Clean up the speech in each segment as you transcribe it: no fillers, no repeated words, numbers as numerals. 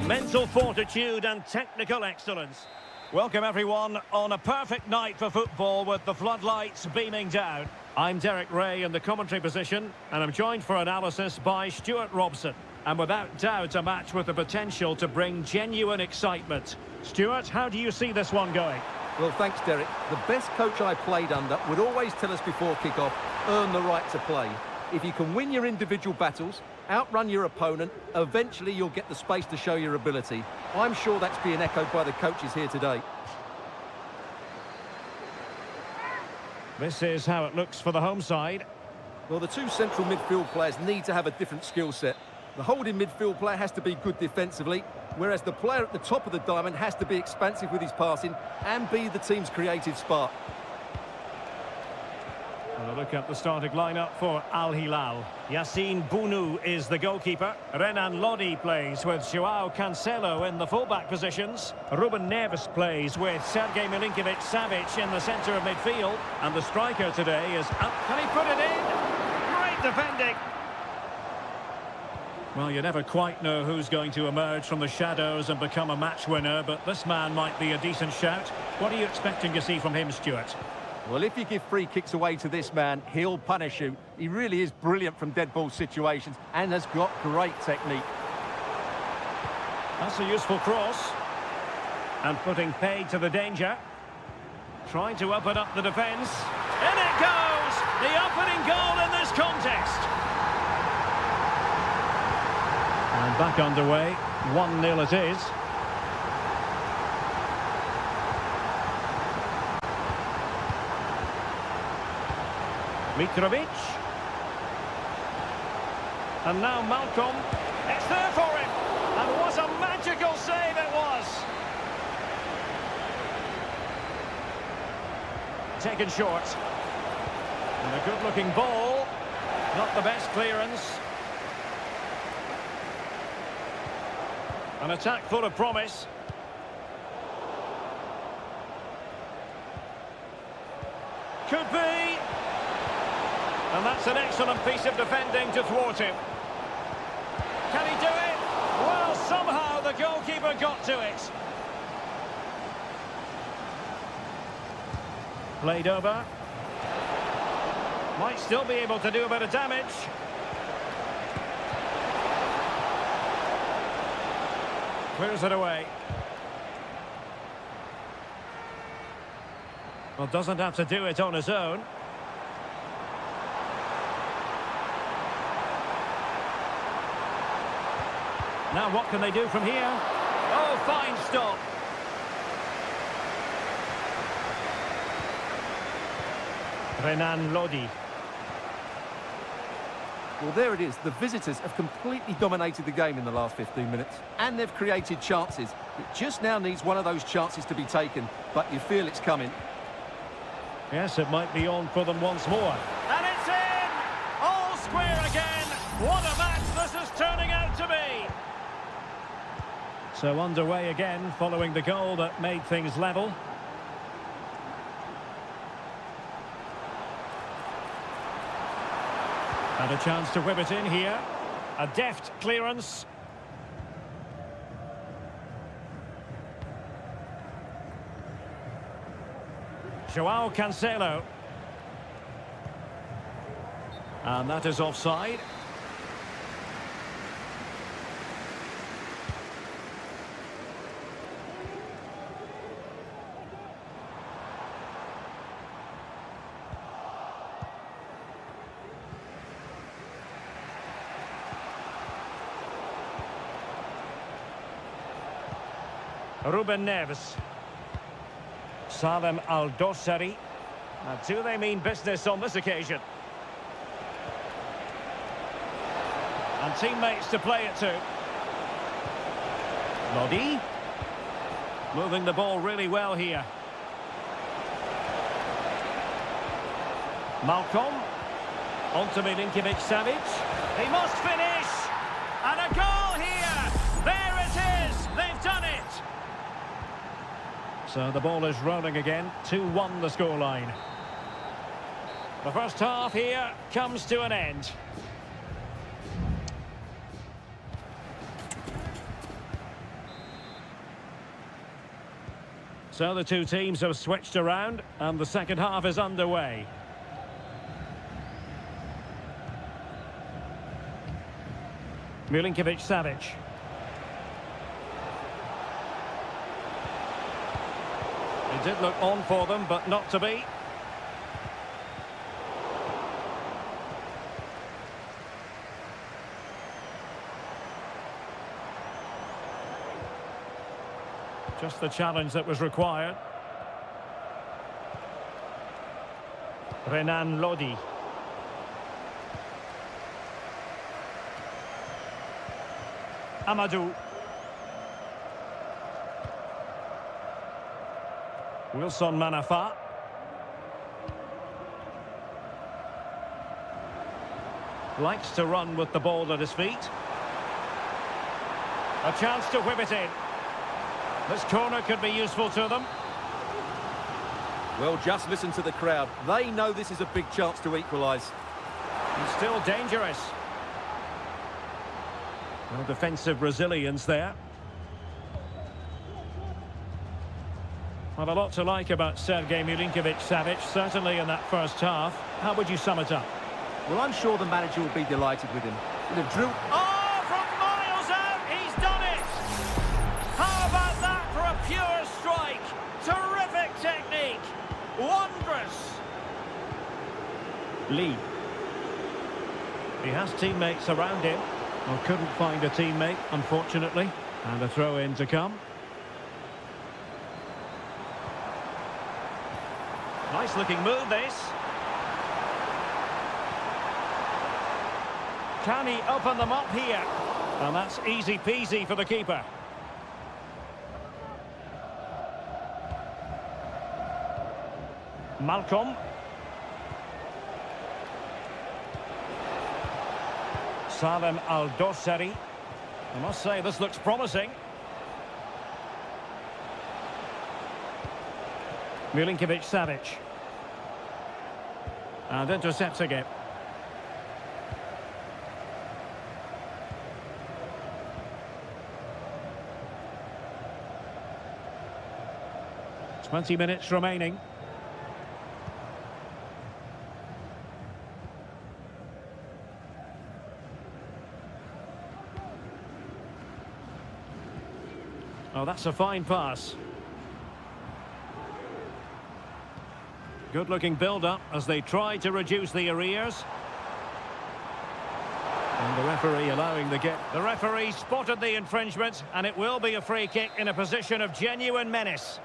Mental fortitude and technical excellence. Welcome everyone on a perfect night for football with the floodlights beaming down. I'm Derek Ray in the commentary position, and I'm joined for analysis by Stuart Robson. And without doubt, a match with the potential to bring genuine excitement. Stuart, how do you see this one going? Well, thanks, Derek. The best coach I played under would always tell us before kick-off, earn the right to play. If you can win your individual battles, outrun your opponent, eventually you'll get the space to show your ability. I'm sure that's being echoed by the coaches here today. This is how it looks for the home side. Well, the two central midfield players need to have a different skill set. The holding midfield player has to be good defensively, whereas the player at the top of the diamond has to be expansive with his passing and be the team's creative spark. And a look at the starting lineup for Al Hilal. Yassine Bounou is the goalkeeper. Renan Lodi plays with Joao Cancelo in the fullback positions. Ruben Neves plays with Sergei Milinkovic-Savic in the centre of midfield. And the striker today is up. Can he put it in? Great defending. Well, you never quite know who's going to emerge from the shadows and become a match winner, but this man might be a decent shout. What are you expecting to see from him, Stuart? Well, if you give free kicks away to this man, he'll punish you. He really is brilliant from dead ball situations and has got great technique. That's a useful cross. And putting paid to the danger. Trying to open up the defence. In it goes! The opening goal in this contest. And back underway. 1-0 it is. Mitrovic. And now Malcolm. It's there for him. And what a magical save it was. Taken short. And a good-looking ball. Not the best clearance. An attack full of promise. Could be. And that's an excellent piece of defending to thwart him. Can he do it? Well, somehow the goalkeeper got to it. Played over. Might still be able to do a bit of damage. Clears it away. Well, doesn't have to do it on his own. Now what can they do from here? Oh, fine stop. Renan Lodi. Well, there it is. The visitors have completely dominated the game in the last 15 minutes. And they've created chances. It just now needs one of those chances to be taken. But you feel it's coming. Yes, it might be on for them once more. And it's in! All square again. What a match this is turning out to be. So underway again, following the goal that made things level. And a chance to whip it in here. A deft clearance. Joao Cancelo. And that is offside. Ruben Neves. Salem Al-Dossari. Now, do they mean business on this occasion? And teammates to play it to. Lodi. Moving the ball really well here. Malcolm. On to Milinkovic-Savic. He must finish. And a goal here. There it is. They've done it. So the ball is rolling again. 2-1 the scoreline. The first half here comes to an end. So the two teams have switched around and the second half is underway. Milinkovic-Savic. It did look on for them, but not to be. Just the challenge that was required. Renan Lodi. Amadou. Wilson Manafa. Likes to run with the ball at his feet. A chance to whip it in. This corner could be useful to them. Well, just listen to the crowd. They know this is a big chance to equalise. And still dangerous. Well, defensive resilience there. Well, a lot to like about Sergei Milinkovic-Savic, certainly in that first half. How would you sum it up? Well, I'm sure the manager will be delighted with him. The drill... Oh, from miles out, he's done it! How about that for a pure strike? Terrific technique! Wondrous! Lee. He has teammates around him. Well, couldn't find a teammate, unfortunately. And a throw-in to come. Nice-looking move, this. Can he open them up here? And that's easy-peasy for the keeper. Malcolm. Salem Al-Dossari. I must say, this looks promising. Milinkovic-Savic. And intercepts again. Twenty minutes remaining. Oh, that's a fine pass. Good-looking build-up as they try to reduce the arrears. And the referee allowing the get. The referee spotted the infringement, and it will be a free kick in a position of genuine menace.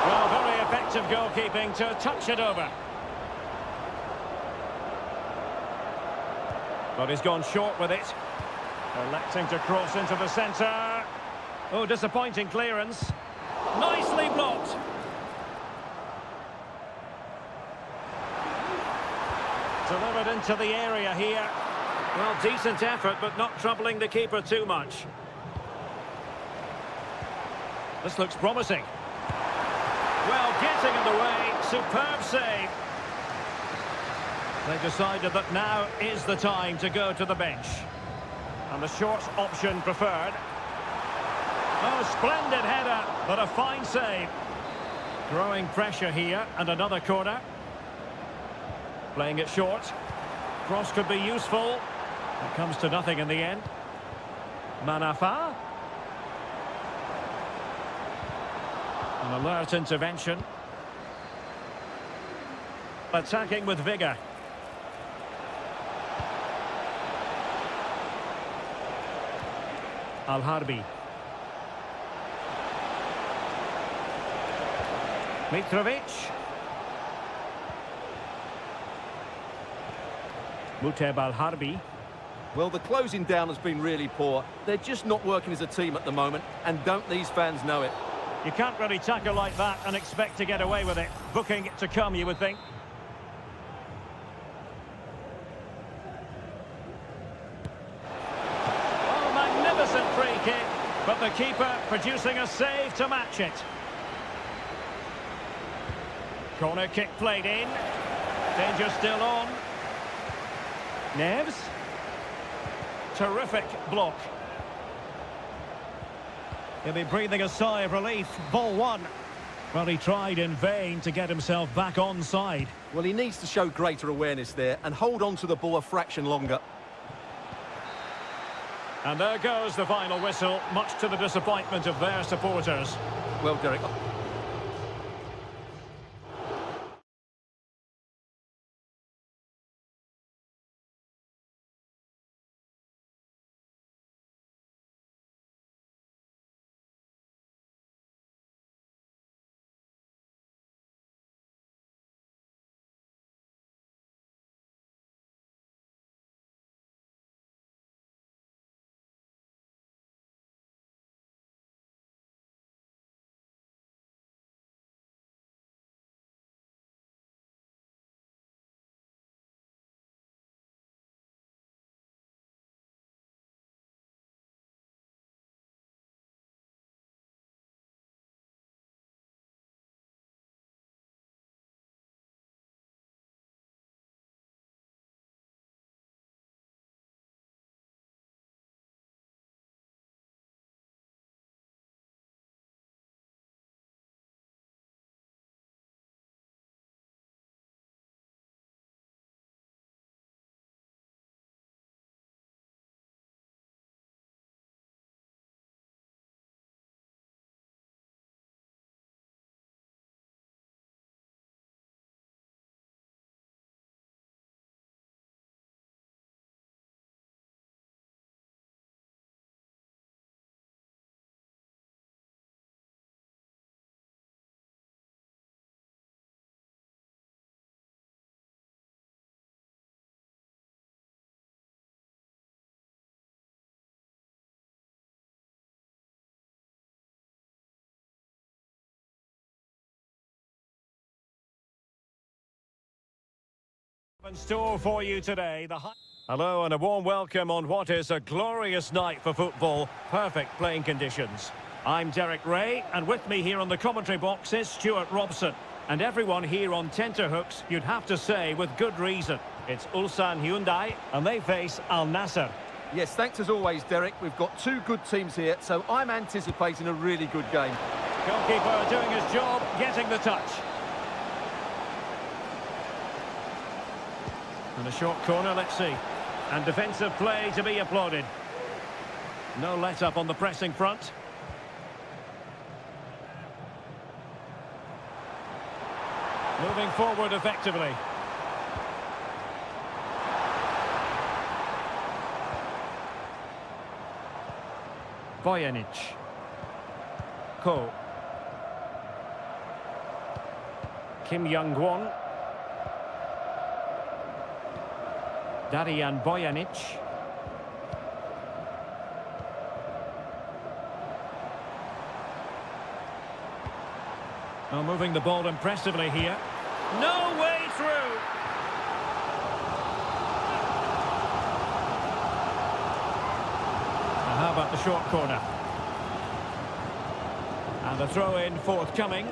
Well, very effective goalkeeping to touch it over. But he's gone short with it. Electing to cross into the centre. Oh, disappointing clearance. Nicely blocked. Delivered into the area here. Well, decent effort, but not troubling the keeper too much. This looks promising. Well, getting in the way. Superb save. They decided that now is the time to go to the bench. And the short option preferred. Oh, splendid header, but a fine save. Growing pressure here, and another corner. Playing it short. Cross could be useful. It comes to nothing in the end. Manafa. An alert intervention. Attacking with vigour. Al-Harbi. Mitrovic. Muteb Al-Harbi. Well, the closing down has been really poor. They're just not working as a team at the moment, and don't these fans know it? You can't really tackle like that and expect to get away with it. Booking to come, you would think. Free kick, but the keeper producing a save to match it. Corner kick played in. Danger still on. Neves. terrific block. He'll be breathing a sigh of relief. Ball one. Well, he tried in vain to get himself back on side. Well, he needs to show greater awareness there and hold on to the ball a fraction longer. And there goes the final whistle, much to the disappointment of their supporters. Well, Derek. In store for you today. Hello and a warm welcome on what is a glorious night for football. Perfect playing conditions. I'm Derek Ray, and with me here on the commentary box is Stuart Robson. And everyone here on tenterhooks, you'd have to say with good reason. It's Ulsan Hyundai, and they face Al Nassr. Yes, thanks as always, Derek. We've got two good teams here, so I'm anticipating a really good game. Goalkeeper doing his job, getting the touch. And a short corner, let's see. And defensive play to be applauded. No let-up on the pressing front. Moving forward effectively. Bojanic. Ko. Kim Young-won. Darijan Bojanic. Well, moving the ball impressively here. No way through! And how about the short corner? And the throw-in forthcoming.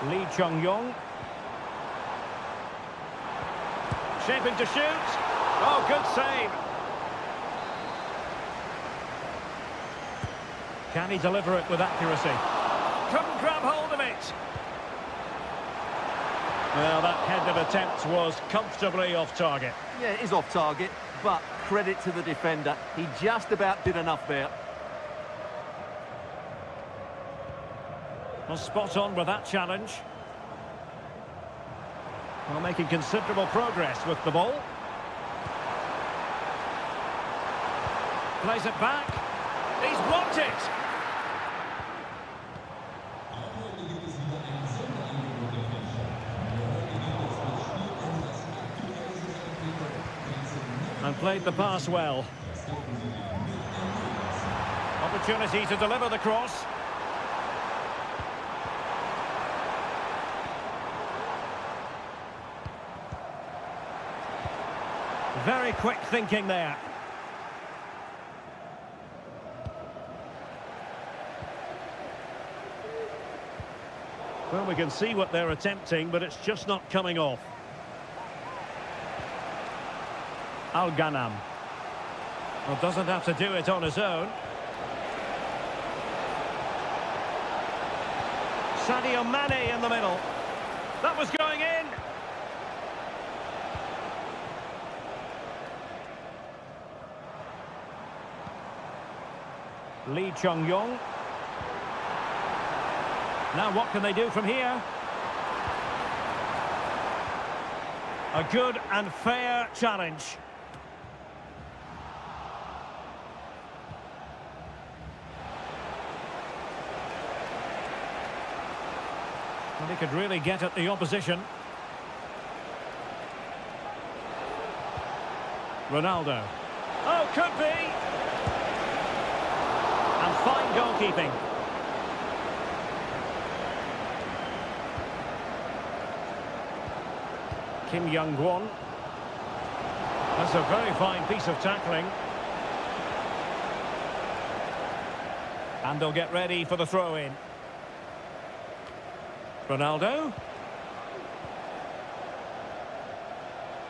Lee Chung-yong. Shaping to shoot. Oh, good save. Can he deliver it with accuracy? Couldn't grab hold of it. Well, that headed attempt was comfortably off target. Yeah, it is off target, but credit to the defender. He just about did enough there. Well, spot on with that challenge. Well, making considerable progress with the ball. Plays it back. He's blocked it. And played the pass well. Opportunity to deliver the cross. Very quick thinking there. Well, we can see what they're attempting, but it's just not coming off. Al-Ghanam. Well, doesn't have to do it on his own. Sadio Mane in the middle. That was going in. Lee Chung-yong. Now what can they do from here? A good and fair challenge. And he could really get at the opposition. Ronaldo. Oh, could be! And fine goalkeeping. Kim Young-won. That's a very fine piece of tackling. And they'll get ready for the throw-in. Ronaldo.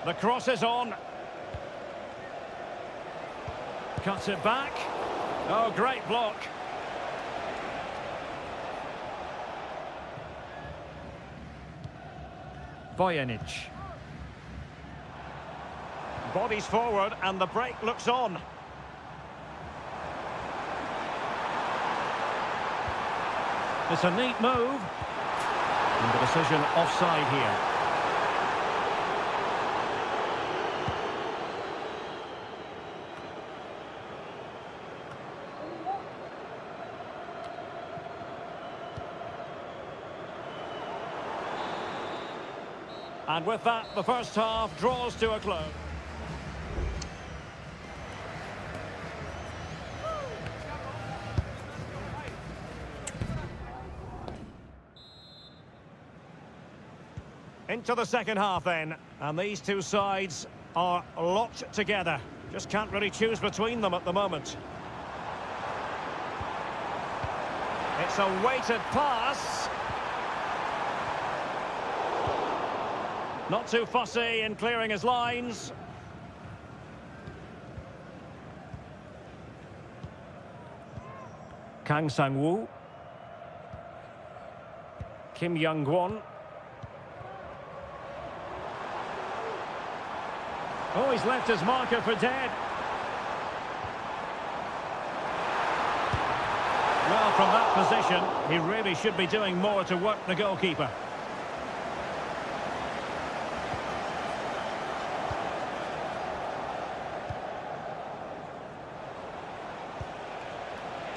The cross is on. Cuts it back. Oh, great block. Bojanic. Bodies forward and the break looks on. It's a neat move. And the decision offside here. And with that, the first half draws to a close. Into the second half then, and these two sides are locked together. Just can't really choose between them at the moment. It's a weighted pass. Not too fussy in clearing his lines. Kang Sang-woo. Kim Young-won. Oh, he's left his marker for dead. Well, from that position, he really should be doing more to work the goalkeeper.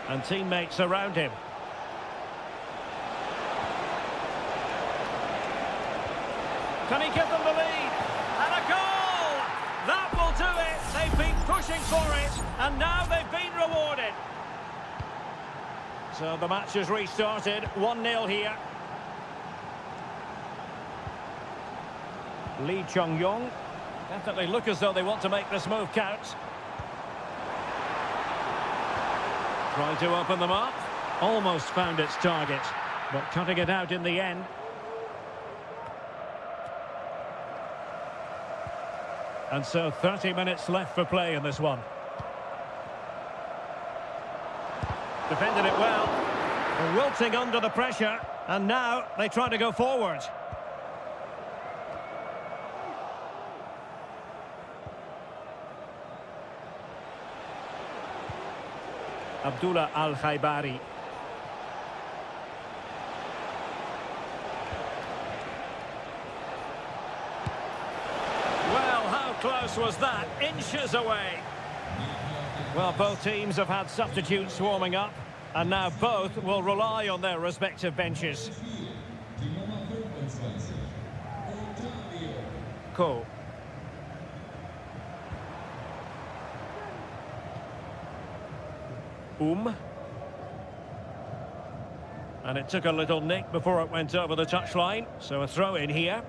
And teammates around him. Can he give them the lead? And a goal! That will do it. They've been pushing for it, and now they've been rewarded. So the match has restarted. 1-0 here. Lee Chung-yong. Definitely look as though they want to make this move count. Trying to open them up. Almost found its target, but cutting it out in the end. And so 30 minutes left for play in this one. Defended it well. Wilting under the pressure, and now they try to go forward. Abdullah Al-Khaibari. Well, how close was that? Inches away. Well, both teams have had substitutes warming up, and now both will rely on their respective benches. Cool. And it took a little nick before it went over the touchline, so a throw in here.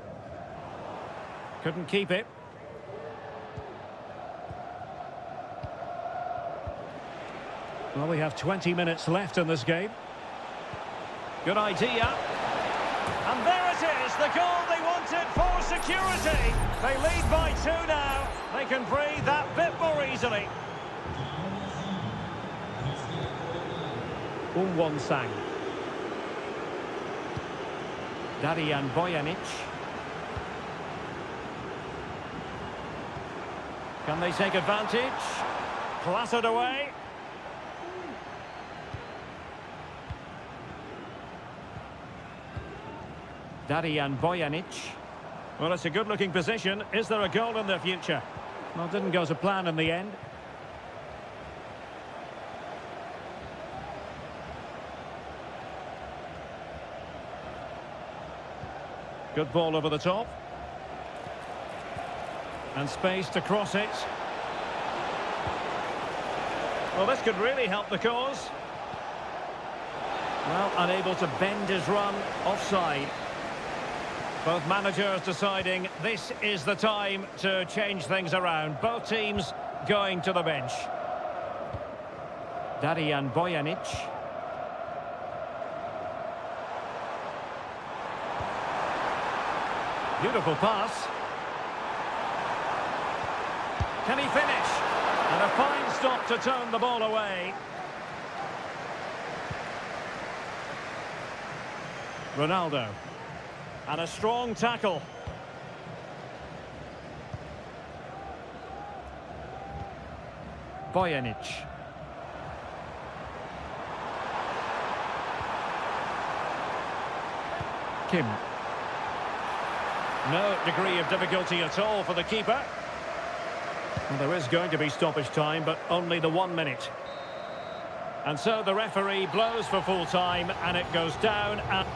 Couldn't keep it. Well, we have 20 minutes left in this game. Good idea. And there it is, the goal they wanted for security. They lead by 2 now. They can breathe that bit more easily. Sang. Darijan Bojanic. Can they take advantage? Clattered away. Darijan Bojanic. Well, it's a good-looking position. Is there a goal in their future? Well, it didn't go to plan in the end. Good ball over the top. And space to cross it. Well, this could really help the cause. Well, unable to bend his run, offside. Both managers deciding this is the time to change things around. Both teams going to the bench. Darijan Bojanic. Beautiful pass. Can he finish? And a fine stop to turn the ball away. Ronaldo. And a strong tackle. Bojanic. Kim. No degree of difficulty at all for the keeper. Well, there is going to be stoppage time, but only the 1 minute. And so the referee blows for full time, and it goes down and...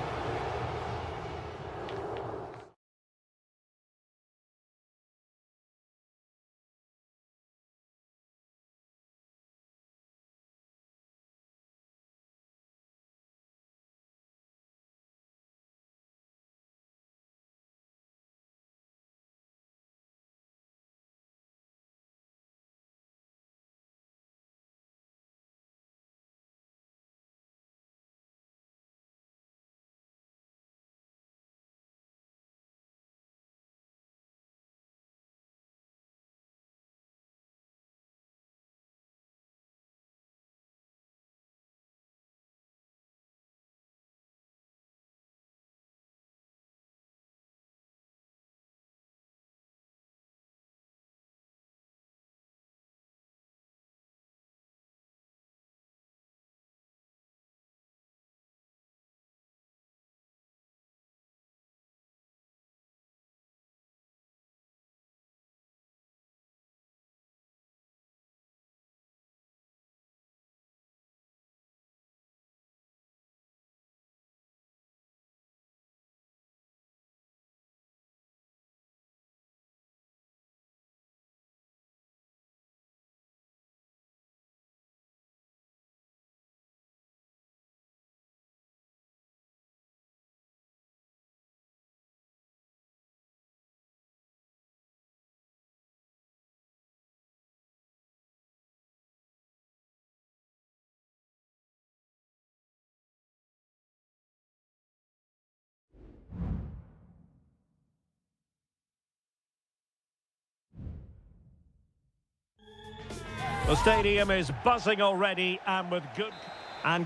The stadium is buzzing already and with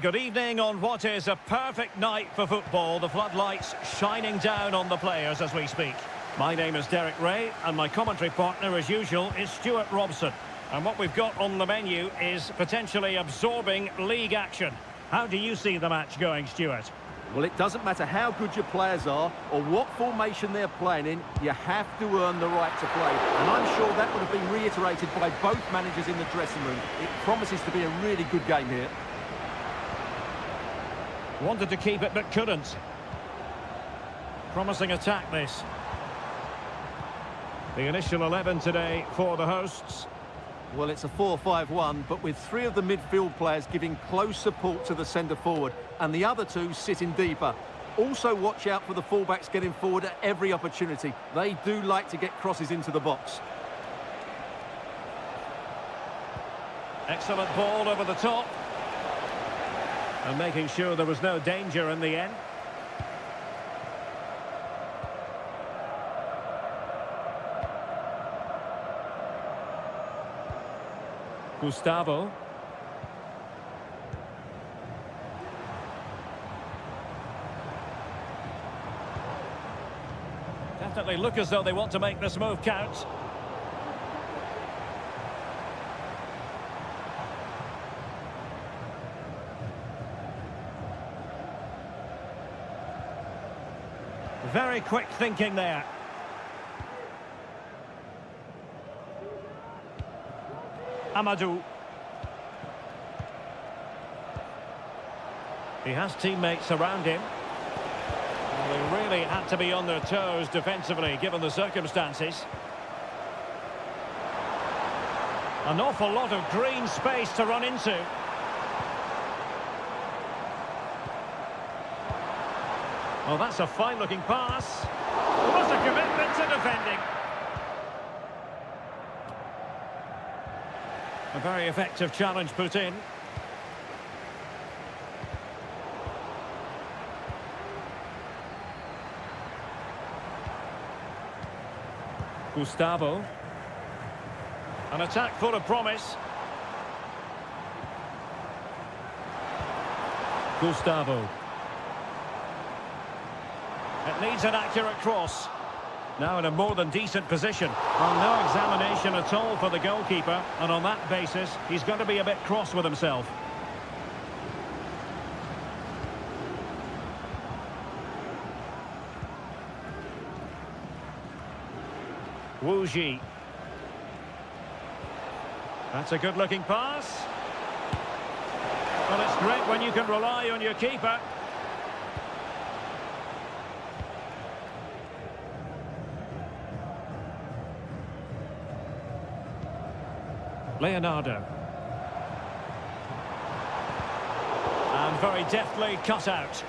good evening on what is a perfect night for football. The floodlights shining down on the players as we speak. My name is Derek Ray and my commentary partner as usual is Stuart Robson. And what we've got on the menu is potentially absorbing league action. How do you see the match going, Stuart? Well, it doesn't matter how good your players are or what formation they're playing in, you have to earn the right to play. And I'm sure that would have been reiterated by both managers in the dressing room. It promises to be a really good game here. Wanted to keep it but couldn't. Promising attack this. The initial 11 today for the hosts. Well, it's a 4-5-1, but with 3 of the midfield players giving close support to the centre-forward, and the other 2 sitting deeper. Also watch out for the fullbacks getting forward at every opportunity. They do like to get crosses into the box. Excellent ball over the top. And making sure there was no danger in the end. Gustavo. Definitely look as though they want to make this move count. Very quick thinking there. Amadou. He has teammates around him. They really had to be on their toes defensively, given the circumstances. An awful lot of green space to run into. Well, that's a fine-looking pass. What a commitment to defending. A very effective challenge put in. Gustavo. An attack full of promise. Gustavo. It needs an accurate cross. Now in a more than decent position. Well, no examination at all for the goalkeeper, and on that basis, he's going to be a bit cross with himself. Wu Ji. That's a good-looking pass. Well, it's great when you can rely on your keeper. Leonardo. And very deftly cut out.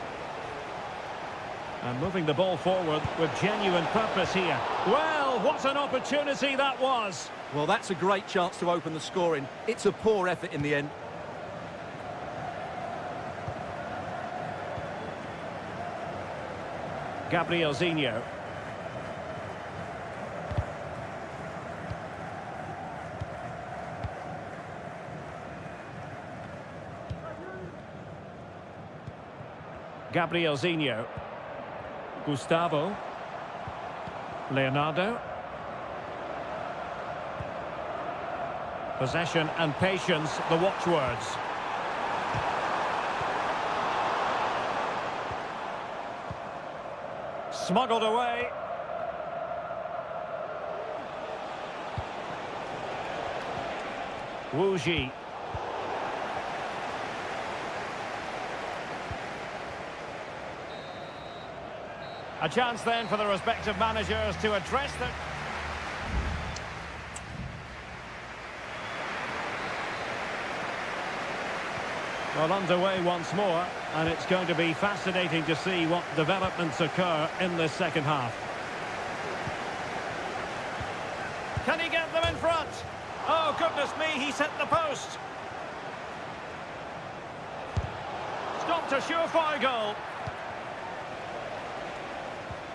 And moving the ball forward with genuine purpose here. Well, what an opportunity that was. Well, that's a great chance to open the scoring. It's a poor effort in the end. Gabrielzinho. Gabrielzinho. Gustavo. Leonardo. Possession and patience, the watchwords. Smuggled away. Wu Ji. A chance then for the respective managers to address them. Well, underway once more, and it's going to be fascinating to see what developments occur in this second half. Can he get them in front? Oh, goodness me, he's hit the post. Stopped a surefire goal.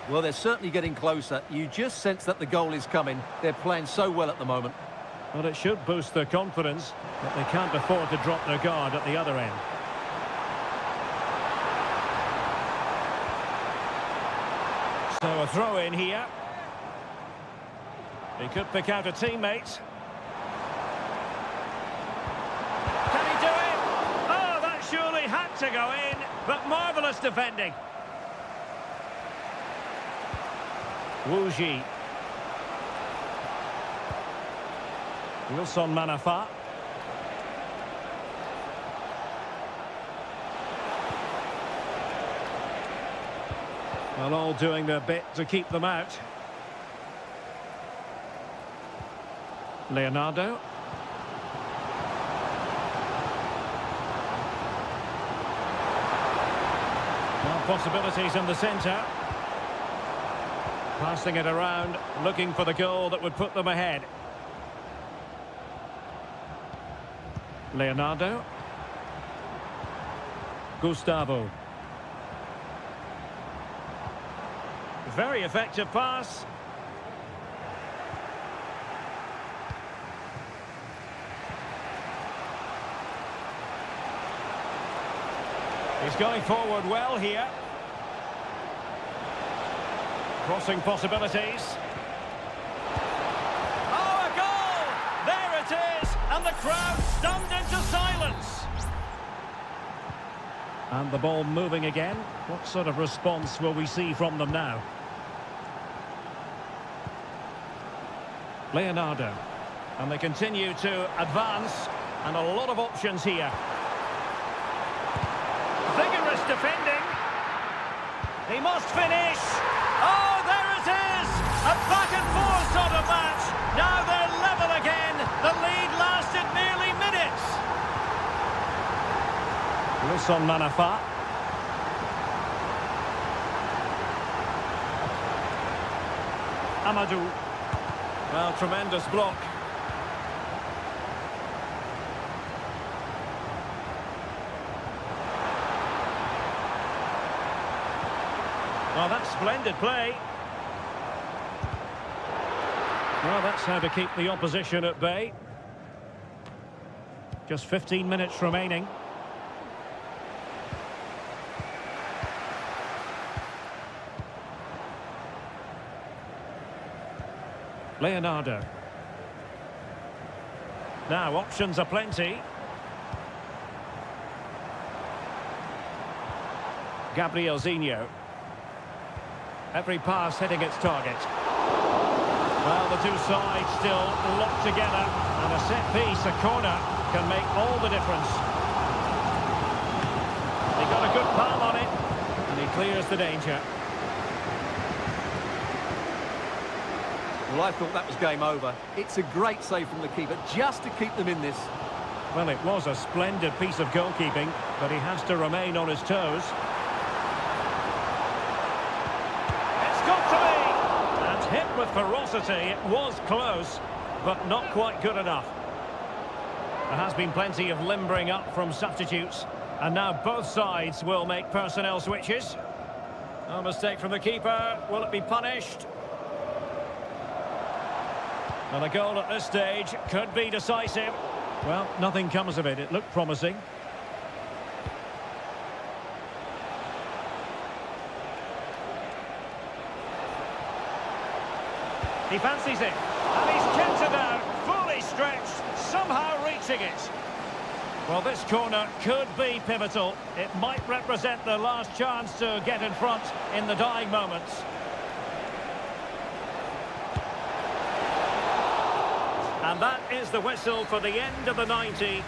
Well, they're certainly getting closer. You just sense that the goal is coming. They're playing so well at the moment. Well, it should boost their confidence, but they can't afford to drop their guard at the other end. So a throw in here. He could pick out a teammate. Can he do it? Oh, that surely had to go in, but marvellous defending. Wu Ji. Wilson Manafa. Well, all doing their bit to keep them out. Leonardo. Well, possibilities in the centre. Passing it around, looking for the goal that would put them ahead. Leonardo. Gustavo. Very effective pass. He's going forward well here. Crossing possibilities. Oh, a goal! There it is! And the crowd stunned into silence. And the ball moving again. What sort of response will we see from them now? Leonardo. And they continue to advance. And a lot of options here. Vigorous defending. He must finish. Oh, there it is! A back-and-forth sort of match. Now they're level again. The lead lasted nearly minutes. Wilson Manafa. Amadou. Well, tremendous block. Well, that's splendid play. Well, that's how to keep the opposition at bay. Just 15 minutes remaining. Leonardo. Now, options are plenty. Gabriel Zinho. Every pass hitting its target. Well, the two sides still locked together. And a set piece, a corner, can make all the difference. He got a good palm on it. And he clears the danger. Well, I thought that was game over. It's a great save from the keeper, just to keep them in this. Well, it was a splendid piece of goalkeeping, but he has to remain on his toes. It's got to be! And hit with ferocity. It was close, but not quite good enough. There has been plenty of limbering up from substitutes, and now both sides will make personnel switches. A mistake from the keeper. Will it be punished? And a goal at this stage could be decisive. Well, nothing comes of it. It looked promising. He fancies it. And he's kept it out, fully stretched, somehow reaching it. Well, this corner could be pivotal. It might represent the last chance to get in front in the dying moments. And that is the whistle for the end of the 90.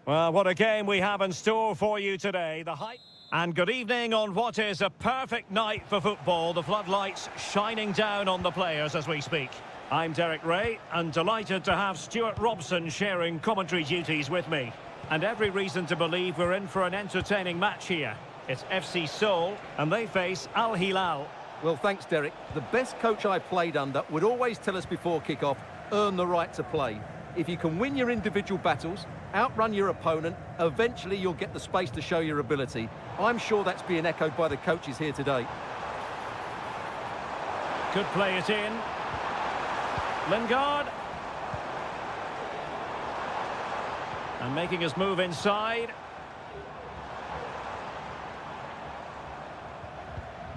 Well, what a game we have in store for you today. The hype. And good evening on what is a perfect night for football. The floodlights shining down on the players as we speak. I'm Derek Ray, and delighted to have Stuart Robson sharing commentary duties with me. And every reason to believe we're in for an entertaining match here. It's FC Seoul, and they face Al Hilal. Well, thanks, Derek. The best coach I played under would always tell us before kick-off, earn the right to play. If you can win your individual battles, outrun your opponent, eventually you'll get the space to show your ability. I'm sure that's being echoed by the coaches here today. Could play it in. Lingard. And making his move inside.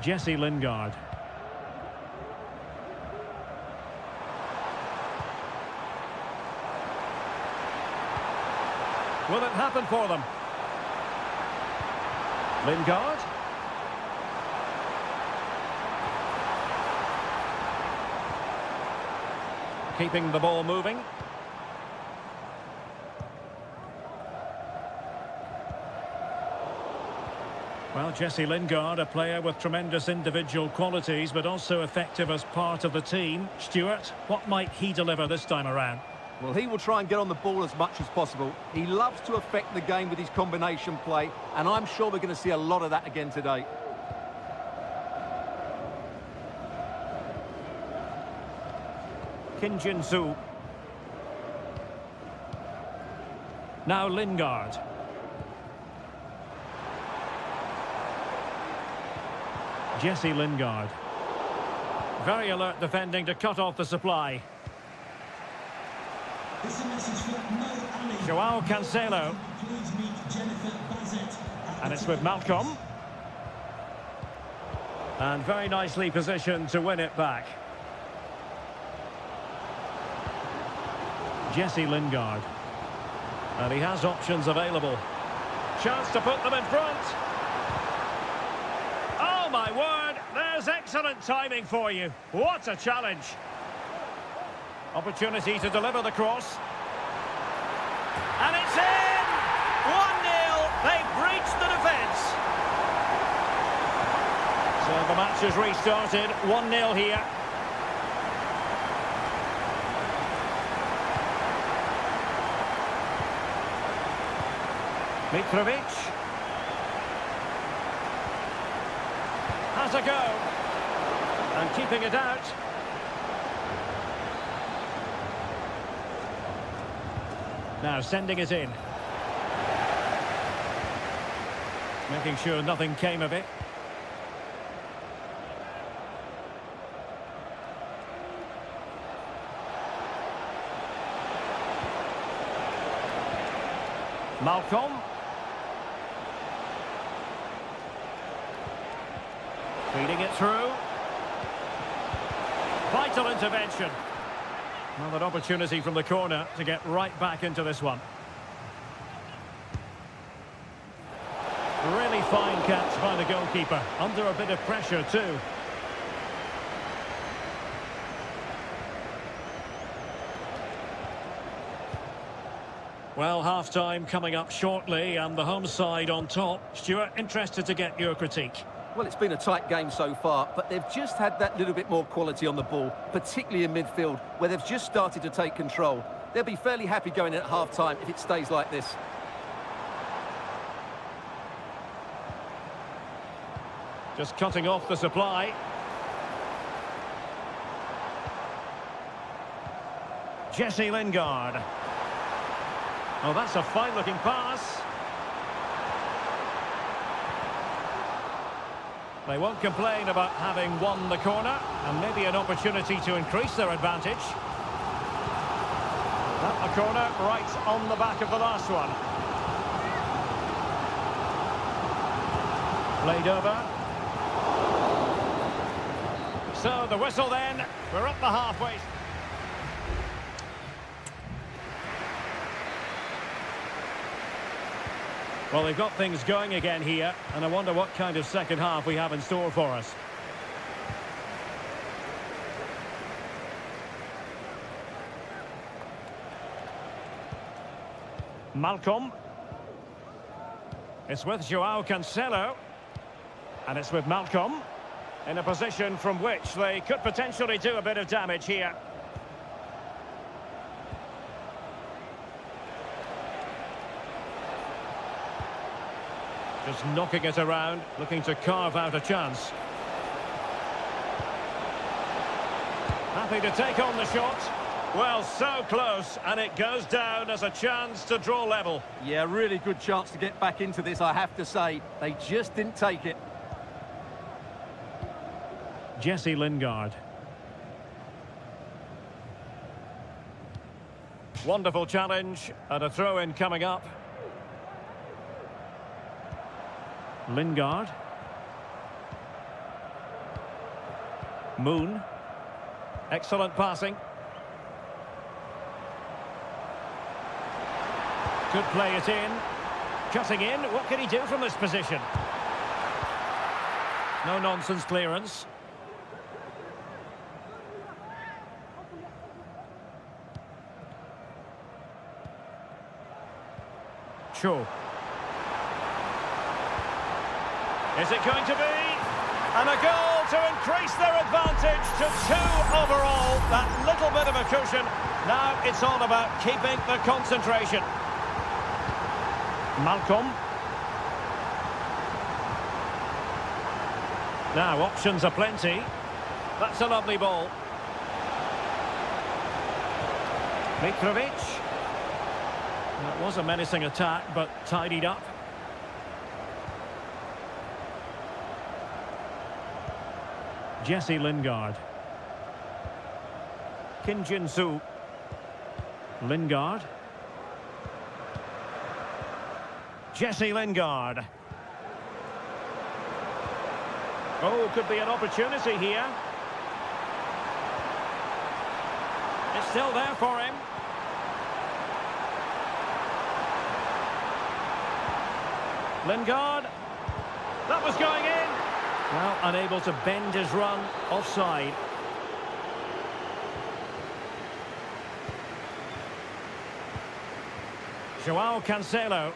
Jesse Lingard. Will it happen for them? Lingard. Keeping the ball moving. Well, Jesse Lingard, a player with tremendous individual qualities, but also effective as part of the team. Stuart, what might he deliver this time around? Well, he will try and get on the ball as much as possible. He loves to affect the game with his combination play, and I'm sure we're going to see a lot of that again today. Kim Jin-soo. Now Lingard. Jesse Lingard. Very alert defending to cut off the supply. Joao Cancelo. And it's with Malcolm. And very nicely positioned to win it back. Jesse Lingard. And he has options available. Chance to put them in front. Oh my word, there's excellent timing for you. What a challenge. Opportunity to deliver the cross. And it's in! 1-0, they've breached the defence. So the match has restarted, 1-0 here. Mitrovic. Has a go. And keeping it out. Now sending it in. Making sure nothing came of it. Malcolm. Feeding it through. Vital intervention. Another opportunity from the corner to get right back into this one. Really fine catch by the goalkeeper. Under a bit of pressure too. Well, half-time coming up shortly and the home side on top. Stuart, interested to get your critique. Well, it's been a tight game so far, but they've just had that little bit more quality on the ball, particularly in midfield, where they've just started to take control. They'll be fairly happy going in at half-time if it stays like this. Just cutting off the supply. Jesse Lingard. Oh, that's a fine-looking pass. They won't complain about having won the corner, and maybe an opportunity to increase their advantage. That a corner right on the back of the last one. Played over. So the whistle then, we're up the halfway. Well, they've got things going again here, and I wonder what kind of second half we have in store for us. Malcolm. It's with Joao Cancelo. And it's with Malcolm. In a position from which they could potentially do a bit of damage here. Just knocking it around, looking to carve out a chance. Happy to take on the shot. Well, so close, and it goes down as a chance to draw level. Yeah, really good chance to get back into this, I have to say. They just didn't take it. Jesse Lingard. Wonderful challenge, and a throw-in coming up. Lingard. Moon. Excellent passing. Could play it in. Cutting in. What can he do from this position? No nonsense clearance. Cho. Is it going to be? And a goal to increase their advantage to 2 overall. That little bit of a cushion. Now it's all about keeping the concentration. Malcolm. Now options are plenty. That's a lovely ball. Mitrovic. That was a menacing attack, but tidied up. Jesse Lingard. Kim Jin-soo. Lingard. Jesse Lingard. Oh, could be an opportunity here. It's still there for him. Lingard. That was going in. Well, unable to bend his run, offside. Joao Cancelo.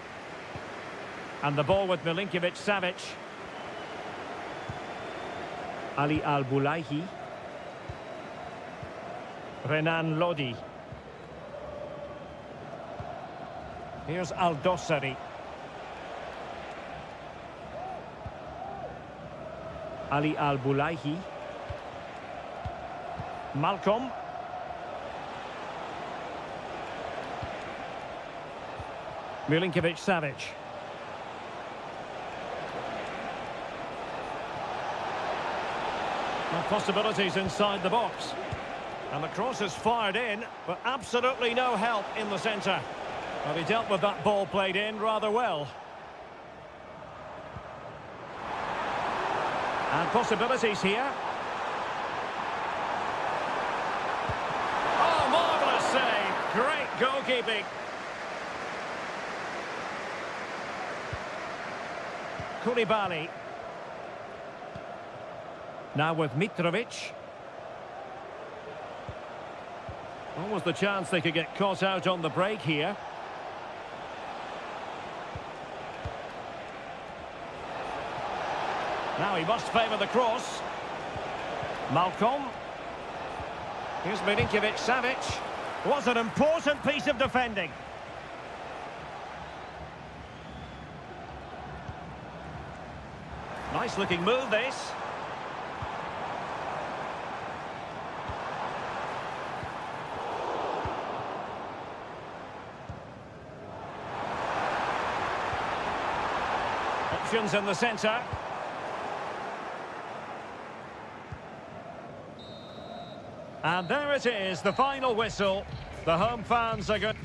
And the ball with Milinkovic-Savic. Ali Al-Bulaihi. Renan Lodi. Here's Al-Dossari. Ali Al-Bulaihi. Malcolm. Milinkovic-Savic. Well, possibilities inside the box. And the cross is fired in, but absolutely no help in the centre. Well, he dealt with that ball played in rather well. And possibilities here. Oh, marvellous save. Great goalkeeping. Koulibaly. Now with Mitrovic. What was the chance they could get caught out on the break here? Now he must favour the cross. Malcolm. Here's Milinkovic-Savic. Was an important piece of defending. Nice looking move, this. Options in the centre. And there it is, the final whistle. The home fans are good.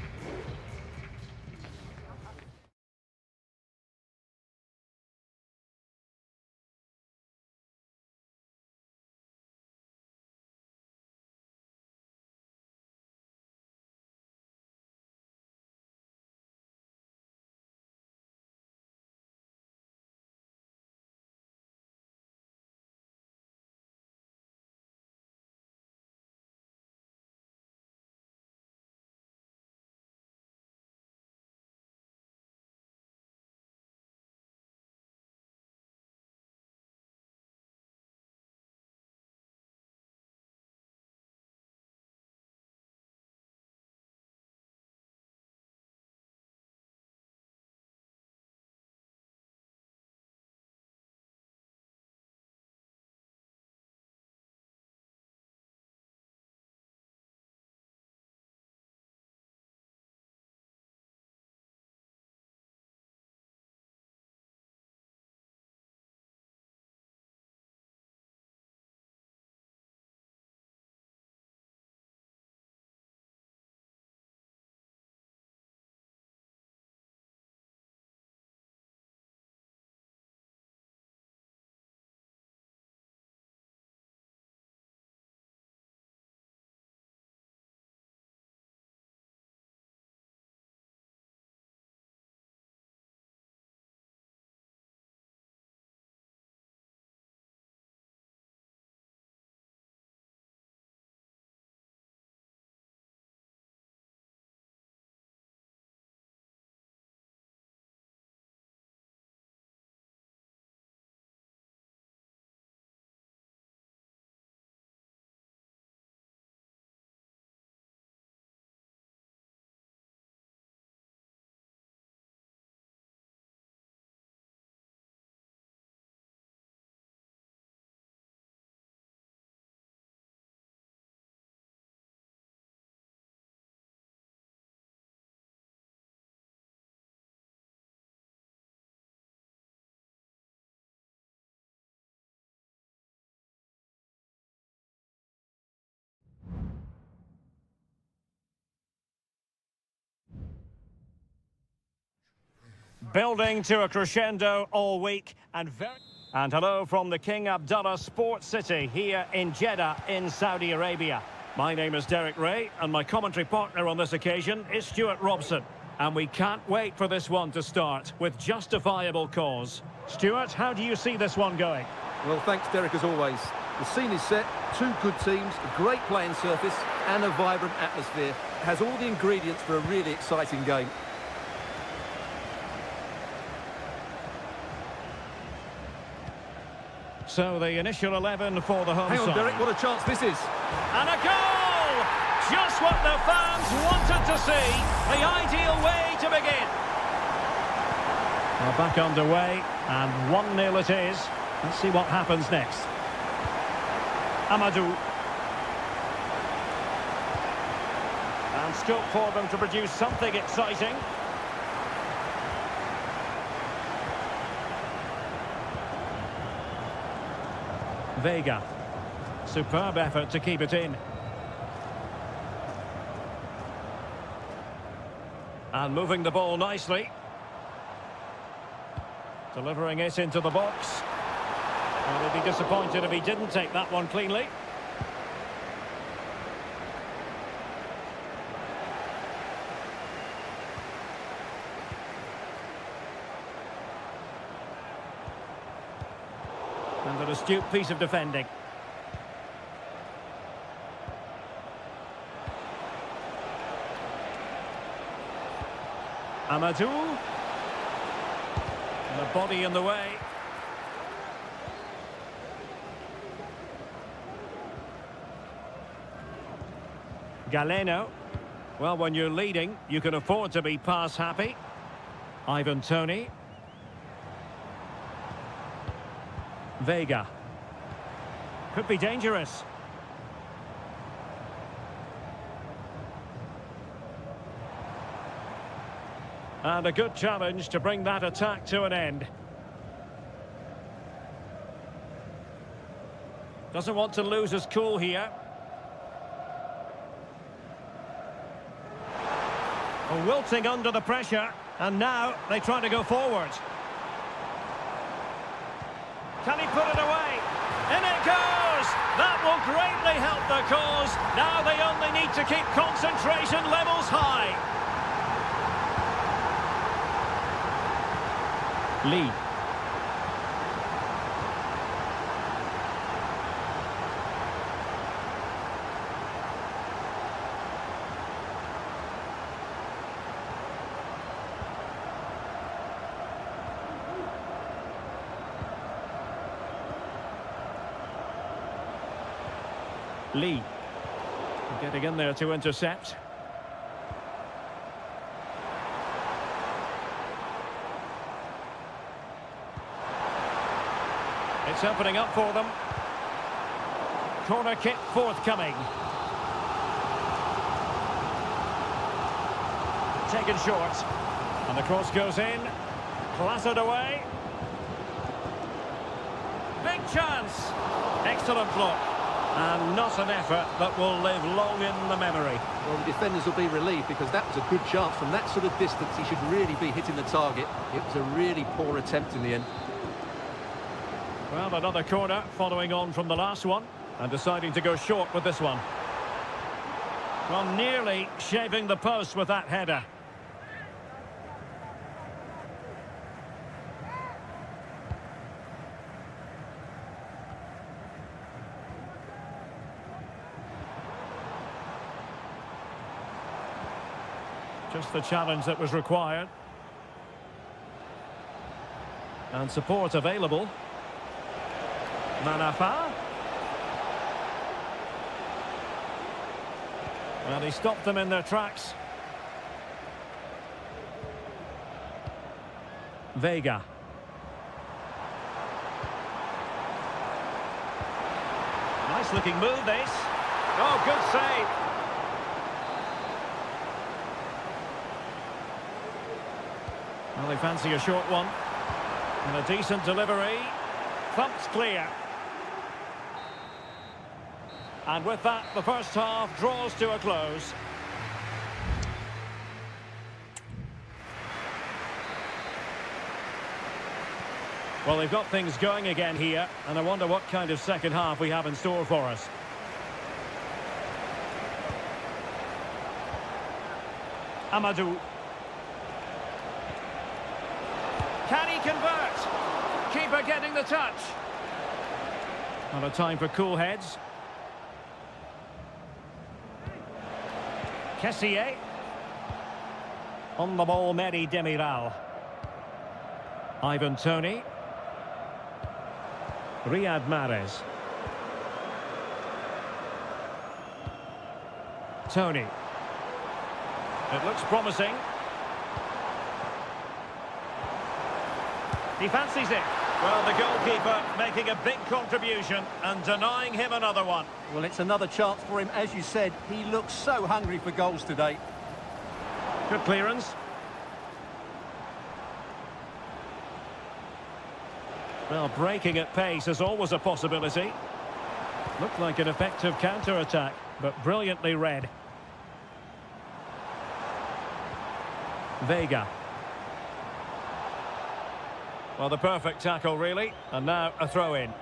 Building to a crescendo all week and hello from the King Abdullah Sports City here in Jeddah in Saudi Arabia. My name is Derek Ray and my commentary partner on this occasion is Stuart Robson. And we can't wait for this one to start with justifiable cause. Stuart, how do you see this one going? Well, thanks, Derek, as always. The scene is set, two good teams, a great playing surface and a vibrant atmosphere. It has all the ingredients for a really exciting game. So the initial 11 for the home Hang on, side. Derek, what a chance this is. And a goal! Just what the fans wanted to see. The ideal way to begin. Well, back underway, and 1-0 it is. Let's see what happens next. Amadou. And scope for them to produce something exciting. Vega. Superb effort to keep it in. And moving the ball nicely. Delivering it into the box. Well, he'd be disappointed if he didn't take that one cleanly. And an astute piece of defending. Amadou. And a body in the way. Galeno. Well, when you're leading, you can afford to be pass happy. Ivan Toney. Vega. Could be dangerous. And a good challenge to bring that attack to an end. Doesn't want to lose his cool here. Wilting under the pressure, and now they try to go forward. Can he put it away? In it goes! That will greatly help the cause. Now they only need to keep concentration levels high. Lee. Lee. Getting in there to intercept. It's opening up for them. Corner kick forthcoming. Taken short. And the cross goes in. Clattered away. Big chance. Excellent block. And not an effort that will live long in the memory. Well, the defenders will be relieved because that was a good chance. From that sort of distance, he should really be hitting the target. It was a really poor attempt in the end. Well, another corner following on from the last one and deciding to go short with this one. Well, nearly shaving the post with that header. Just the challenge that was required. And support available. Manafa. Well, he stopped them in their tracks. Vega. Nice looking move, this. Oh, good save. Well, they fancy a short one. And a decent delivery. Thumped clear. And with that, the first half draws to a close. Well, they've got things going again here, and I wonder what kind of second half we have in store for us. Amadou. Can he convert? Keeper getting the touch. Not a time for cool heads. Kessié. On the ball, Mehdi Demiral. Ivan Toney. Riyad Mahrez. Toney. It looks promising. He fancies it. Well, the goalkeeper making a big contribution and denying him another one. Well, it's another chance for him. As you said, he looks so hungry for goals today. Good clearance. Well, breaking at pace is always a possibility. Looked like an effective counter-attack, but brilliantly read. Vega. Well, the perfect tackle, really. And now a throw-in.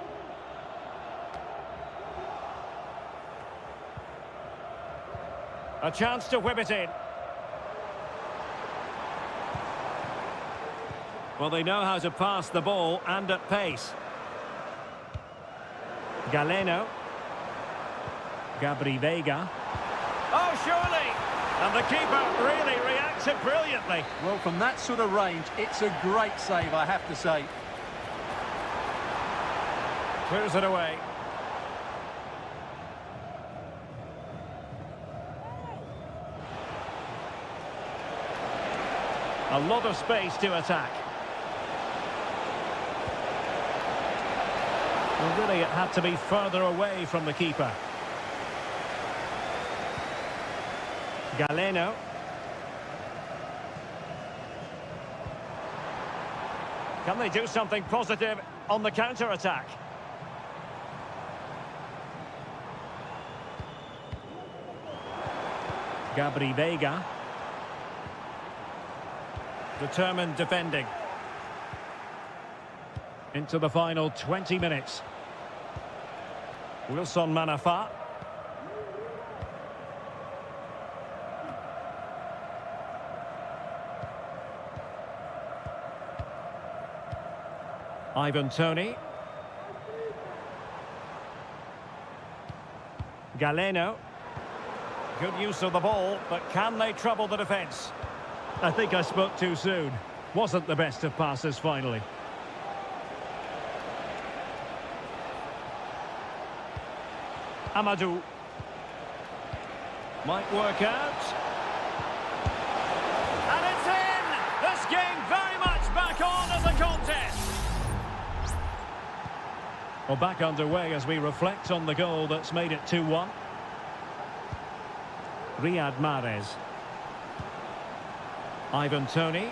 A chance to whip it in. Well, they know how to pass the ball and at pace. Galeno. Gabri Vega. Oh, surely! And the keeper really reacted brilliantly. Well, from that sort of range, it's a great save, I have to say. Clears it away. A lot of space to attack. Well, really, it had to be further away from the keeper. Galeno. Can they do something positive on the counter-attack? Gabri Vega. Determined defending. Into the final 20 minutes. Wilson Manafa. Ivan Toney. Galeno. Good use of the ball, but can they trouble the defence? I think I spoke too soon. Wasn't the best of passes finally. Amadou. Might work out. And it's in! This game very much back on as a contest. Well, back underway as we reflect on the goal that's made it 2-1. Riyad Mahrez. Ivan Toney.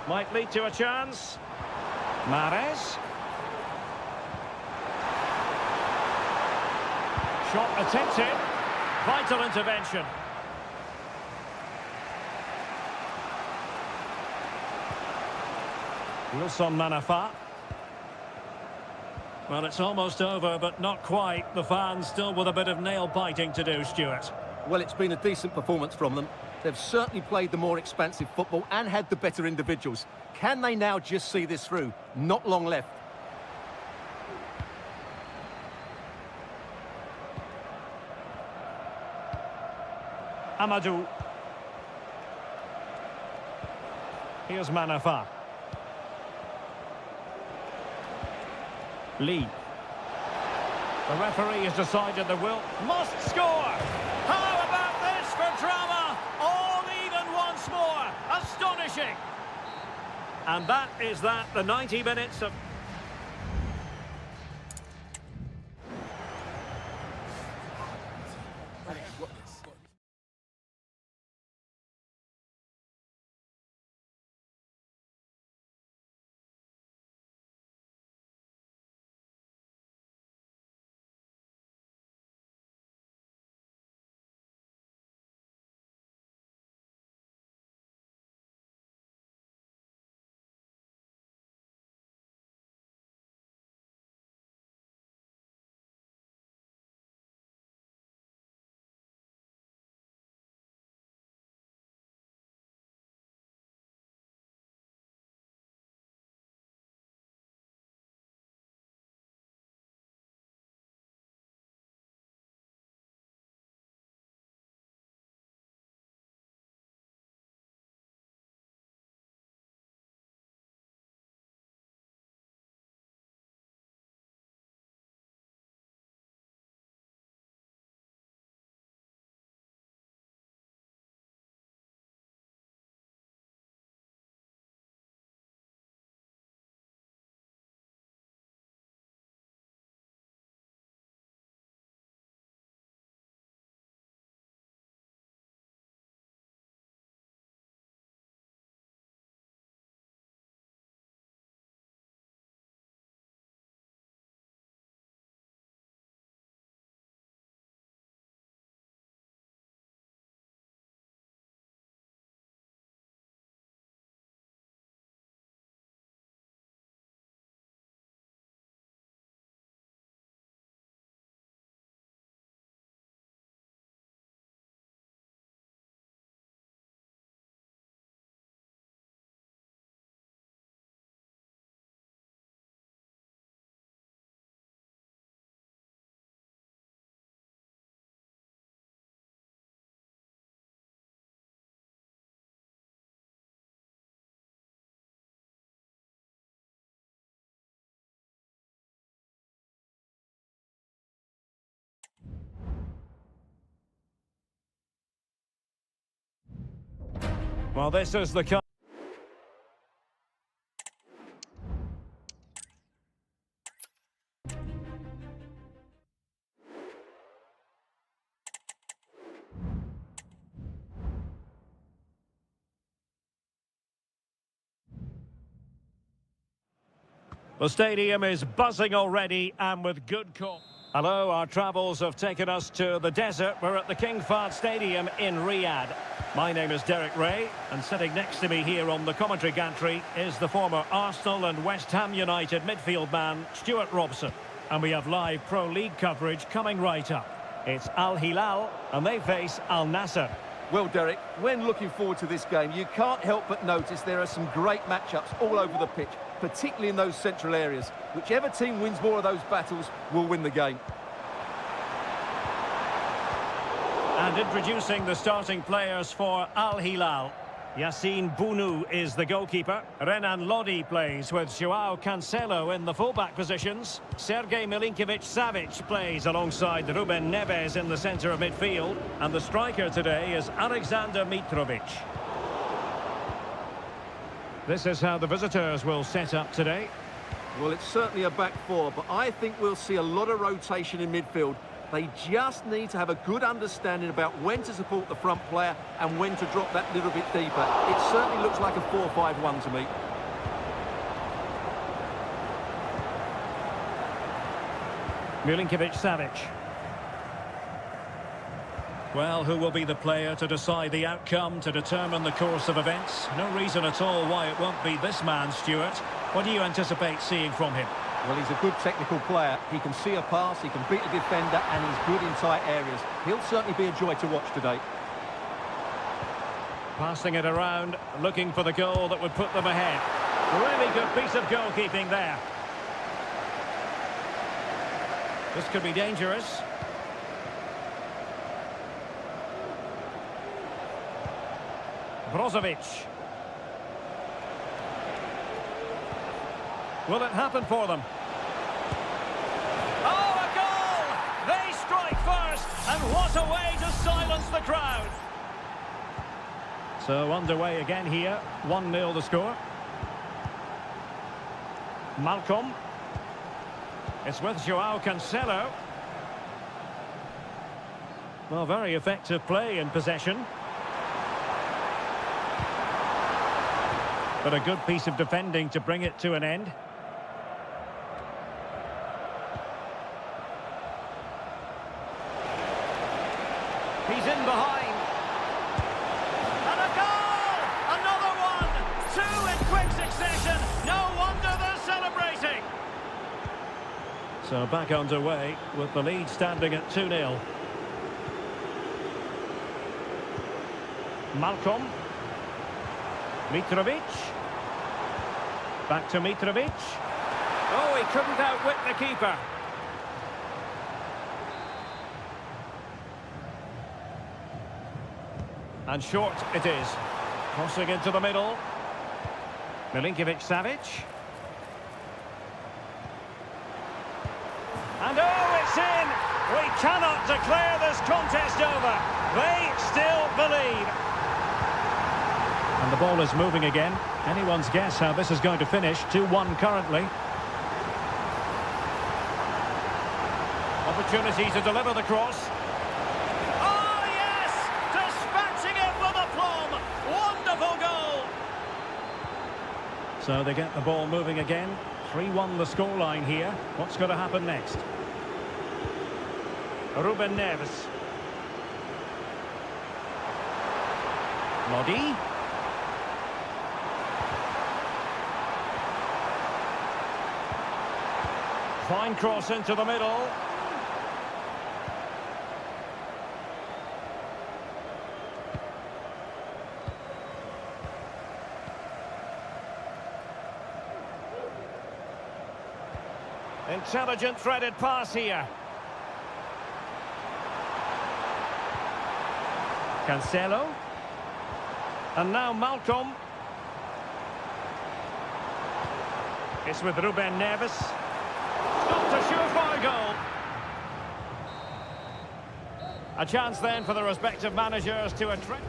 Might lead to a chance. Mahrez. Shot attempted. Vital intervention. Wilson Manafa. Well, it's almost over, but not quite. The fans still with a bit of nail-biting to do, Stuart. Well, it's been a decent performance from them. They've certainly played the more expansive football and had the better individuals. Can they now just see this through? Not long left. Amadou. Here's Manafa. Lee. The referee has decided the will must score. How about this for drama? All even once more. Astonishing. And that is that. The 90 minutes of... Well, this is the... The stadium is buzzing already, and with good call. Hello, our travels have taken us to the desert. We're at the King Fahd Stadium in Riyadh. My name is Derek Ray, and sitting next to me here on the commentary gantry is the former Arsenal and West Ham United midfield man, Stuart Robson. And we have live Pro League coverage coming right up. It's Al Hilal, and they face Al Nassr. Well, Derek, when looking forward to this game, you can't help but notice there are some great matchups all over the pitch, particularly in those central areas. Whichever team wins more of those battles will win the game. And introducing the starting players for Al Hilal. Yassine Bounou is the goalkeeper. Renan Lodi plays with Joao Cancelo in the fullback positions. Sergej Milinkovic-Savic plays alongside Ruben Neves in the centre of midfield. And the striker today is Alexander Mitrovic. This is how the visitors will set up today. Well, it's certainly a back four, but I think we'll see a lot of rotation in midfield. They just need to have a good understanding about when to support the front player and when to drop that little bit deeper. It certainly looks like a 4-5-1 to me. Milinkovic-Savic. Well, who will be the player to decide the outcome, to determine the course of events? No reason at all why it won't be this man, Stuart. What do you anticipate seeing from him? Well, he's a good technical player. He can see a pass, he can beat a defender, and he's good in tight areas. He'll certainly be a joy to watch today. Passing it around, looking for the goal that would put them ahead. Really good piece of goalkeeping there. This could be dangerous. Brozovic. Will it happen for them? Oh, a goal! They strike first, and what a way to silence the crowd. So underway again here, 1-0 the score. Malcolm. It's with Joao Cancelo. Well, very effective play in possession. But a good piece of defending to bring it to an end. He's in behind. And a goal! Another one! Two in quick succession. No wonder they're celebrating. So back underway with the lead standing at 2-0. Malcolm. Mitrovic. Back to Mitrovic. Oh, he couldn't outwit the keeper. And short it is. Crossing into the middle. Milinkovic-Savic. And oh, it's in! We cannot declare this contest over. They still believe. And the ball is moving again. Anyone's guess how this is going to finish. 2-1 currently. Opportunity to deliver the cross. Oh, yes! Dispatching it with aplomb. Wonderful goal. So they get the ball moving again. 3-1 the scoreline here. What's going to happen next? Ruben Neves. Lodi. Fine cross into the middle. Intelligent threaded pass here. Cancelo. And now Malcolm. It's with Ruben Neves. Not a surefire goal. A chance then for the respective managers to attract.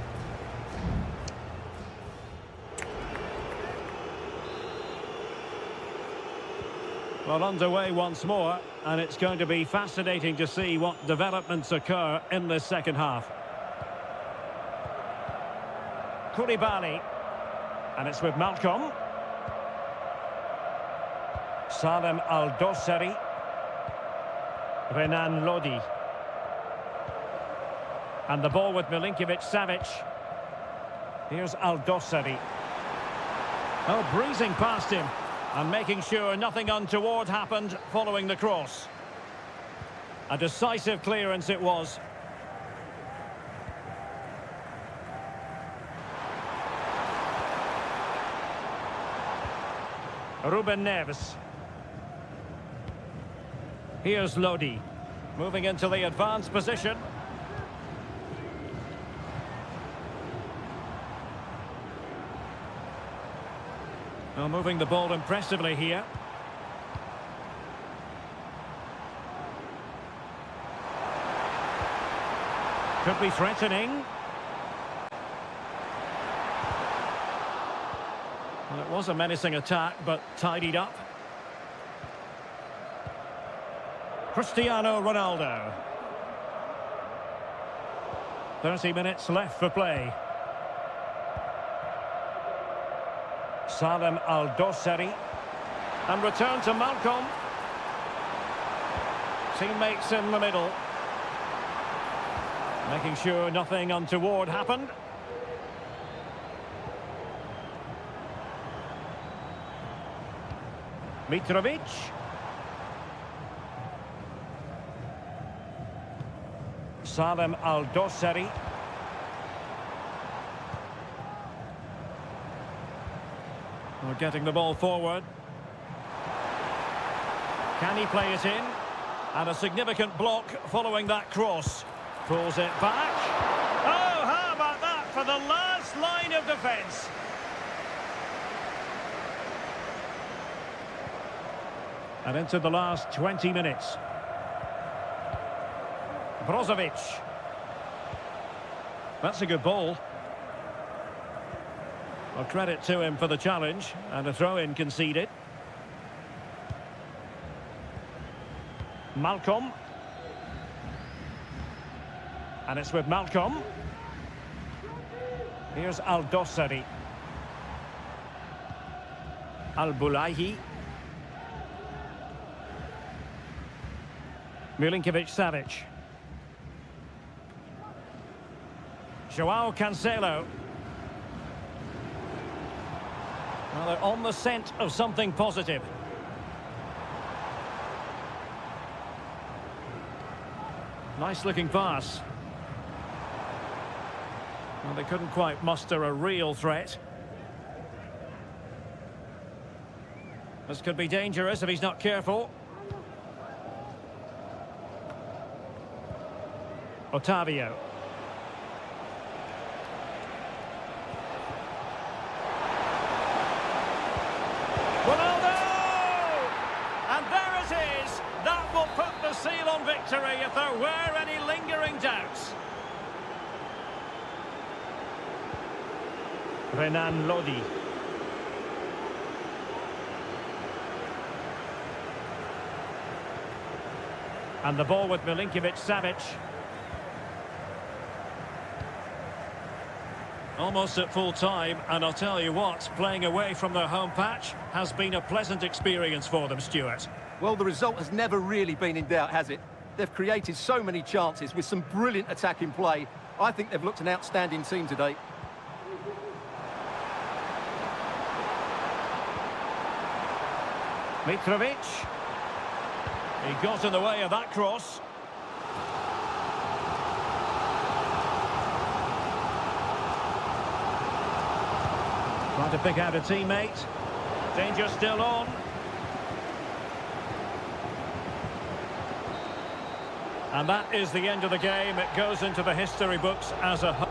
Well, underway once more, and it's going to be fascinating to see what developments occur in this second half. Koulibaly, and it's with Malcolm. Salem Al-Dossari. Renan Lodi. And the ball with Milinkovic-Savic. Here's Al-Dossari. Oh, breezing past him and making sure nothing untoward happened following the cross. A decisive clearance it was. Ruben Neves. Here's Lodi, moving into the advanced position. Well, moving the ball impressively here. Could be threatening. Well, it was a menacing attack, but tidied up. Cristiano Ronaldo. 30 minutes left for play. Salem Al-Dossari. And return to Malcolm. Teammates in the middle. Making sure nothing untoward happened. Mitrovic. Salem Al-Dossari. We're getting the ball forward. Can he play it in? And a significant block following that cross. Pulls it back. Oh, how about that for the last line of defence? And into the last 20 minutes. Brozovic. That's a good ball. Well, credit to him for the challenge, and a throw-in conceded. Malcolm. And it's with Malcolm. Here's Al-Dossari. Al-Bulaihi. Milinkovic-Savic. Joao Cancelo. Well, they're on the scent of something positive. Nice looking pass. Well, they couldn't quite muster a real threat. This could be dangerous if he's not careful. Otavio. Ronaldo! And there it is! That will put the seal on victory if there were any lingering doubts. Renan Lodi. And the ball with Milinkovic-Savic. Almost at full time, and I'll tell you what, playing away from their home patch has been a pleasant experience for them, Stuart. Well, the result has never really been in doubt, has it? They've created so many chances with some brilliant attacking play. I think they've looked an outstanding team today. Mitrovic. He got in the way of that cross. Trying to pick out a teammate. Danger still on. And that is the end of the game. It goes into the history books as a...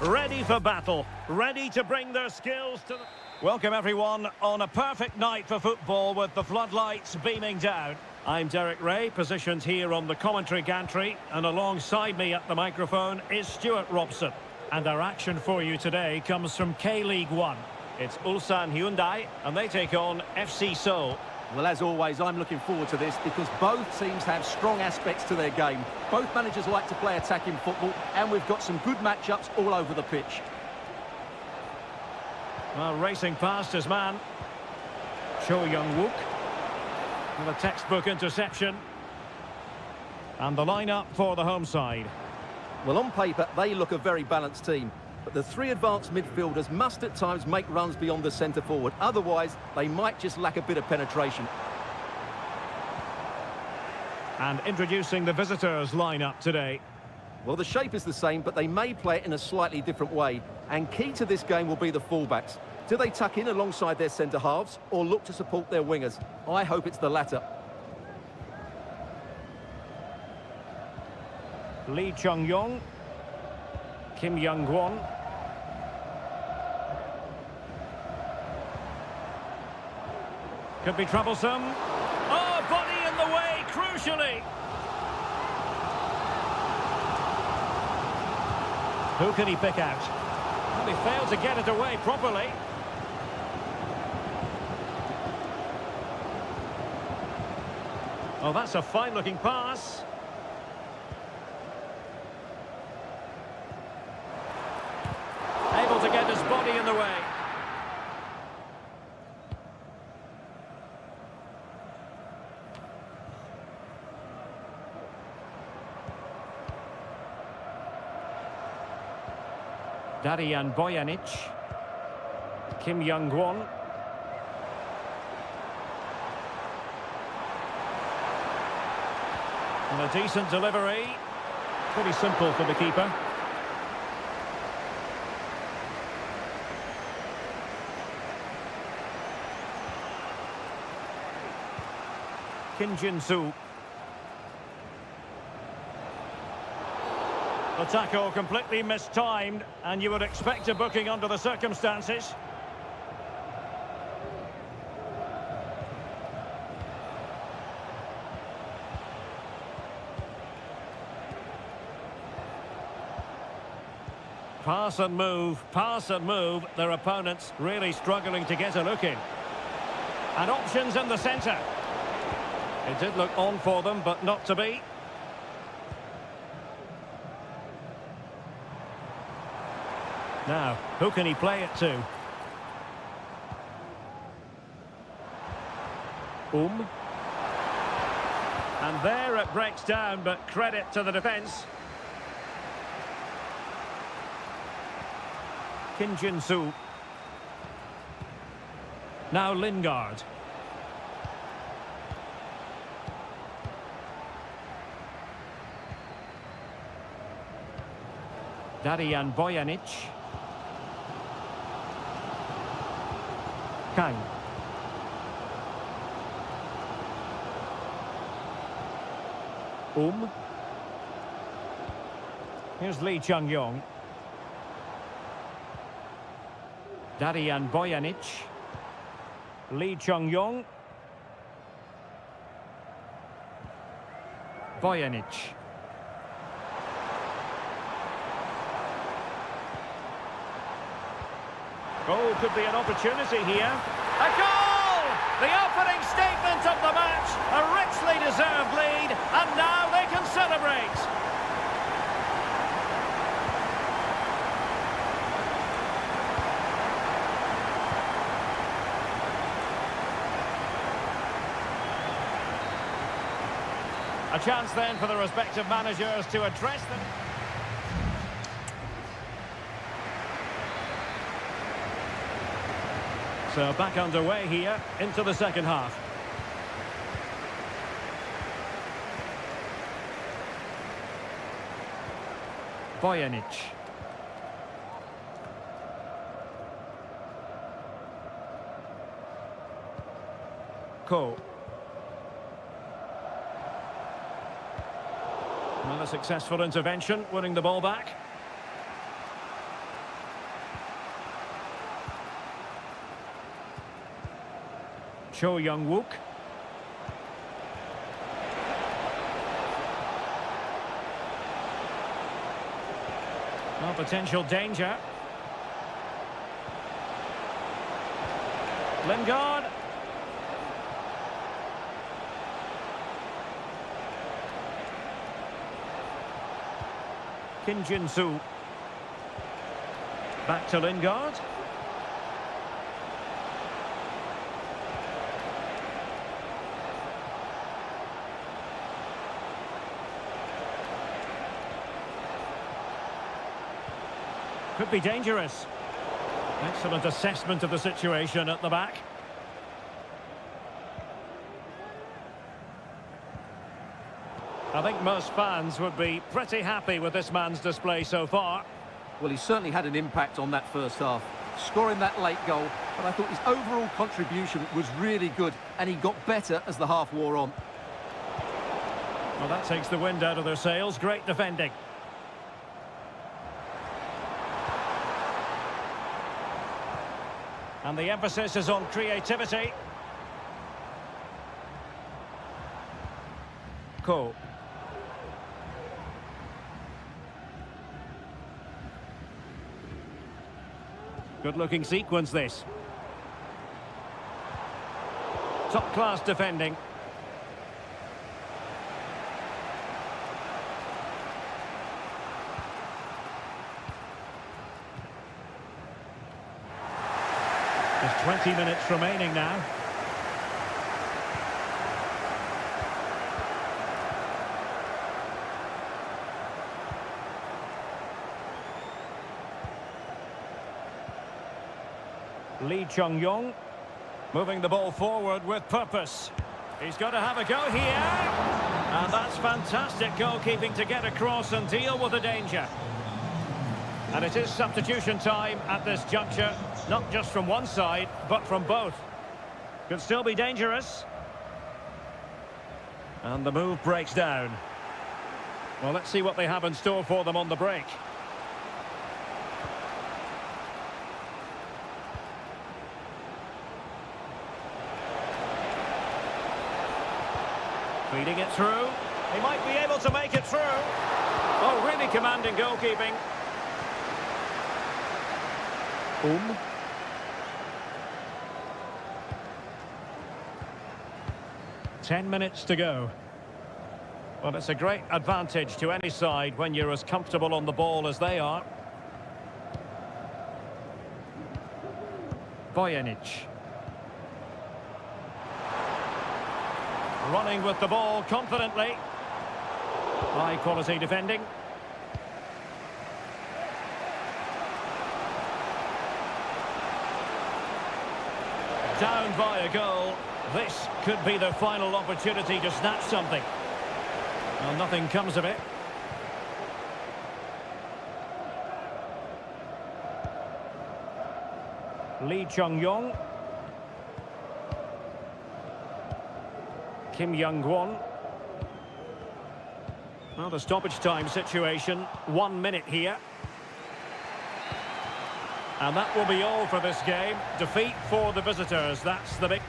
ready for battle, ready to bring their skills to the... Welcome everyone on a perfect night for football with the floodlights beaming down. I'm Derek Ray, positioned here on the commentary gantry, and alongside me at the microphone is Stuart Robson. And our action for you today comes from K-League 1. It's Ulsan Hyundai, and they take on FC Seoul. Well, as always, I'm looking forward to this because both teams have strong aspects to their game. Both managers like to play attacking football, and we've got some good matchups all over the pitch. Well, racing past his man, Cho Young-wook, with a textbook interception. And the lineup for the home side. Well, on paper, they look a very balanced team. But the three advanced midfielders must at times make runs beyond the centre forward. Otherwise, they might just lack a bit of penetration. And introducing the visitors' lineup today. Well, the shape is the same, but they may play it in a slightly different way. And key to this game will be the fullbacks. Do they tuck in alongside their centre-halves or look to support their wingers? I hope it's the latter. Lee Chung-yong, Kim Young-kwon. Could be troublesome. Oh, body in the way, crucially. Who can he pick out? Well, he failed to get it away properly. Oh, that's a fine-looking pass. Able to get his body in the way. Darian Bojanic, Kim Young-kwon. And a decent delivery. Pretty simple for the keeper. Kim Jin-soo. The tackle completely mistimed, and you would expect a booking under the circumstances. Pass and move. Their opponents really struggling to get a look in. And options in the centre. It did look on for them, but not to be. Now, who can he play it to? And there it breaks down, but credit to the defence. Kim Jin-soo. Now Lingard. Darian Bojanic. Kang. Here's Lee Chung-yong. Darian Bojanic. Lee Chung-yong. Bojanic. Oh, could be an opportunity here. A goal! The opening statement of the match. A richly deserved lead, and now they can celebrate. A chance then for the respective managers to address them. So back underway here into the second half. Bojanic. Ko. Well, a successful intervention, winning the ball back. Cho Young-wook. Well, potential danger. Lingard. Kim Jin-soo. Back to Lingard. Could be dangerous. Excellent assessment of the situation at the back. I think most fans would be pretty happy with this man's display so far. Well, he certainly had an impact on that first half, scoring that late goal, but I thought his overall contribution was really good, and he got better as the half wore on. Well, that takes the wind out of their sails. Great defending. And the emphasis is on creativity. Ko. Good-looking sequence, this. Top-class defending. There's 20 minutes remaining now. Lee Chung-yong moving the ball forward with purpose. He's got to have a go here. And that's fantastic goalkeeping to get across and deal with the danger. And it is substitution time at this juncture, not just from one side, but from both. Could still be dangerous. And the move breaks down. Well, let's see what they have in store for them on the break. Feeding it through. He might be able to make it through. Oh, really commanding goalkeeping. 10 minutes to go. Well, it's a great advantage to any side when you're as comfortable on the ball as they are. Bojanic. Running with the ball confidently. High quality defending. Down by a goal. This could be their final opportunity to snatch something. Well, nothing comes of it. Lee Chung-yong. Kim Young-won. Well, the stoppage time situation, 1 minute here. And that will be all for this game. Defeat for the visitors, that's the big...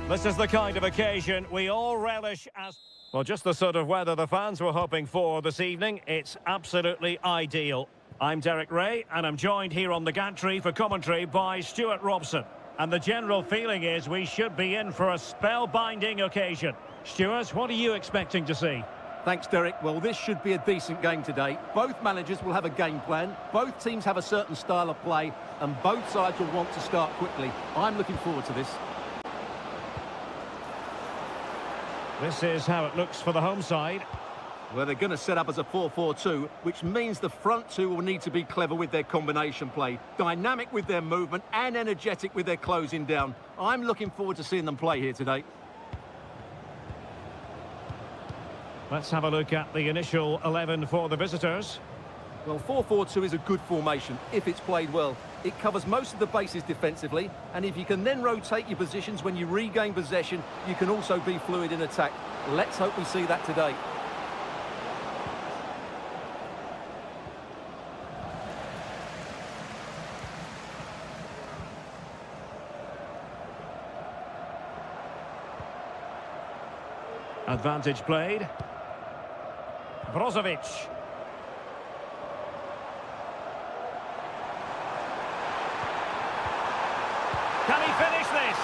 This is the kind of occasion we all relish as... Well, just the sort of weather the fans were hoping for this evening. It's absolutely ideal. I'm Derek Ray, and I'm joined here on the gantry for commentary by Stuart Robson. And the general feeling is we should be in for a spellbinding occasion. Stuart, what are you expecting to see? Thanks, Derek. Well, this should be a decent game today. Both managers will have a game plan. Both teams have a certain style of play, and both sides will want to start quickly. I'm looking forward to this. This is how it looks for the home side. Well, they're going to set up as a 4-4-2, which means the front two will need to be clever with their combination play, dynamic with their movement, and energetic with their closing down. I'm looking forward to seeing them play here today. Let's have a look at the initial 11 for the visitors. Well, 4-4-2 is a good formation if it's played well. It covers most of the bases defensively, and if you can then rotate your positions when you regain possession, you can also be fluid in attack. Let's hope we see that today. Advantage played. Brozovic. Can he finish this?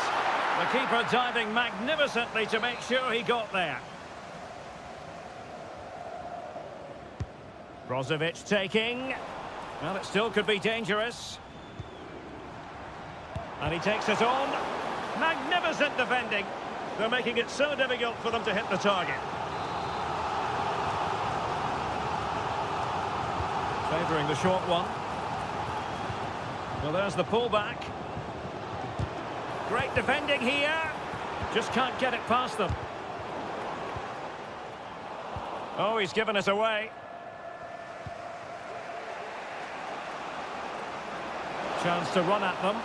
The keeper diving magnificently to make sure he got there. Brozovic taking. Well, it still could be dangerous. And he takes it on. Magnificent defending. They're making it so difficult for them to hit the target. Favouring the short one. Well, there's the pullback. Great defending here. Just can't get it past them. Oh, he's given it away. Chance to run at them.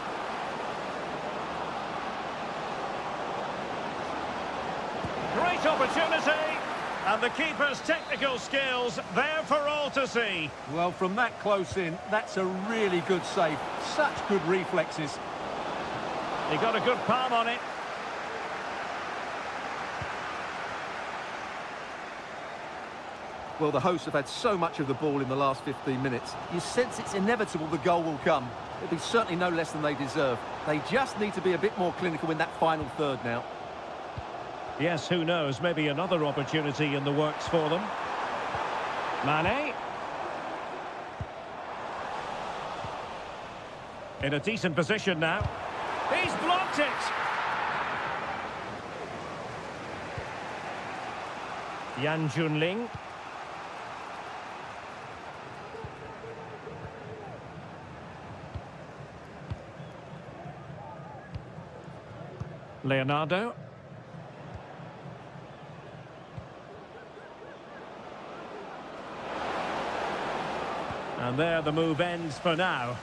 Great opportunity. And the keeper's technical skills there for all to see. Well, from that close in, that's a really good save. Such good reflexes. He got a good palm on it. Well, the hosts have had so much of the ball in the last 15 minutes. You sense it's inevitable the goal will come. It'll be certainly no less than they deserve. They just need to be a bit more clinical in that final third now. Yes, who knows, maybe another opportunity in the works for them. Mane. In a decent position now. He's blocked it! Yan Junling. Leonardo. And there the move ends for now.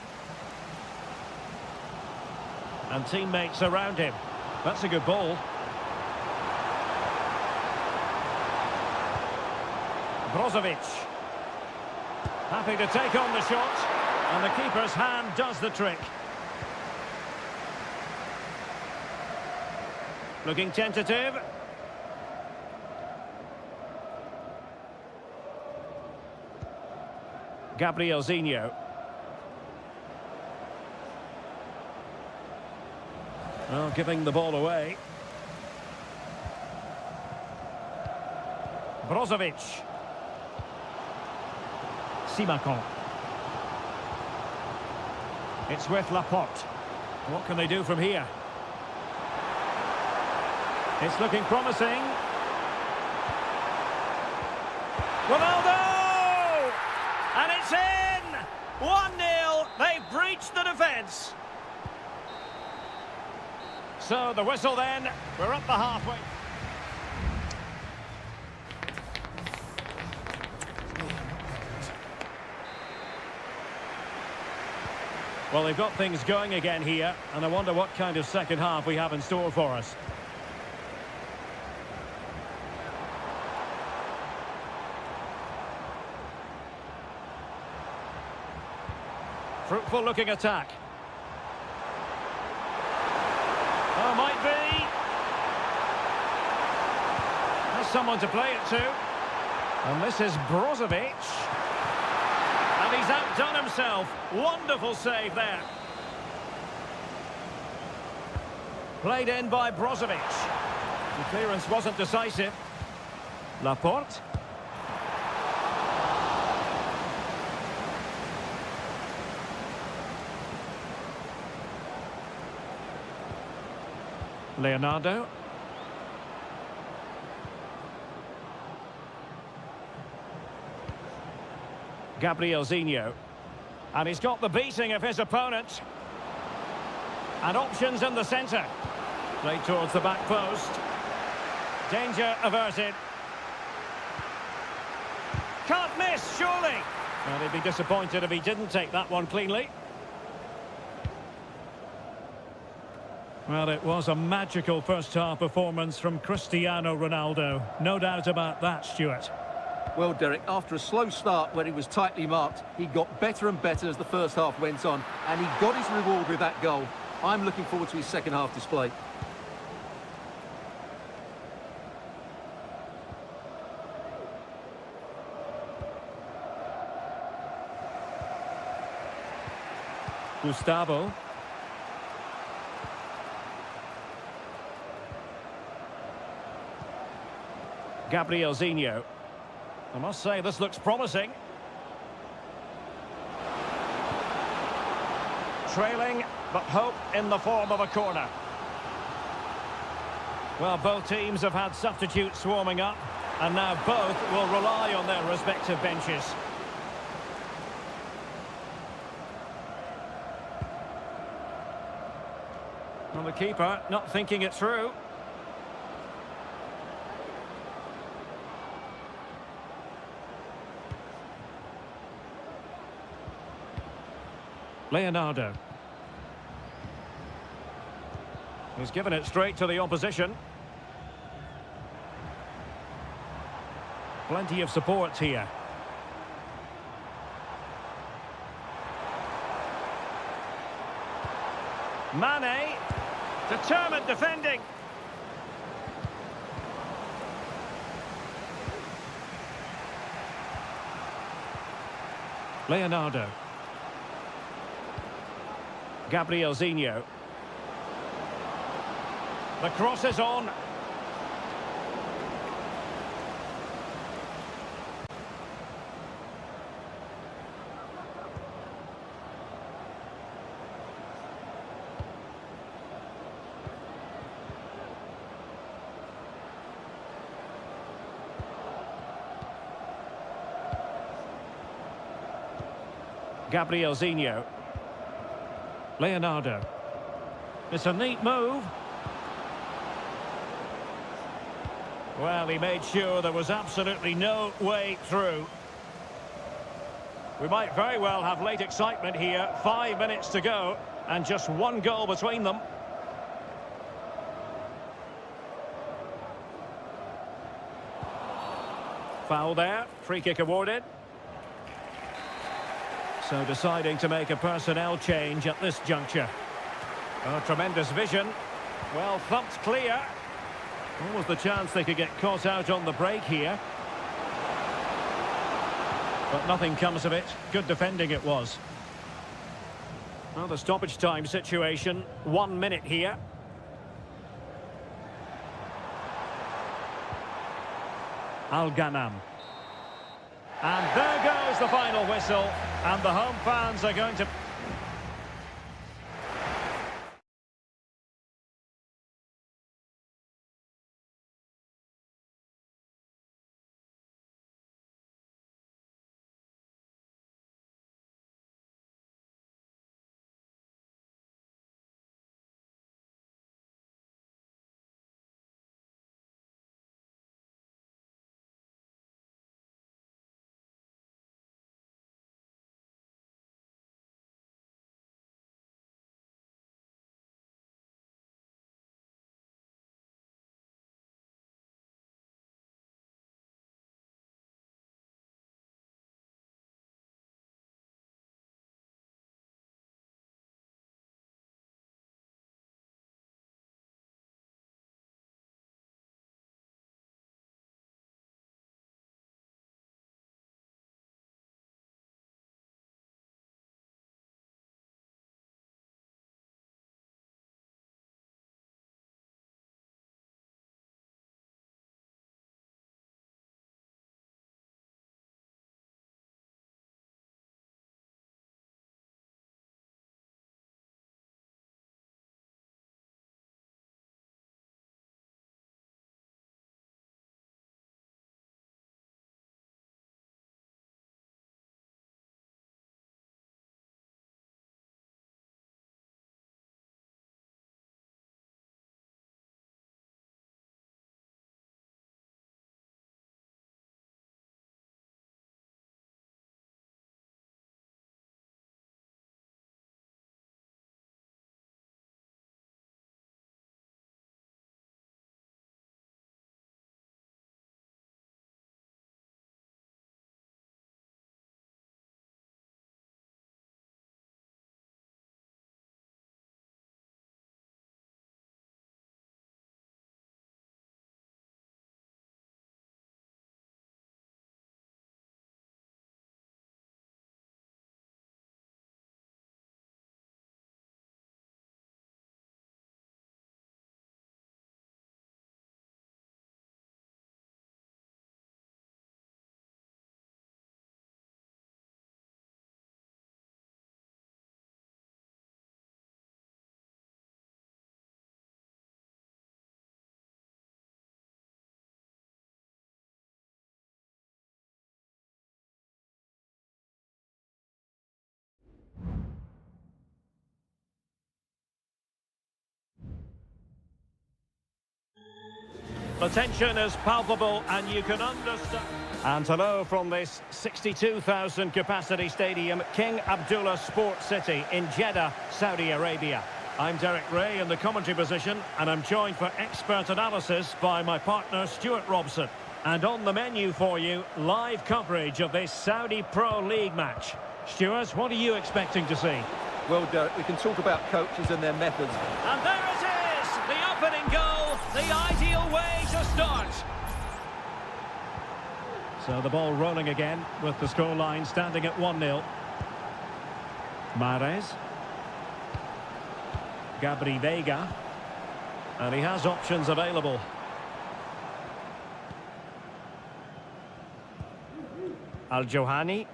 And teammates around him. That's a good ball. Brozovic. Happy to take on the shot. And the keeper's hand does the trick. Looking tentative. Gabriel Zinho. Well, giving the ball away. Brozovic. Simakon. It's with Laporte. What can they do from here? It's looking promising. Ronaldo! And it's in! 1-0. They've breached the defence. So the whistle then. We're up the halfway. Well, they've got things going again here, and I wonder what kind of second half we have in store for us. Fruitful looking attack. Oh, might be. someone to play it to. And this is Brozovic. And he's outdone himself. Wonderful save there. Played in by Brozovic. The clearance wasn't decisive. Laporte. Leonardo. Gabrielzinho. And he's got the beating of his opponent. And options in the centre. Played towards the back post. Danger averted. Can't miss, surely. And he'd be disappointed if he didn't take that one cleanly. Well, it was a magical first-half performance from Cristiano Ronaldo. No doubt about that, Stuart. Well, Derek, after a slow start where he was tightly marked, he got better and better as the first half went on, and he got his reward with that goal. I'm looking forward to his second-half display. Gustavo. Gabrielzinho. I must say, this looks promising. Trailing, but hope in the form of a corner. Well, both teams have had substitutes warming up, and now both will rely on their respective benches. Well, the keeper not thinking it through. Leonardo. He's given it straight to the opposition. Plenty of support here. Mane. Determined defending. Leonardo. Gabrielzinho. The cross is on. Gabrielzinho. Leonardo. It's a neat move. Well, he made sure there was absolutely no way through. We might very well have late excitement here. 5 minutes to go, and just one goal between them. Foul there. Free kick awarded. So deciding to make a personnel change at this juncture. Oh, tremendous vision. Well thumped clear. What was the chance they could get caught out on the break here? But nothing comes of it. Good defending it was. Well, the stoppage time situation. 1 minute here. Al-Ghanam. And there goes the final whistle. And the home fans are going to... The tension is palpable and you can understand. And hello from this 62,000 capacity stadium, King Abdullah Sports City in Jeddah, Saudi Arabia. I'm Derek Ray in the commentary position, and I'm joined for expert analysis by my partner Stuart Robson. And on the menu for you, live coverage of this Saudi Pro League match. Stuart, what are you expecting to see? Well, Derek, we can talk about coaches and their methods. And there it is! The opening goal, the ideal way to start. So the ball rolling again with the scoreline standing at 1-0. Mahrez. Gabri Veiga. And he has options available. Al-Johani.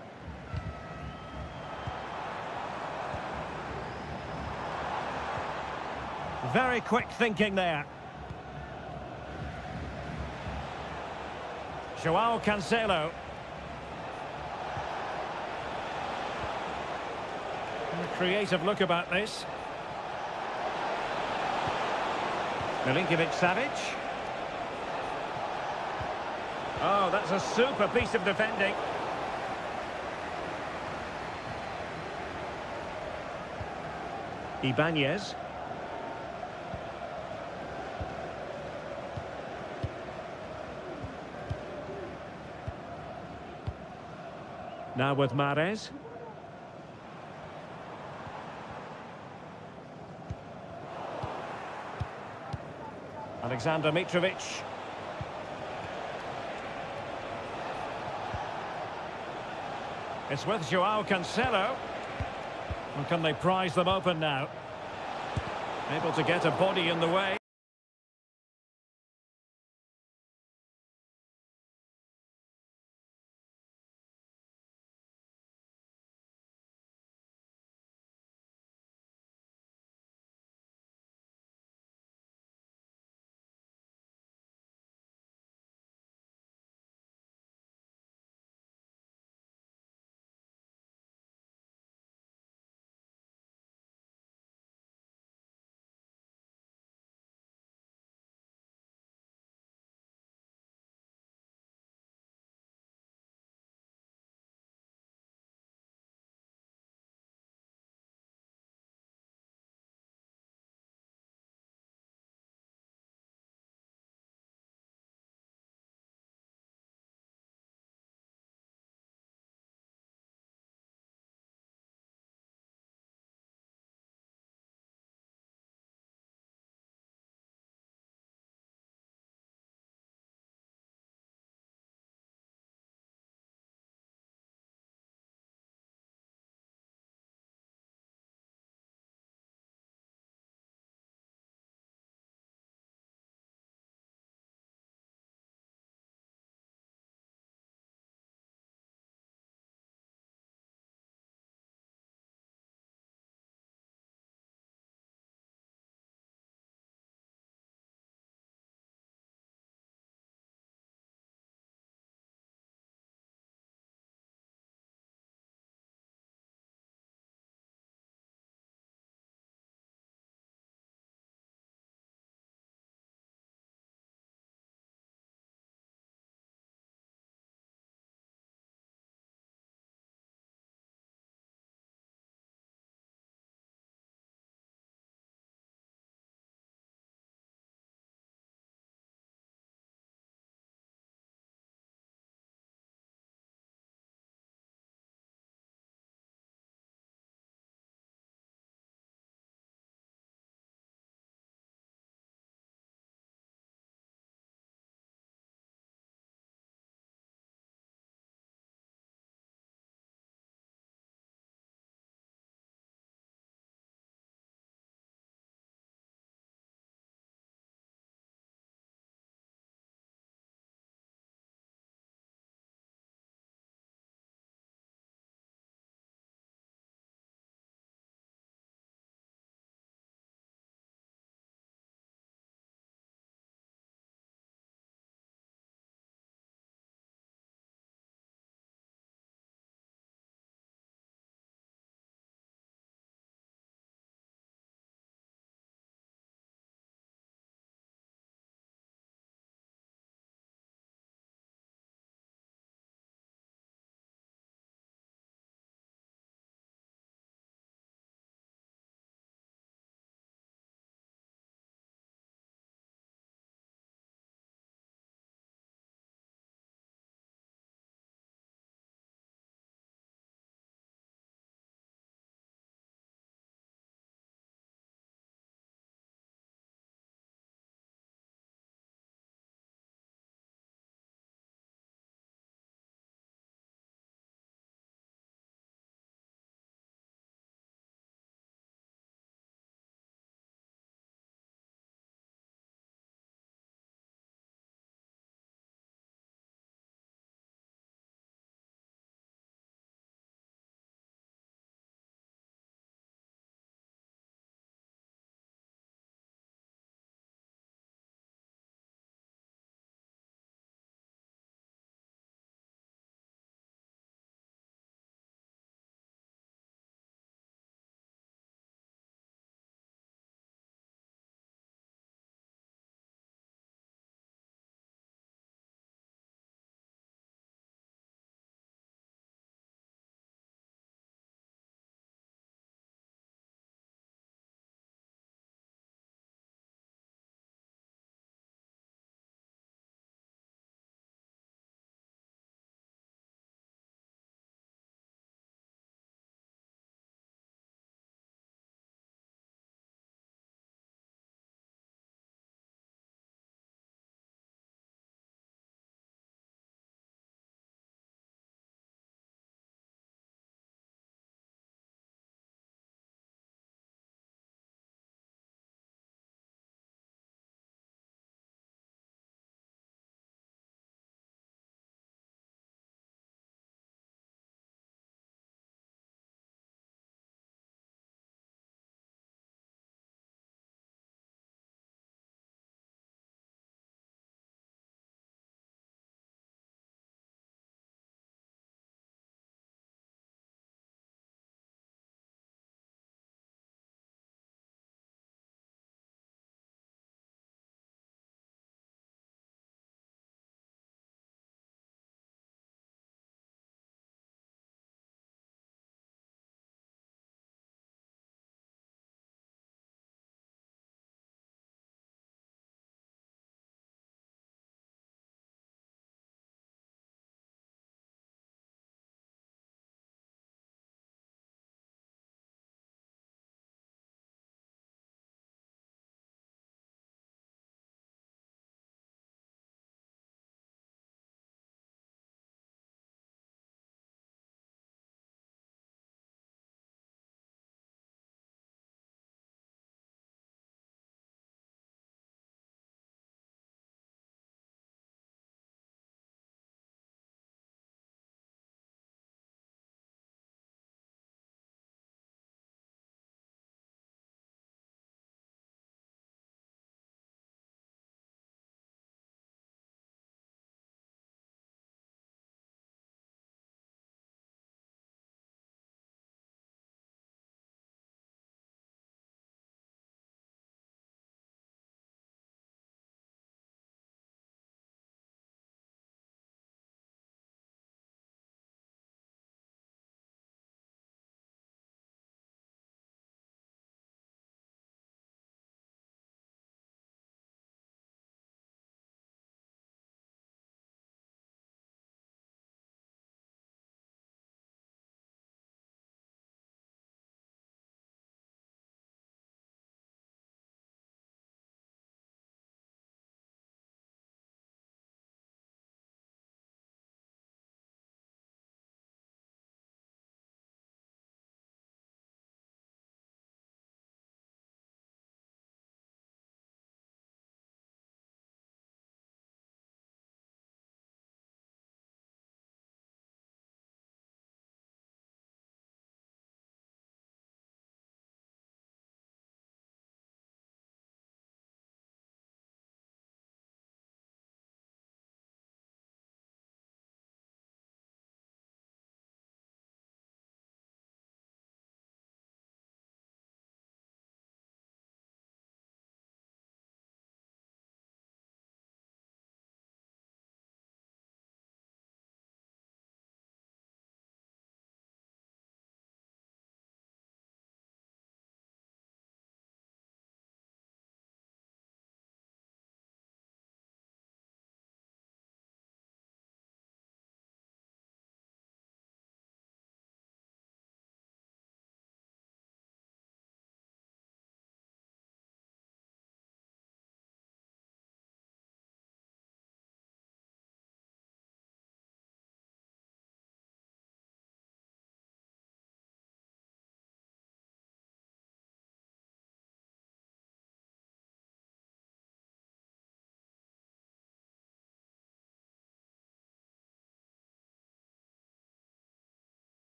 Very quick thinking there. Joao Cancelo. A creative look about this. Milinkovic-Savic. Oh, that's a super piece of defending. Ibanez. Now with Mahrez. Alexander Mitrovic. It's with Joao Cancelo. And can they prise them open now? Able to get a body in the way.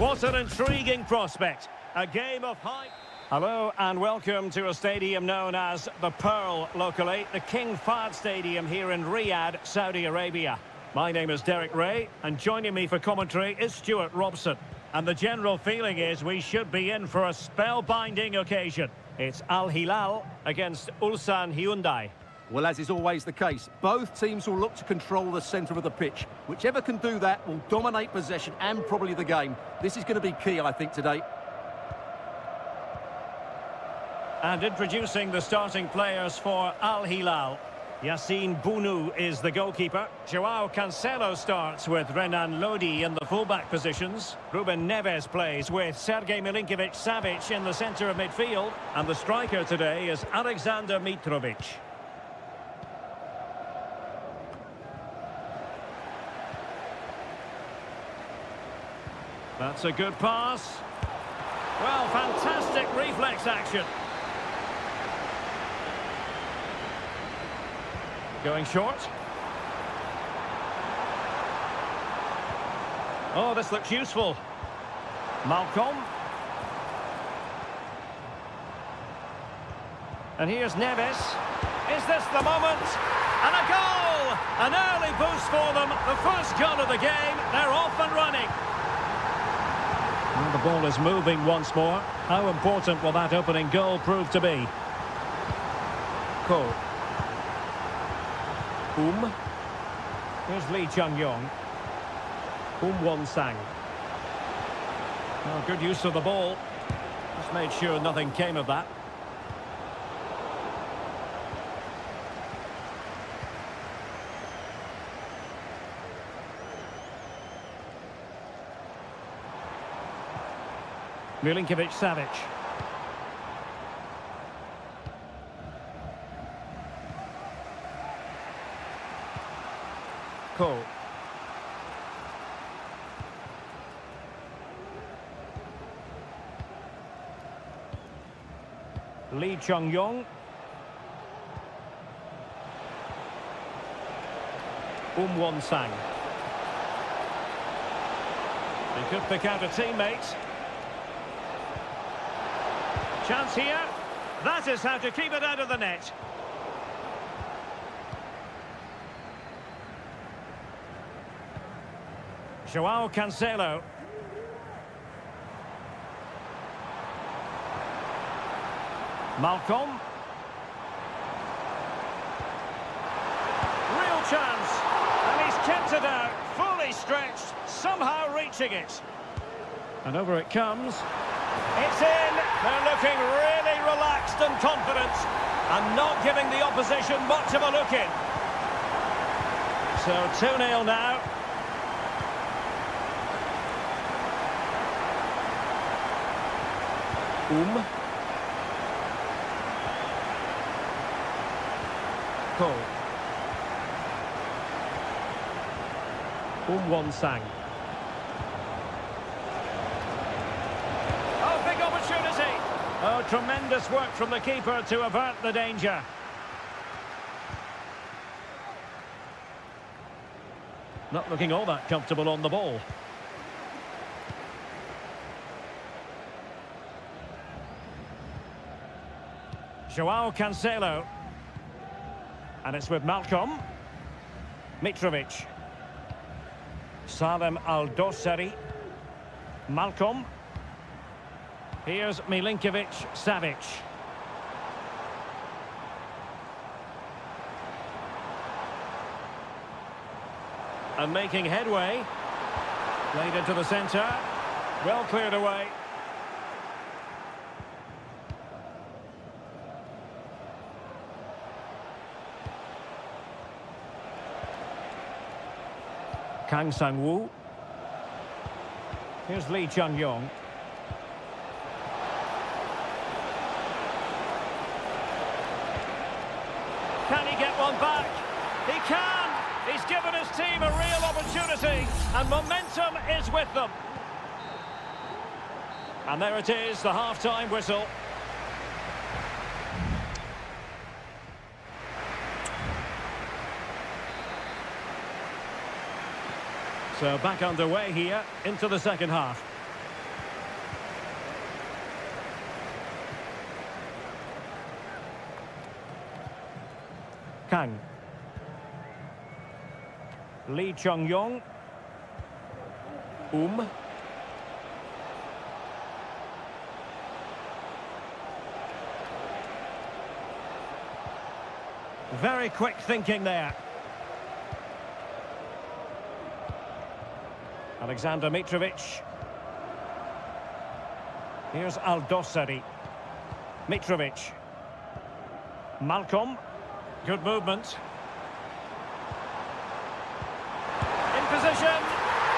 What an intriguing prospect. A game of high... Hello and welcome to a stadium known as the Pearl locally, the King Fahd Stadium here in Riyadh, Saudi Arabia. My name is Derek Ray and joining me for commentary is Stuart Robson. And the general feeling is we should be in for a spellbinding occasion. It's Al Hilal against Ulsan Hyundai. Well, as is always the case, both teams will look to control the centre of the pitch. Whichever can do that will dominate possession and probably the game. This is going to be key, I think, today. And introducing the starting players for Al Hilal. Yassine Bounou is the goalkeeper. Joao Cancelo starts with Renan Lodi in the fullback positions. Ruben Neves plays with Sergej Milinkovic-Savic in the centre of midfield. And the striker today is Alexander Mitrovic. That's a good pass. Well, fantastic reflex action. Going short. Oh, this looks useful. Malcolm. And here's Neves. Is this the moment? And a goal! An early boost for them. The first goal of the game. They're off and running. And the ball is moving once more. How important will that opening goal prove to be? Cole. Here's Lee Chung-yong. Won-sang. Oh, good use of the ball. Just made sure nothing came of that. Milinkovic-Savic. Cole. Lee Chung-yong. Won-sang. They could pick out a teammate. Chance here. That is how to keep it out of the net. Joao Cancelo. Malcolm. Real chance. And he's kept it out. Fully stretched. Somehow reaching it. And over it comes. It's in. They're looking really relaxed and confident. And not giving the opposition much of a look in. So 2-0 now. Cole. Won-sang. Oh, big opportunity. Oh, tremendous work from the keeper to avert the danger. Not looking all that comfortable on the ball. Joao Cancelo. And it's with Malcolm. Mitrovic. Salem Al-Dosari. Malcolm. Here's Milinkovic-Savic. And making headway. Played into the centre. Well cleared away. Kang Sang-woo. Here's Lee Chung-yong. Can he get one back? He can! He's given his team a real opportunity, and momentum is with them. And there it is, the half-time whistle. So back underway here into the second half. Kang. Lee Chung-yong. Very quick thinking there. Alexander Mitrovic. Here's Aldosari. Mitrovic. Malcolm. Good movement. In position.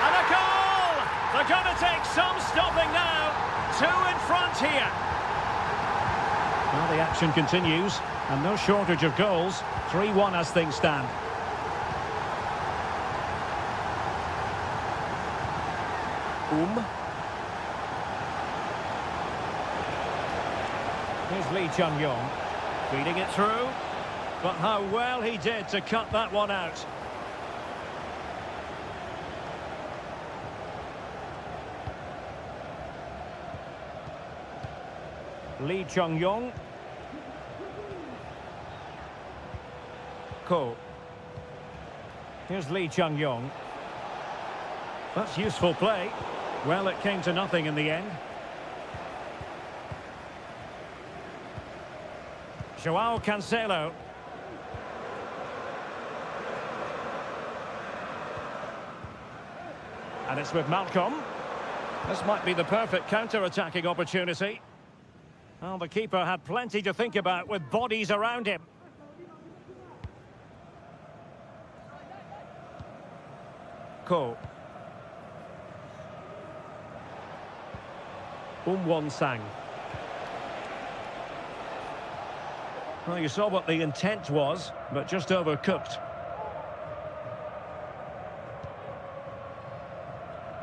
And a goal! They're going to take some stopping now. 2 in front here. Well, the action continues. And no shortage of goals. 3-1 as things stand. Here's Lee Chung-yong. Feeding it through. But how well he did to cut that one out. Lee Chung-yong. Ko. Here's Lee Chung-yong. That's useful play. Well, it came to nothing in the end. Joao Cancelo. And it's with Malcolm. This might be the perfect counter-attacking opportunity. Well, the keeper had plenty to think about with bodies around him. Ko. Won-sang. Well, you saw what the intent was, but just overcooked.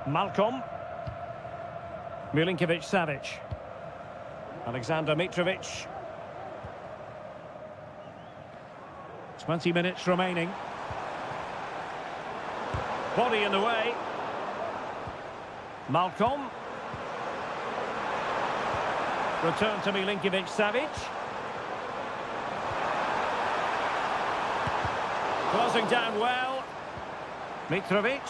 Malcolm. Milinkovic-Savic. Alexander Mitrovic. 20 minutes remaining. Body in the way. Malcolm. Return to Milinkovic-Savic. Closing down well. Mitrovic.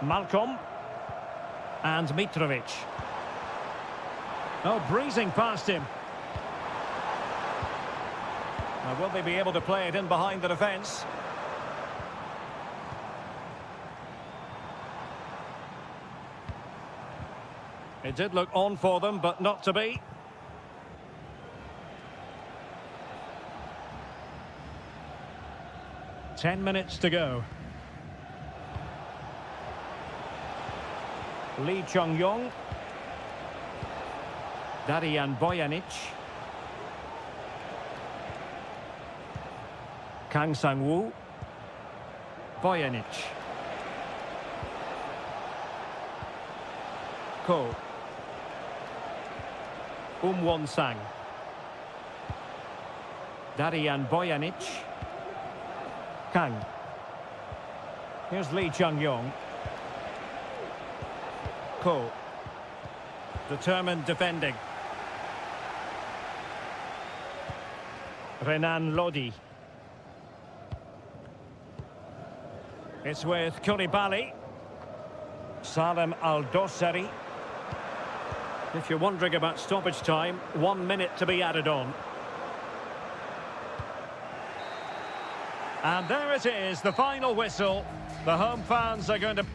Malcolm. And Mitrovic. Oh, breezing past him. Now, will they be able to play it in behind the defence? It did look on for them, but not to be. Ten minutes to go. Lee Chung-yong. Darian Bojanic. Kang Sang-woo. Bojanic. Ko. Won-sang. Darian Bojanic. Kang. Here's Lee Chung-yong. Ko. Determined defending. Renan Lodi. It's with Koulibaly. Salem Aldosari. If you're wondering about stoppage time, 1 minute to be added on. And there it is, the final whistle. The home fans are going to...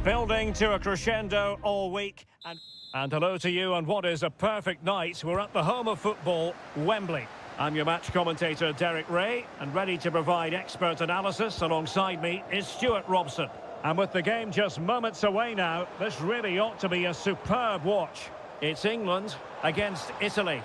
Building to a crescendo all week. And hello to you on what is a perfect night. We're at the home of football, Wembley. I'm your match commentator, Derek Ray, and ready to provide expert analysis alongside me is Stuart Robson. And with the game just moments away now, this really ought to be a superb watch. It's England against Italy.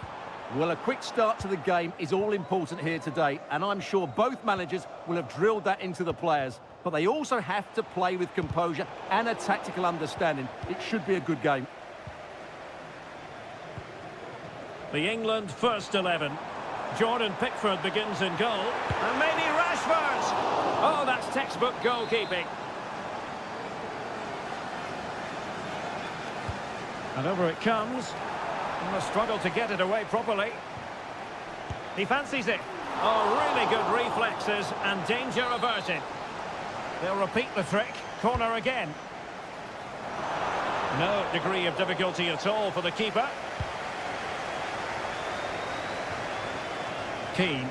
Well, a quick start to the game is all important here today, and I'm sure both managers will have drilled that into the players. But they also have to play with composure and a tactical understanding. It should be a good game. The England first 11. Jordan Pickford begins in goal. And maybe Rashford! Oh, that's textbook goalkeeping. And over it comes. And a struggle to get it away properly. He fancies it. Oh, really good reflexes and danger averted. They'll repeat the trick. Corner again. No degree of difficulty at all for the keeper. Keane.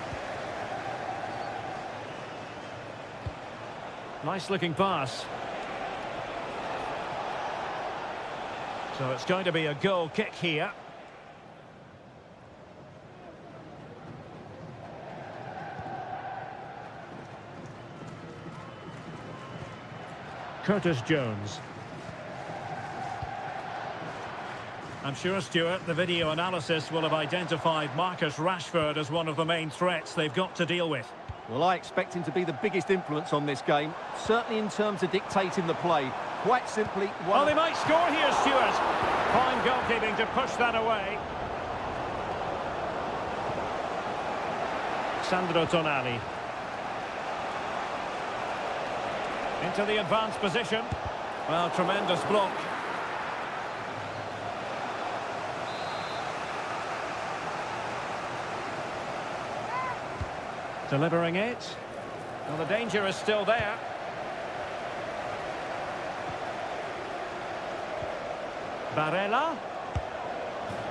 Nice looking pass. So it's going to be a goal kick here. Curtis Jones. I'm sure, Stuart, the video analysis will have identified Marcus Rashford as one of the main threats they've got to deal with. Well, I expect him to be the biggest influence on this game, certainly in terms of dictating the play. Quite simply... Oh, they might score here, Stuart. Fine goalkeeping to push that away. Sandro Tonali. Into the advanced position. Well, tremendous block. Delivering it. Well, the danger is still there. Barella.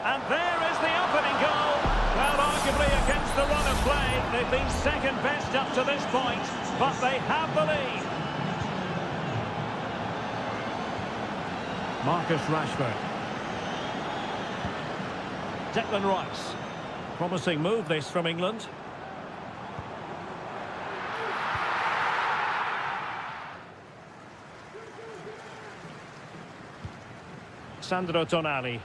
And there is the opening goal. Well, arguably against the run of play, they've been second best up to this point, but they have the lead. Marcus Rashford. Declan Rice. Promising move this from England. Sandro Tonali.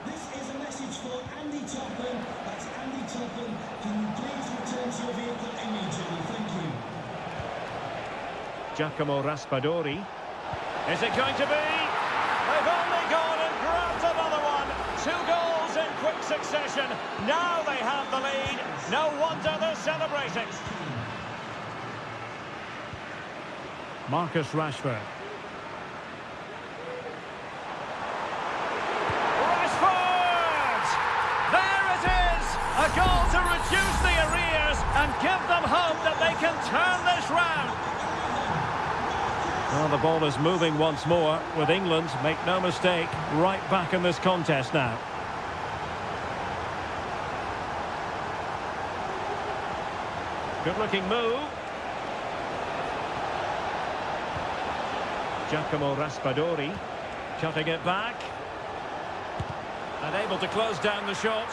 This is a message for Andy Topham. That's Andy Topham. Can you please return to your vehicle immediately? Thank you. Giacomo Raspadori. Is it going to be? They've only gone and grabbed another one. 2 goals in quick succession. Now they have the lead. No wonder they're celebrating. Marcus Rashford. A goal to reduce the arrears and give them hope that they can turn this round. Well, the ball is moving once more with England, make no mistake, right back in this contest now. Good-looking move. Giacomo Raspadori cutting it back. And able to close down the shot.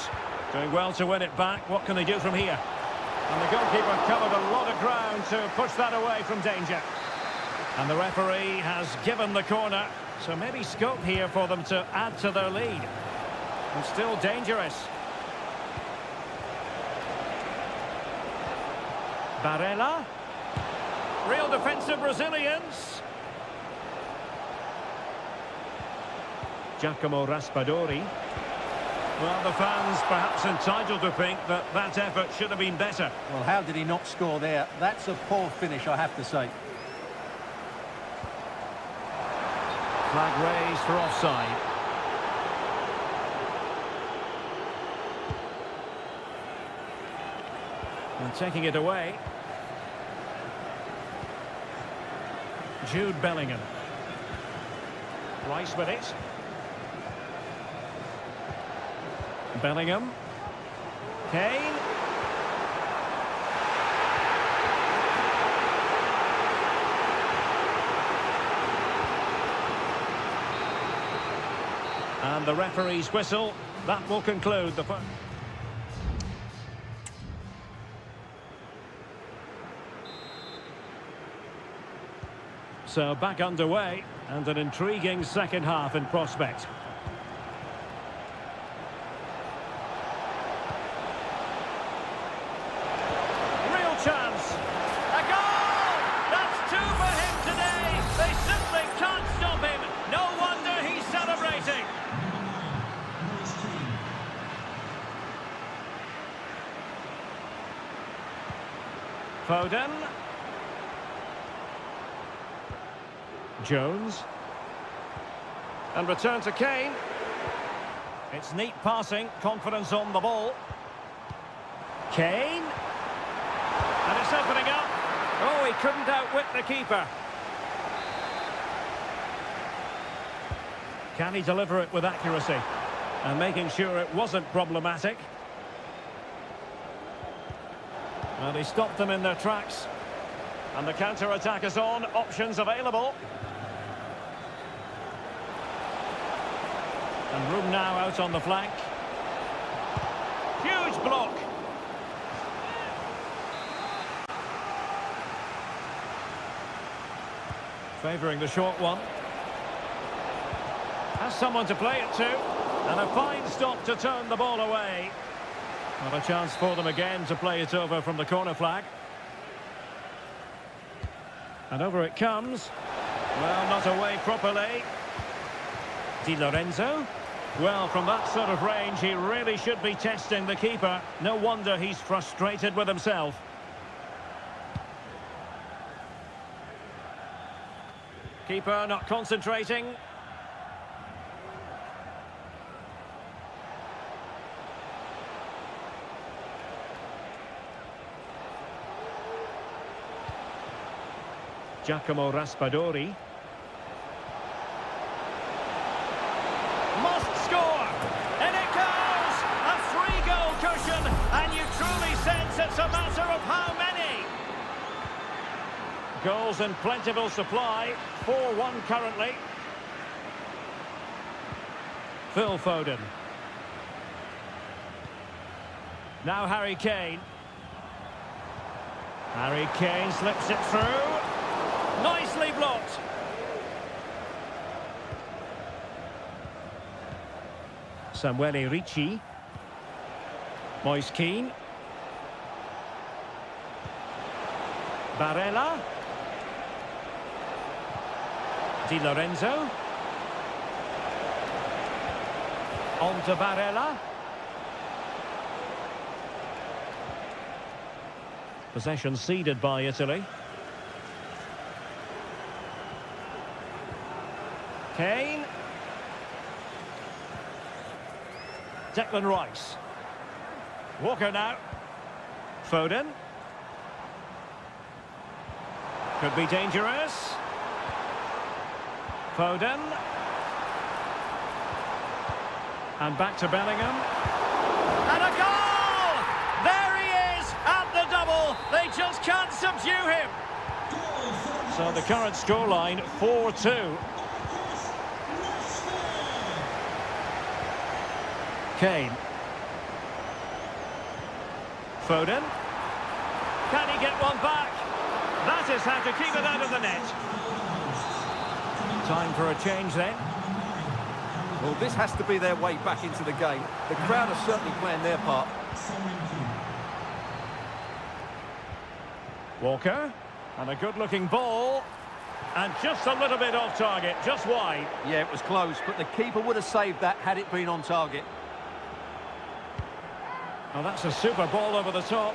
Doing well to win it back. What can they do from here? And the goalkeeper covered a lot of ground to push that away from danger. And the referee has given the corner. So maybe scope here for them to add to their lead. And still dangerous. Barella. Real defensive Brazilians. Giacomo Raspadori. Well, the fans perhaps entitled to think that that effort should have been better. Well, how did he not score there? That's a poor finish, I have to say. Flag raised for offside. And taking it away. Jude Bellingham. Rice with it. Bellingham. Kane. And the referee's whistle, that will conclude the first. So back underway, and an intriguing second half in prospect. Real chance. A goal! That's two for him today. They simply can't stop him. No wonder he's celebrating. Foden. Jones. And return to Kane. It's neat passing, confidence on the ball. Kane. And it's opening up. Oh, he couldn't outwit the keeper. Can he deliver it with accuracy? And making sure it wasn't problematic. And he stopped them in their tracks. And the counter-attack is on. Options available. And room now out on the flank. Huge block. Favouring the short one. Has someone to play it to. And a fine stop to turn the ball away. Not a chance for them again to play it over from the corner flag. And over it comes. Well, not away properly. Di Lorenzo. Well, from that sort of range, he really should be testing the keeper. No wonder he's frustrated with himself. Keeper not concentrating. Giacomo Raspadori. Must score! And it goes! A three-goal cushion, and you truly sense it's a matter of how many. Goals in plentiful supply, 4-1 currently. Phil Foden. Now Harry Kane. Harry Kane slips it through. Nicely blocked. Samuele Ricci. Moise Keane. Barella. Di Lorenzo. On to Barella. Possession ceded by Italy. Kane. Declan Rice. Walker now. Foden. Could be dangerous. Foden. And back to Bellingham. And a goal! There he is at the double. They just can't subdue him. So the current scoreline 4-2. Kane. Foden. Can he get one back? That is how to keep it out of the net. Time for a change then. Well, this has to be their way back into the game. The crowd are certainly playing their part. Walker. And a good-looking ball. And just a little bit off target, just wide. Yeah, it was close, but the keeper would have saved that had it been on target. Oh, that's a super ball over the top.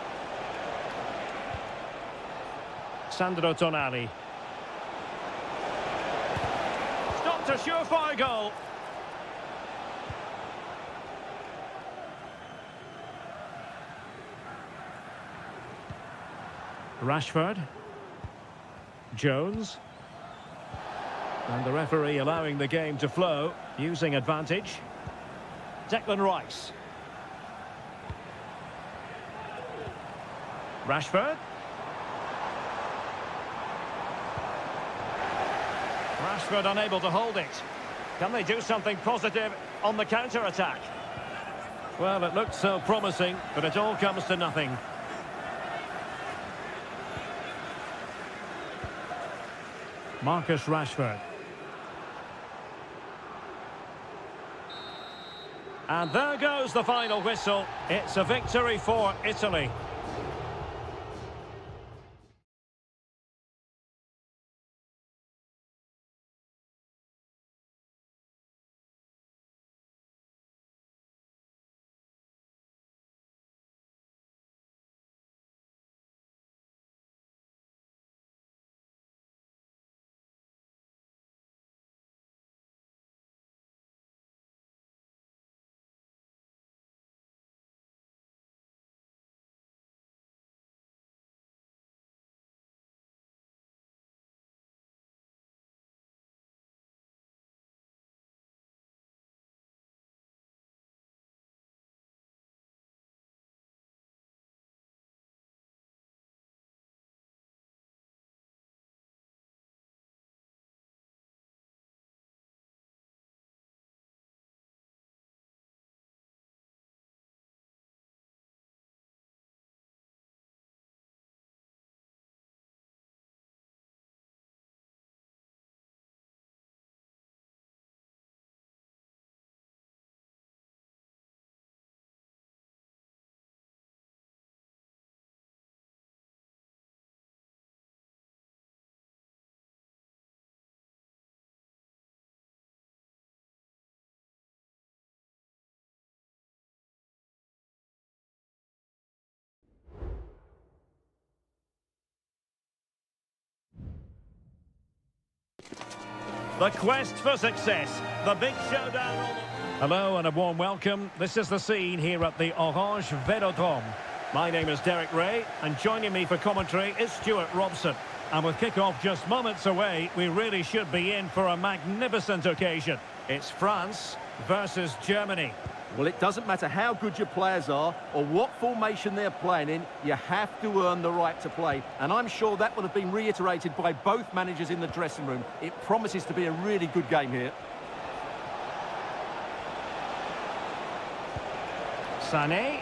Sandro Tonali. Stopped a surefire goal. Rashford. Jones. And the referee allowing the game to flow, using advantage. Declan Rice. Rashford. Rashford unable to hold it. Can they do something positive on the counter-attack. Well, it looked so promising, but it all comes to nothing. Marcus Rashford. And there goes the final whistle. It's a victory for Italy. The quest for success, the big showdown. Hello and a warm welcome. This is the scene here at the Orange Velodrome. My name is Derek Ray, and joining me for commentary is Stuart Robson. And with kick-off just moments away, we really should be in for a magnificent occasion. It's France versus Germany. Well, it doesn't matter how good your players are or what formation they're playing in, you have to earn the right to play. And I'm sure that will have been reiterated by both managers in the dressing room. It promises to be a really good game here. Sané.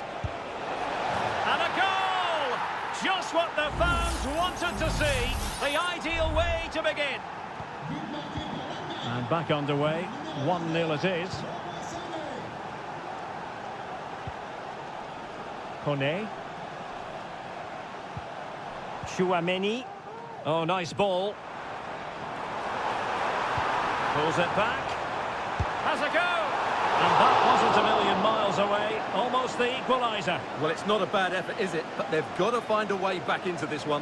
And a goal! Just what the fans wanted to see. The ideal way to begin. And back underway. 1-0 it is. Kone. Chouameni. Oh, nice ball. Pulls it back. Has a go! And that wasn't a million miles away. Almost the equaliser. Well, it's not a bad effort, is it? But they've got to find a way back into this one.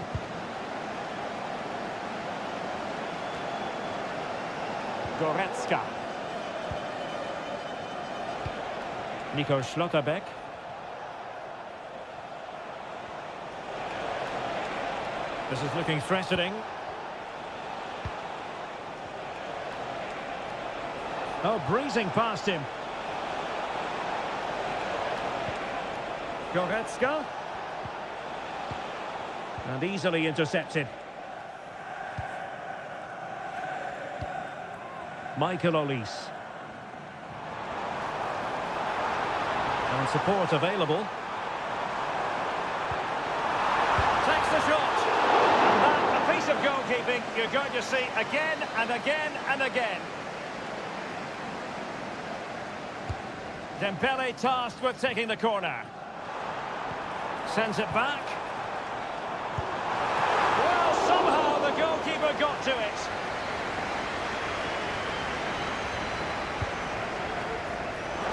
Goretzka. Nico Schlotterbeck. This is looking threatening. Oh, breezing past him. Goretzka. And easily intercepted. Michael Olise. And support available. Takes the shot. A piece of goalkeeping you're going to see again and again and again. Dembele tasked with taking the corner. Sends it back. Well, somehow the goalkeeper got to it.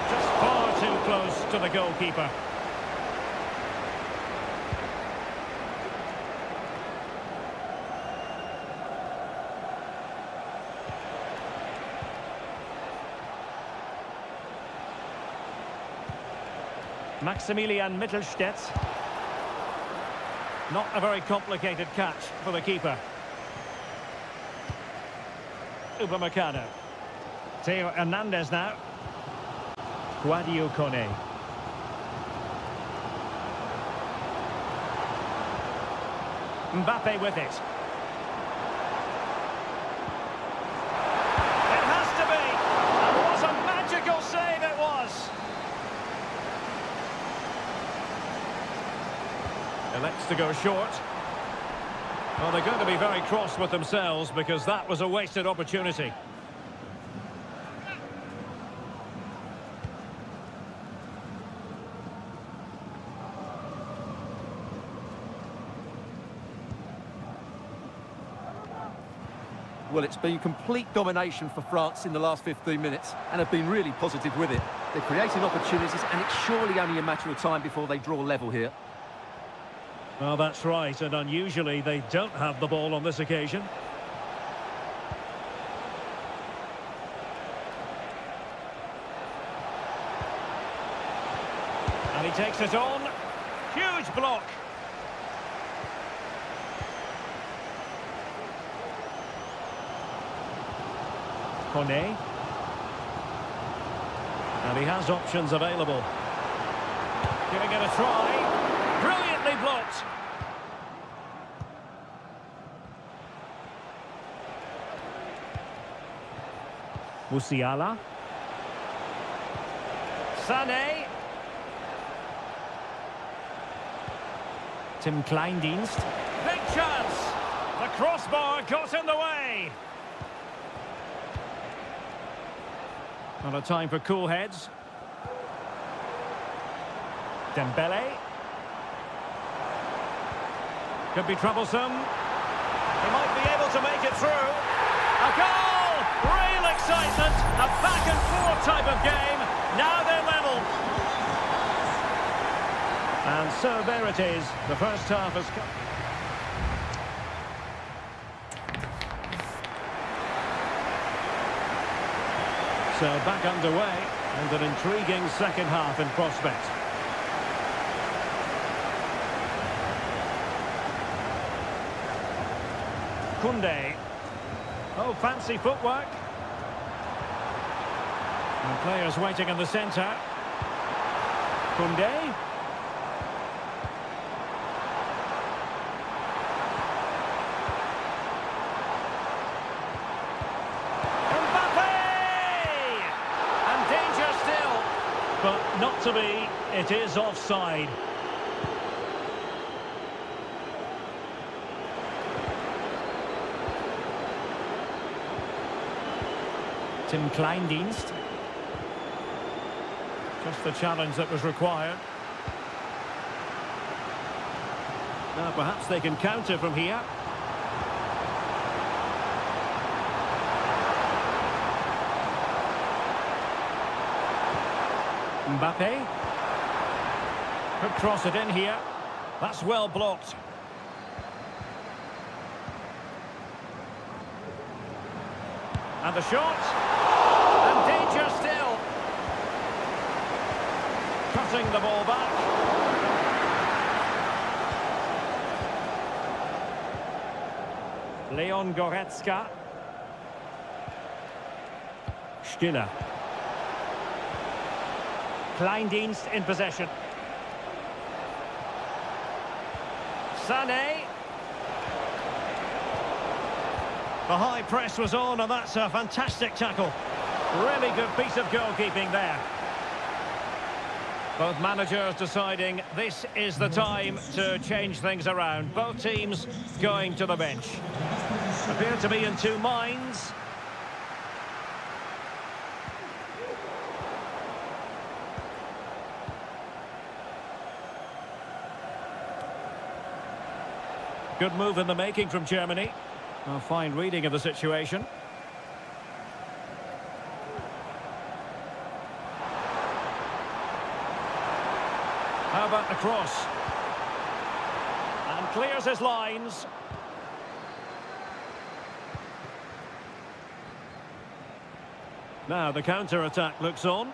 Just far too close to the goalkeeper. Maximilian Mittelstädt. Not a very complicated catch for the keeper. Upamecano. Theo Hernandez now. Guadio Kone. Mbappe with it. It has to be. And what a magical save Elects to go short. Well, they're going to be very cross with themselves because that was a wasted opportunity. Well, it's been complete domination for France in the last 15 minutes and have been really positive with it. They're creating opportunities and it's surely only a matter of time before they draw level here. Well, that's right, and unusually they don't have the ball on this occasion. And he takes it on. Huge block. Kone. And he has options available. Giving it a try. Brilliantly blocked. Musiala. Sané. Tim Kleindienst. Big chance. The crossbar got in the way. Not a time for cool heads. Dembele. Could be troublesome. He might be able to make it through. A goal! Real excitement. A back and forth type of game. Now they're level. And so there it is. The first half has come. So back underway, and an intriguing second half in prospect. Koundé. Oh, fancy footwork. And players waiting in the centre. Koundé. But not to be, it is offside. Tim Kleindienst. Just the challenge that was required. Now perhaps they can counter from here. Mbappe. Could cross it in here. That's well blocked. And the shot. And danger still. Cutting the ball back. Leon Goretzka. Stiller. Kleindienst in possession. Sané. The high press was on, and that's a fantastic tackle. Really good piece of goalkeeping there. Both managers deciding this is the time to change things around. Both teams going to the bench. Appear to be in two minds. Good move in the making from Germany. A fine reading of the situation. How about the cross? And clears his lines. Now the counter-attack looks on.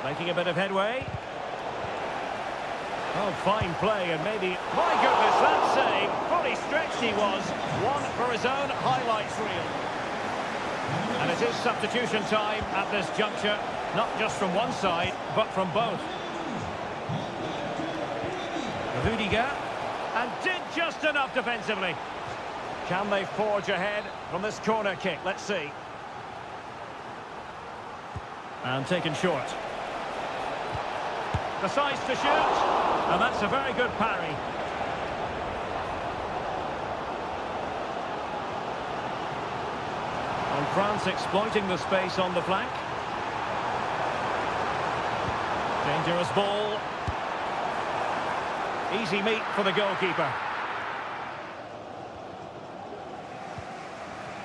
Making a bit of headway. Oh, fine play, and maybe... My goodness, that save! Fully stretched he was. One for his own highlights reel. And it is substitution time at this juncture. Not just from one side, but from both. Rudiger. And did just enough defensively. Can they forge ahead from this corner kick? Let's see. And taken short. Decides to shoot. And that's a very good parry. And France exploiting the space on the flank. Dangerous ball. Easy meet for the goalkeeper.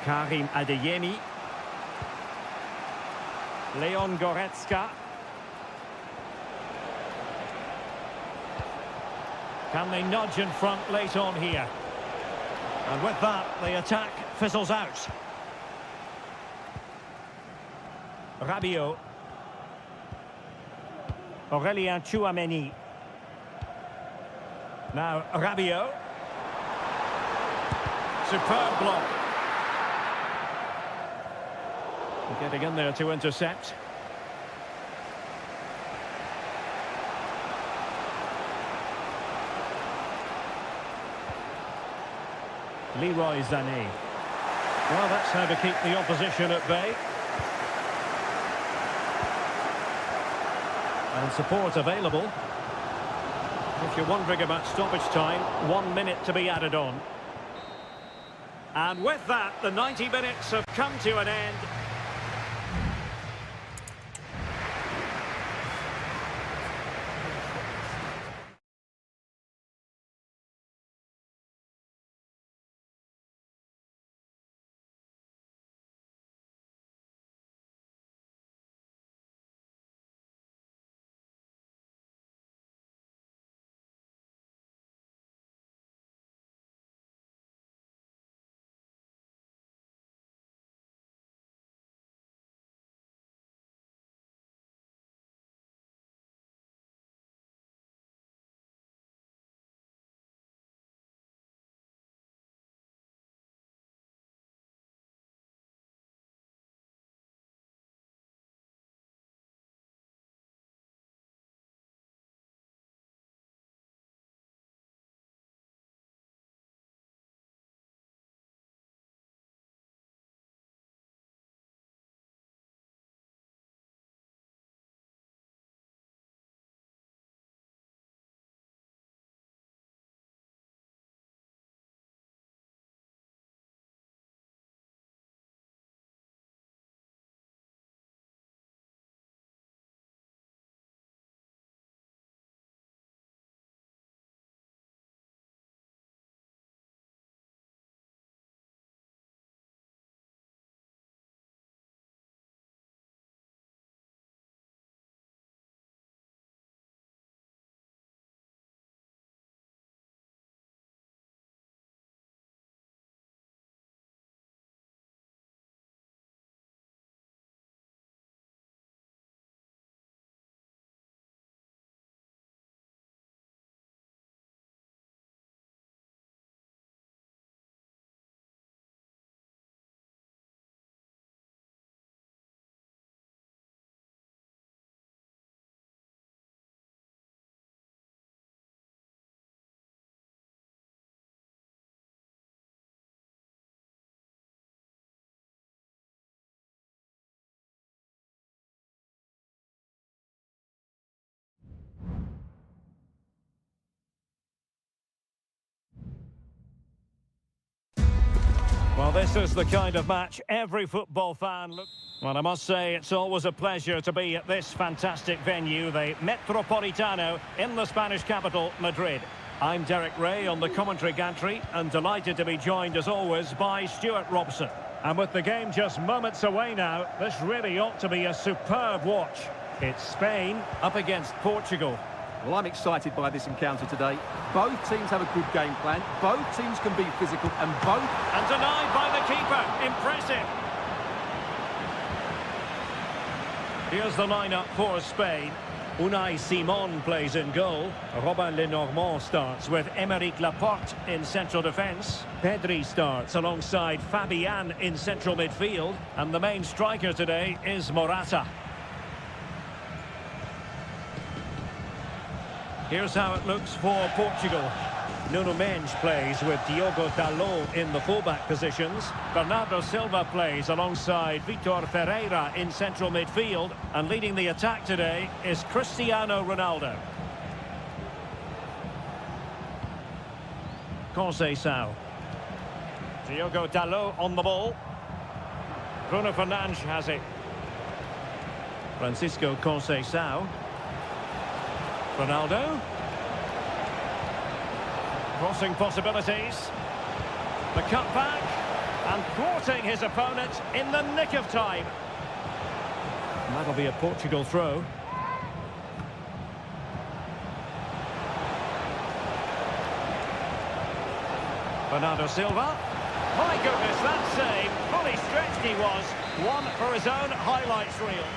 Karim Adeyemi. Leon Goretzka. Can they nudge in front late on here? And with that, the attack fizzles out. Rabiot. Aurélien Tchouameni. Now Rabiot. Superb block. Getting in there to intercept. Leroy Sané. Well, that's how to keep the opposition at bay. And support available. If you're wondering about stoppage time, 1 minute to be added on. And with that, the 90 minutes have come to an end. Well, this is the kind of match every football fan looks... Well, I must say, it's always a pleasure to be at this fantastic venue, the Metropolitano, in the Spanish capital, Madrid. I'm Derek Ray on the commentary gantry, and delighted to be joined, as always, by Stuart Robson. And with the game just moments away now, this really ought to be a superb watch. It's Spain up against Portugal. Well, I'm excited by this encounter today. Both teams have a good game plan. Both teams can be physical, and both... And denied by the keeper. Impressive. Here's the lineup for Spain. Unai Simon plays in goal. Robin Lenormand starts with Aymeric Laporte in central defence. Pedri starts alongside Fabian in central midfield. And the main striker today is Morata. Here's how it looks for Portugal. Nuno Mendes plays with Diogo Dalot in the fullback positions. Bernardo Silva plays alongside Vitor Ferreira in central midfield. And leading the attack today is Cristiano Ronaldo. Conceição. Diogo Dalot on the ball. Bruno Fernandes has it. Francisco Conceição. Ronaldo. Crossing possibilities. The cutback. And thwarting his opponent in the nick of time. And that'll be a Portugal throw. Bernardo Silva. My goodness, that save. Fully stretched he was. One for his own highlights reel.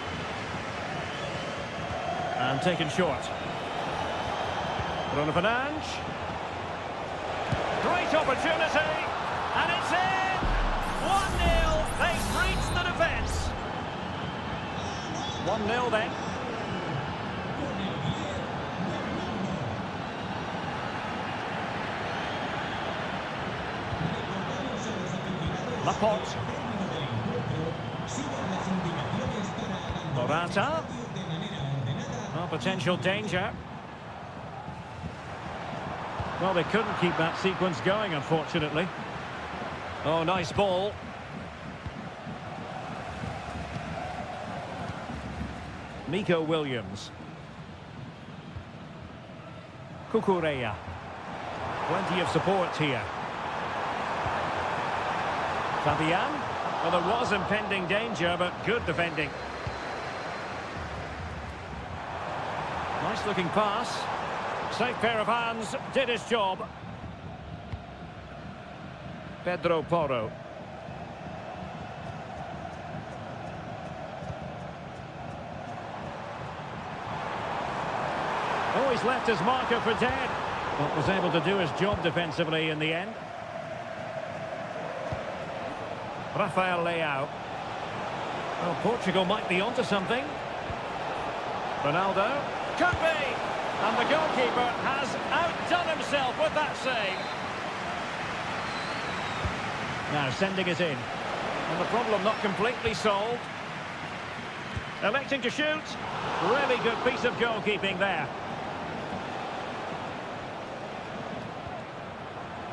And taken short. Bruno Fernandes. Great opportunity. And it's in. 1-0. They've breached the defence. 1-0 then. Laporte. Morata. Oh, potential danger. Well, they couldn't keep that sequence going, unfortunately. Oh, nice ball. Nico Williams. Cucurella. Plenty of support here. Fabian. Well, there was impending danger, but good defending. Nice looking pass. Safe pair of hands, did his job. Pedro Porro. Oh, he's left his marker for dead. But was able to do his job defensively in the end. Rafael Leao. Well, Portugal might be onto something. Ronaldo. Could be! And the goalkeeper has outdone himself with that save. Now sending it in. And the problem not completely solved. Electing to shoot. Really good piece of goalkeeping there.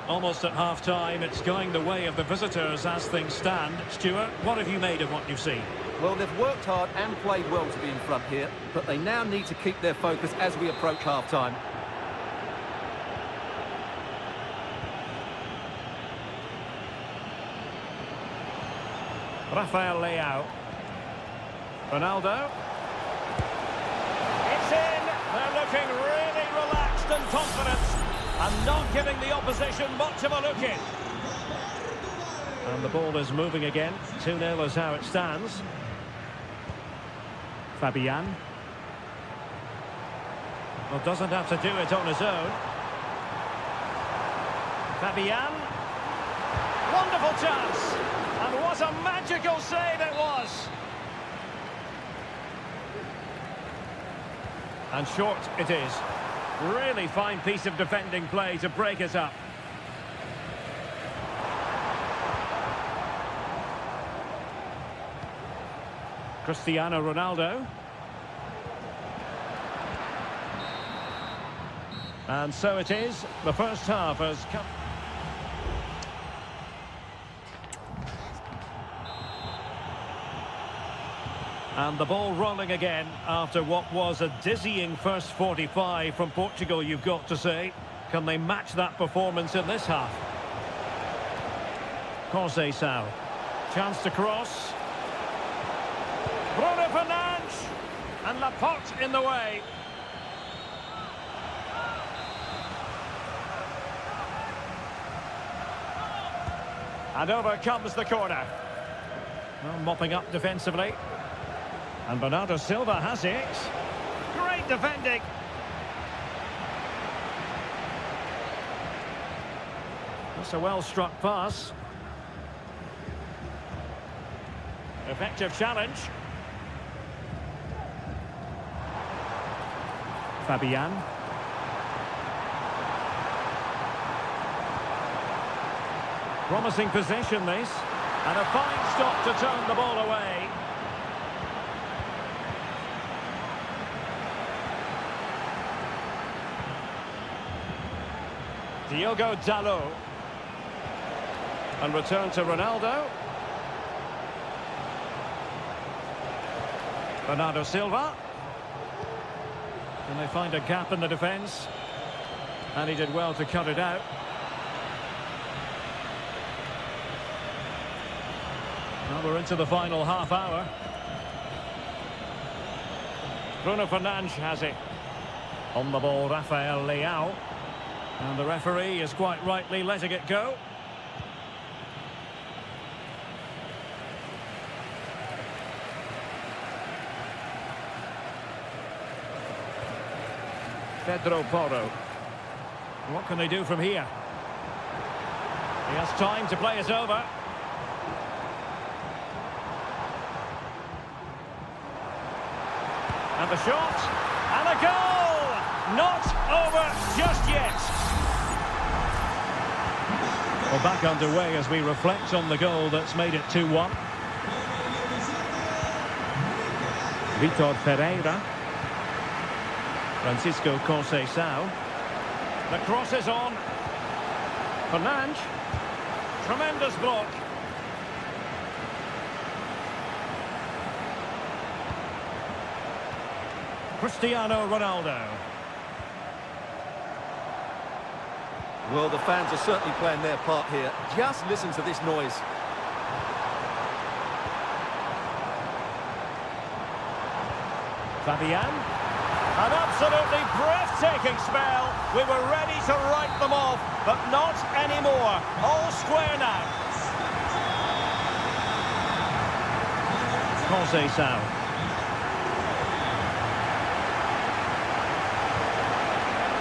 Almost at half-time, it's going the way of the visitors as things stand. Stuart, what have you made of what you've seen? Well, they've worked hard and played well to be in front here, but they now need to keep their focus as we approach half-time. Rafael Leao. Ronaldo. It's in! They're looking really relaxed and confident. And not giving the opposition much of a look in. And the ball is moving again. 2-0 is how it stands. Fabian. Well, doesn't have to do it on his own. Fabian. Wonderful chance. And what a magical save it was. And short it is. Really fine piece of defending play to break it up. Cristiano Ronaldo. And so it is. The first half has come. And the ball rolling again after what was a dizzying first 45 from Portugal, you've got to say. Can they match that performance in this half? Conceição. Chance to cross. Bruno Fernandes. And Laporte in the way. And over comes the corner. Well, mopping up defensively. And Bernardo Silva has it. Great defending. That's a well-struck pass. Effective challenge. Fabian. Promising possession, this. And a fine stop to turn the ball away. Diogo Dalot. And return to Ronaldo. Bernardo Silva. And they find a gap in the defence. And he did well to cut it out. Now we're into the final half hour. Bruno Fernandes has it. On the ball, Rafael Leao. And the referee is quite rightly letting it go. Pedro Porro. What can they do from here? He has time to play it over. And the shot. And a goal! Not over just yet. We're back underway as we reflect on the goal that's made it 2-1. Vitor Ferreira. Francisco Conceição. The cross is on. Fernandes. Tremendous block. Cristiano Ronaldo. Well, the fans are certainly playing their part here. Just listen to this noise. Fabian. An absolutely breathtaking spell. We were ready to write them off, but not anymore. All square now. Conceição.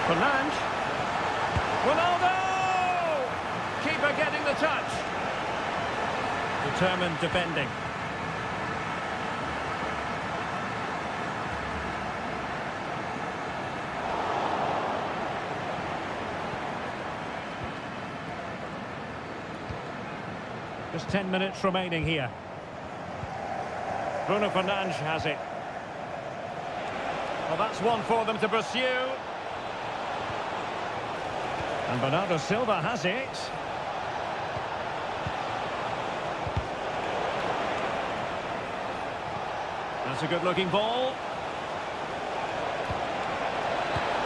Fernandes. Ronaldo! Keeper getting the touch. Determined defending. Just 10 minutes remaining here. Bruno Fernandes has it. Well, that's one for them to pursue. And Bernardo Silva has it. That's a good-looking ball.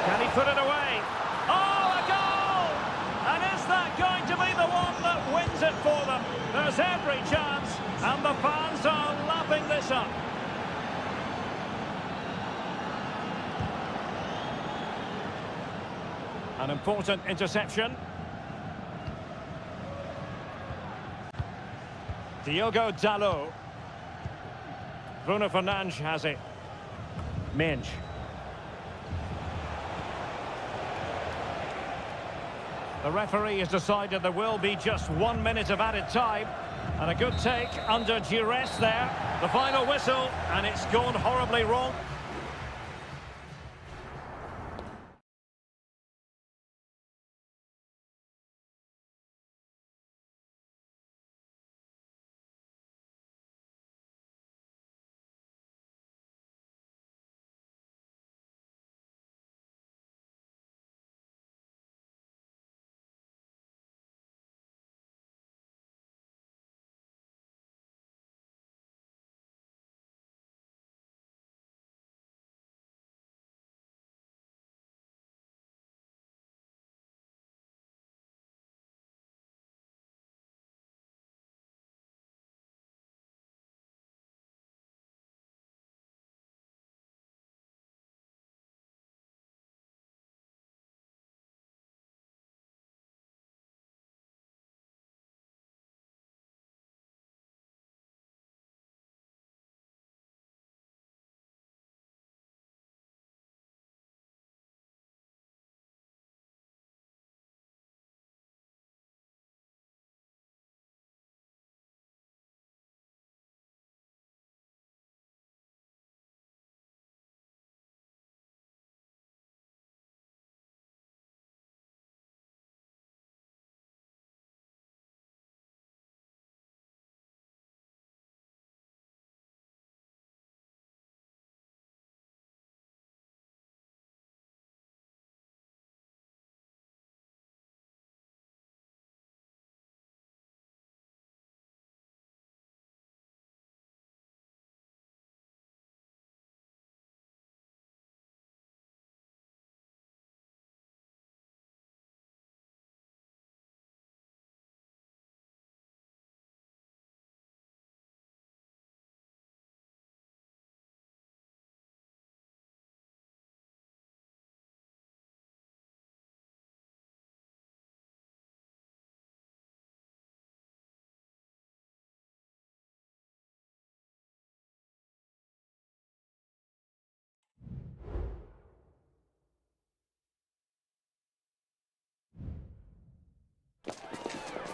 Can he put it away? Oh, a goal! And is that going to be the one that wins it for them? There's every chance, and the fans are lapping this up. An important interception. Diogo Dalot. Bruno Fernandes has it. Minge. The referee has decided there will be just 1 minute of added time. And a good take under duress there. The final whistle, and it's gone horribly wrong.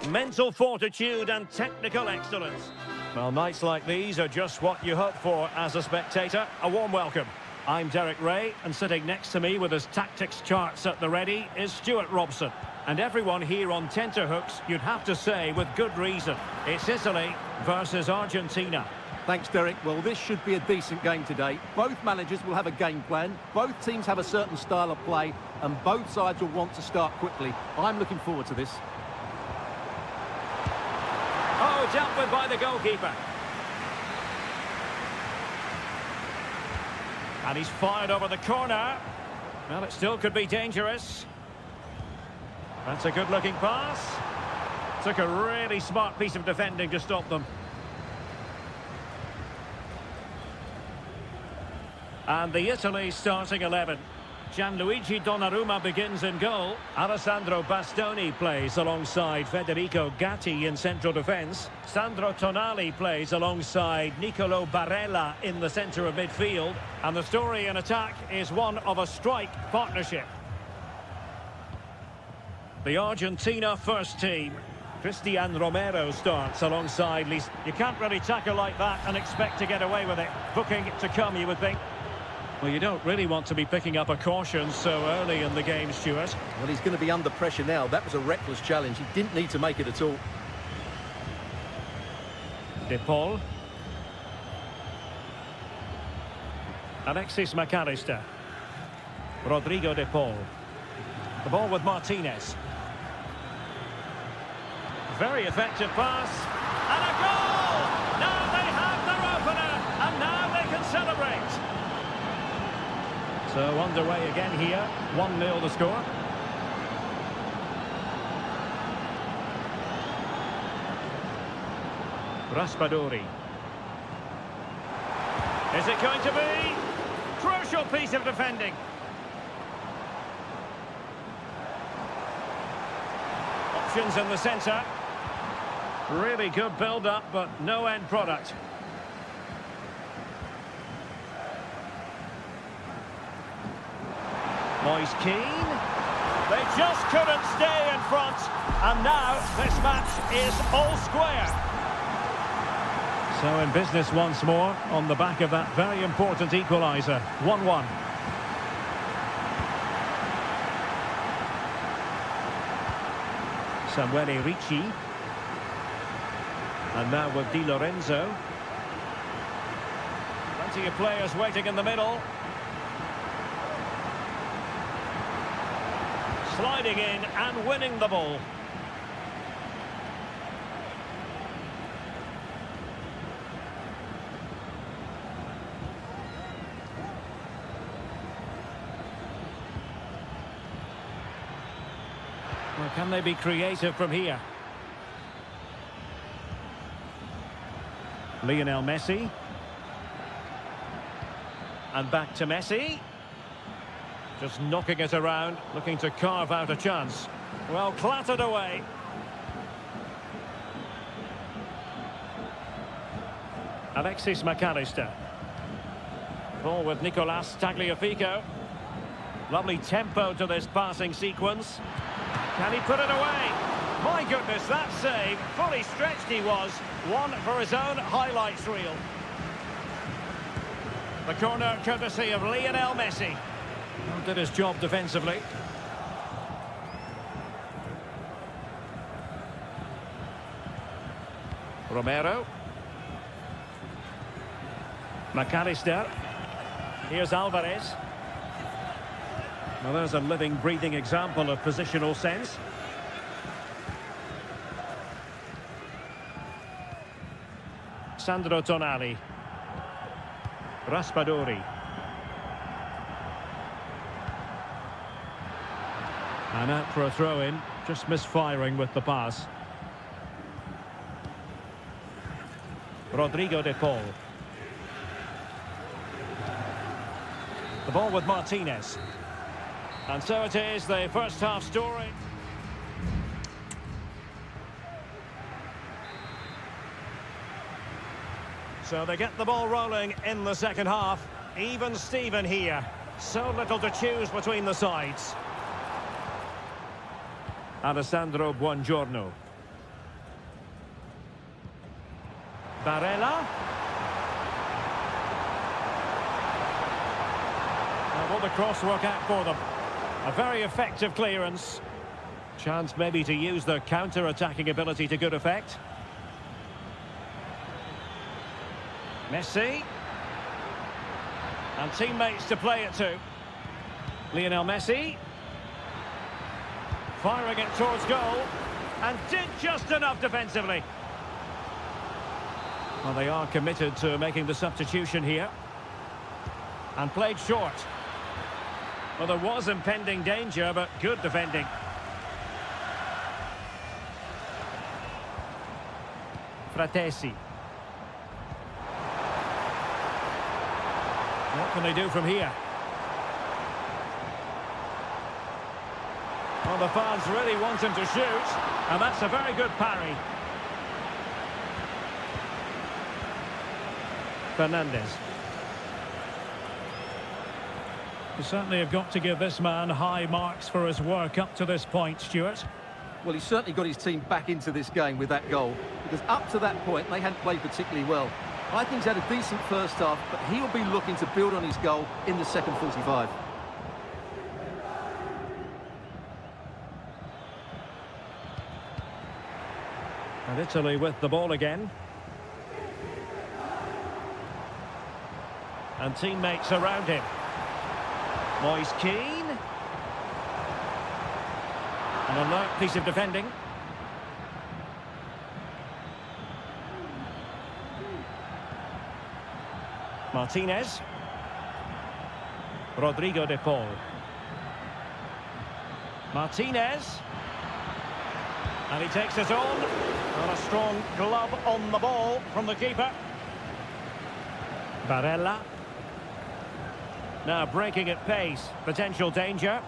mental fortitude and technical excellence. Well, nights like these are just what you hope for as a spectator. A warm welcome. I'm Derek Ray, and sitting next to me with his tactics charts at the ready is Stuart Robson. And everyone here on tenterhooks, you'd have to say with good reason. It's Italy versus Argentina. Thanks, Derek. Well, this should be a decent game today. Both managers will have a game plan. Both teams have a certain style of play, and both sides will want to start quickly. I'm looking forward to this. Oh, dealt with by the goalkeeper. And he's fired over the corner. Well, it still could be dangerous. That's a good-looking pass. Took a really smart piece of defending to stop them. And the Italy starting 11. Gianluigi Donnarumma begins in goal. Alessandro Bastoni plays alongside Federico Gatti in central defence. Sandro Tonali plays alongside Nicolo Barella in the centre of midfield. And the story in attack is one of a strike partnership. The Argentina first team. Cristian Romero starts alongside Lise. You can't really tackle like that and expect to get away with it. Booking to come, you would think. Well, you don't really want to be picking up a caution so early in the game, Stuart. Well, he's going to be under pressure now. That was a reckless challenge. He didn't need to make it at all. De Paul. Alexis McAllister. Rodrigo De Paul. The ball with Martinez. Very effective pass. And a goal! Now they have their opener, and now they can celebrate. So underway again here. 1-0 the score. Raspadori. Is it going to be? Crucial piece of defending. Options in the centre. Really good build-up, but no end product. Moise Keane. They just couldn't stay in front. And now this match is all square. So in business once more on the back of that very important equaliser. 1-1. Samuele Ricci. And now with Di Lorenzo. Plenty of players waiting in the middle. Sliding in and winning the ball. Well, can they be creative from here? Lionel Messi. And back to Messi. Just knocking it around, looking to carve out a chance. Well, clattered away. Alexis McAllister. Ball with Nicolas Tagliafico. Lovely tempo to this passing sequence. Can he put it away? My goodness, that save. Fully stretched he was. One for his own highlights reel. The corner courtesy of Lionel Messi. Did his job defensively. Romero. McAllister. Here's Alvarez. Well, there's a living, breathing example of positional sense. Sandro Tonali. Raspadori. And out for a throw-in, just misfiring with the pass. Rodrigo De Paul. The ball with Martinez. And so it is, the first half story. So they get the ball rolling in the second half. Even Steven here. So little to choose between the sides. Alessandro Buongiorno. Barella. Will the cross work out for them? A very effective clearance. Chance maybe to use their counter-attacking ability to good effect. Messi. And teammates to play it to. Lionel Messi. Firing it towards goal. And did just enough defensively. Well, they are committed to making the substitution here. And played short. Well, there was impending danger, but good defending. Fratesi. What can they do from here? Well, the fans really want him to shoot, and that's a very good parry. Fernandez. You certainly have got to give this man high marks for his work up to this point, Stuart. Well, he's certainly got his team back into this game with that goal, because up to that point, they hadn't played particularly well. I think he's had a decent first half, but he'll be looking to build on his goal in the second 45. And Italy with the ball again. And teammates around him. Moise Keane. An alert piece of defending. Martinez. Rodrigo de Paul. Martinez. And he takes it on. And a strong glove on the ball from the keeper. Barella. Now breaking at pace. Potential danger.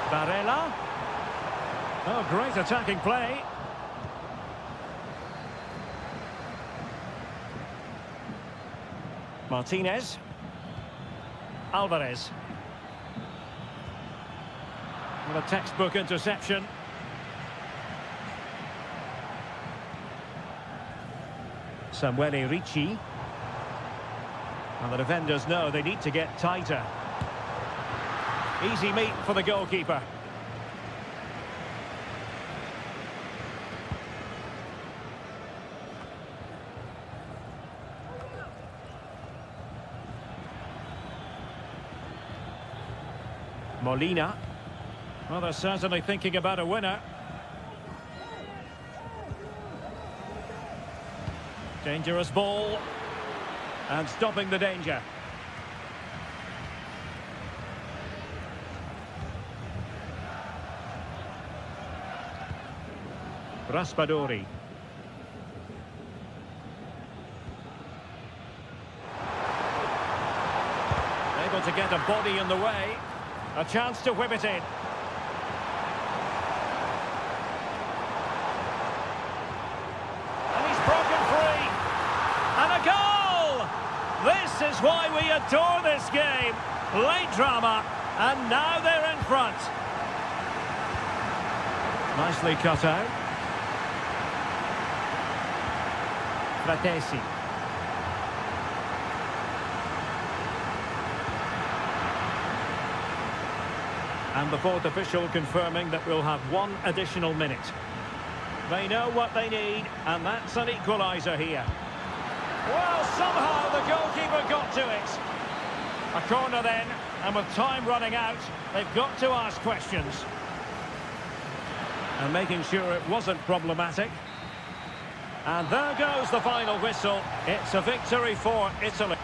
Barella. Oh, great attacking play. Martinez. Alvarez. What a textbook interception. Samuele Ricci. And the defenders know they need to get tighter. Easy meat for the goalkeeper. Molina. Well, they're certainly thinking about a winner. Dangerous ball. And stopping the danger. Raspadori. Able to get a body in the way. A chance to whip it in. And he's broken free. And a goal! This is why we adore this game. Late drama. And now they're in front. Nicely cut out. Fratesi. And the fourth official confirming that we'll have one additional minute. They know what they need, and that's an equaliser here. Well, somehow the goalkeeper got to it. A corner then, and with time running out, they've got to ask questions. And making sure it wasn't problematic. And there goes the final whistle. It's a victory for Italy.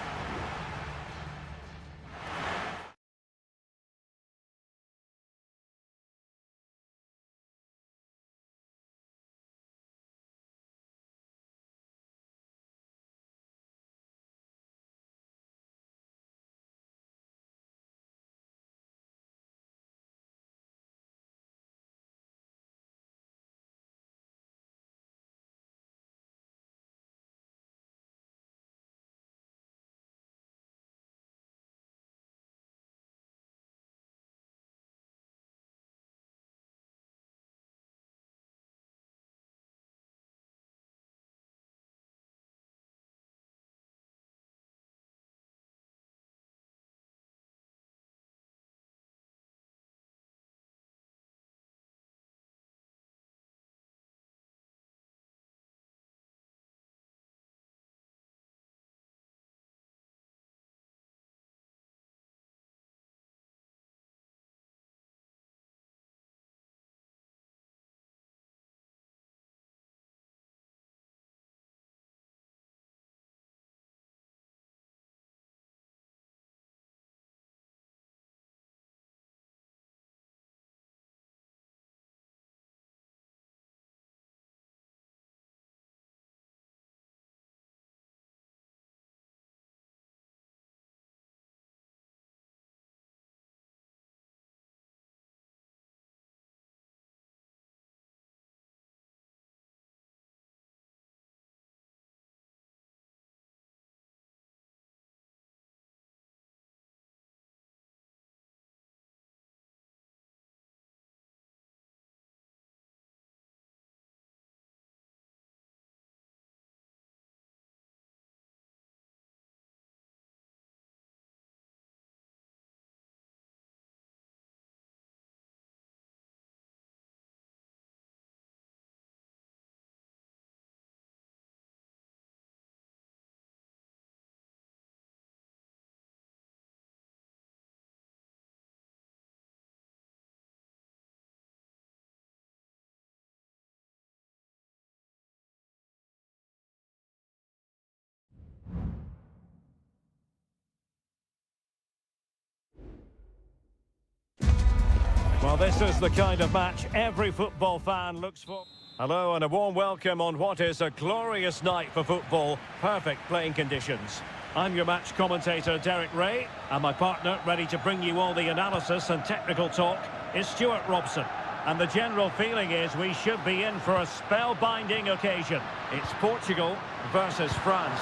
Well, this is the kind of match every football fan looks for. Hello and a warm welcome on what is a glorious night for football. Perfect playing conditions. I'm your match commentator, Derek Ray, and my partner, ready to bring you all the analysis and technical talk, is Stuart Robson. And the general feeling is we should be in for a spellbinding occasion. It's Portugal versus France.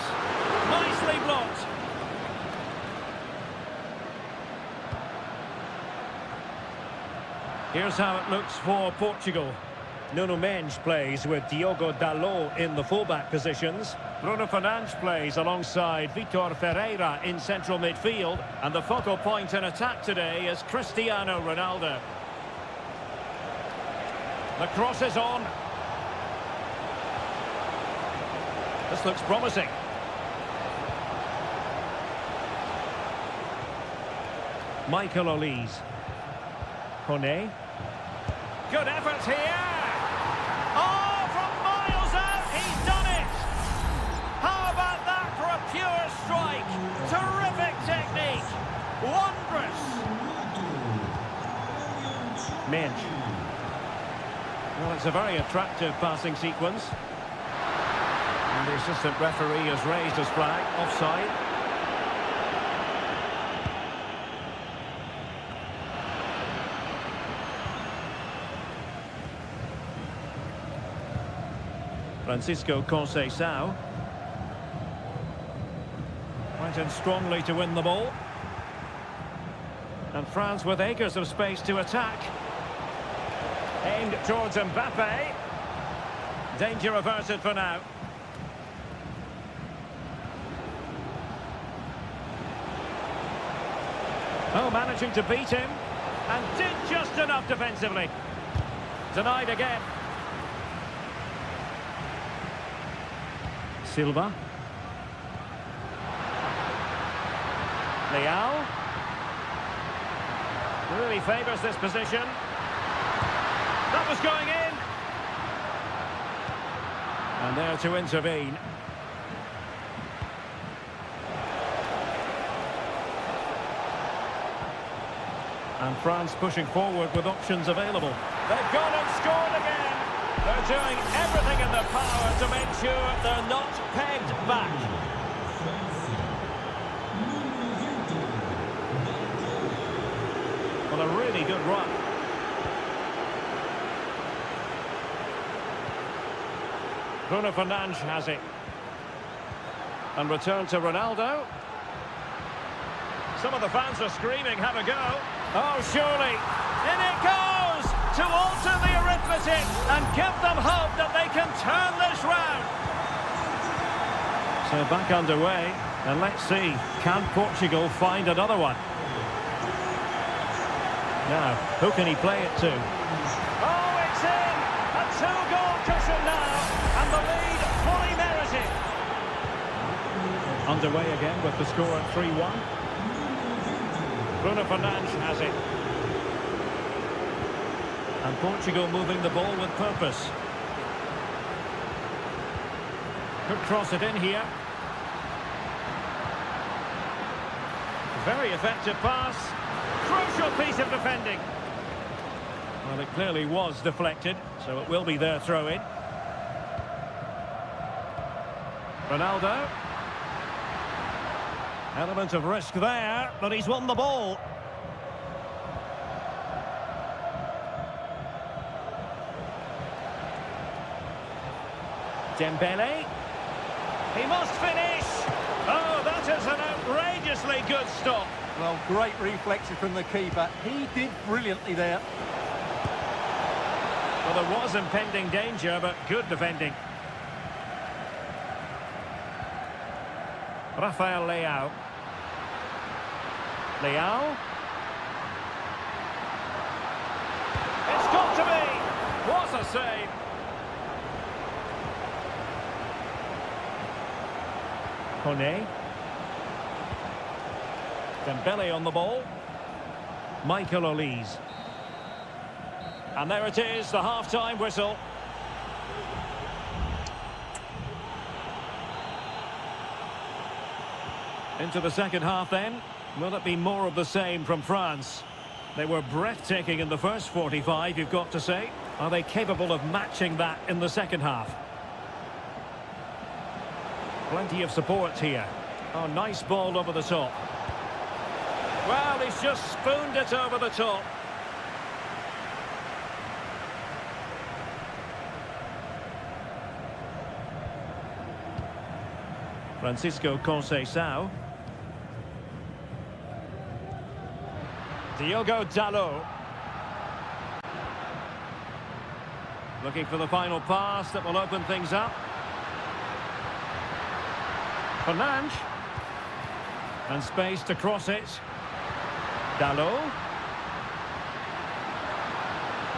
Nicely blocked. Here's how it looks for Portugal. Nuno Mendes plays with Diogo Dalot in the fullback positions. Bruno Fernandes plays alongside Vitor Ferreira in central midfield. And the focal point in attack today is Cristiano Ronaldo. The cross is on. This looks promising. Michael Olise. Kone. Good effort here. Oh, from miles out, he's done it. How about that for a pure strike? Terrific technique. Wondrous. Mensch. Well, it's a very attractive passing sequence. And the assistant referee has raised his flag. Offside. Francisco Conceição went in strongly to win the ball. And France with acres of space to attack. Aimed towards Mbappe. Danger averted for now. Oh, managing to beat him. And did just enough defensively. Denied again. Silva. Leao. Really favours this position. That was going in. And there to intervene. And France pushing forward with options available. They've gone and scored again. They're doing everything in their power to make sure they're not pegged back. Well, a really good run. Bruno Fernandes has it. And return to Ronaldo. Some of the fans are screaming, have a go. Oh, surely. In it goes to alter the arithmetic and give them hope that they can turn this round. So back underway, and let's see, can Portugal find another one? Now, who can he play it to? Oh, it's in! A two-goal cushion now, and the lead fully merited. Underway again with the score at 3-1. Bruno Fernandes has it. And Portugal moving the ball with purpose. Could cross it in here. Very effective pass. Crucial piece of defending. Well, it clearly was deflected, so it will be their throw-in. Ronaldo. Element of risk there, but he's won the ball. Dembele. He must finish. Oh, that is an outrageously good stop. Well, great reflexes from the keeper. He did brilliantly there. Well, there was impending danger, but good defending. Rafael Leao. Leao. It's got to be. What a save. Kone. Dembele on the ball. Michael Olise. And there it is, the half-time whistle. Into the second half then. Will it be more of the same from France? They were breathtaking in the first 45, you've got to say. Are they capable of matching that in the second half? Plenty of support here. Oh, nice ball over the top. Well, he's just spooned it over the top. Francisco Conceição. Diogo Dalot. Looking for the final pass that will open things up. Fernandes. And space to cross it. Dalot.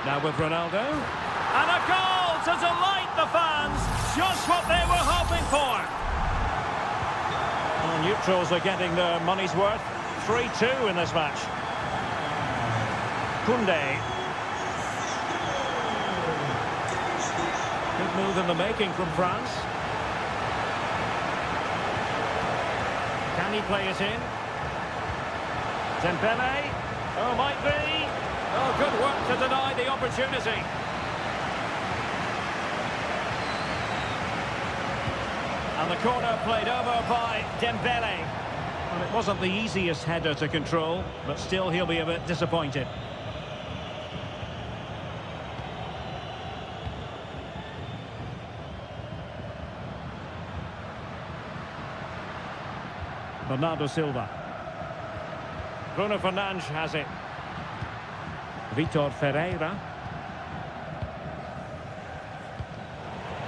Now with Ronaldo. And a goal to delight the fans. Just what they were hoping for. Well, neutrals are getting their money's worth. 3-2 in this match. Koundé. Good move in the making from France. Can he play it in? Dembele. Oh, might be. Oh, good work to deny the opportunity. And the corner played over by Dembele. Well, it wasn't the easiest header to control, but still he'll be a bit disappointed. Bernardo Silva. Bruno Fernandes has it. Vitor Ferreira.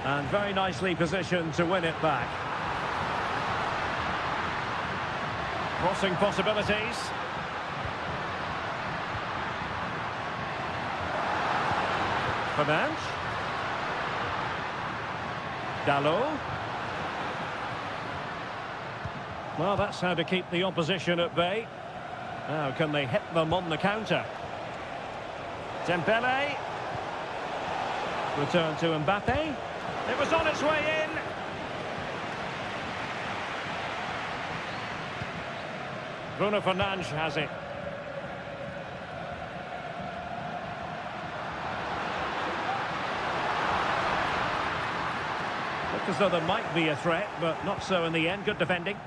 And very nicely positioned to win it back. Crossing possibilities. Fernandes. Dalot. Well, that's how to keep the opposition at bay. Now, can they hit them on the counter? Dembele. Return to Mbappe. It was on its way in. Bruno Fernandes has it. Looked as though there might be a threat, but not so in the end. Good defending.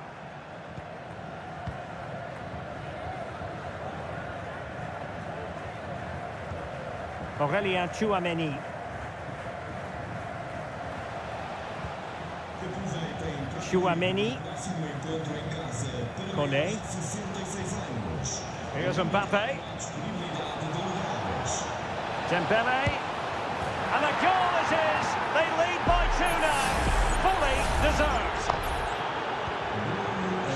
Aurélien Tchouameni. Tchouameni. Koné. Here's Mbappe. Dembele. And a goal it is! They lead by 2 now. Fully deserved.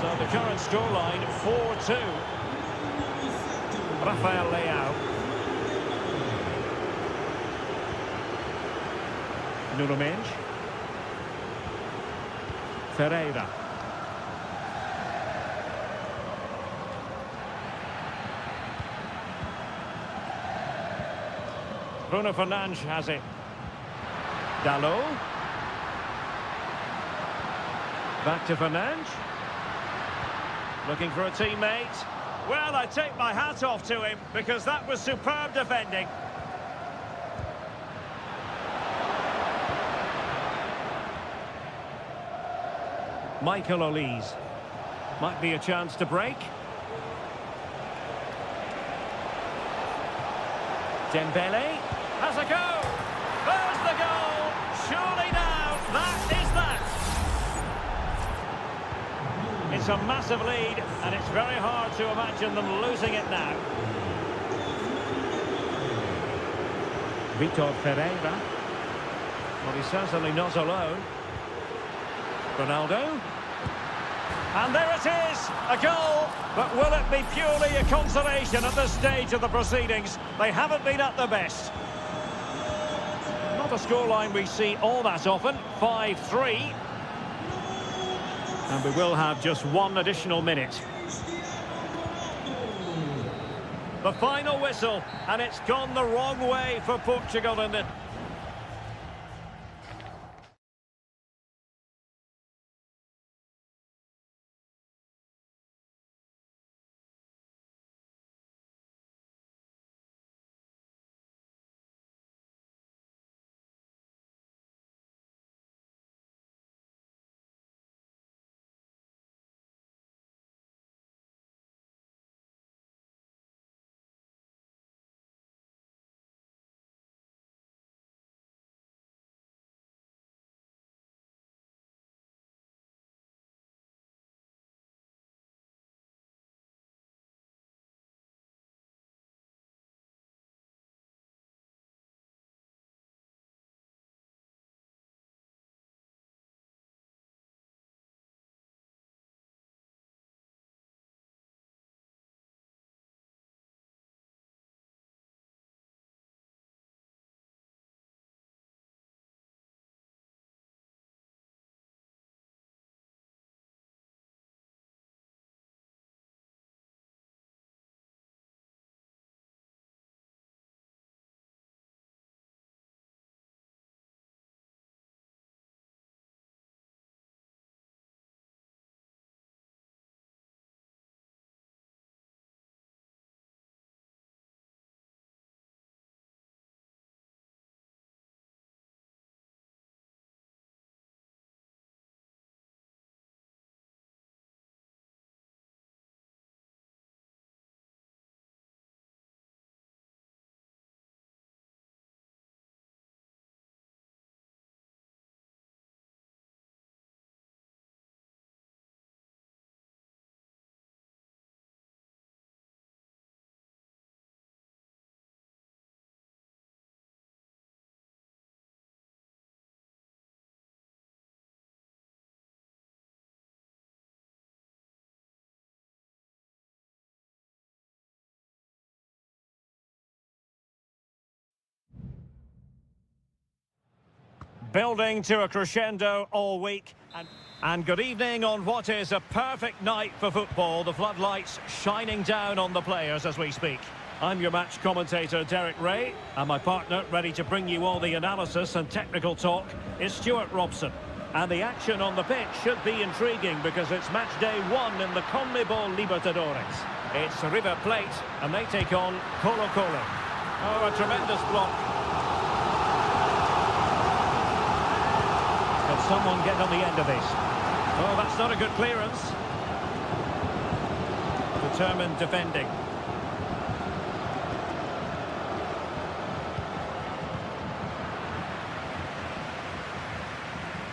So the current scoreline, 4-2. Rafael Leao. Nuno Mendes. Ferreira. Bruno Fernandes has it. Dalot. Back to Fernandes. Looking for a teammate. Well, I take my hat off to him because that was superb defending. Michael Olise. Might be a chance to break. Dembele has a go. There's the goal. Surely now, that is that. It's a massive lead, and it's very hard to imagine them losing it now. Vitor Ferreira. Well, he's certainly not alone. Ronaldo. And there it is, a goal. But will it be purely a consolation at this stage of the proceedings? They haven't been at their best. Not a scoreline we see all that often, 5-3. And we will have just one additional minute. The final whistle, and it's gone the wrong way for Portugal in the Building to a crescendo all week. And good evening on what is a perfect night for football. The floodlights shining down on the players as we speak. I'm your match commentator, Derek Ray, and my partner, ready to bring you all the analysis and technical talk, is Stuart Robson. And the action on the pitch should be intriguing because it's match day 1 in the CONMEBOL Libertadores. It's River Plate, and they take on Colo-Colo. Oh, a tremendous block. Can someone get on the end of this? Oh, that's not a good clearance. Determined defending.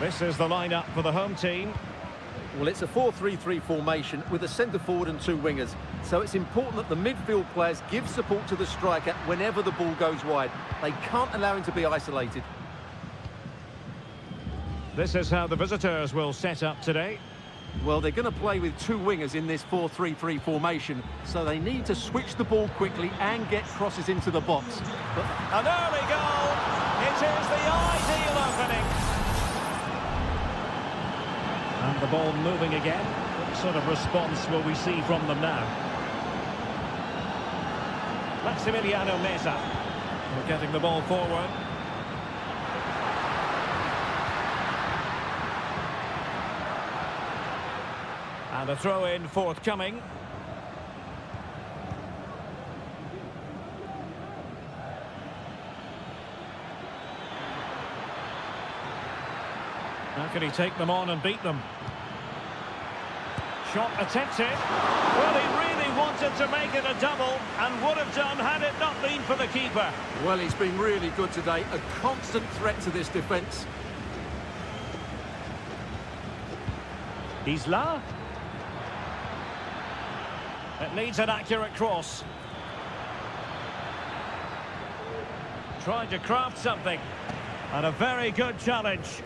This is the lineup for the home team. Well, it's a 4-3-3 formation with a centre forward and 2 wingers. So it's important that the midfield players give support to the striker whenever the ball goes wide. They can't allow him to be isolated. This is how the visitors will set up today. Well, they're going to play with 2 wingers in this 4-3-3 formation, so they need to switch the ball quickly and get crosses into the box. But an early goal! It is the ideal opening. And the ball moving again. What sort of response will we see from them now? Maximiliano Meza. We're getting the ball forward. And a throw-in forthcoming. How can he take them on and beat them? Shot attempted. Well, he really wanted to make it a double and would have done had it not been for the keeper. Well, he's been really good today. A constant threat to this defence. Isla. It needs an accurate cross. Trying to craft something. And a very good challenge.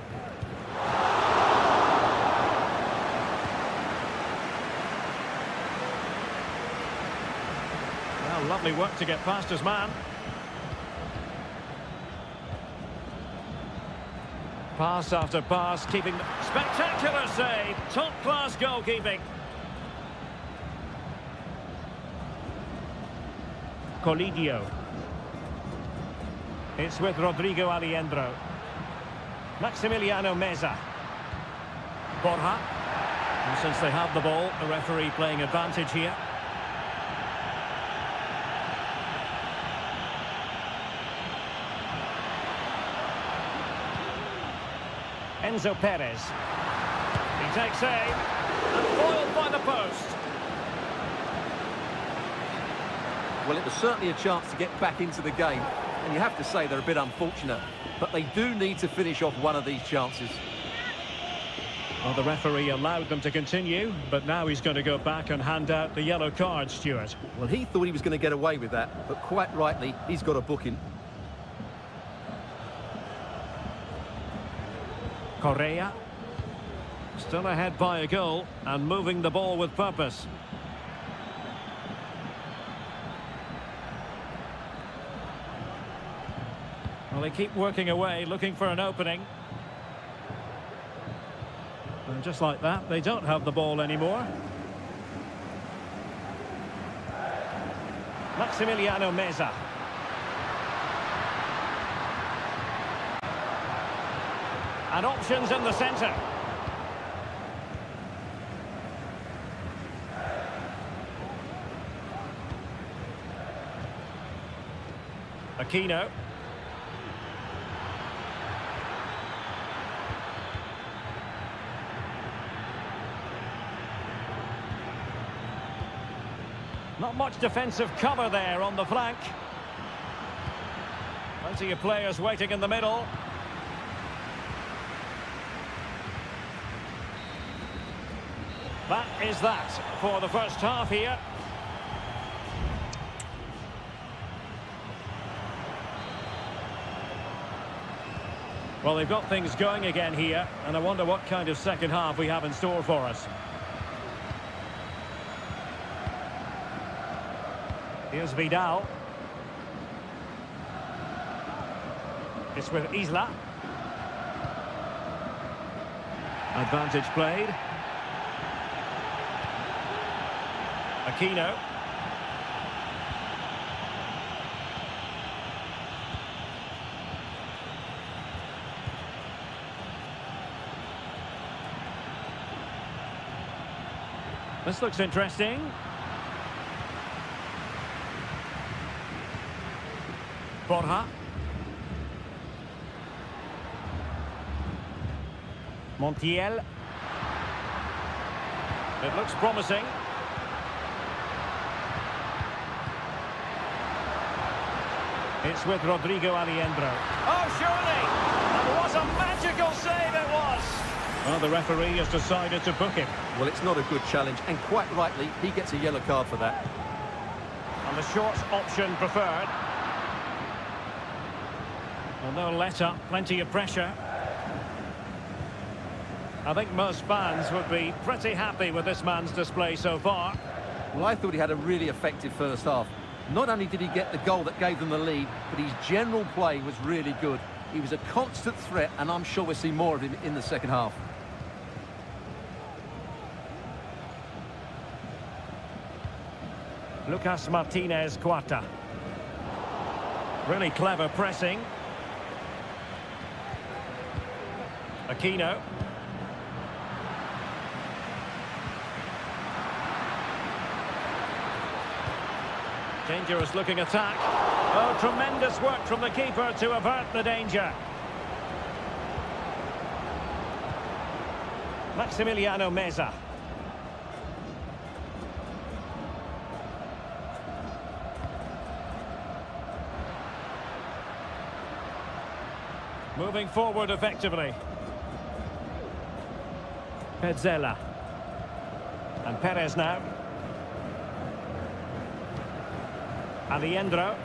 Well, lovely work to get past his man. Pass after pass, keeping... Spectacular save! Top-class goalkeeping. Colidio. It's with Rodrigo Aliendro. Maximiliano Meza. Borja. And since they have the ball, the referee playing advantage here. Enzo Perez. He takes aim. And foiled by the post. Well, it was certainly a chance to get back into the game. And you have to say they're a bit unfortunate. But they do need to finish off one of these chances. Well, the referee allowed them to continue, but now he's going to go back and hand out the yellow card, Stuart. Well, he thought he was going to get away with that, but quite rightly, he's got a booking. Correa. Still ahead by a goal and moving the ball with purpose. Well, they keep working away, looking for an opening. And just like that, they don't have the ball anymore. Maximiliano Meza. And options in the centre. Aquino. Not much defensive cover there on the flank. Plenty of players waiting in the middle. That is that for the first half here. Well, they've got things going again here, and I wonder what kind of second half we have in store for us. Here's Vidal. It's with Isla. Advantage played. Aquino. This looks interesting. Borja. Montiel. It looks promising. It's with Rodrigo Aliendro. Oh, surely! And what a magical save it was! Well, the referee has decided to book him. Well, it's not a good challenge, and quite rightly, he gets a yellow card for that. And the short option preferred. Well, no let-up, plenty of pressure. I think most fans would be pretty happy with this man's display so far. Well, I thought he had a really effective first half. Not only did he get the goal that gave them the lead, but his general play was really good. He was a constant threat, and I'm sure we'll see more of him in the second half. Lucas Martinez Cuarta. Really clever pressing. Aquino. Dangerous looking attack. Oh, tremendous work from the keeper to avert the danger. Maximiliano Meza. Moving forward effectively. Petzela. And Perez now. Aliendro.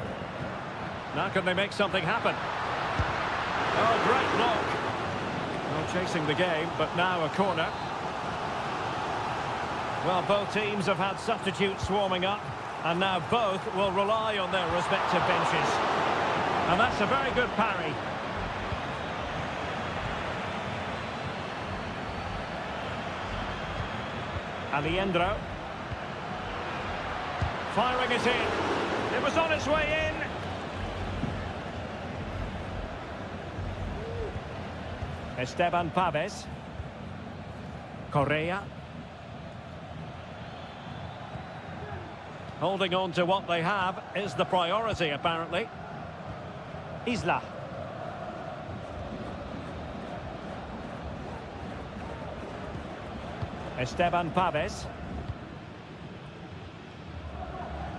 Now can they make something happen? Oh, great block. Well, chasing the game, but now a corner. Well, both teams have had substitutes warming up, and now both will rely on their respective benches. And that's a very good parry. Aliendro. Firing it in. It was on its way in. Esteban Paves. Correa. Holding on to what they have is the priority, apparently. Isla. Esteban Paves.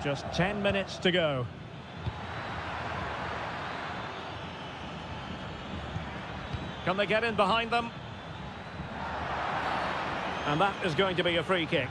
Just 10 minutes to go. Can they get in behind them? And that is going to be a free kick.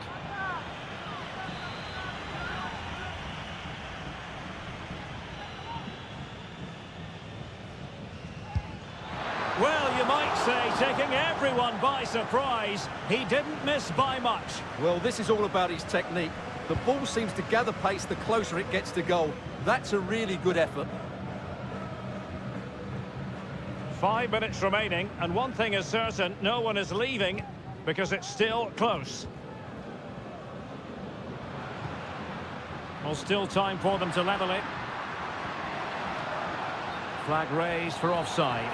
Well, you might say taking everyone by surprise. He didn't miss by much. Well, this is all about his technique. The ball seems to gather pace the closer it gets to goal. That's a really good effort. 5 minutes remaining, and one thing is certain, no one is leaving because it's still close. Well, still time for them to level it. Flag raised for offside.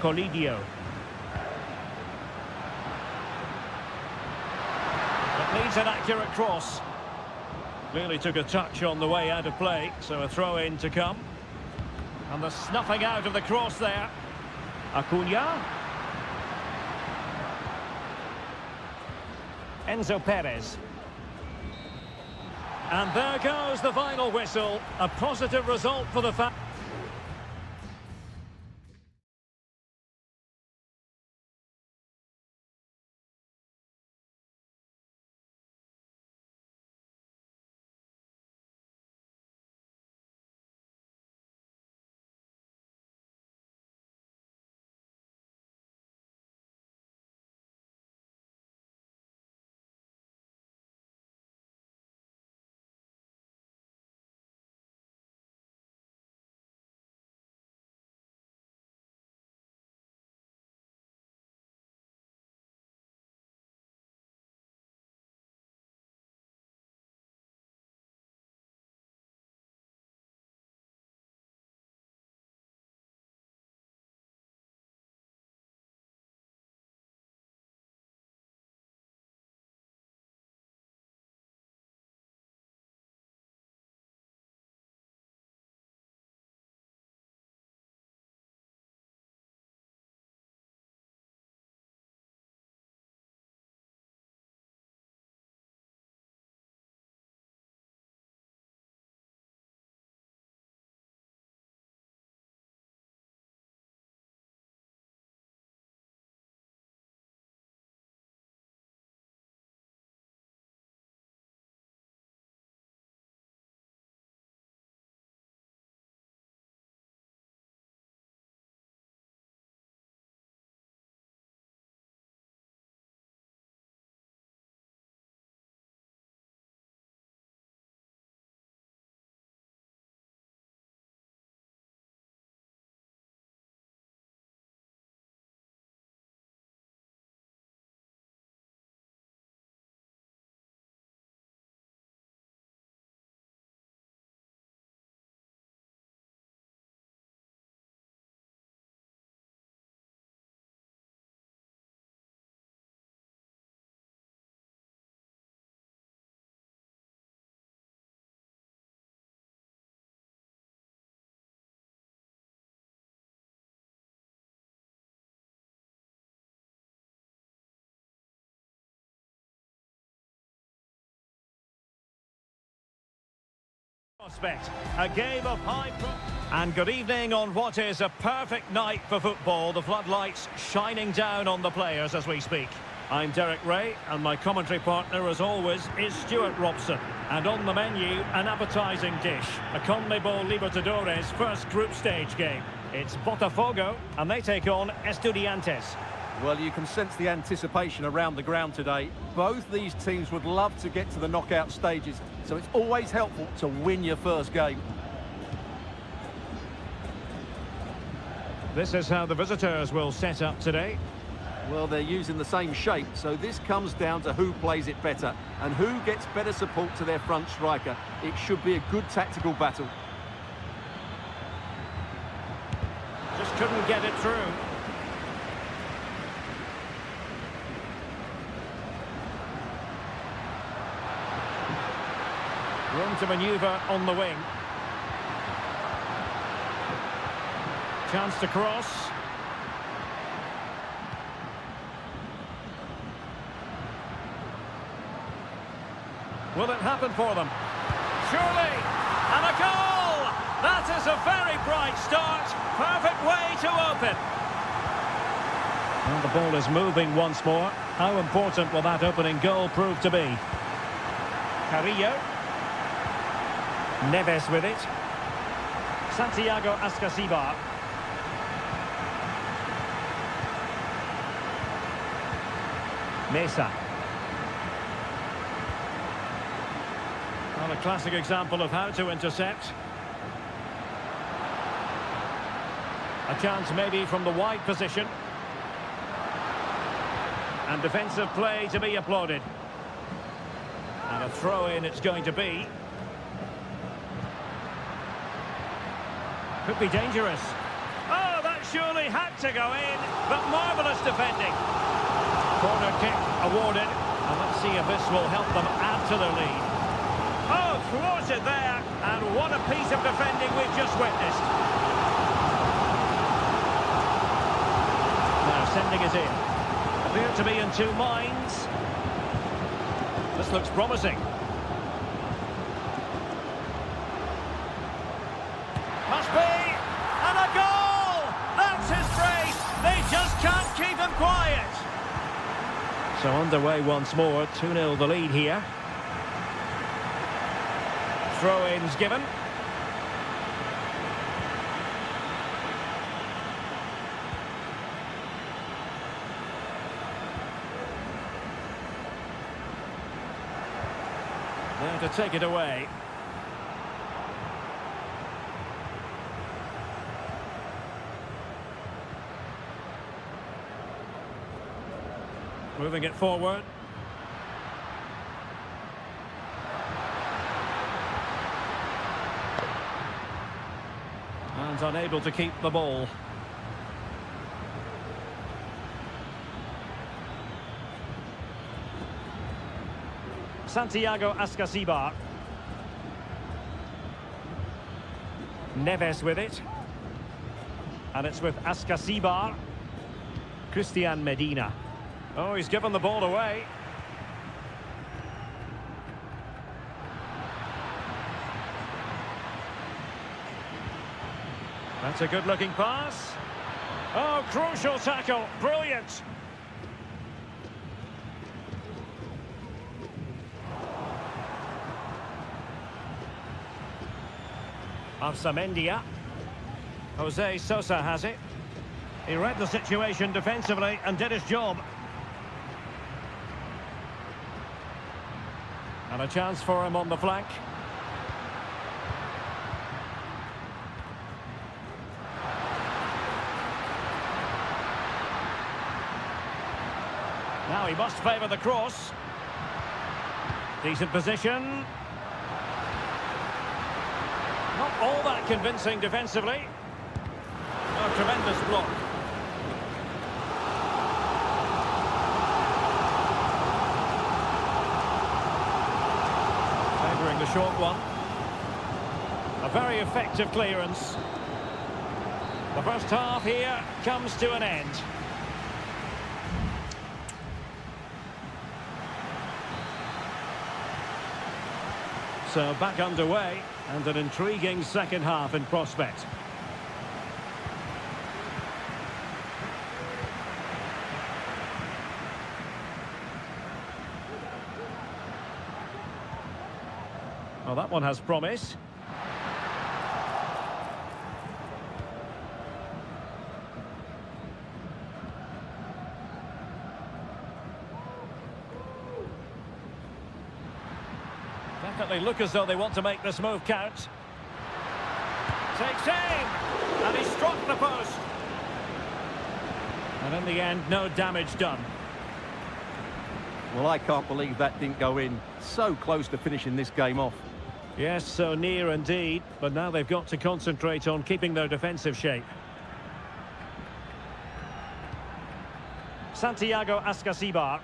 Colidio. It needs an accurate cross. Clearly took a touch on the way out of play, so a throw-in to come. And the snuffing out of the cross there. Acuna. Enzo Perez. And there goes the final whistle. A positive result for the fans. Prospect, a game of and good evening on what is a perfect night for football. The floodlights shining down on the players as we speak. I'm Derek Ray, and my commentary partner, as always, is Stuart Robson. And on the menu, an appetising dish, a CONMEBOL Libertadores first group stage game. It's Botafogo, and they take on Estudiantes. Well, you can sense the anticipation around the ground today. Both these teams would love to get to the knockout stages, so it's always helpful to win your first game. This is how the visitors will set up today. Well, they're using the same shape, so this comes down to who plays it better and who gets better support to their front striker. It should be a good tactical battle. Just couldn't get it through. Room to manoeuvre on the wing. Chance to cross. Will it happen for them? Surely! And a goal! That is a very bright start. Perfect way to open. And the ball is moving once more. How important will that opening goal prove to be? Carrillo. Neves with it. Santiago Ascasibar. Mesa. Well, a classic example of how to intercept. A chance maybe from the wide position. And defensive play to be applauded. And a throw-in it's going to be. Could be dangerous. Oh, that surely had to go in, but marvellous defending. Corner kick awarded, and let's see if this will help them add to their lead. Oh, thwarted there, and what a piece of defending we've just witnessed. Now sending it in. Appear to be in two minds. This looks promising. Must be, and a goal! That's his brace. They just can't keep him quiet. So underway once more, 2-0 the lead here. Throw-ins given. There to take it away. Moving it forward. And unable to keep the ball. Santiago Ascasibar. Neves with it. And it's with Ascasibar. Christian Medina. Oh, he's given the ball away. That's a good-looking pass. Oh, crucial tackle. Brilliant. Arsamendia. Jose Sosa has it. He read the situation defensively and did his job. And a chance for him on the flank. Now he must favour the cross. Decent position. Not all that convincing defensively. A tremendous block. Favouring the short one. A very effective clearance. The first half here comes to an end. So back underway. And an intriguing second half in prospect. Well, that one has promise. Definitely look as though they want to make this move count. Takes aim! And he struck the post. And in the end, no damage done. Well, I can't believe that didn't go in. So close to finishing this game off. Yes, so near indeed. But now they've got to concentrate on keeping their defensive shape. Santiago Ascasibar.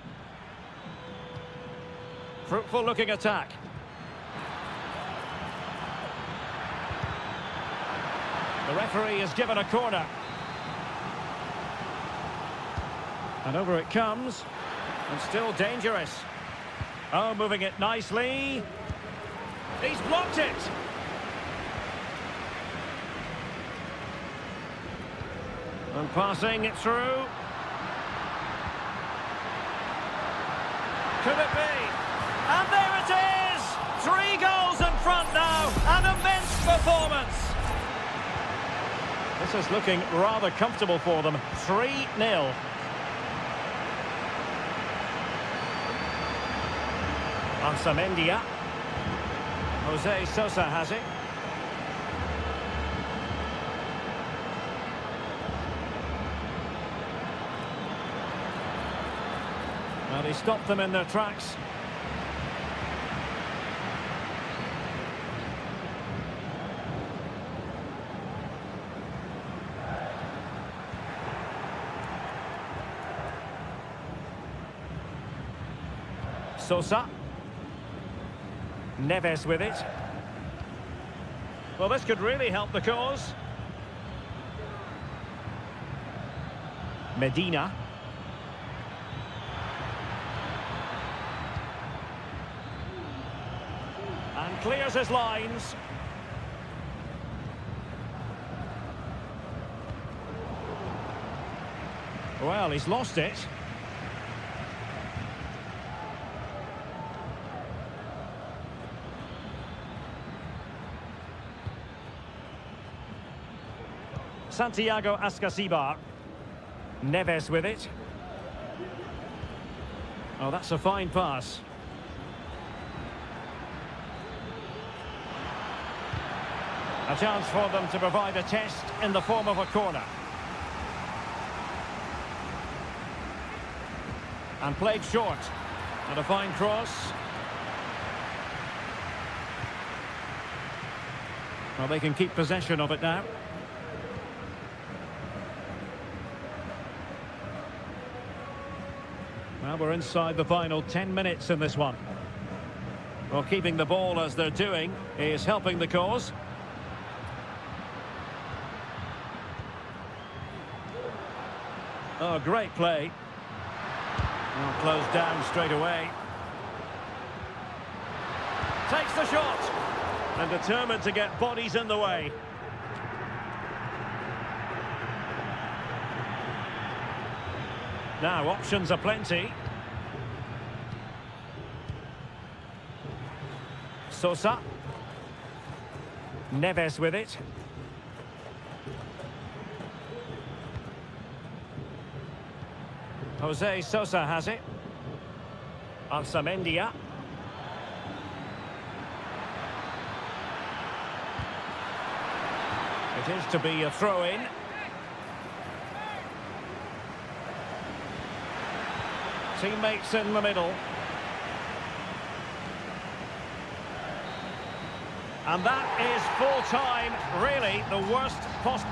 Fruitful looking attack. The referee has given a corner. And over it comes. And still dangerous. Oh, moving it nicely. He's blocked it. And passing it through. Could it be? And there it is! 3 goals in front now. An immense performance. This is looking rather comfortable for them. 3-0. Ansamendia. Jose Sosa has it. And he stopped them in their tracks. Sosa. Neves with it. Well, this could really help the cause. Medina. And clears his lines. Well, he's lost it. Santiago Ascasibar. Neves with it. Oh, that's a fine pass. A chance for them to provide a test in the form of a corner. And played short. And a fine cross. Well, they can keep possession of it now. Well, we're inside the final 10 minutes in this one. Well, keeping the ball as they're doing is helping the cause. Oh, great play. Well, closed down straight away. Takes the shot. And determined to get bodies in the way. Now, options are plenty. Sosa. Neves with it. Jose Sosa has it. Ansamendia. It is to be a throw-in. Teammates in the middle. And that is full time, really the worst possible.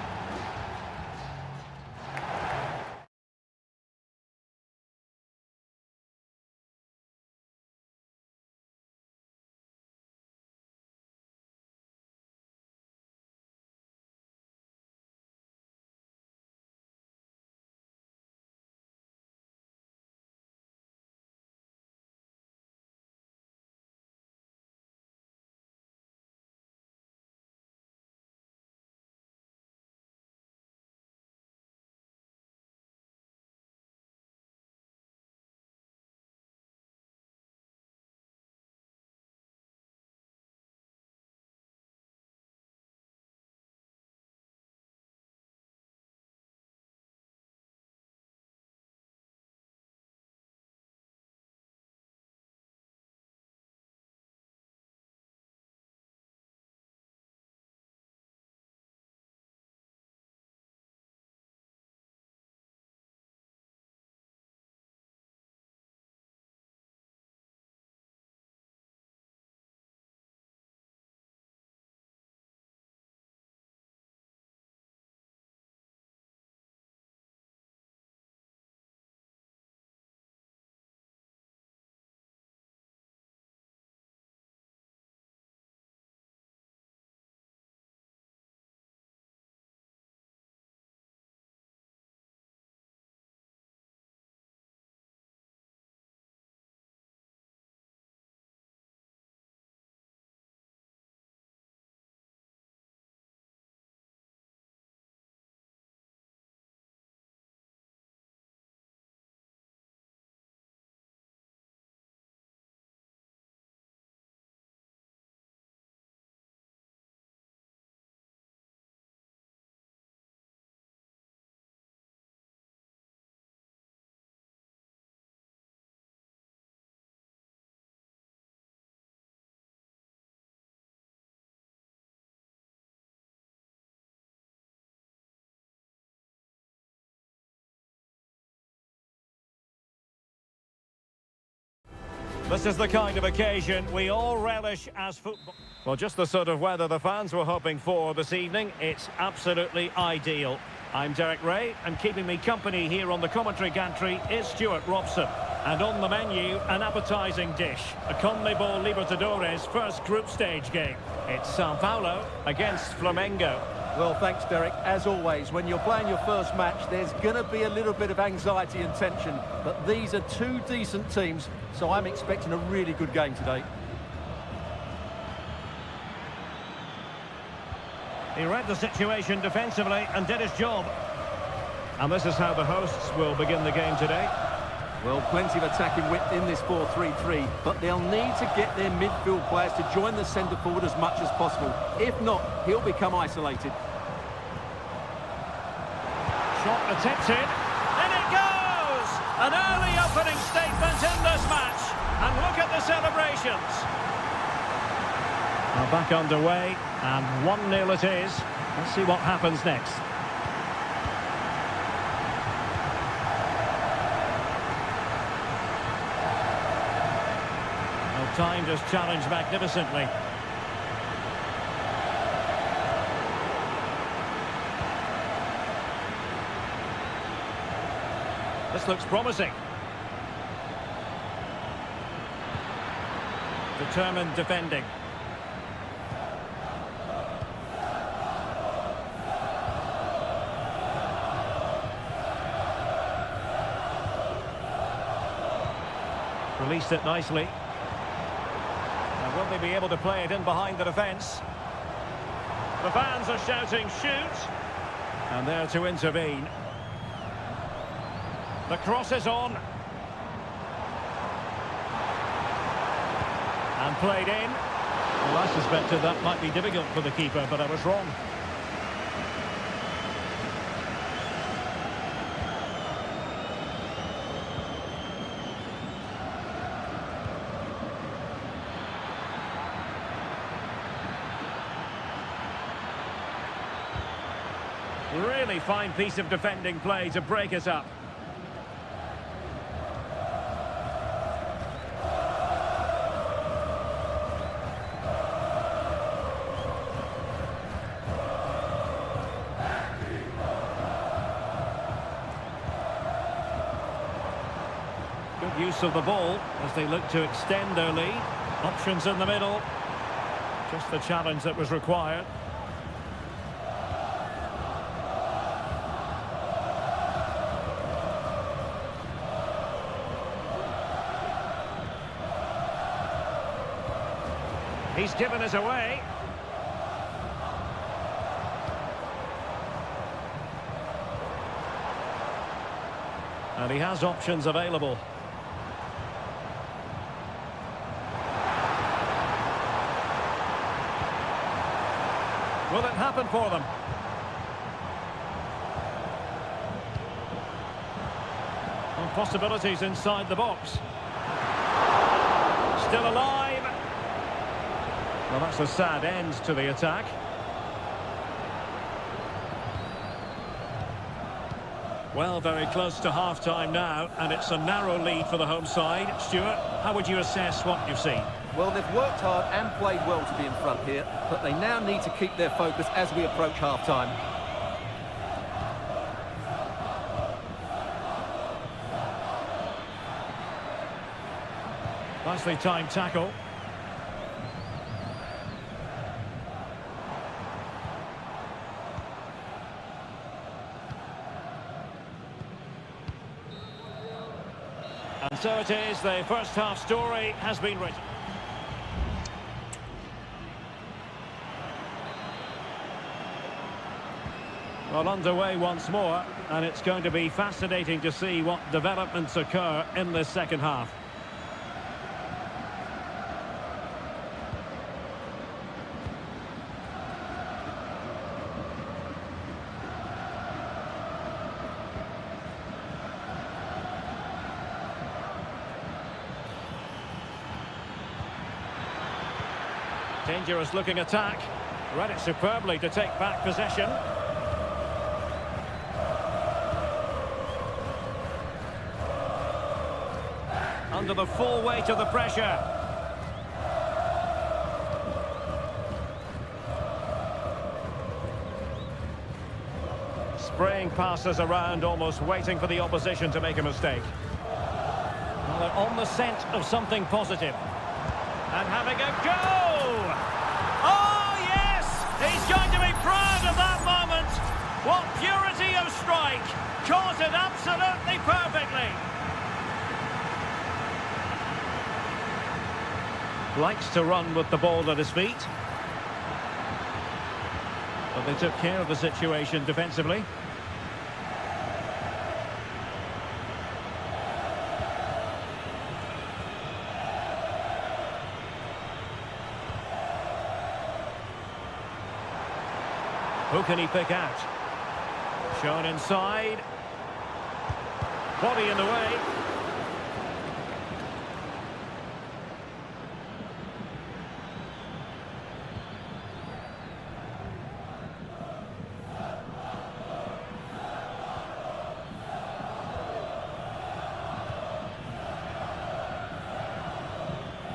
This is the kind of occasion we all relish as football. Well, just the sort of weather the fans were hoping for this evening. It's absolutely ideal. I'm Derek Ray, and keeping me company here on the commentary gantry is Stuart Robson. And on the menu, an appetising dish, a CONMEBOL Libertadores first group stage game. It's Sao Paulo against Flamengo. Well, thanks, Derek. As always, when you're playing your first match, there's going to be a little bit of anxiety and tension. But these are two decent teams, so I'm expecting a really good game today. He read the situation defensively and did his job. And this is how the hosts will begin the game today. Well, plenty of attacking width in this 4-3-3, but they'll need to get their midfield players to join the centre forward as much as possible. If not, he'll become isolated. Shot attempted, and it goes! An early opening statement in this match. And look at the celebrations. Now back underway, and 1-0 it is. Let's see what happens next. Timed his challenge magnificently. This looks promising. Determined defending. Released it nicely. Will they be able to play it in behind the defence? The fans are shouting, shoot! And there to intervene. The cross is on. And played in. Well, I suspected that might be difficult for the keeper, but I was wrong. Really fine piece of defending play to break us up. Good use of the ball as they look to extend their lead. Options in the middle. Just the challenge that was required. He's given us away. And he has options available. Will it happen for them? And possibilities inside the box. Still alive. Well, that's a sad end to the attack. Well, very close to half-time now, and it's a narrow lead for the home side. Stuart, how would you assess what you've seen? Well, they've worked hard and played well to be in front here, but they now need to keep their focus as we approach half-time. Nicely timed tackle. And so it is, the first half story has been written. Well, underway once more, and it's going to be fascinating to see what developments occur in this second half. Dangerous looking attack. Read it superbly to take back possession. under the full weight of the pressure. Spraying passes around, almost waiting for the opposition to make a mistake. Well, they're on the scent of something positive. And having a go! Oh, yes! He's going to be proud of that moment! What purity of strike! Caught it absolutely perfectly! Likes to run with the ball at his feet. But they took care of the situation defensively. Who can he pick out? Shown inside. Body in the way.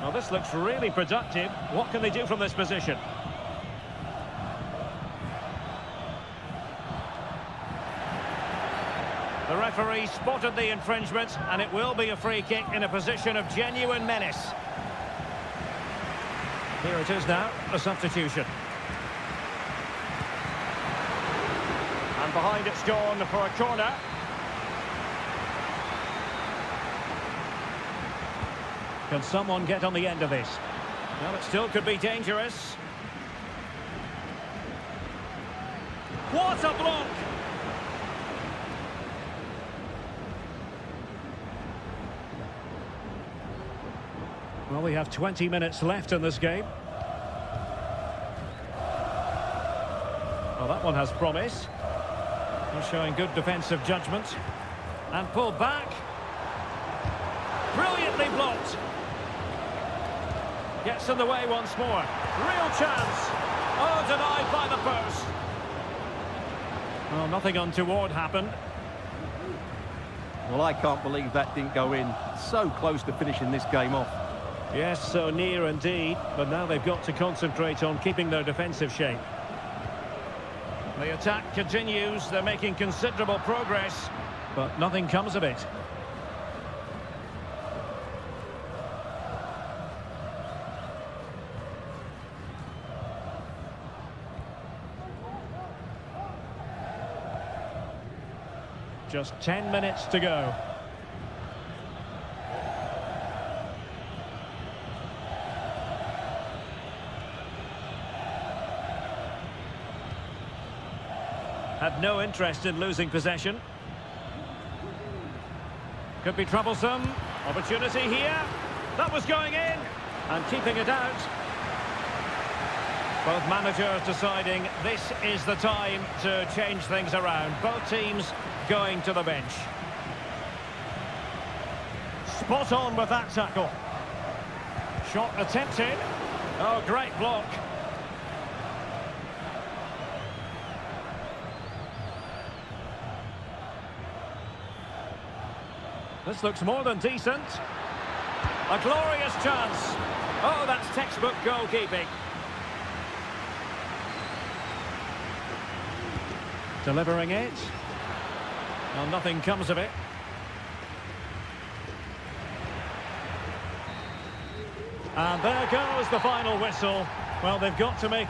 Well, this looks really productive. What can they do from this position? The referee spotted the infringement, and it will be a free kick in a position of genuine menace. Here it is now, a substitution. And behind it's gone for a corner. Can someone get on the end of this? Well, it still could be dangerous. What a block! Well, we have 20 minutes left in this game. Well, that one has promise. They're showing good defensive judgment. And pulled back. Brilliantly blocked. Gets in the way once more. Real chance. Oh, denied by the post. Well, nothing untoward happened. Well, I can't believe that didn't go in. So close to finishing this game off. Yes, so near indeed, but now they've got to concentrate on keeping their defensive shape. The attack continues, they're making considerable progress, but nothing comes of it. Just 10 minutes to go. Had no interest in losing possession. Could be troublesome. Opportunity here. That was going in. And keeping it out. Both managers deciding this is the time to change things around. Both teams going to the bench. Spot on with that tackle. Shot attempted. Oh, great block. This looks more than decent. A glorious chance. Oh, that's textbook goalkeeping. Delivering it. Well, nothing comes of it. And there goes the final whistle. Well, they've got to make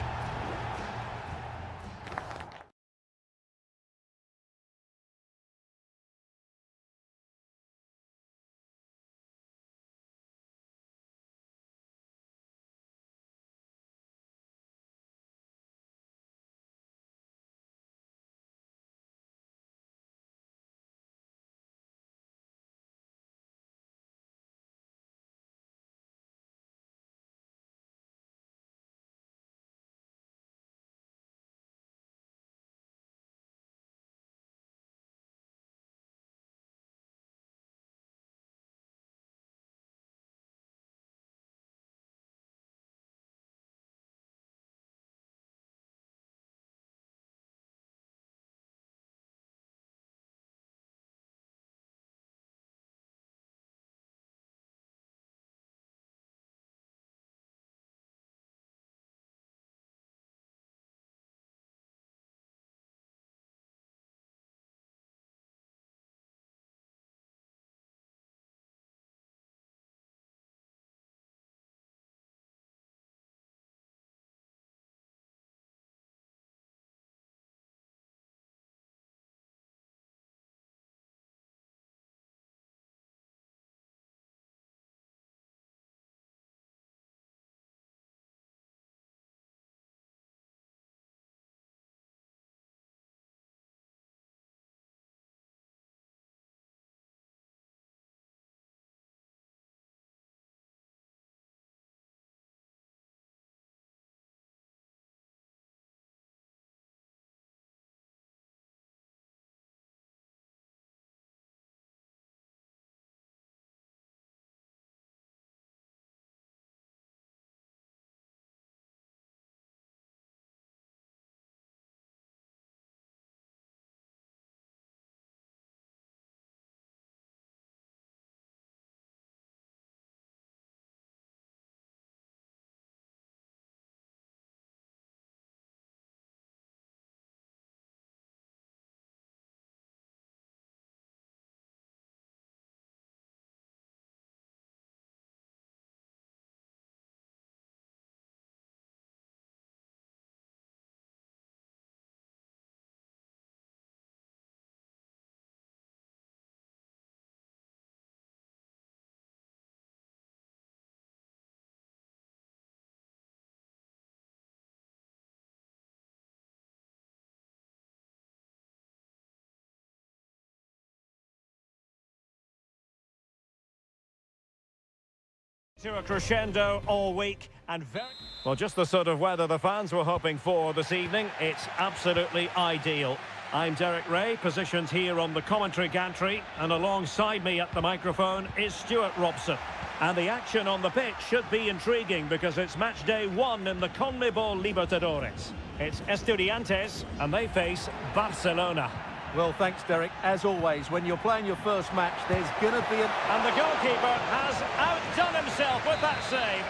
To a crescendo all week and very... Well, just the sort of weather the fans were hoping for this evening. It's absolutely ideal. I'm Derek Ray, positioned here on the commentary gantry, and alongside me at the microphone is Stuart Robson. And the action on the pitch should be intriguing because it's match day 1 in the CONMEBOL Libertadores. It's Estudiantes, and they face Barcelona. Well, thanks, Derek. As always, when you're playing your first match, there's going to be an... And the goalkeeper has outdone himself with that save.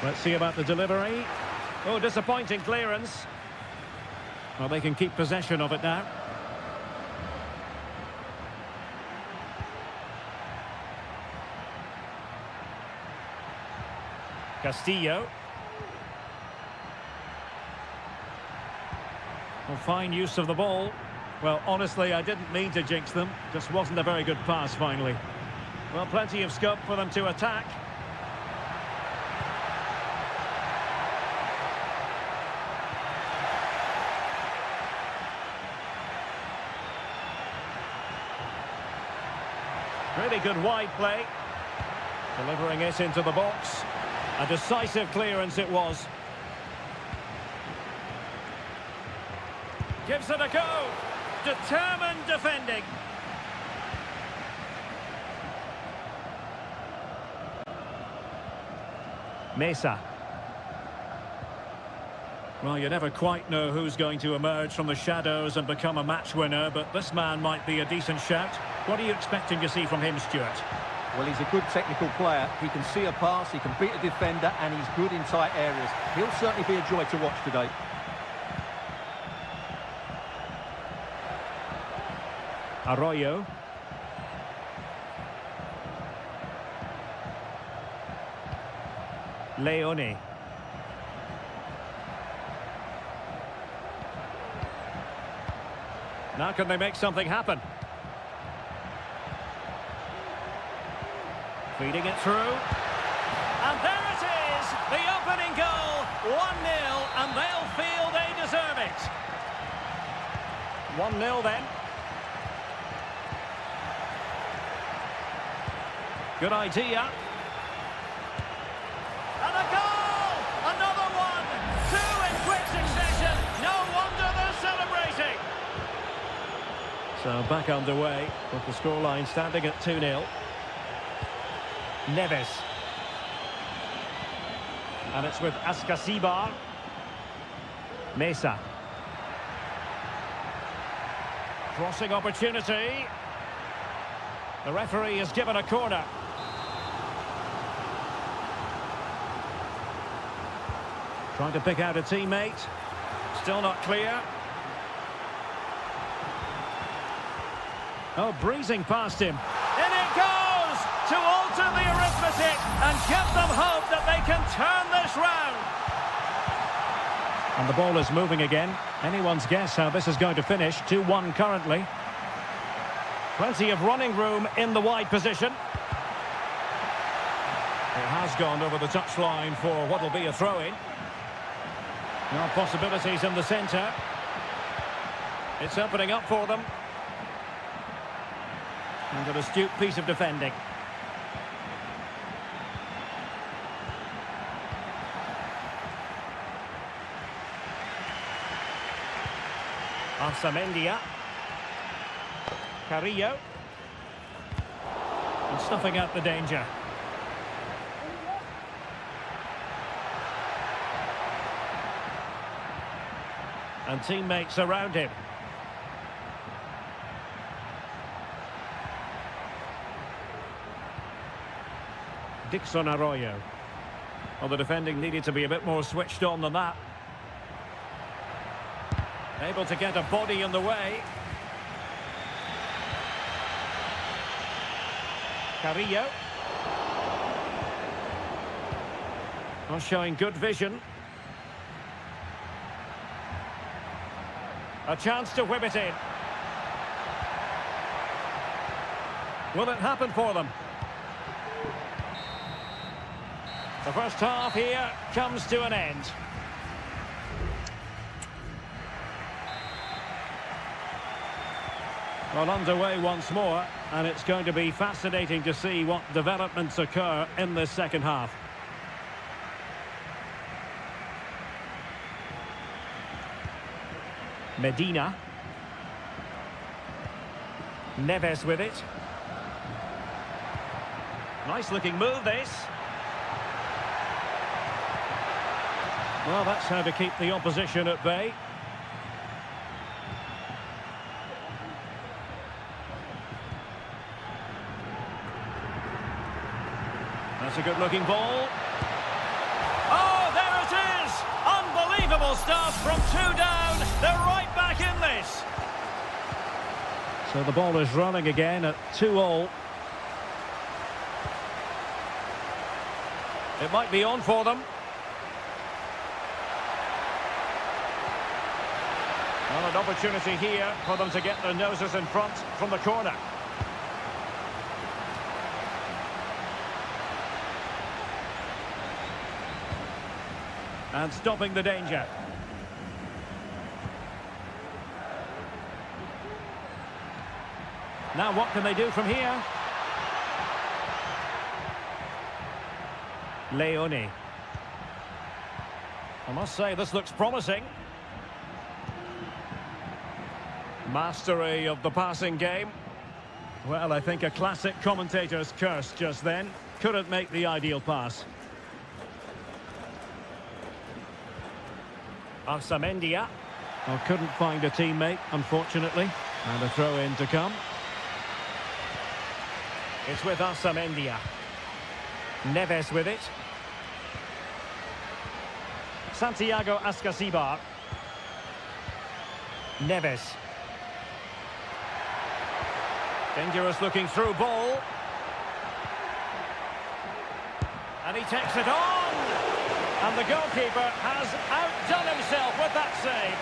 Let's see about the delivery. Oh, disappointing clearance. Well, they can keep possession of it now. Castillo. Well, fine use of the ball. Well, honestly, I didn't mean to jinx them. Just wasn't a very good pass, finally. Well, plenty of scope for them to attack. Really good wide play. Delivering it into the box. A decisive clearance it was. Gives it a go. Determined defending. Mesa. Well, you never quite know who's going to emerge from the shadows and become a match winner, but this man might be a decent shout. What are you expecting to see from him, Stuart? Well, he's a good technical player. He can see a pass, he can beat a defender, and he's good in tight areas. He'll certainly be a joy to watch today. Arroyo. Leone. Now can they make something happen? Feeding it through. And there it is! The opening goal! 1-0, and they'll feel they deserve it. 1-0 then. Good idea. And a goal! Another one! 2 in quick succession. No wonder they're celebrating. So back underway with the scoreline standing at 2-0. Neves. And it's with Ascasibar. Mesa. Crossing opportunity. The referee has given a corner. Trying to pick out a teammate. Still not clear. Oh, breezing past him. In it goes to alter the arithmetic and give them hope that they can turn this round. And the ball is moving again. Anyone's guess how this is going to finish. 2-1 currently. Plenty of running room in the wide position. It has gone over the touchline for what will be a throw-in. Now possibilities in the centre. It's opening up for them. And an astute piece of defending. Arsamendia. Carrillo. And stuffing out the danger. And teammates around him. Dixon Arroyo. Well, the defending needed to be a bit more switched on than that. Able to get a body in the way. Carrillo. Well, showing good vision. A chance to whip it in. Will it happen for them? The first half here comes to an end. Well, underway once more, and it's going to be fascinating to see what developments occur in this second half. Medina. Neves with it. Nice looking move, this. Well, that's how to keep the opposition at bay. That's a good-looking ball. Oh, there it is! Unbelievable stuff from 2 down. They're right back in this. So the ball is running again at 2-2. It might be on for them. Well, an opportunity here for them to get their noses in front from the corner. And stopping the danger. Now what can they do from here? Leone. I must say this looks promising. Mastery of the passing game. Well, I think a classic commentator's curse just then. Couldn't make the ideal pass. Arsamendia. Oh, couldn't find a teammate, unfortunately. And a throw-in to come. It's with Arsamendia. Neves with it. Santiago Ascasibar. Neves. Dangerous looking through ball. And he takes it on! And the goalkeeper has outdone himself with that save.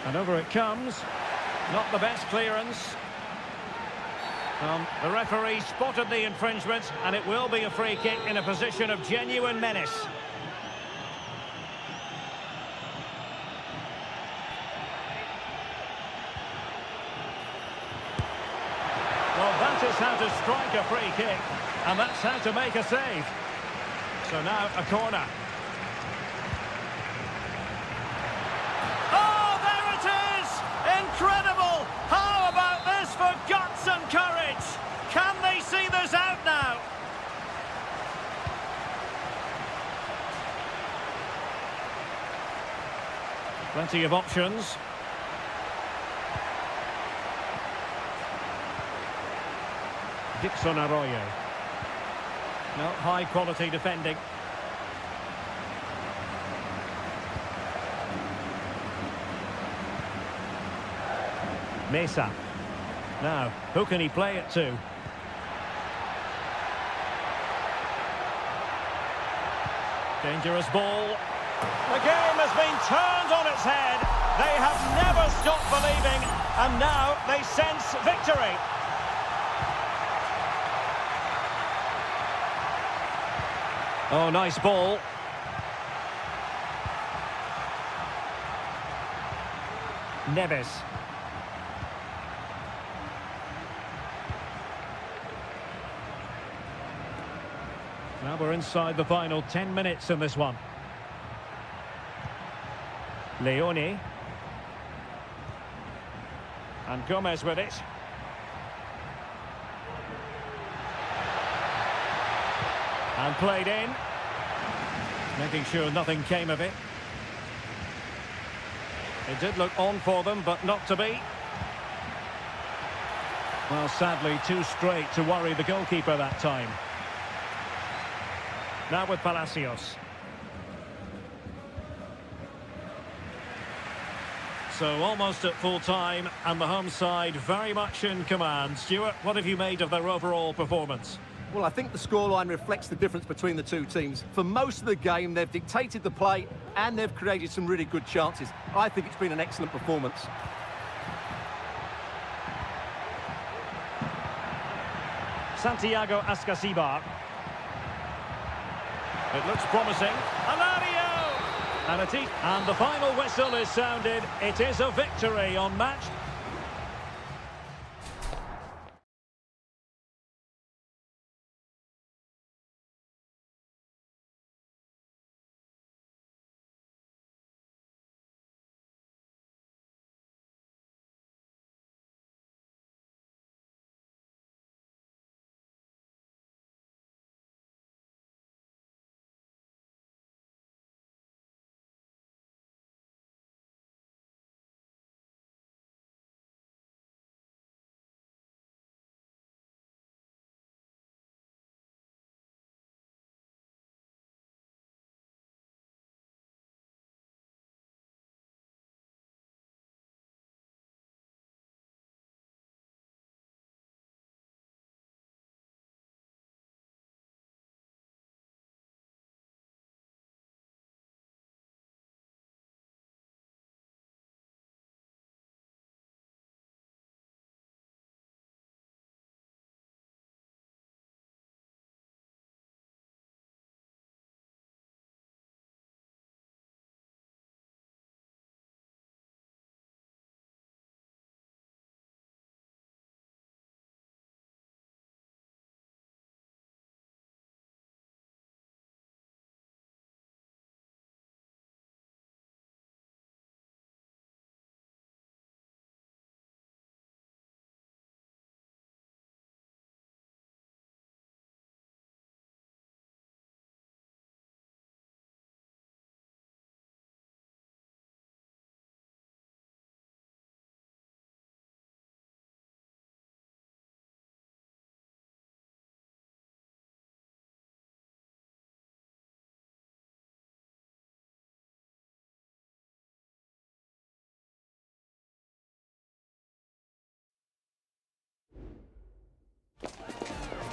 And over it comes. Not the best clearance. The referee spotted the infringement, and it will be a free kick in a position of genuine menace. Well, that is how to strike a free kick, and that's how to make a save. So now a corner. Oh, there it is! Incredible! How about this for guts and courage? Can they see this out now? Plenty of options. Dixon Arroyo. No, high quality defending. Mesa. Now, who can he play it to? Dangerous ball. The game has been turned on its head. They have never stopped believing, and now they sense victory. Oh, nice ball. Neves. Now we're inside the final 10 minutes in this one. Leone. And Gomez with it. And played in. Making sure nothing came of it. It did look on for them, but not to be. Well, sadly, too straight to worry the goalkeeper that time. Now with Palacios. So almost at full time, and the home side very much in command. Stuart, what have you made of their overall performance? Well, I think the scoreline reflects the difference between the two teams. For most of the game, they've dictated the play and they've created some really good chances. I think it's been an excellent performance. Santiago Ascasibar. It looks promising. Alario! And the final whistle is sounded. It is a victory on match.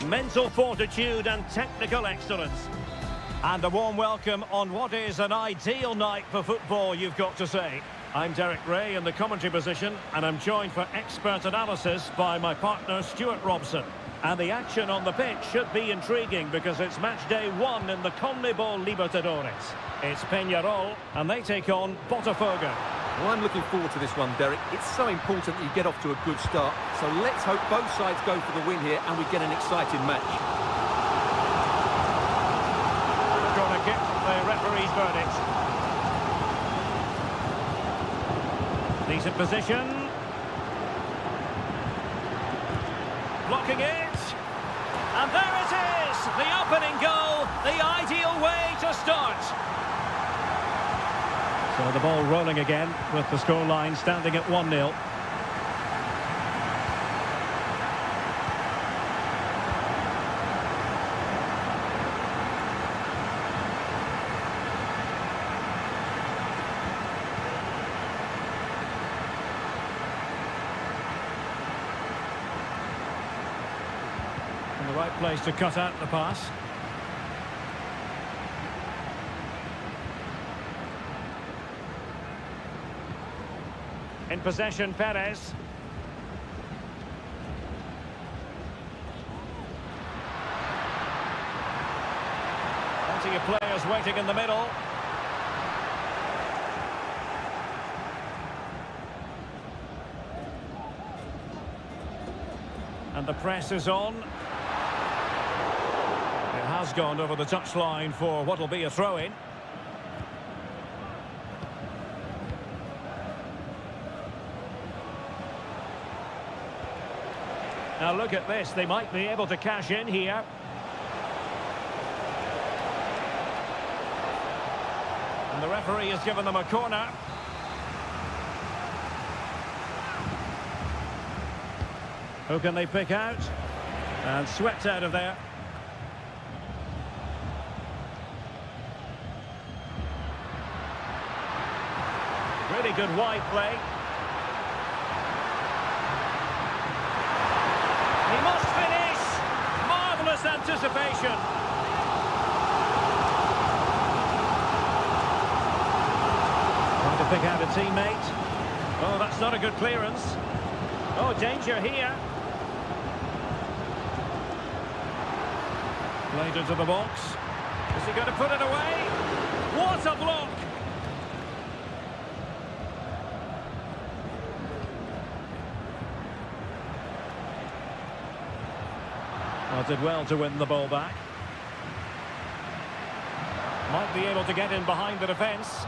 Mental fortitude and technical excellence. And a warm welcome on what is an ideal night for football, you've got to say. I'm Derek Ray in the commentary position, and I'm joined for expert analysis by my partner Stuart Robson. And the action on the pitch should be intriguing because it's match day 1 in the CONMEBOL Libertadores. It's Peñarol, and they take on Botafogo. Well, I'm looking forward to this one, Derek. It's so important that you get off to a good start. So let's hope both sides go for the win here and we get an exciting match. Corner kick, the referee's verdict. Decent position. Blocking it. And there it is! The opening goal, the ideal way to start. So the ball rolling again with the scoreline standing at 1-0. In the right place to cut out the pass. In possession, Perez. Plenty of players waiting in the middle. And the press is on. It has gone over the touchline for what will be a throw-in. Now look at this, they might be able to cash in here. And the referee has given them a corner. Who can they pick out? And swept out of there. Really good wide play. He must finish! Marvellous anticipation. Trying to pick out a teammate. Oh, that's not a good clearance. Oh, danger here. Played into the box. Is he going to put it away? What a block! But did well to win the ball back. Might be able to get in behind the defence.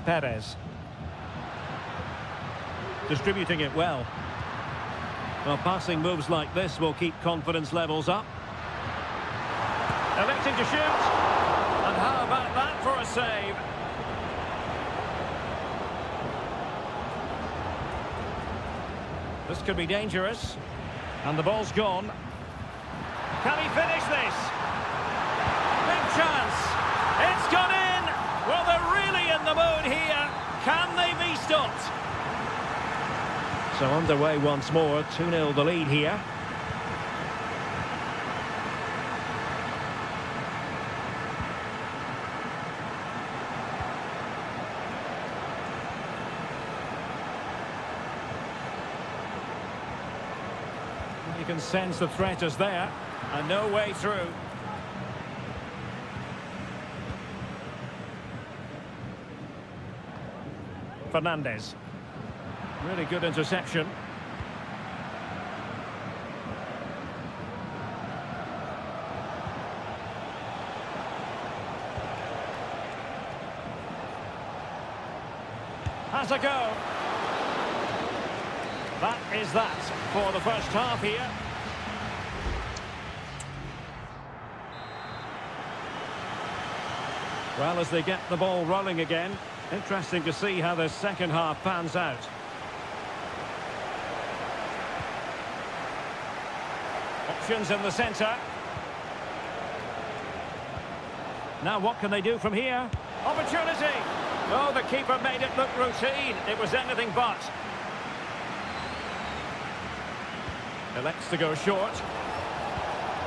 Perez. Distributing it well. Well, passing moves like this will keep confidence levels up. Electing to shoot. And how about that for a save? This could be dangerous. And the ball's gone. Can he finish this? Big chance. It's gone in. Well, they're really in the mood here. Can they be stopped? So underway once more, 2-0 the lead here. You can sense the threat is there, and no way through. Fernandez. Really good interception. Has a go. That is that for the first half here. Well, as they get the ball rolling again, interesting to see how the second half pans out. Options in the centre. Now what can they do from here? Opportunity! Oh, the keeper made it look routine. It was anything but. Elects to go short.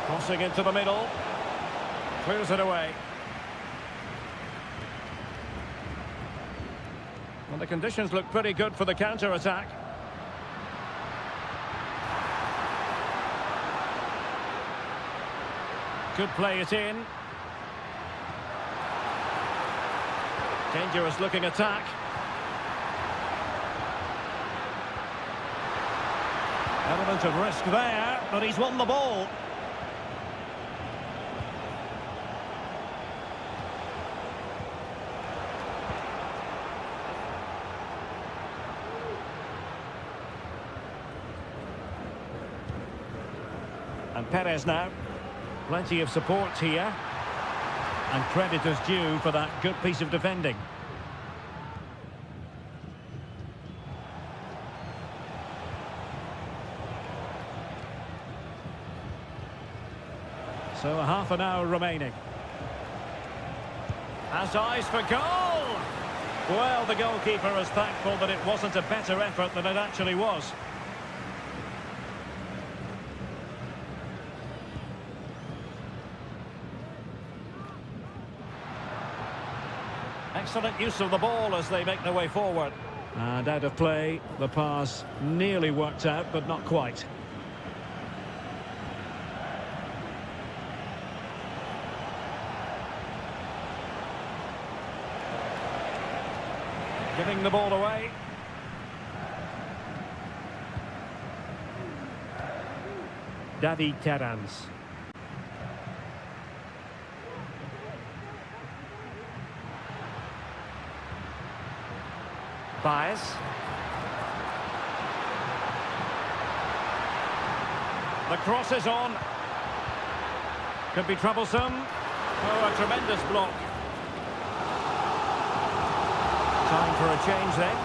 Crossing into the middle. Clears it away. Well, the conditions look pretty good for the counter-attack. Could play it in. Dangerous looking attack. Element of risk there, but he's won the ball. And Perez now. Plenty of support here. And credit is due for that good piece of defending. So a half an hour remaining. Has eyes for goal! Well, the goalkeeper is thankful that it wasn't a better effort than it actually was. Excellent use of the ball as they make their way forward. And out of play, the pass nearly worked out, but not quite. Giving the ball away. David Terans. Baez. The cross is on. Could be troublesome. Oh, a tremendous block. Time for a change then.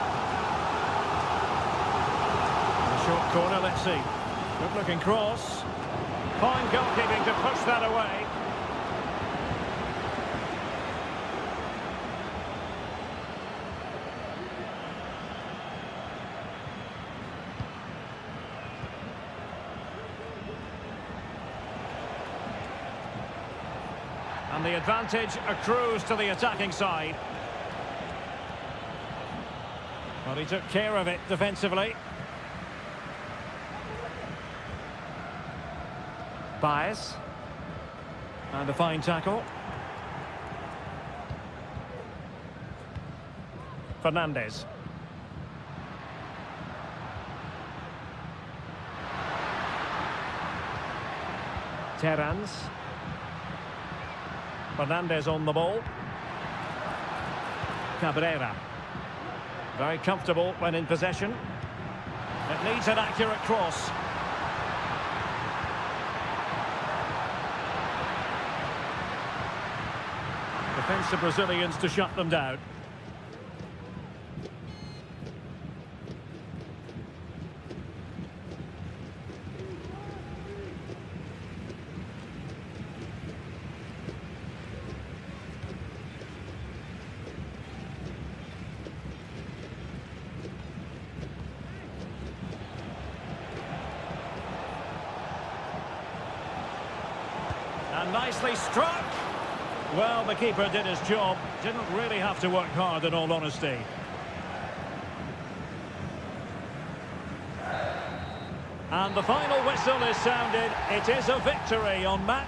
A short corner, let's see. Good looking cross. Fine goalkeeping to push that away. And the advantage accrues to the attacking side. Well, he took care of it defensively. Baez. And a fine tackle. Fernandez. Terans. Fernandez on the ball. Cabrera. Very comfortable when in possession. It needs an accurate cross. Defensive Brazilians to shut them down. And nicely struck. Well, the keeper did his job. Didn't really have to work hard, in all honesty. And the final whistle is sounded. It is a victory on match.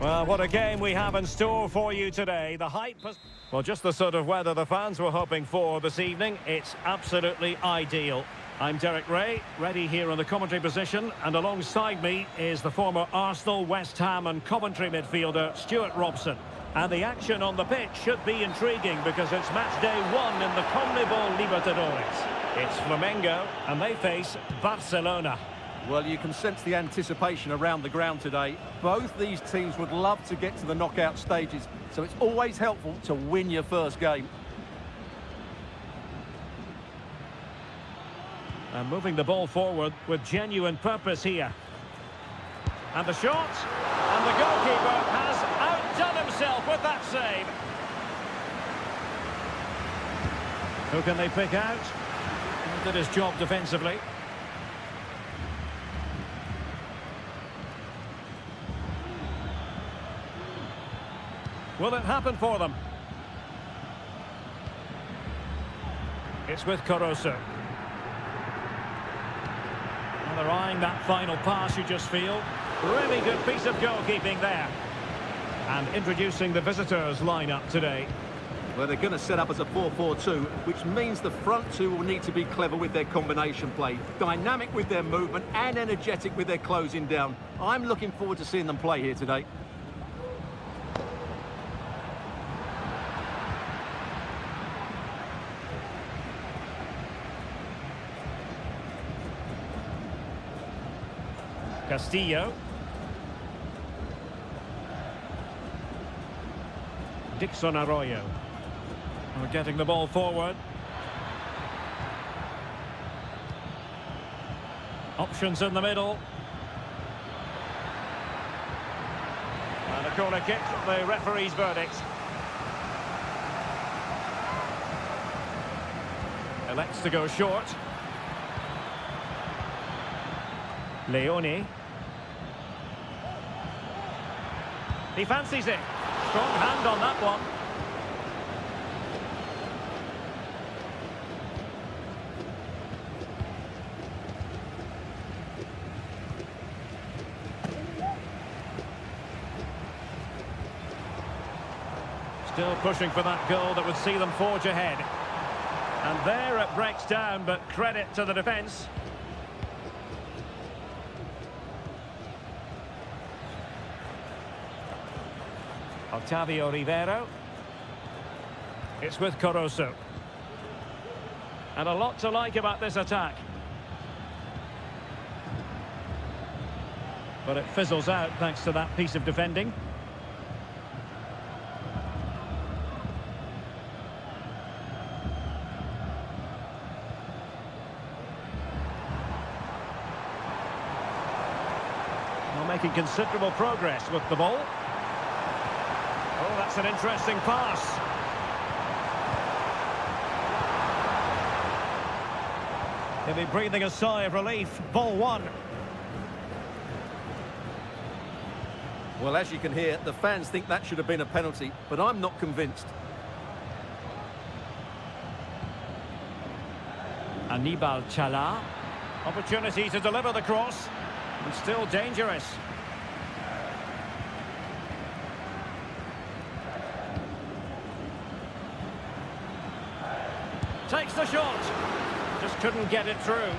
Well, what a game we have in store for you today. The hype has... Well, just the sort of weather the fans were hoping for this evening. It's absolutely ideal. I'm Derek Ray, ready here in the commentary position, and alongside me is the former Arsenal, West Ham and Coventry midfielder Stuart Robson. And the action on the pitch should be intriguing because it's match day 1 in the CONMEBOL Libertadores. It's Flamengo, and they face Barcelona. Well, you can sense the anticipation around the ground today. Both these teams would love to get to the knockout stages, so it's always helpful to win your first game. And moving the ball forward with genuine purpose here. And the shot, and the goalkeeper has outdone himself with that save. Who can they pick out? He did his job defensively. Will it happen for them? It's with Caruso. And they're eyeing that final pass, you just feel. Really good piece of goalkeeping there. And introducing the visitors' lineup today. Well, they're going to set up as a 4-4-2, which means the front two will need to be clever with their combination play, dynamic with their movement and energetic with their closing down. I'm looking forward to seeing them play here today. Castillo. Dixon Arroyo. We're getting the ball forward. Options in the middle. And a corner kick, the referee's verdict. Elects to go short. Leone. He fancies it. Strong hand on that one. Still pushing for that goal that would see them forge ahead. And there it breaks down, but credit to the defence. Octavio Rivero. It's with Caruso. And a lot to like about this attack. But it fizzles out thanks to that piece of defending. Well, making considerable progress with the ball. Oh, that's an interesting pass. He'll be breathing a sigh of relief. Ball one. Well, as you can hear, the fans think that should have been a penalty, but I'm not convinced. Anibal Chala. Opportunity to deliver the cross. And still dangerous. Takes the shot. Just couldn't get it through.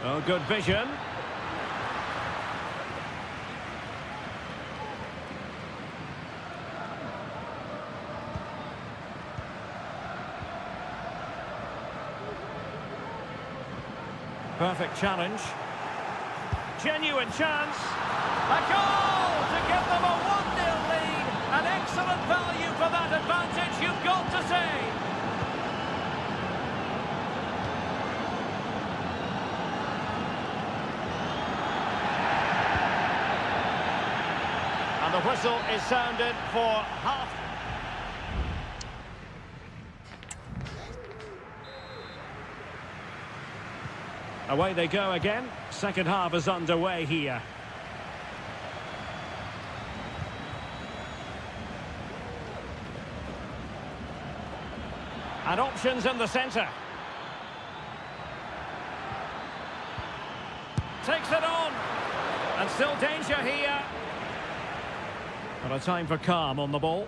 Oh, good vision. Perfect challenge. Genuine chance. A goal to give them a 1-0 lead. An excellent value for that advantage, you've got to say. And the whistle is sounded for half. Away they go again. Second half is underway here. And options in the centre. Takes it on. And still danger here. But a time for calm on the ball.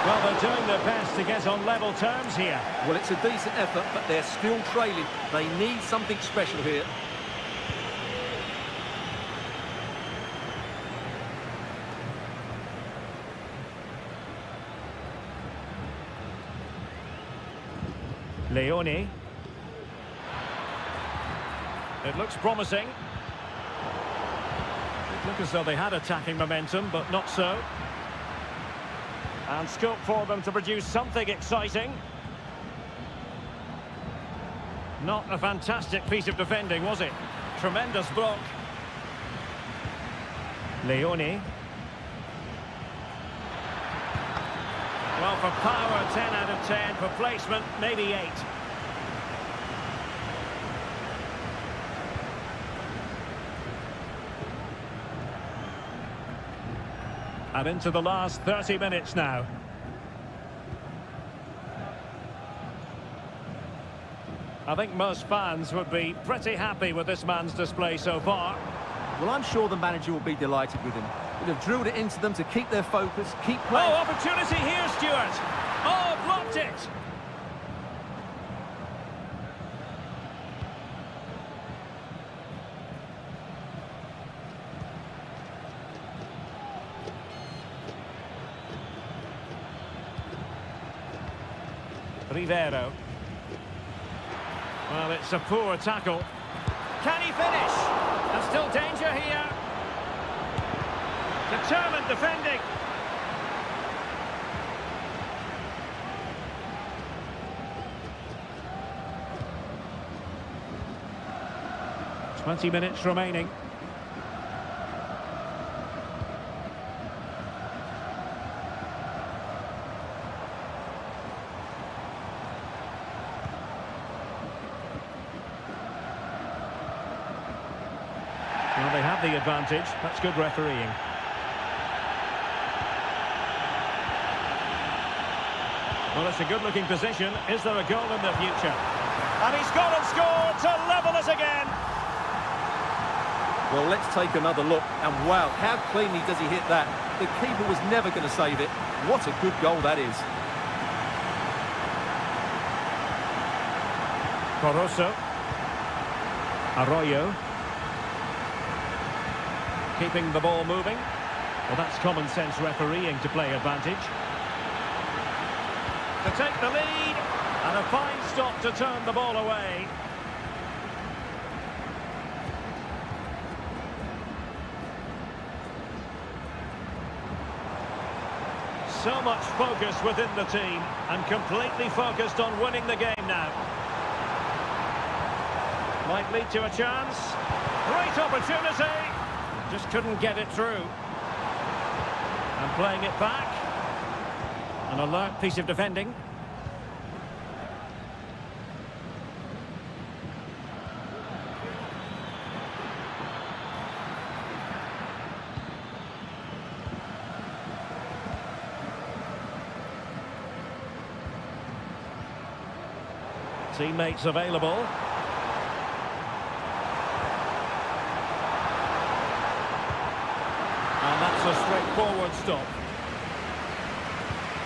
Well, they're doing their best to get on level terms here. Well, it's a decent effort, but they're still trailing. They need something special here. Leone. It looks promising. It looked as though they had attacking momentum, but not so. And scope for them to produce something exciting. Not a fantastic piece of defending, was it? Tremendous block. Leone. Well, for power, 10 out of 10. For placement, maybe 8. And into the last 30 minutes now. I think most fans would be pretty happy with this man's display so far. Well, I'm sure the manager will be delighted with him. He'd have drilled it into them to keep their focus, keep playing. Oh, opportunity here, Stuart. Oh, blocked it. Rivero. Well, it's a poor tackle. Can he finish? And still danger here. Determined defending. Twenty minutes remaining. Well, they have the advantage. That's good refereeing. Well, it's a good-looking position. Is there a goal in the future? And he's gone and scored to level us again. Well, let's take another look. And wow, how cleanly does he hit that? The keeper was never going to save it. What a good goal that is. Corosso. Arroyo. Keeping the ball moving. Well, that's common sense refereeing to play advantage. To take the lead. And a fine stop to turn the ball away. So much focus within the team. And completely focused on winning the game now. Might lead to a chance. Great opportunity. Just couldn't get it through. And playing it back. An alert piece of defending. Teammates available. And that's a straightforward stop.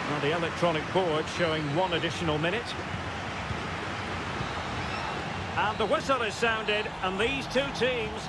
Now the electronic board showing 1 additional minute. And the whistle is sounded, and these two teams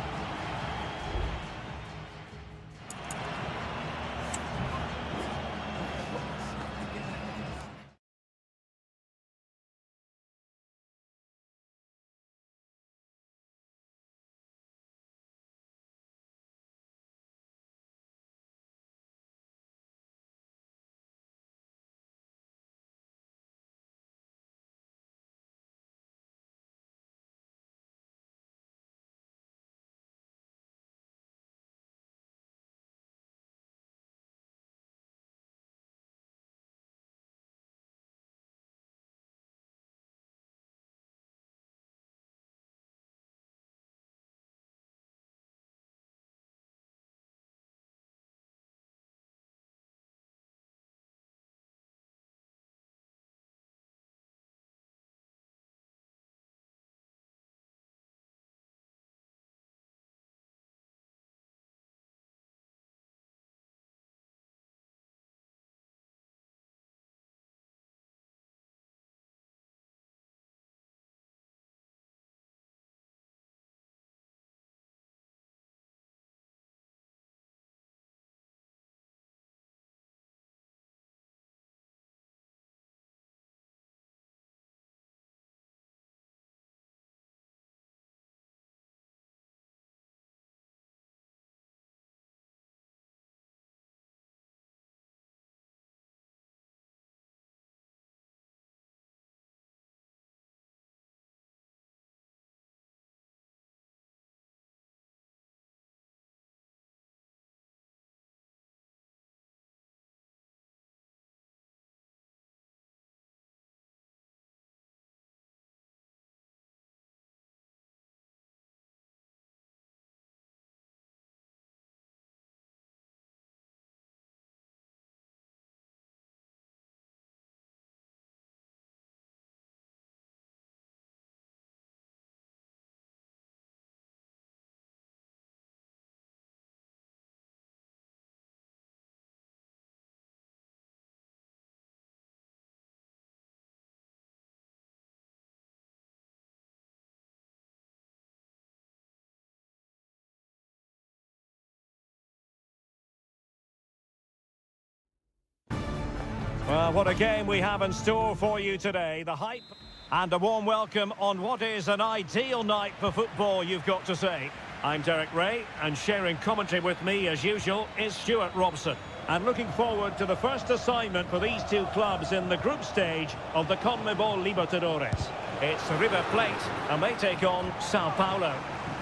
Well, what a game we have in store for you today. The hype and a warm welcome on what is an ideal night for football, you've got to say. I'm Derek Ray, and sharing commentary with me, as usual, is Stuart Robson. And looking forward to the first assignment for these two clubs in the group stage of the CONMEBOL Libertadores. It's River Plate, and they take on Sao Paulo.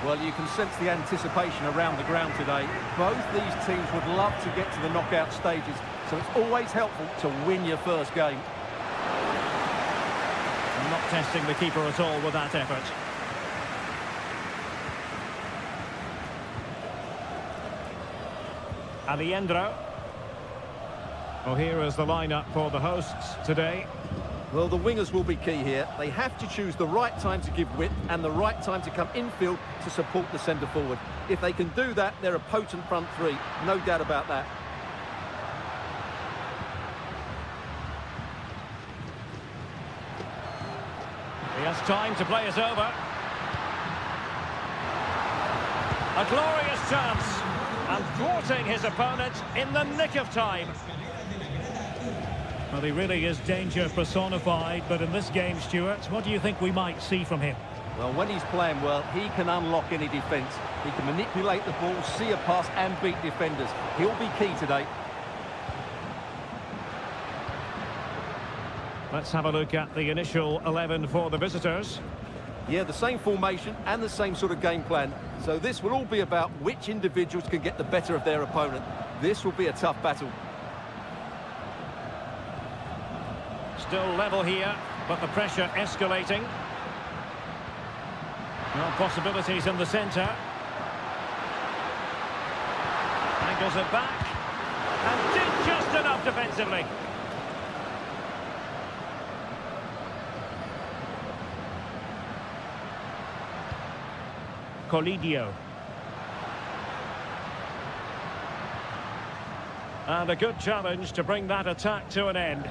Well, you can sense the anticipation around the ground today. Both these teams would love to get to the knockout stages, so it's always helpful to win your first game. Not testing the keeper at all with that effort. Aliendro. Well, here is the lineup for the hosts today. Well, the wingers will be key here. They have to choose the right time to give width and the right time to come infield to support the centre forward. If they can do that, they're a potent front three. No doubt about that. He has time to play it over. A glorious chance. And thwarting his opponent in the nick of time. Well, he really is danger personified, but in this game, Stuart, what do you think we might see from him? Well, when he's playing well, he can unlock any defence. He can manipulate the ball, see a pass and beat defenders. He'll be key today. Let's have a look at the initial 11 for the visitors. Yeah, the same formation and the same sort of game plan. So this will all be about which individuals can get the better of their opponent. This will be a tough battle. Still level here, but the pressure escalating. Well, possibilities in the centre. Angles it back. And did just enough defensively. Colidio. And a good challenge to bring that attack to an end.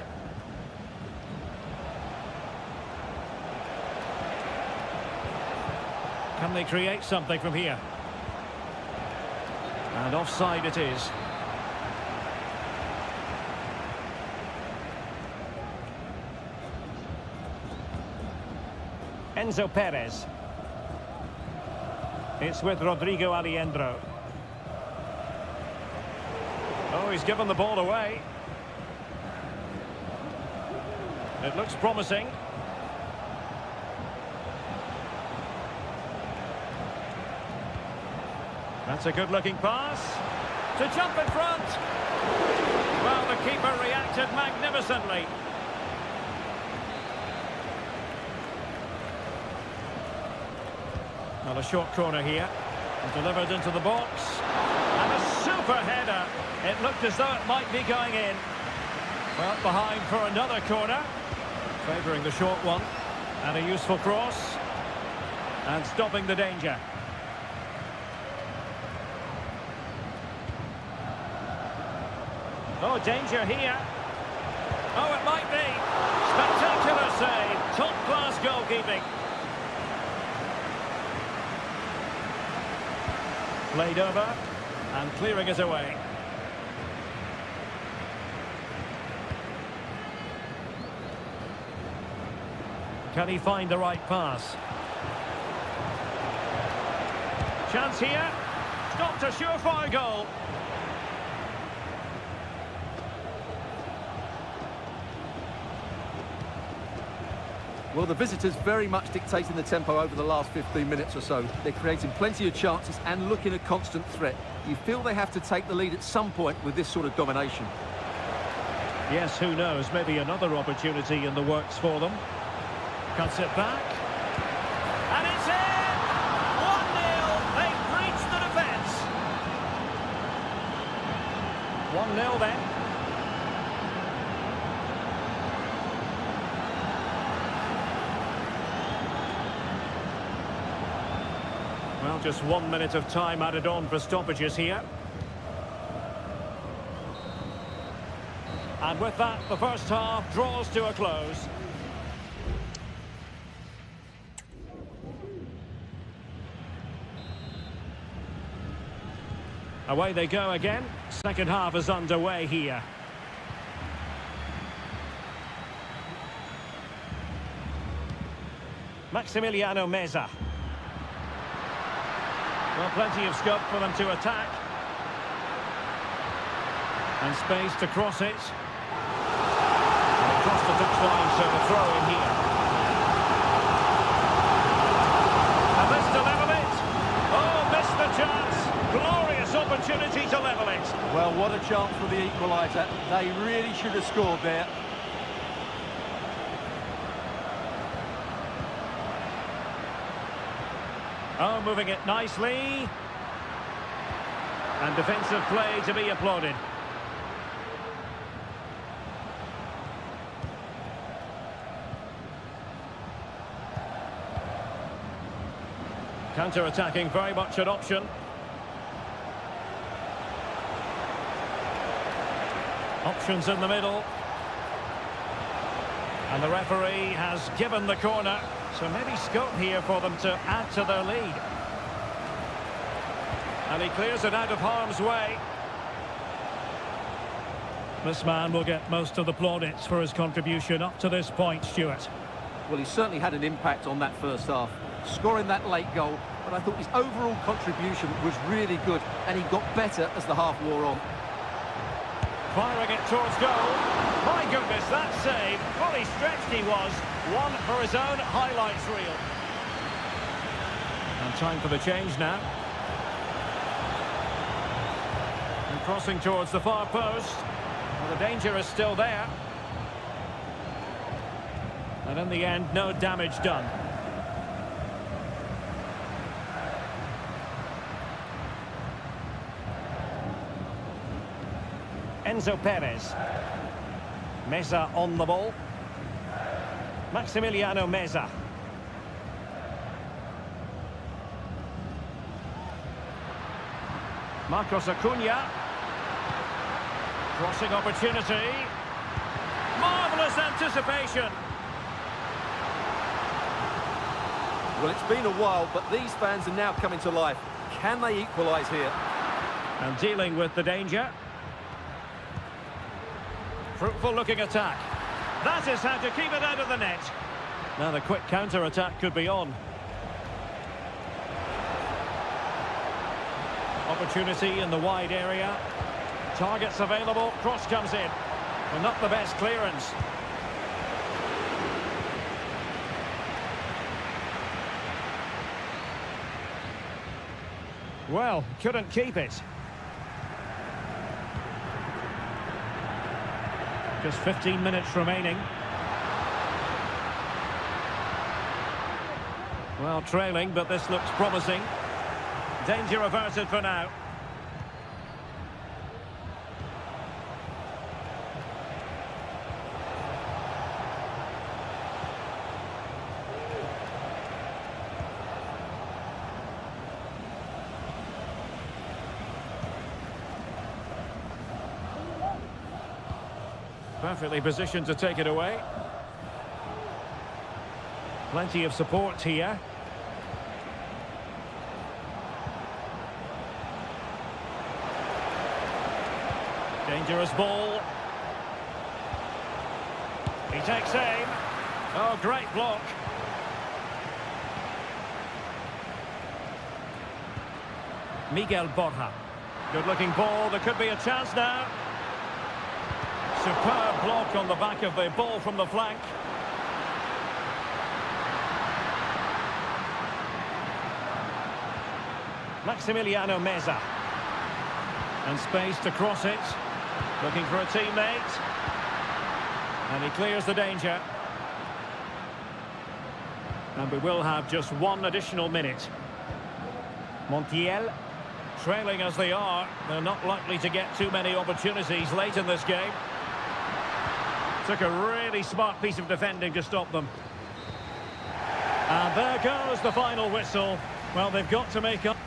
Can they create something from here? And offside it is. Enzo Perez. It's with Rodrigo Aliendro. Oh, he's given the ball away. It looks promising. That's a good-looking pass. To jump in front. Well, the keeper reacted magnificently. Well, a short corner here. Delivered into the box. And a super header. It looked as though it might be going in. Well, behind for another corner. Favouring the short one. And a useful cross. And stopping the danger. Oh, danger here. Oh, it might be. Spectacular save. Top-class goalkeeping. Played over and clearing it away. Can he find the right pass? Chance here. Stopped a surefire goal. Well, the visitors very much dictating the tempo over the last 15 minutes or so. They're creating plenty of chances and looking a constant threat. You feel they have to take the lead at some point with this sort of domination. Yes, who knows? Maybe another opportunity in the works for them. Cuts it back. And it's in! 1-0. They've breached the defence. 1-0 then. Well, just 1 minute of time added on for stoppages here. And with that, the first half draws to a close. Away they go again. Second half is underway here. Maximiliano Meza. Well, plenty of scope for them to attack. And space to cross it. And across the touchline, so the throw in here. And this to level it. Oh, missed the chance. Glorious opportunity to level it. Well, what a chance for the equaliser. They really should have scored there. Oh, moving it nicely. And defensive play to be applauded. Counter-attacking, very much an option. Options in the middle. And the referee has given the corner. So maybe scope here for them to add to their lead. And he clears it out of harm's way. This man will get most of the plaudits for his contribution up to this point, Stuart. Well, he certainly had an impact on that first half, scoring that late goal, but I thought his overall contribution was really good, and he got better as the half wore on. Firing it towards goal. My goodness, that save. Fully stretched he was. One for his own highlights reel. And time for the change now. And crossing towards the far post. Well, the danger is still there. And in the end, no damage done. Enzo Perez. Meza on the ball. Maximiliano Meza. Marcos Acuna. Crossing opportunity. Marvellous anticipation. Well, it's been a while, but these fans are now coming to life. Can they equalise here? And dealing with the danger. Fruitful looking attack. That is how to keep it out of the net. Now the quick counter-attack could be on. Opportunity in the wide area. Targets available. Cross comes in. Well, not the best clearance. Well, couldn't keep it. Just 15 minutes remaining. Well, trailing, but this looks promising. Danger averted for now. Perfectly positioned to take it away. Plenty of support here. Dangerous ball. He takes aim. Oh, great block. Miguel Borja. Good-looking ball. There could be a chance now. Superb block on the back of the ball from the flank. Maximiliano Meza. And space to cross it. Looking for a teammate. And he clears the danger. And we will have just one additional minute. Montiel, trailing as they are, they're not likely to get too many opportunities late in this game. Took a really smart piece of defending to stop them. And there goes the final whistle. Well, they've got to make up.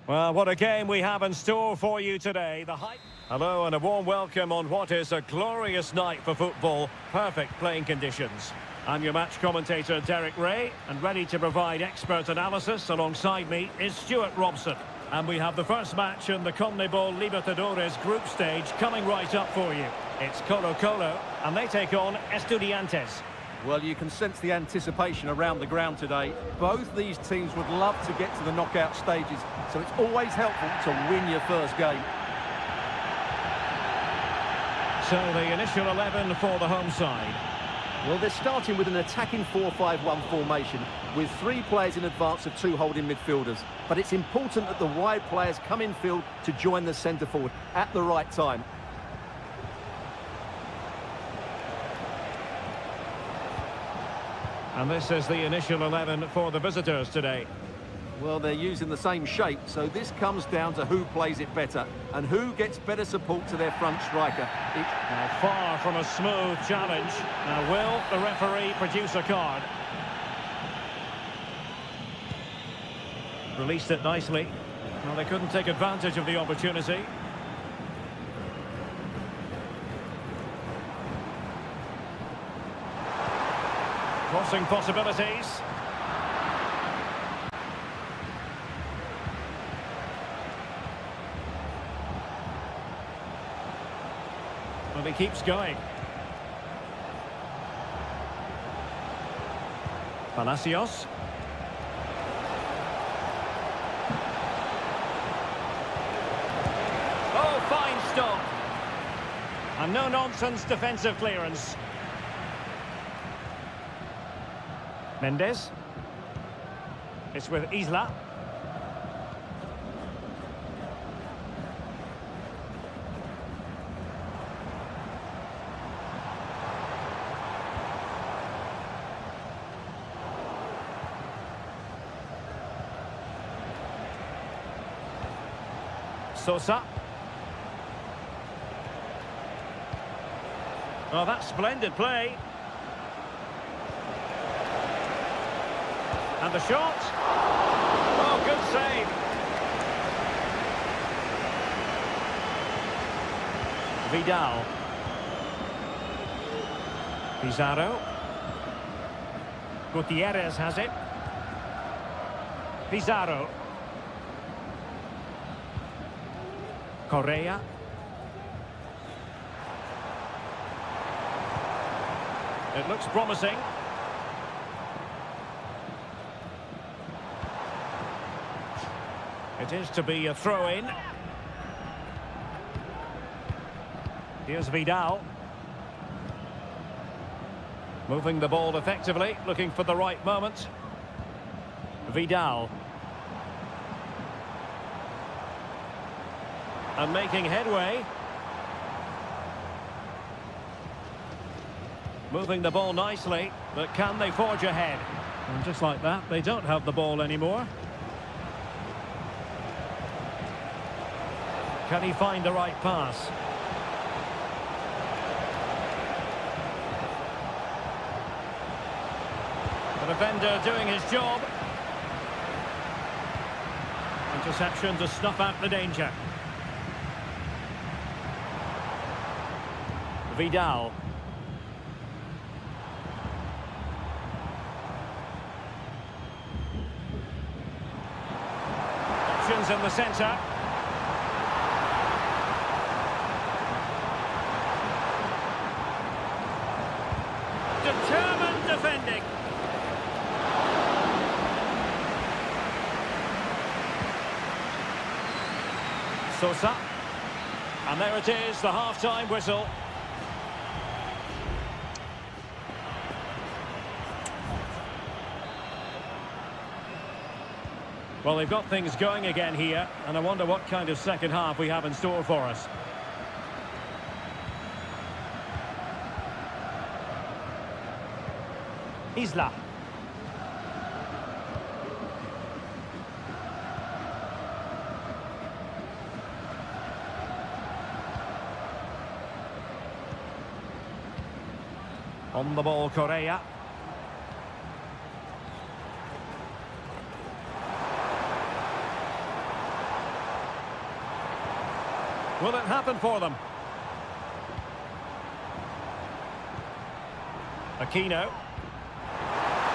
Well, what a game we have in store for you today. Hello and a warm welcome on what is a glorious night for football. Perfect playing conditions. I'm your match commentator, Derek Ray, and ready to provide expert analysis alongside me is Stuart Robson. And we have the first match in the CONMEBOL Libertadores group stage coming right up for you. It's Colo-Colo, and they take on Estudiantes. Well, you can sense the anticipation around the ground today. Both these teams would love to get to the knockout stages, so it's always helpful to win your first game. So the initial 11 for the home side. Well, they're starting with an attacking 4-5-1 formation with 3 players in advance of 2 holding midfielders. But it's important that the wide players come in field to join the centre forward at the right time. And this is the initial 11 for the visitors today. Well, they're using the same shape, so this comes down to who plays it better and who gets better support to their front striker. Now, far from a smooth challenge. Now, will the referee produce a card? Released it nicely. Well, they couldn't take advantage of the opportunity. Crossing possibilities. Well, he keeps going. Palacios. Oh, fine stop. And no-nonsense defensive clearance. Mendes. It's with Isla. Sosa. Oh, that's splendid play. And the shot. Oh, good save. Vidal. Pizarro. Gutierrez has it. Pizarro. Correa. It looks promising. It is to be a throw-in. Here's Vidal. Moving the ball effectively, looking for the right moment. Vidal. And making headway. Moving the ball nicely, but can they forge ahead? And just like that, they don't have the ball anymore. Can he find the right pass? The defender doing his job. Interception to snuff out the danger. Vidal. Options in the centre. Determined defending. Sosa. And there it is, the half-time whistle. Well, they've got things going again here, and I wonder what kind of second half we have in store for us. Isla. On the ball, Correa. Will it happen for them? Aquino.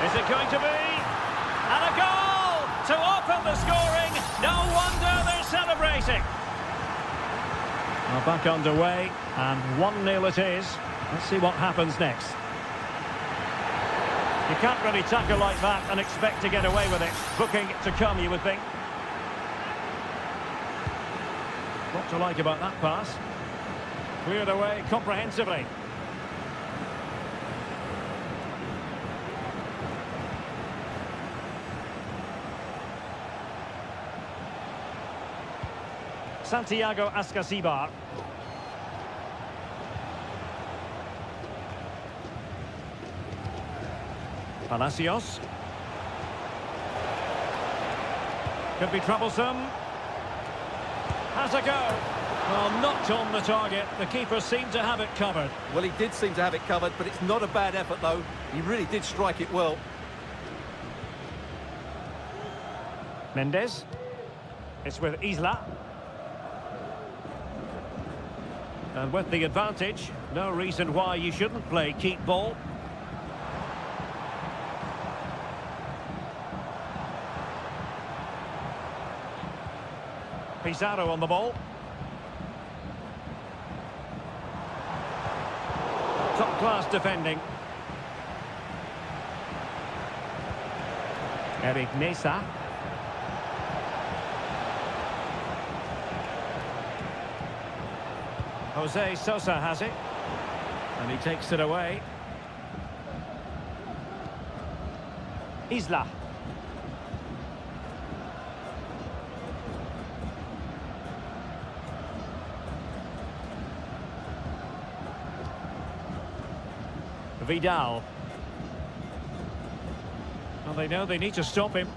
Is it going to be? And a goal to open the scoring. No wonder they're celebrating. Well, back underway, and 1-0 it is. Let's see what happens next. You can't really tackle like that and expect to get away with it. Booking to come, you would think. What to like about that pass? Cleared away comprehensively. Santiago Ascasibar. Palacios. Could be troublesome. Has a go. Well, not on the target. The keeper seemed to have it covered. Well, he did seem to have it covered, but it's not a bad effort, though. He really did strike it well. Mendes. It's with Isla. And with the advantage, no reason why you shouldn't play keep ball. Pizarro on the ball. Top-class defending. Eric Nesa. Jose Sosa has it. And he takes it away. Isla. Vidal. Well, they know they need to stop him.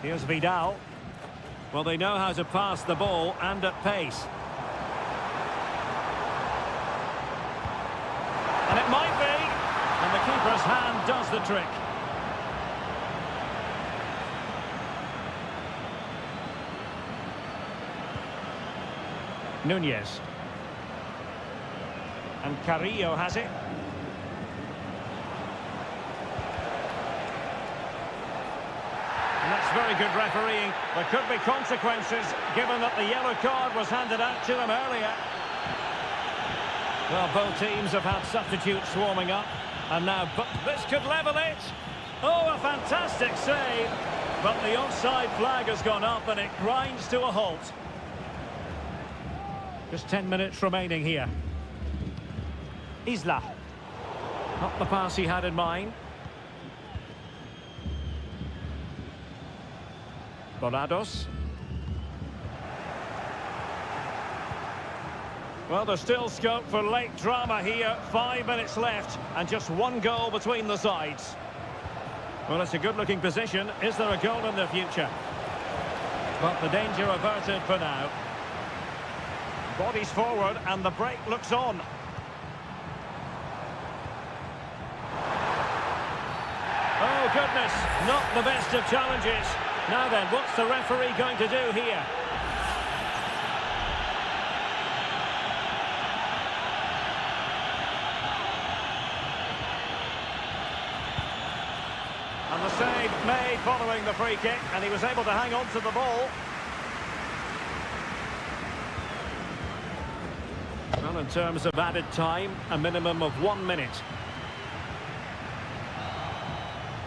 Here's Vidal. Well, they know how to pass the ball and at pace. And it might be. And the keeper's hand does the trick. Nunez. And Carrillo has it. And that's very good refereeing. There could be consequences given that the yellow card was handed out to them earlier. Well, both teams have had substitutes swarming up. And now, but this could level it. Oh, a fantastic save. But the onside flag has gone up and it grinds to a halt. Just 10 minutes remaining here. Isla. Not the pass he had in mind. Dorados. Well, there's still scope for late drama here. 5 minutes left and just one goal between the sides. Well, it's a good-looking position. Is there a goal in the future? But the danger averted for now. Bodies forward and the break looks on. Oh goodness, not the best of challenges. Now then, what's the referee going to do here? And the save made following the free kick, and he was able to hang on to the ball. Well, in terms of added time, a minimum of 1 minute.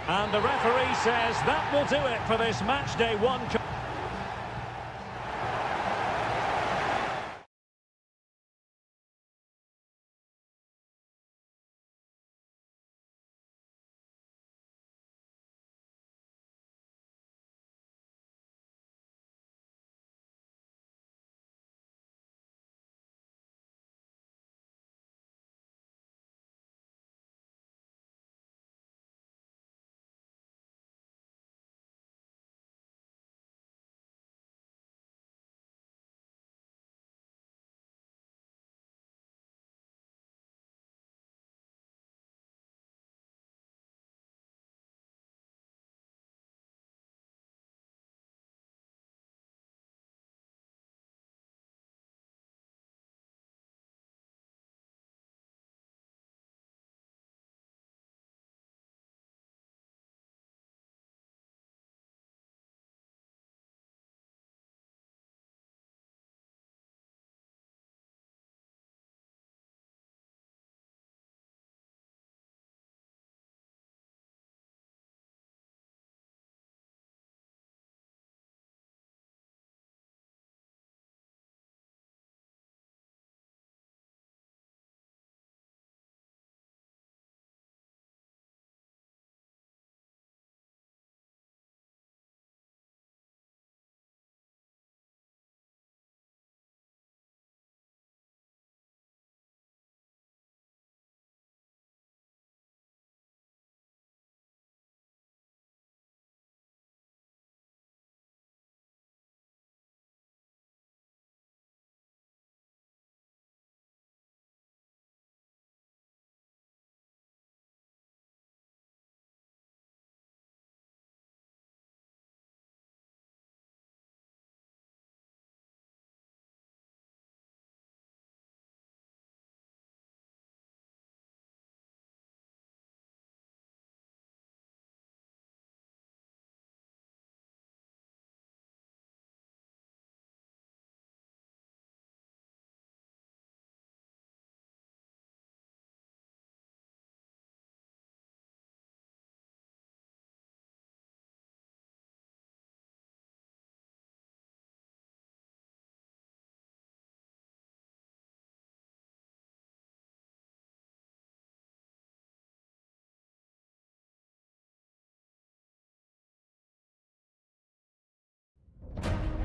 And the referee says that will do it for this match day 1.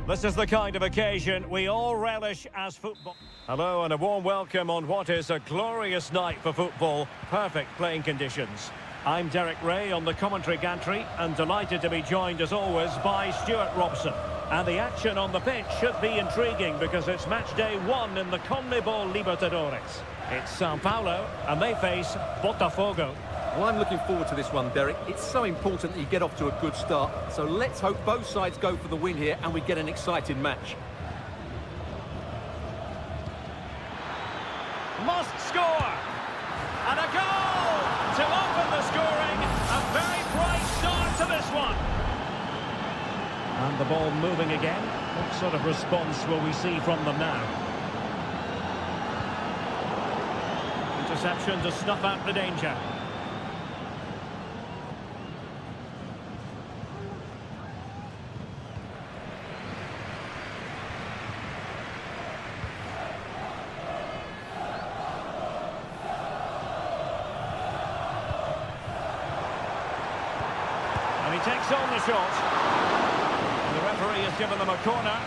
This is the kind of occasion we all relish as football. Hello and a warm welcome on what is a glorious night for football. Perfect playing conditions. I'm Derek Ray on the commentary gantry and delighted to be joined as always by Stuart Robson. And the action on the pitch should be intriguing because it's match day 1 in the CONMEBOL Libertadores. It's Sao Paulo and they face Botafogo. Well, I'm looking forward to this one, Derek. It's so important that you get off to a good start. So let's hope both sides go for the win here and we get an exciting match. Must score! And a goal to open the scoring. A very bright start to this one. And the ball moving again. What sort of response will we see from them now? Interception to snuff out the danger. And he takes on the shot. And the referee has given them a corner.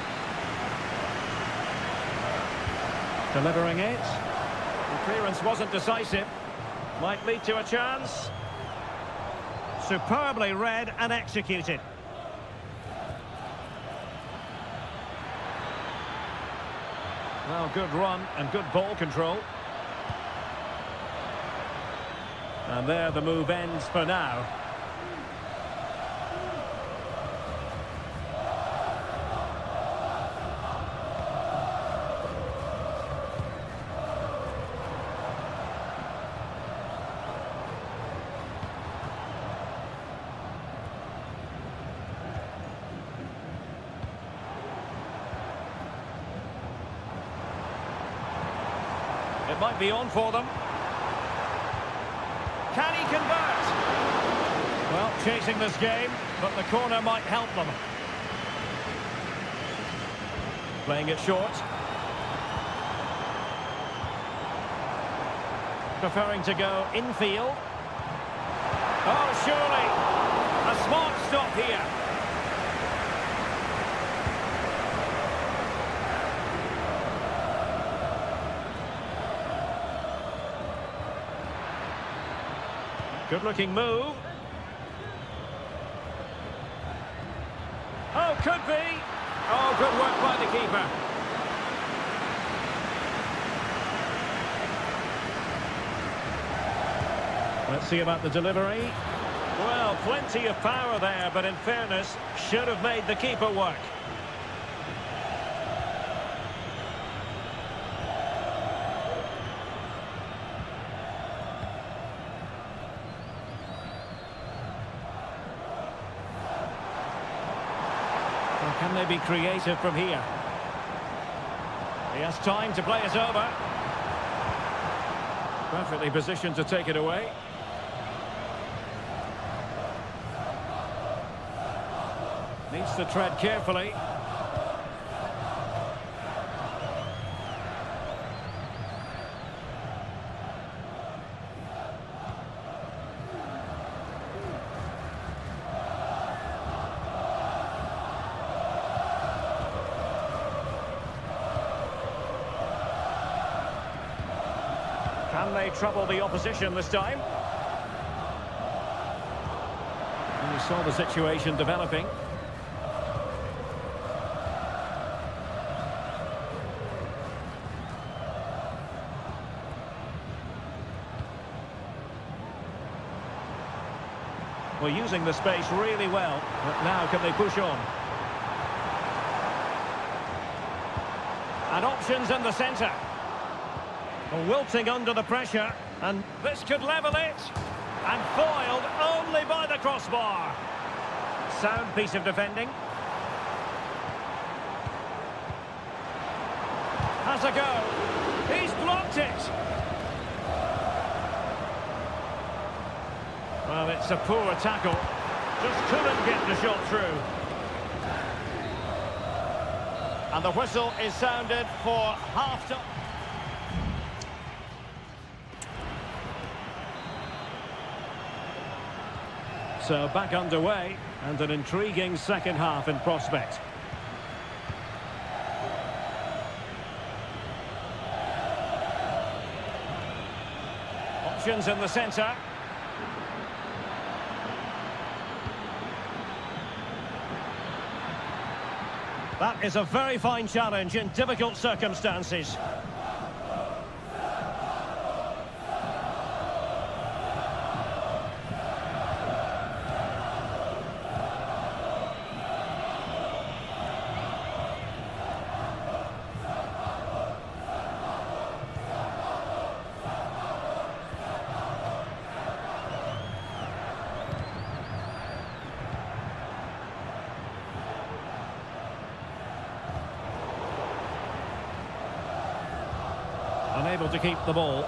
Delivering it. The clearance wasn't decisive. Might lead to a chance. Superbly read and executed. Well, good run and good ball control. And there the move ends for now. It might be on for them. Can he convert? Well, chasing this game, but the corner might help them. Playing it short. Preferring to go infield. Oh, surely. A smart stop here. Good-looking move. Oh, could be. Oh, good work by the keeper. Let's see about the delivery. Well, plenty of power there, but in fairness, should have made the keeper work. Can they be creative from here? He has time to play it over. Perfectly positioned to take it away. Needs to tread carefully. Can they trouble the opposition this time? And we saw the situation developing. Well, using the space really well, but now can they push on? And options in the centre. Wilting under the pressure, and this could level it, and foiled only by the crossbar. Sound piece of defending. Has a go. He's blocked it. Well, it's a poor tackle. Just couldn't get the shot through. And the whistle is sounded for half-time. So back underway, and an intriguing second half in prospect. options in the centre. That is a very fine challenge in difficult circumstances. Unable to keep the ball.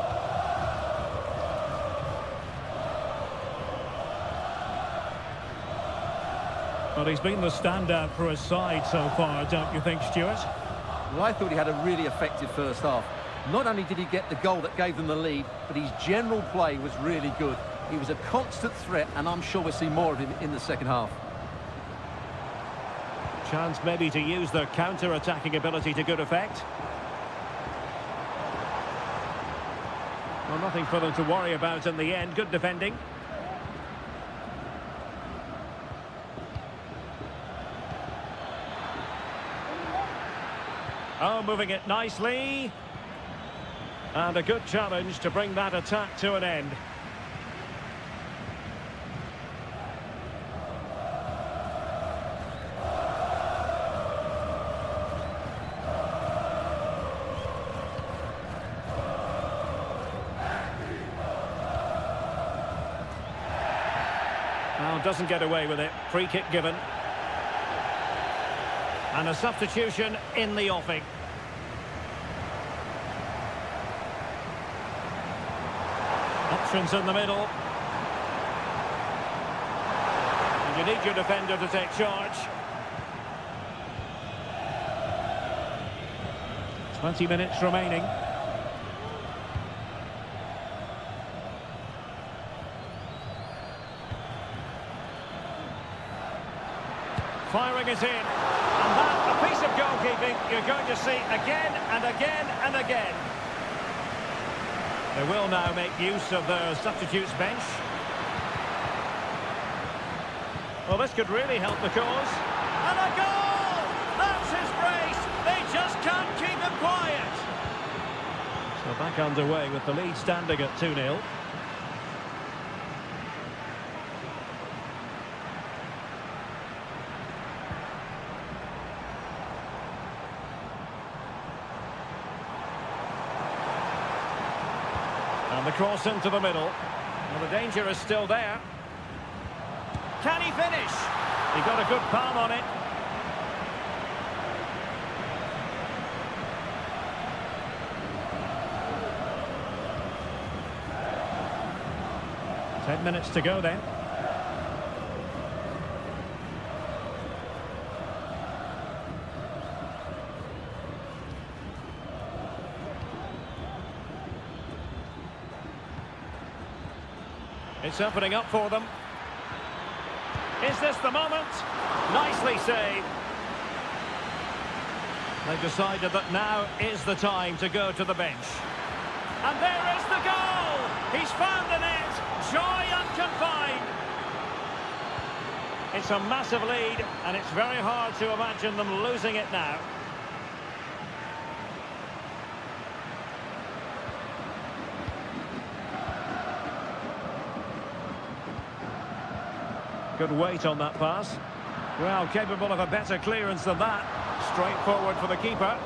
Well, he's been the standout for his side so far, don't you think, Stuart? Well, I thought he had a really effective first half. Not only did he get the goal that gave them the lead, but his general play was really good. He was a constant threat, and I'm sure we'll see more of him in the second half. Chance maybe to use their counter-attacking ability to good effect. Well, nothing for them to worry about in the end. Good defending. Oh, moving it nicely. And a good challenge to bring that attack to an end. Well, doesn't get away with it. Free kick given. And a substitution in the offing. Options in the middle. And you need your defender to take charge. 20 minutes remaining. Firing it in. And that, a piece of goalkeeping you're going to see again and again and again. They will now make use of their substitutes bench. Well, this could really help the cause. And a goal! That's his brace! They just can't keep him quiet. So back underway with the lead standing at 2-0. And the cross into the middle. Well, the danger is still there. Can he finish? He got a good palm on it. Ten minutes to go then. It's opening up for them. Is this the moment? Nicely saved. They've decided that now is the time to go to the bench. And there is the goal! He's found the net! Joy unconfined! It's a massive lead, and it's very hard to imagine them losing it now. Good weight on that pass. Well, capable of a better clearance than that. Straight forward for the keeper.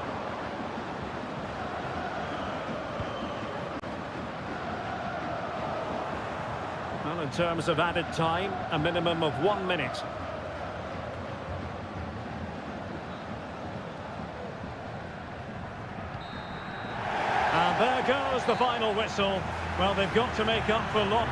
Well, in terms of added time, a minimum of 1 minute. And there goes the final whistle. Well, they've got to make up for loss.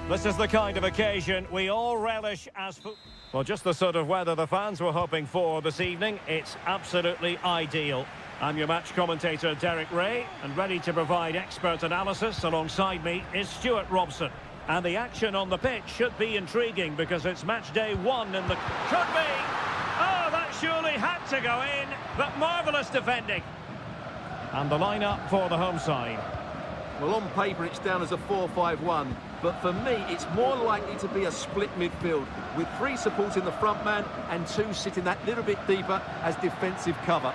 This is the kind of occasion we all relish as well, just the sort of weather the fans were hoping for this evening. It's absolutely ideal. I'm your match commentator, Derek Ray, and ready to provide expert analysis alongside me is Stuart Robson. And the action on the pitch should be intriguing because it's match day 1 in the... Could be! Oh, that surely had to go in, but marvellous defending. And the lineup for the home side. Well, on paper it's down as a 4-5-1, but for me it's more likely to be a split midfield, with 3 supporting the front man and 2 sitting that little bit deeper as defensive cover.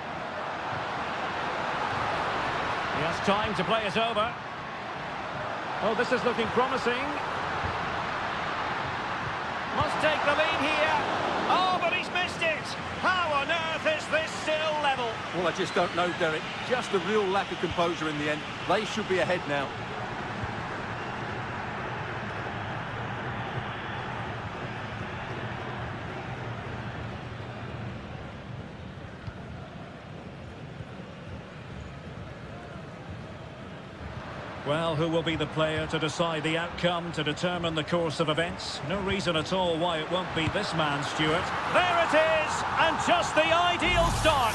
He has time to play it over. Oh, this is looking promising. Must take the lead here. Oh, but he's missed it. How on earth is this still level? Well, I just don't know, Derek. Just a real lack of composure in the end. They should be ahead now. Well, who will be the player to decide the outcome, to determine the course of events? No reason at all why it won't be this man, Stuart. There it is! And just the ideal start!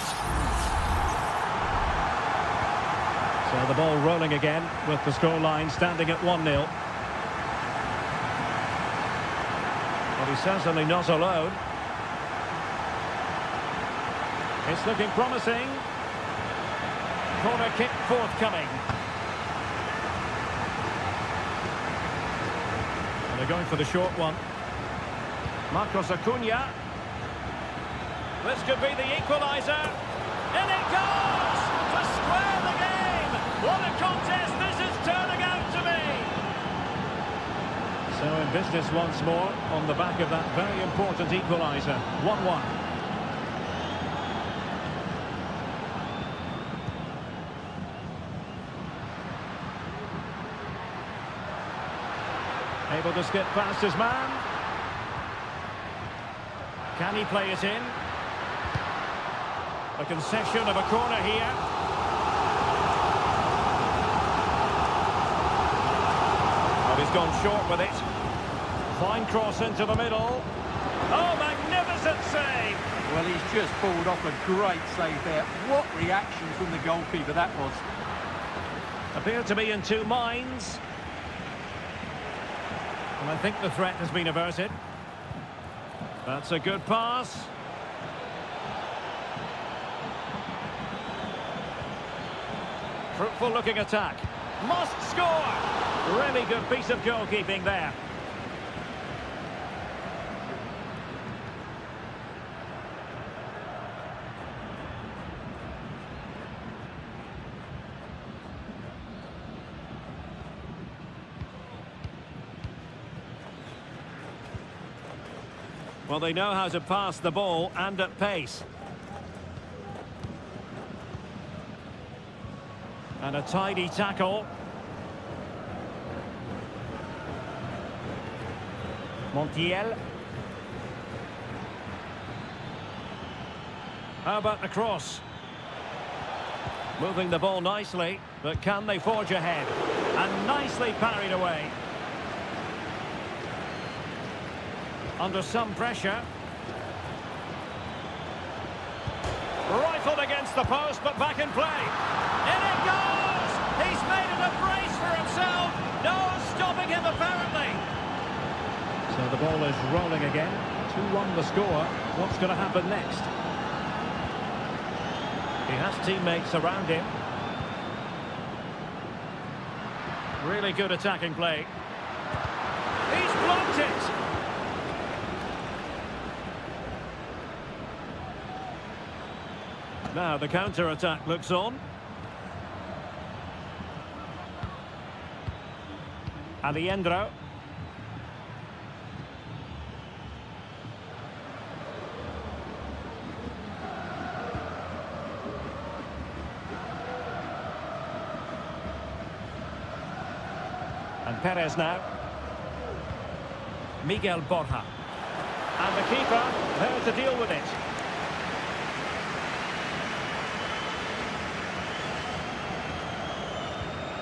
So the ball rolling again, with the scoreline standing at 1-0. But he's certainly not alone. It's looking promising. Corner kick forthcoming. They're going for the short one. Marcos Acuna. This could be the equaliser. In it goes! To square the game! What a contest this is turning out to be! So in business once more, on the back of that very important equaliser. 1-1. Able to skip past his man. Can he play it in? A concession of a corner here. Well, he's gone short with it. Fine cross into the middle. Oh, magnificent save! Well, he's just pulled off a great save there. What reaction from the goalkeeper that was. Appeared to be in 2 minds. And I think the threat has been averted. That's a good pass. Fruitful looking attack. Must score! Really good piece of goalkeeping there. Well, they know how to pass the ball and at pace. And a tidy tackle. Montiel. How about the cross? Moving the ball nicely, but can they forge ahead? And nicely parried away. Under some pressure. Rifled against the post, but back in play. In it goes! He's made it a brace for himself. No stopping him, apparently. So the ball is rolling again. 2-1 the score. What's going to happen next? He has teammates around him. Really good attacking play. He's blocked it! Now the counter-attack looks on. Aliendro. And Perez now. Miguel Borja. And the keeper there to deal with it.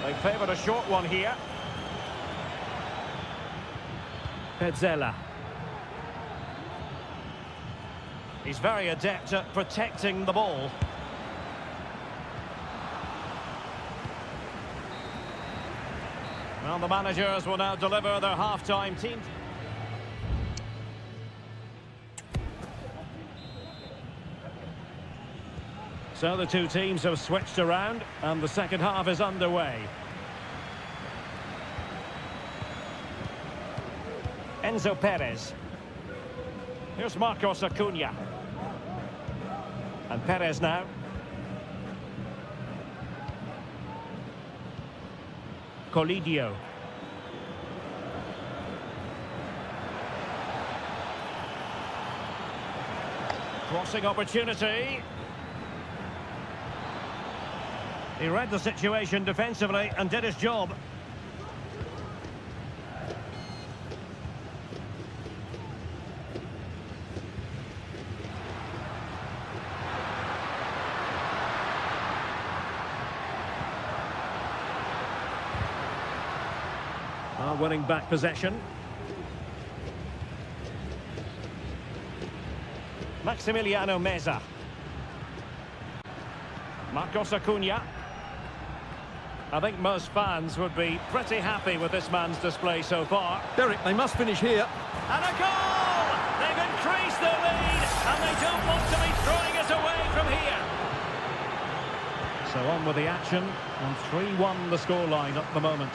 They favoured a short one here. Petzela. He's very adept at protecting the ball. Well, the managers will now deliver their half-time team. So the two teams have switched around and the second half is underway. Enzo Perez. Here's Marcos Acuna. And Perez now. Colidio. Crossing opportunity. He read the situation defensively and did his job. Winning back possession. Maximiliano Meza. Marcos Acuna. I think most fans would be pretty happy with this man's display so far. Derek, they must finish here. And a goal! They've increased their lead, and they don't want to be throwing it away from here. So on with the action, and 3-1 the scoreline at the moment.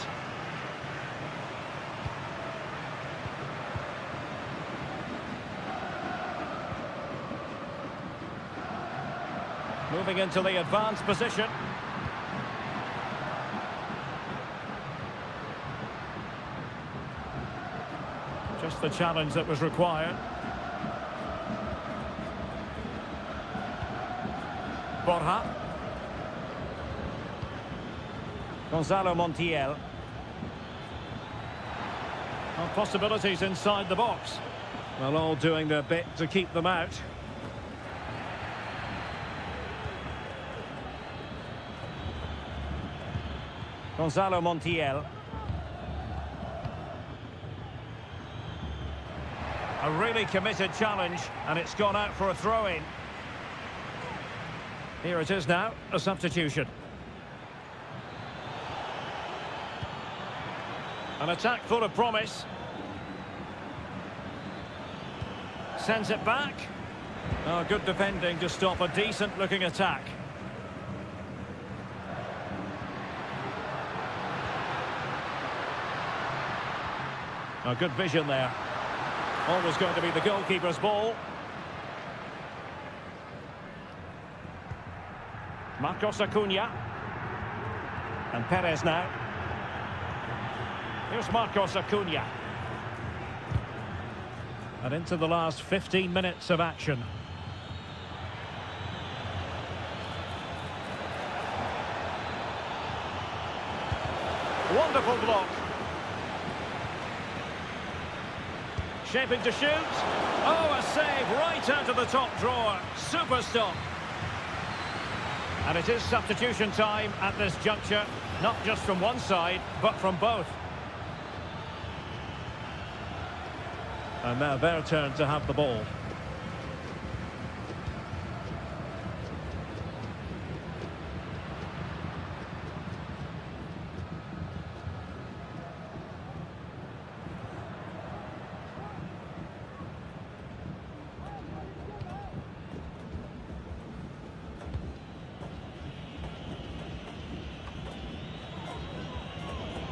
Moving into the advanced position. Just the challenge that was required. Borja. Gonzalo Montiel. Well, possibilities inside the box. Well, all doing their bit to keep them out. Gonzalo Montiel. A really committed challenge, and it's gone out for a throw-in. Here it is now, a substitution. An attack full of promise. Sends it back. Oh, good defending to stop a decent-looking attack. A good vision there. Always going to be the goalkeeper's ball. Marcos Acuna. And Perez now. Here's Marcos Acuna. And into the last 15 minutes of action. Wonderful block. Shaping to shoot. Oh, a save right out of the top drawer. Super stop. And it is substitution time at this juncture. Not just from one side, but from both. And now their turn to have the ball.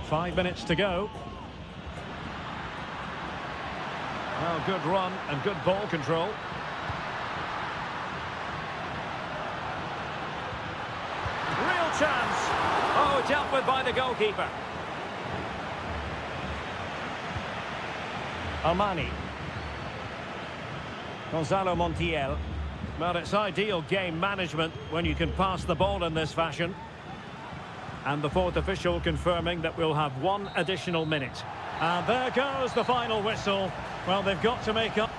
Five minutes to go. Well, good run and good ball control. Real chance. Oh, dealt with by the goalkeeper. Almani. Gonzalo Montiel. Well, it's ideal game management when you can pass the ball in this fashion. And the fourth official confirming that we'll have one additional minute. And there goes the final whistle. Well, they've got to make up.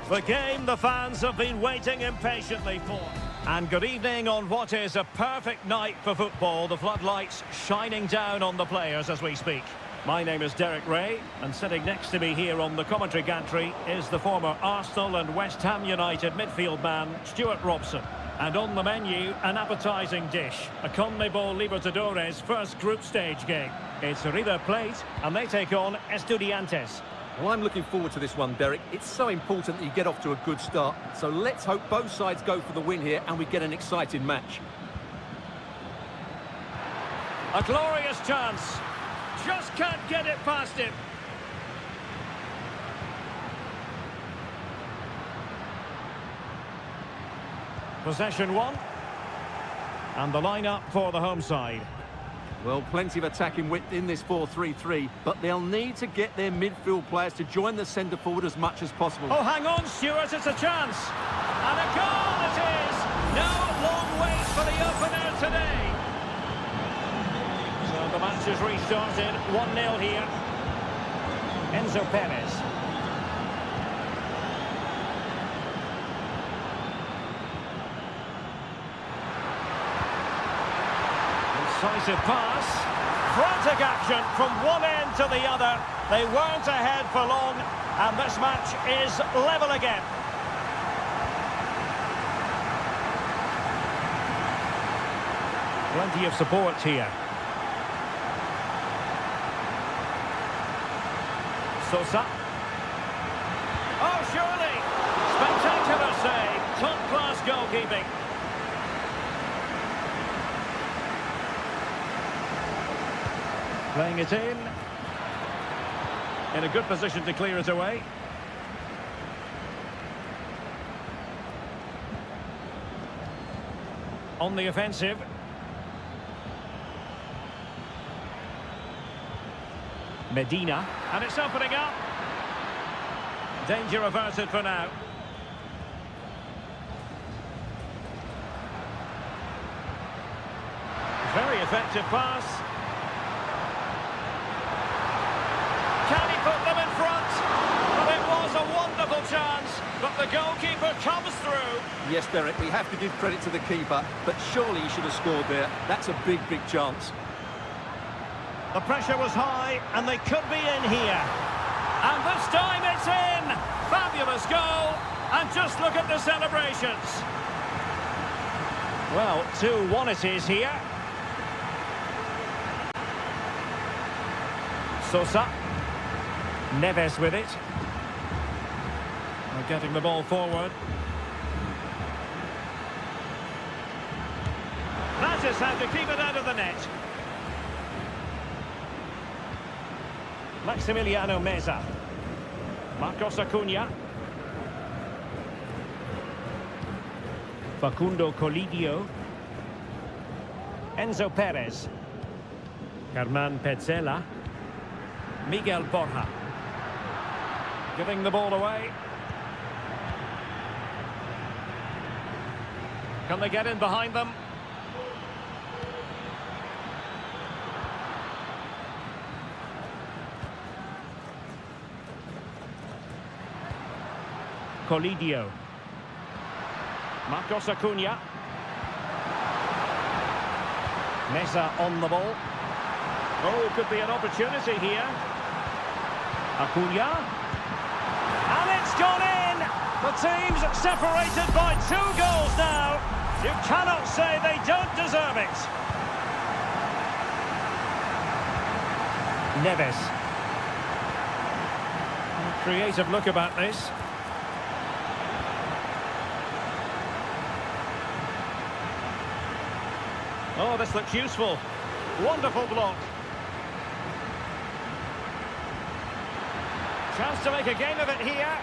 The game the fans have been waiting impatiently for. And good evening on what is a perfect night for football. The floodlights shining down on the players as we speak. My name is Derek Ray, and sitting next to me here on the commentary gantry is the former Arsenal and West Ham United midfield man, Stuart Robson. And on the menu, an appetising dish, a CONMEBOL Libertadores first group stage game. It's River Plate, and they take on Estudiantes. Well, I'm looking forward to this one, Derek. It's so important that you get off to a good start. So let's hope both sides go for the win here and we get an exciting match. A glorious chance. Just can't get it past him. Possession one. And the lineup for the home side. Well, plenty of attacking width in this 4-3-3, but they'll need to get their midfield players to join the centre forward as much as possible. Oh, hang on, Stuart, it's a chance. And a goal it is. No long wait for the opener today. So the match has restarted. 1-0 here. Enzo Perez. Decisive pass. Frantic action from one end to the other. They weren't ahead for long, and this match is level again. Plenty of support here. Sosa. Oh, surely! Spectacular save. Top-class goalkeeping. Playing it in a good position to clear it away. On the offensive. Medina, and it's opening up. Danger averted for now. Very effective pass. Can he put them in front? Well, it was a wonderful chance, but the goalkeeper comes through. Yes, Derek, we have to give credit to the keeper, but surely he should have scored there. That's a big, big chance. The pressure was high, and they could be in here. And this time it's in! Fabulous goal, and just look at the celebrations. Well, 2-1 it is here. Sosa. Neves with it. They're getting the ball forward. That is how to keep it out of the net. Maximiliano Meza. Marcos Acuna. Facundo Colidio. Enzo Perez. Germán Petzela. Miguel Borja. Giving the ball away. Can they get in behind them? Colidio. Marcos Acuna. Meza on the ball. Oh, could be an opportunity here. Acuna. And it's gone in! The team's separated by 2 goals now. You cannot say they don't deserve it. Neves. Creative look about this. Oh, this looks useful. Wonderful block. Chance to make a game of it here.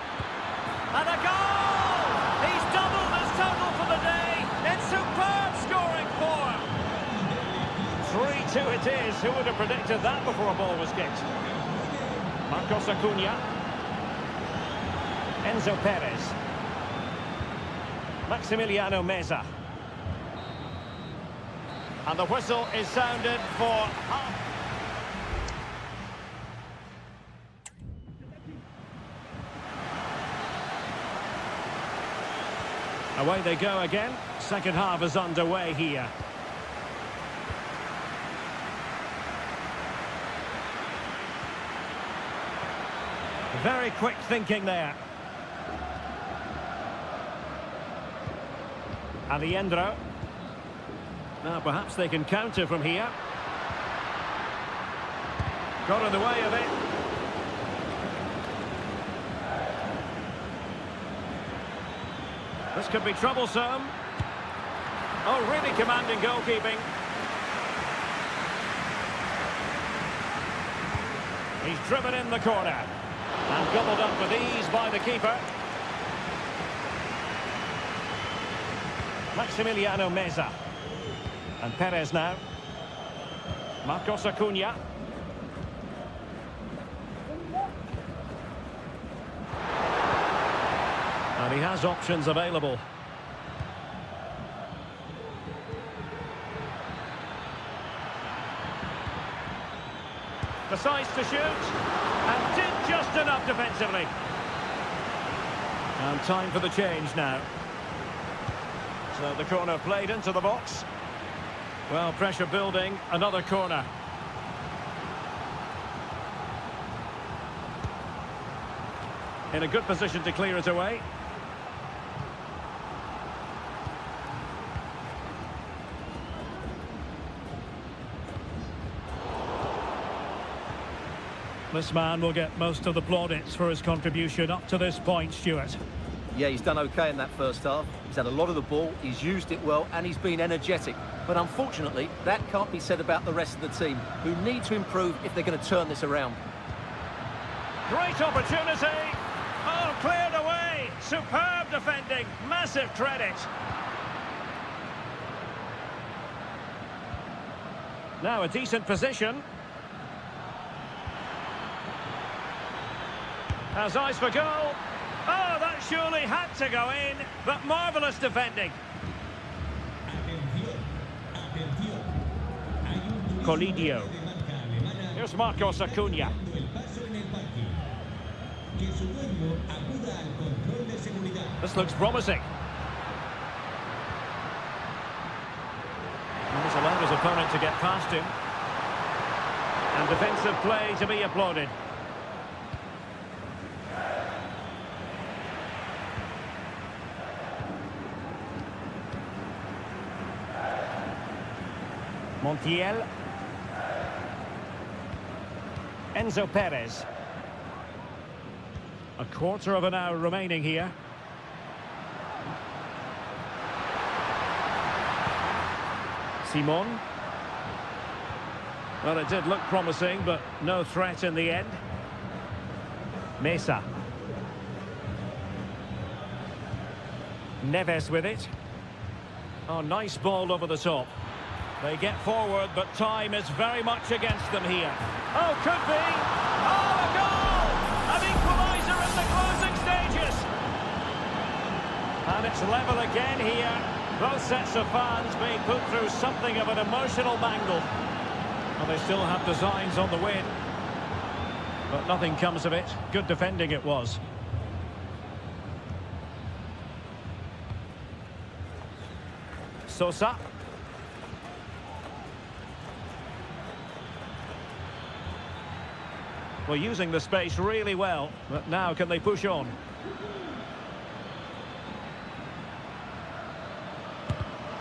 And a goal! He's doubled his total for the day. It's superb scoring form. 3-2 it is. Who would have predicted that before a ball was kicked? Marcos Acuna. Enzo Perez. Maximiliano Meza. And the whistle is sounded for half. Away they go again. Second half is underway here. Very quick thinking there. Alejandro. Now perhaps they can counter from here. Got in the way of it. This could be troublesome. Oh, really commanding goalkeeping. He's driven in the corner. And gobbled up with ease by the keeper. Maximiliano Meza. And Perez now. Marcos Acuna. And he has options available. Decides to shoot. And did just enough defensively. And time for the change now. So the corner played into the box. Well, pressure building. Another corner. In a good position to clear it away. This man will get most of the plaudits for his contribution up to this point, Stuart. Yeah, he's done okay in that first half. He's had a lot of the ball, he's used it well, and he's been energetic. But unfortunately, that can't be said about the rest of the team, who need to improve if they're going to turn this around. Great opportunity! Oh, cleared away! Superb defending, massive credit. Now a decent position. Has eyes for goal. Oh, that surely had to go in, but marvellous defending. Colidio. Here's Marcos Acuna. This looks promising. He's allowed his opponent to get past him. And defensive play to be applauded. Montiel. Enzo Perez. A quarter of an hour remaining here. Simon. Well, it did look promising, but no threat in the end. Mesa. Neves with it. Oh, nice ball over the top. They get forward, but time is very much against them here. Oh, could be! Oh, a goal! An equaliser in the closing stages! And it's level again here. Both sets of fans being put through something of an emotional mangle. Well, they still have designs on the win. But nothing comes of it. Good defending it was. Sosa. Well, using the space really well, but now can they push on?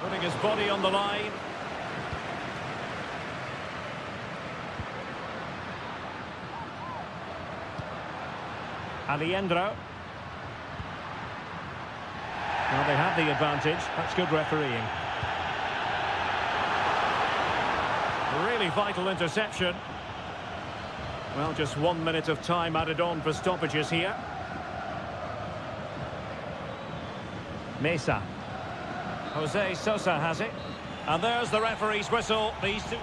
Putting his body on the line. Alejandro. Well, they have the advantage. That's good refereeing. A really vital interception. Well, just 1 minute of time added on for stoppages here. Mesa. Jose Sosa has it. And there's the referee's whistle. These two...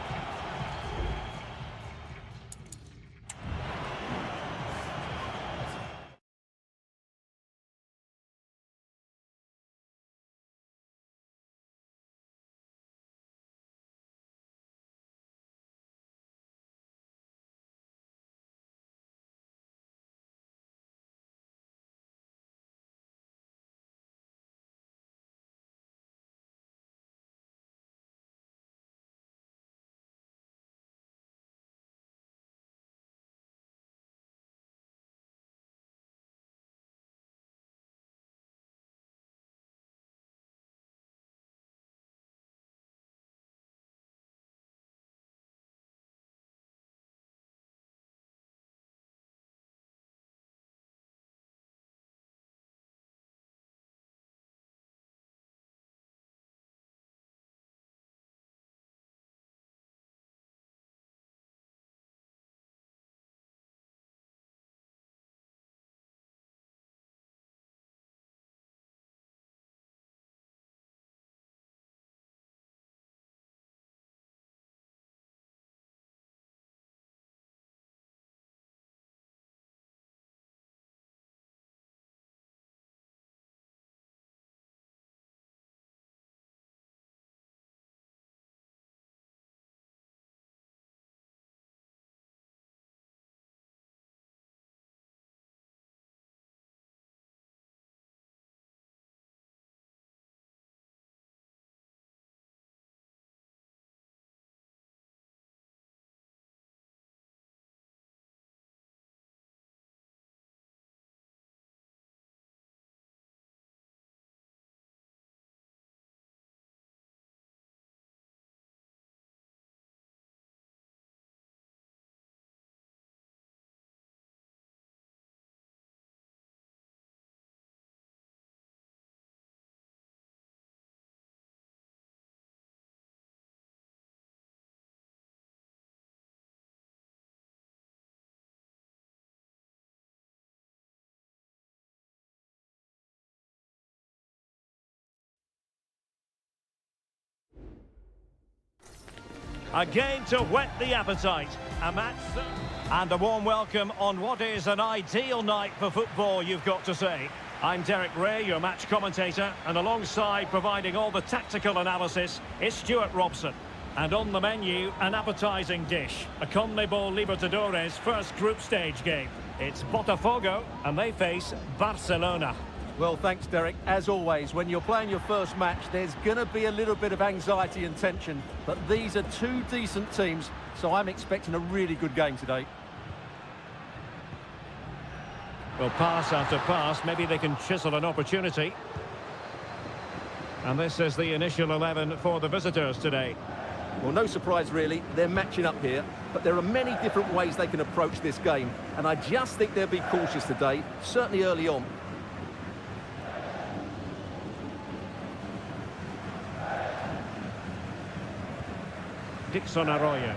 A game to whet the appetite. A match and a warm welcome on what is an ideal night for football, you've got to say. I'm Derek Ray, your match commentator, and alongside providing all the tactical analysis is Stuart Robson. And on the menu, an appetising dish, a CONMEBOL Libertadores first group stage game. It's Botafogo, and they face Barcelona. Well, thanks, Derek. As always, when you're playing your first match, there's going to be a little bit of anxiety and tension. But these are two decent teams, so I'm expecting a really good game today. Well, pass after pass, maybe they can chisel an opportunity. And this is the initial 11 for the visitors today. Well, no surprise, really. They're matching up here, but there are many different ways they can approach this game. And I just think they'll be cautious today, certainly early on. Dixon Arroyo.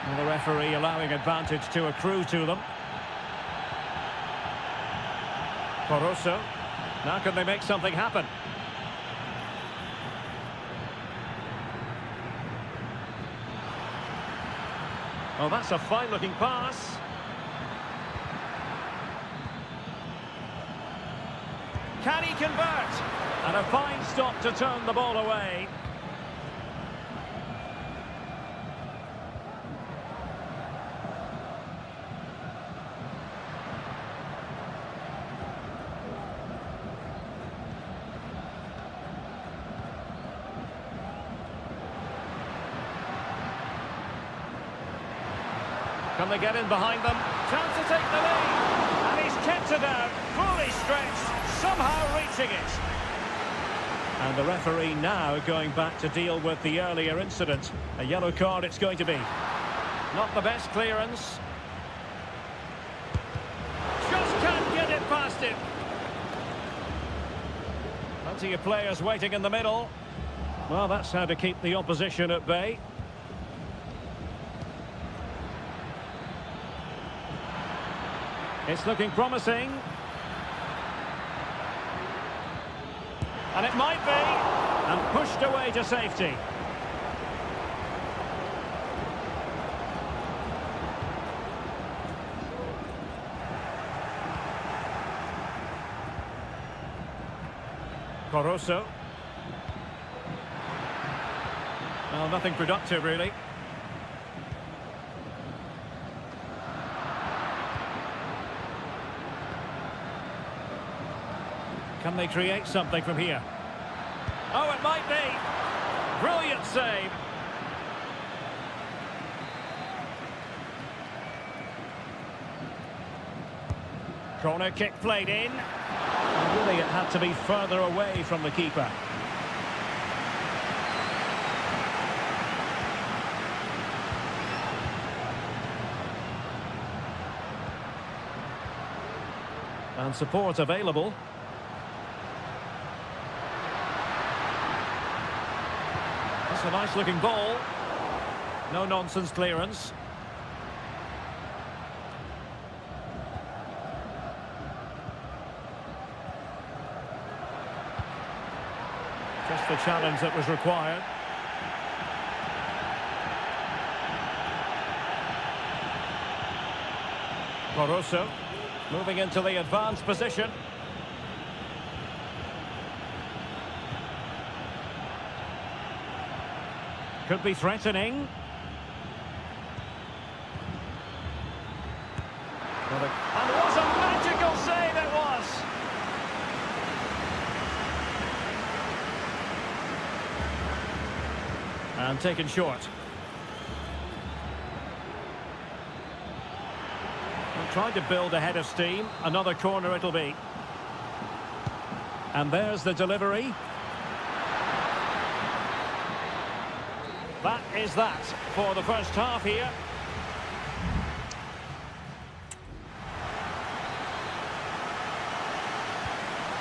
And the referee allowing advantage to accrue to them. Poroso. Now can they make something happen? Oh, that's a fine-looking pass. Can he convert? And a fine stop to turn the ball away. Can they get in behind them? Chance to take the lead. And he's kept it out. Fully stretched. Somehow reaching it. And the referee now going back to deal with the earlier incident. A yellow card it's going to be. Not the best clearance. Just can't get it past him. Plenty of players waiting in the middle. Well, that's how to keep the opposition at bay. It's looking promising. And it might be. And pushed away to safety. Poroso. Well, nothing productive, really. Can they create something from here? Oh, it might be. Brilliant save. Corner kick played in. And really, it had to be further away from the keeper. And support available. That's a nice-looking ball. No-nonsense clearance. Just the challenge that was required. Poroso moving into the advanced position. Could be threatening. And what a magical save it was! And taken short. And tried to build a head of steam. Another corner it'll be. And there's the delivery. That is that for the first half here.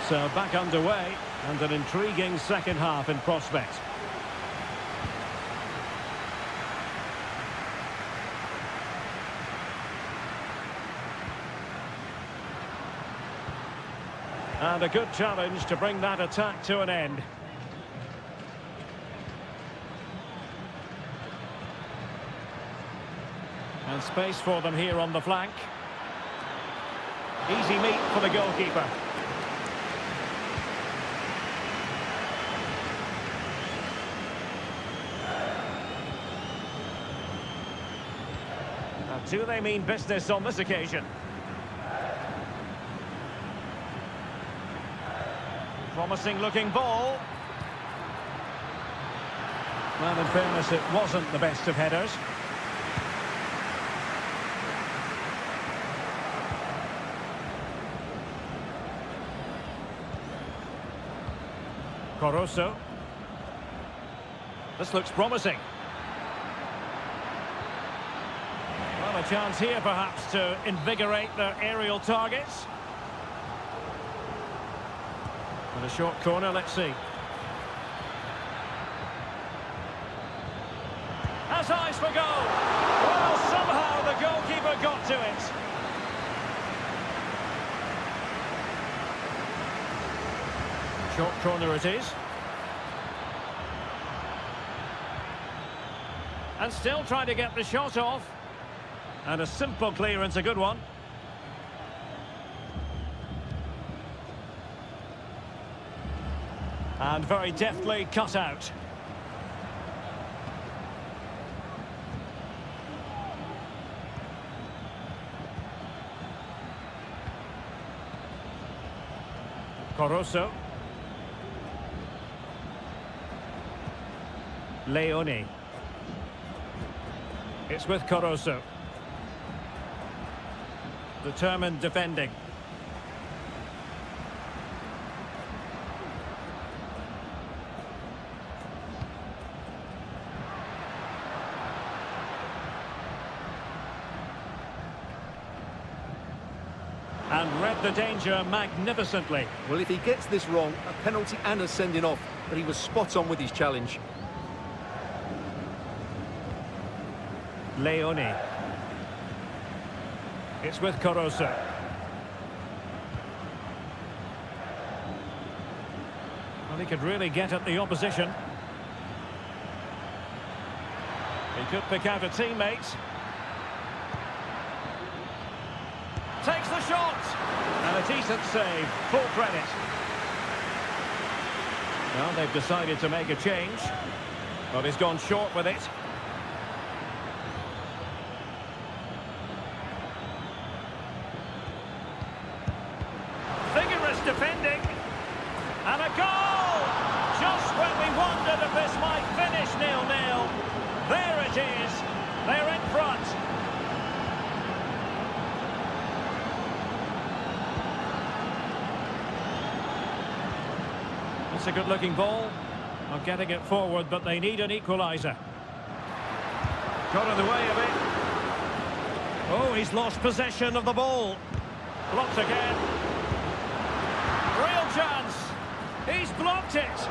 So back underway and an intriguing second half in prospect. And a good challenge to bring that attack to an end. And space for them here on the flank. Easy meet for the goalkeeper. Now, do they mean business on this occasion? Promising looking ball. Well, in fairness, it wasn't the best of headers. Caruso. This looks promising. Well, a chance here perhaps to invigorate their aerial targets. And a short corner, let's see. Has eyes for goal. Well, somehow the goalkeeper got to it. Short corner it is. And still trying to get the shot off. And a simple clearance, a good one. And very deftly cut out. Caruso. Leone. It's with Caruso. Determined defending. And read the danger magnificently. Well, if he gets this wrong, a penalty and a sending off, but he was spot on with his challenge. Leone. It's with Caruso. Well, he could really get at the opposition. He could pick out a teammate. Takes the shot! And a decent save. Full credit. Well, they've decided to make a change. But he's gone short with it. Vigorous defending. And a goal! Just when we wondered if this might finish 0-0. There it is. They're in front. It's a good-looking ball. Not getting it forward, but they need an equaliser. Got in the way of it. Oh, he's lost possession of the ball. Blocked again. Real chance. He's blocked it.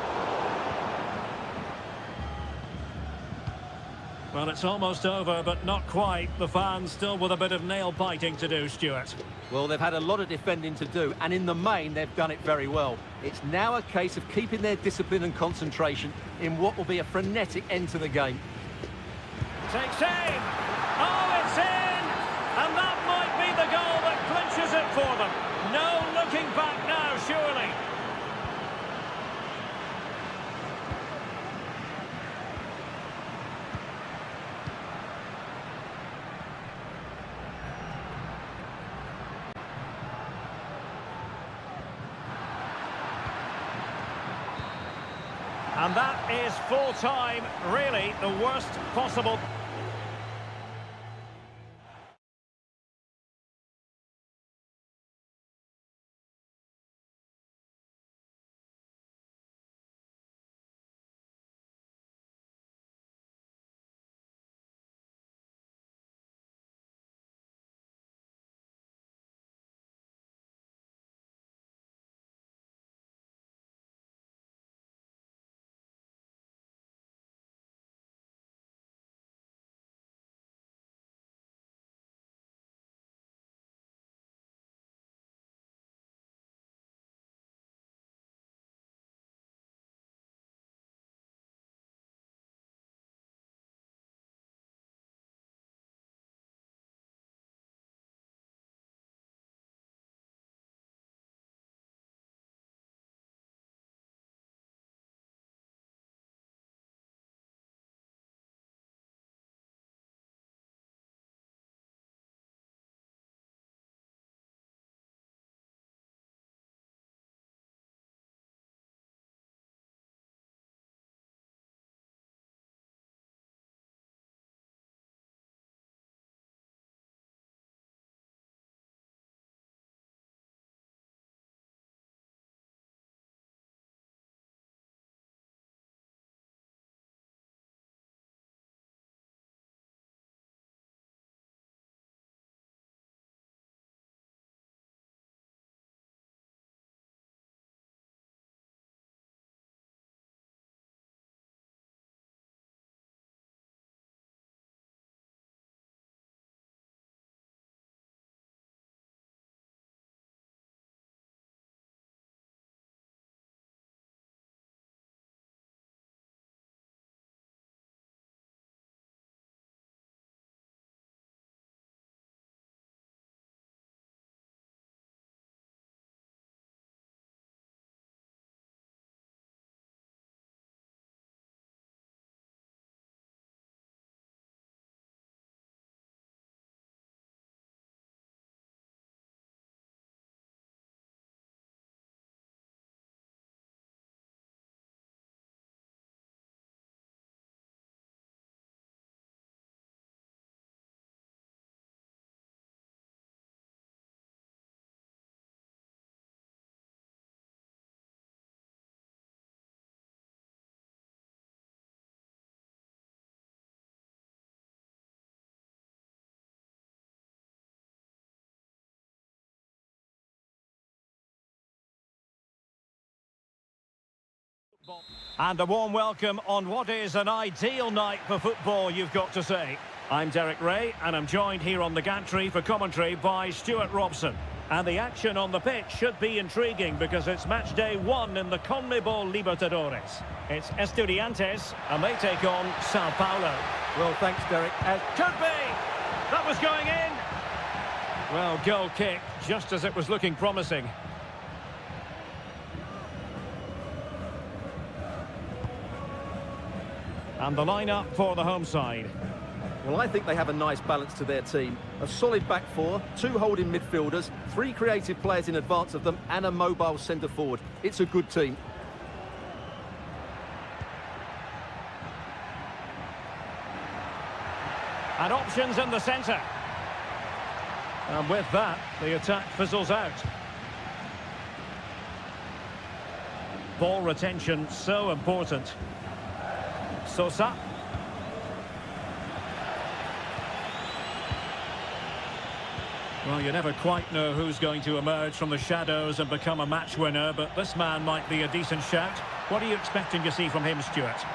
Well, it's almost over, but not quite. The fans still with a bit of nail-biting to do, Stuart. Well, they've had a lot of defending to do, and in the main, they've done it very well. It's now a case of keeping their discipline and concentration in what will be a frenetic end to the game. Takes aim. Oh, it's in! And that might be the goal that clinches it for them. No looking back now, surely. And that is full time, really the worst possible. football. And a warm welcome on what is an ideal night for football, you've got to say. I'm Derek Ray, and I'm joined here on the gantry for commentary by Stuart Robson. And the action on the pitch should be intriguing because it's match day 1 in the CONMEBOL Libertadores. It's Estudiantes, and they take on Sao Paulo. Well, thanks, Derek. Could be! That was going in! Well, goal kick, just as it was looking promising. And the lineup for the home side. Well, I think they have a nice balance to their team. A solid back four, 2 holding midfielders, 3 creative players in advance of them, and a mobile centre-forward. It's a good team. And options in the centre. And with that, the attack fizzles out. Ball retention so important. Sosa. Well, you never quite know who's going to emerge from the shadows and become a match winner, but this man might be a decent shout. What are you expecting to see from him, Stuart?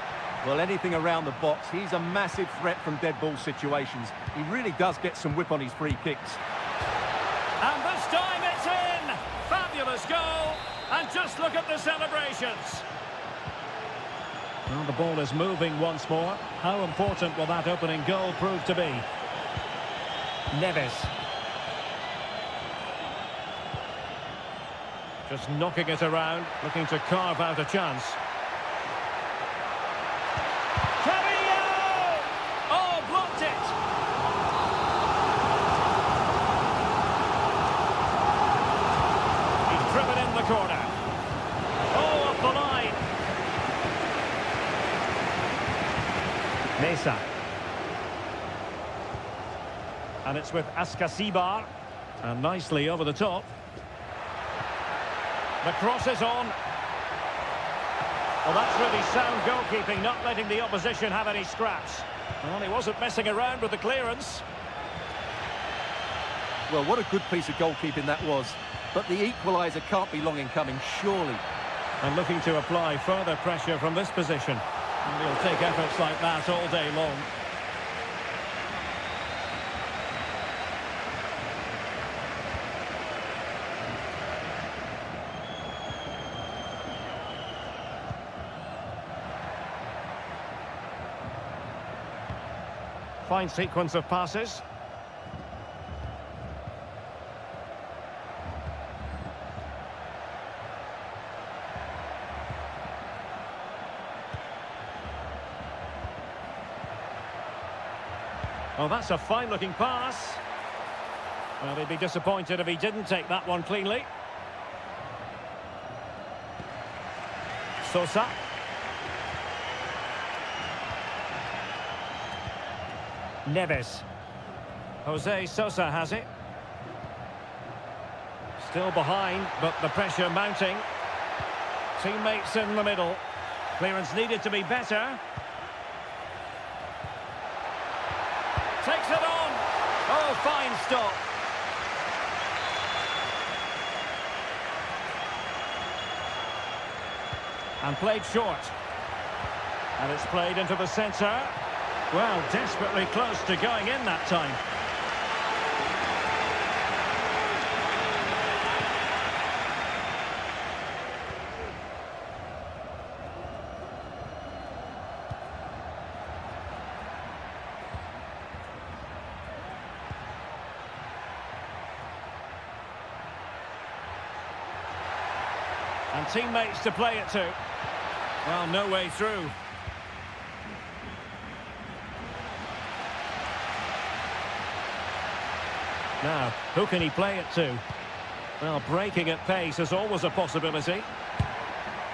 Well, anything around the box. He's a massive threat from dead ball situations. He really does get some whip on his free kicks. And this time it's in! Fabulous goal! And just look at the celebrations! Well, the ball is moving once more. How important will that opening goal prove to be? Neves. Just knocking it around, looking to carve out a chance. Carillo! Oh, blocked it! He's driven in the corner. Oh, up the line. Mesa. And it's with Ascasibar. And nicely over the top. The cross is on. Well, that's really sound goalkeeping, not letting the opposition have any scraps. Well, he wasn't messing around with the clearance. Well, what a good piece of goalkeeping that was. But the equaliser can't be long in coming, surely. And looking to apply further pressure from this position. And he'll take efforts like that all day long. Fine sequence of passes. Oh, that's a fine-looking pass. Well, he'd be disappointed if he didn't take that one cleanly. Sosa. Neves. Jose Sosa has it. Still behind, but the pressure mounting. Teammates in the middle. Clearance needed to be better. Takes it on. Oh, fine stop. And played short. And it's played into the centre. Well, desperately close to going in that time. And teammates to play it to. Well, no way through. Now, who can he play it to? Well, breaking at pace is always a possibility.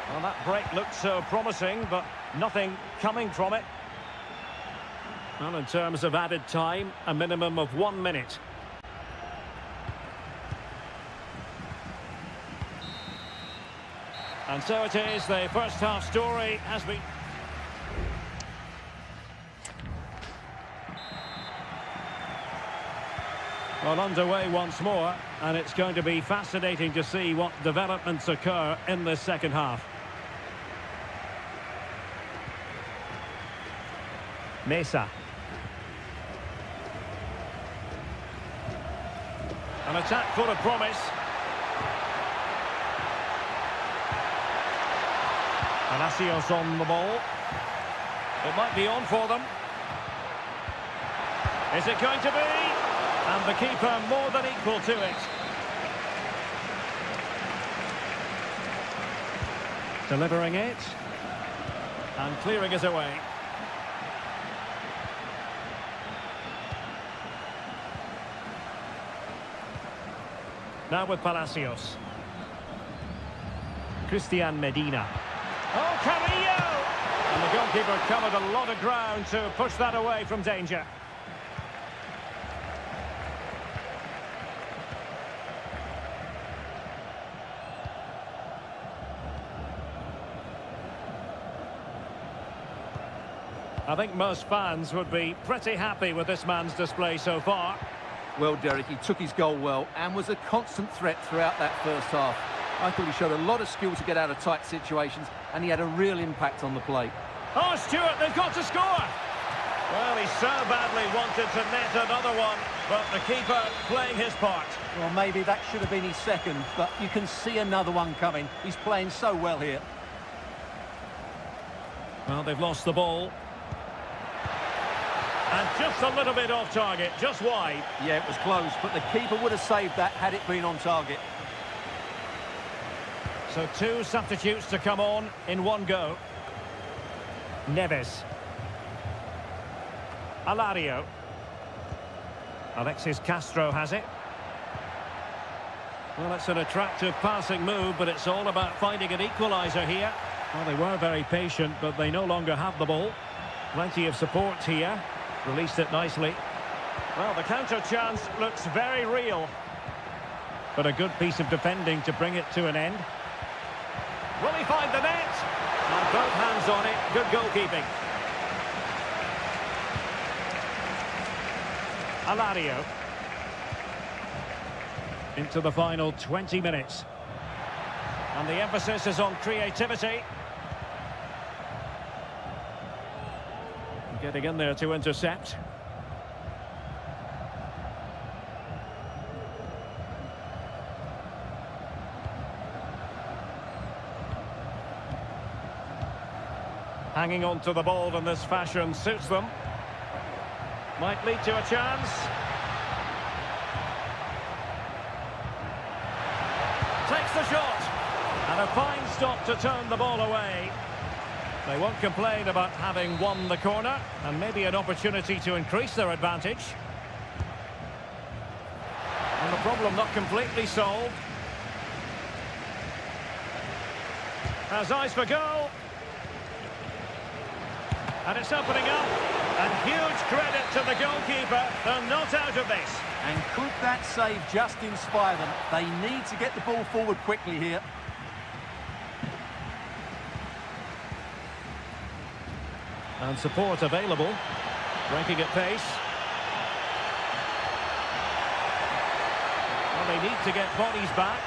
Well, that break looked so promising, but nothing coming from it. Well, in terms of added time, a minimum of 1 minute. And so it is, the first half story has been... Well, underway once more, and it's going to be fascinating to see what developments occur in this second half. Mesa. An attack full of promise. Palacios on the ball. It might be on for them. Is it going to be? And the keeper more than equal to it. Delivering it. And clearing it away. Now with Palacios. Christian Medina. Oh, Carrillo! And the goalkeeper covered a lot of ground to push that away from danger. I think most fans would be pretty happy with this man's display so far. Well, Derek, he took his goal well and was a constant threat throughout that first half. I thought he showed a lot of skill to get out of tight situations, and he had a real impact on the plate. Oh, Stuart, they've got to score! Well, he so badly wanted to net another one, but the keeper playing his part. Well, maybe that should have been his second, but you can see another one coming. He's playing so well here. Well, they've lost the ball. And just a little bit off target, just wide. Yeah, it was close, but the keeper would have saved that had it been on target. So two substitutes to come on in one go. Neves. Alario. Alexis Castro has it. Well, it's an attractive passing move, but it's all about finding an equaliser here. Well, they were very patient, but they no longer have the ball. Plenty of support here. Released it nicely. Well, the counter chance looks very real. But a good piece of defending to bring it to an end. Will he find the net? And both hands on it. Good goalkeeping. Alario. Into the final 20 minutes. And the emphasis is on creativity. Getting in there to intercept. Hanging on to the ball in this fashion suits them. Might lead to a chance. Takes the shot. And a fine stop to turn the ball away. They won't complain about having won the corner, and maybe an opportunity to increase their advantage. And the problem not completely solved. Has eyes for goal. And it's opening up. And huge credit to the goalkeeper. They're not out of this. And could that save just inspire them? They need to get the ball forward quickly here. And support available. Breaking at pace. Well, they need to get bodies back.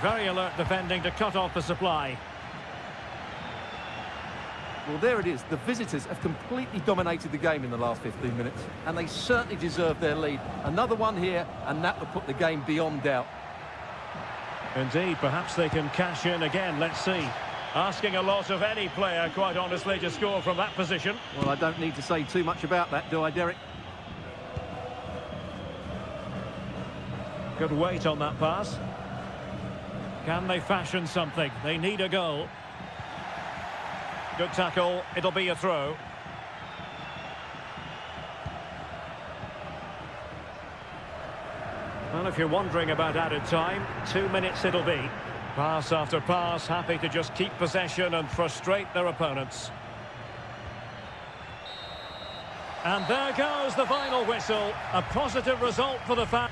Very alert defending to cut off the supply. Well, there it is. The visitors have completely dominated the game in the last 15 minutes, and they certainly deserve their lead. Another one here, and that will put the game beyond doubt. Indeed, perhaps they can cash in again. Let's see. Asking a lot of any player, quite honestly, to score from that position. Well, I don't need to say too much about that, do I, Derek? Good weight on that pass. Can they fashion something? They need a goal. Good tackle. It'll be a throw. Well, if you're wondering about added time, 2 minutes it'll be. Pass after pass, happy to just keep possession and frustrate their opponents. And there goes the final whistle. A positive result for the fans.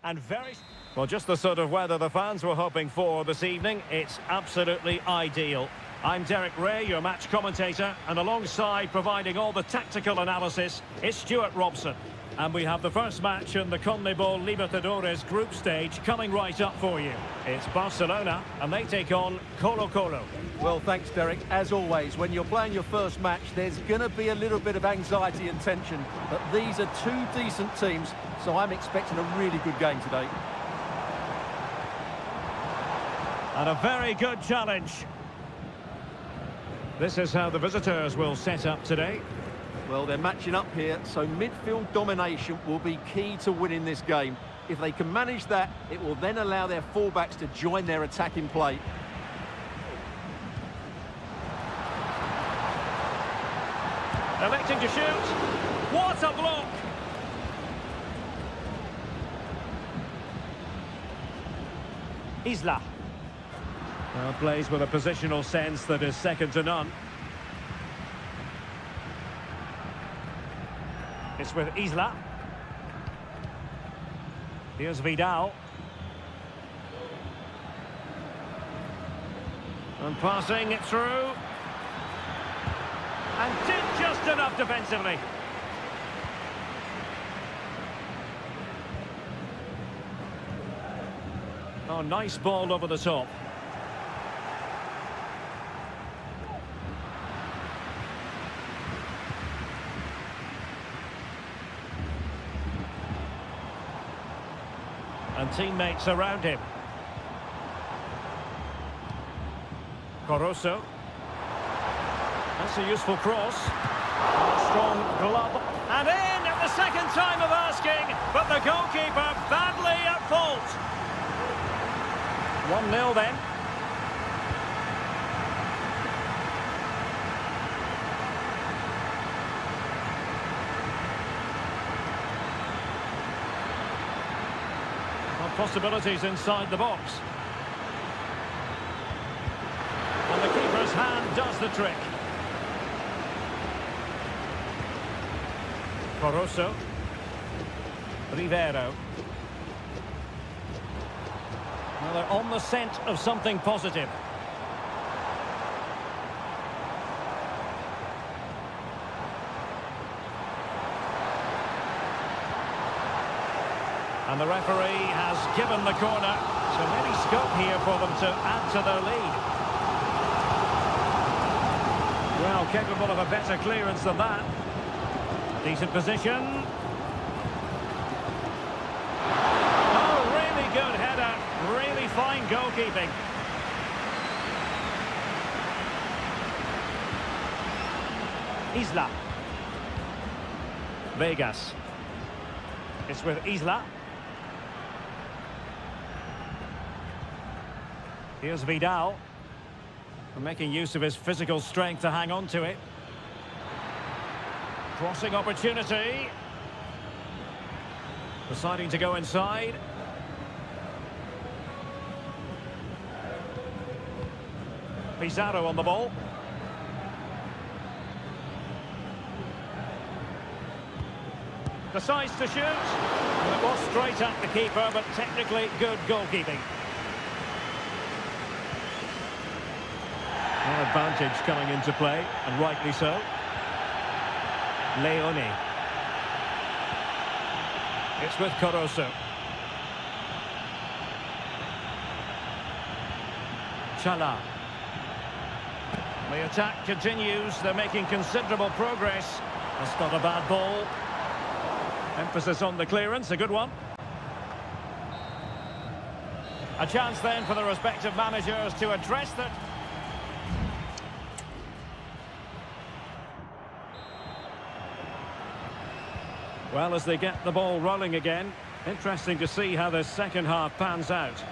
and very... Well, just the sort of weather the fans were hoping for this evening. It's absolutely ideal. I'm Derek Ray, your match commentator, and alongside providing all the tactical analysis, it's Stuart Robson. And we have the first match in the CONMEBOL Libertadores group stage coming right up for you. It's Barcelona, and they take on Colo-Colo. Well, thanks, Derek. As always, when you're playing your first match, there's going to be a little bit of anxiety and tension. But these are two decent teams, so I'm expecting a really good game today. And a very good challenge. This is how the visitors will set up today. Well, they're matching up here, so midfield domination will be key to winning this game. If they can manage that, it will then allow their fullbacks to join their attacking play. Electing to shoot. What a block! Isla. Well, plays with a positional sense that is second to none. It's with Isla. Here's Vidal. And passing it through. And did just enough defensively. Oh, nice ball over the top. And teammates around him. Caruso. That's a useful cross. A strong glove. And in at the second time of asking, but the goalkeeper badly at fault. 1-0 then. Possibilities inside the box. And the keeper's hand does the trick. Caruso. Rivero. Well, they're on the scent of something positive. And the referee has given the corner, so maybe scope here for them to add to their lead. Well, capable of a better clearance than that. Decent position. Oh, really good header. Really fine goalkeeping. Isla. Vegas. It's with Isla. Here's Vidal, making use of his physical strength to hang on to it. Crossing opportunity. Deciding to go inside. Pizarro on the ball. Decides to shoot. And it was straight at the keeper, but technically good goalkeeping. An advantage coming into play, and rightly so. Leone. It's with Caruso. Chala. The attack continues. They're making considerable progress. That's not a bad ball. Emphasis on the clearance, a good one. A chance then for the respective managers to address that. Well, as they get the ball rolling again, interesting to see how this second half pans out.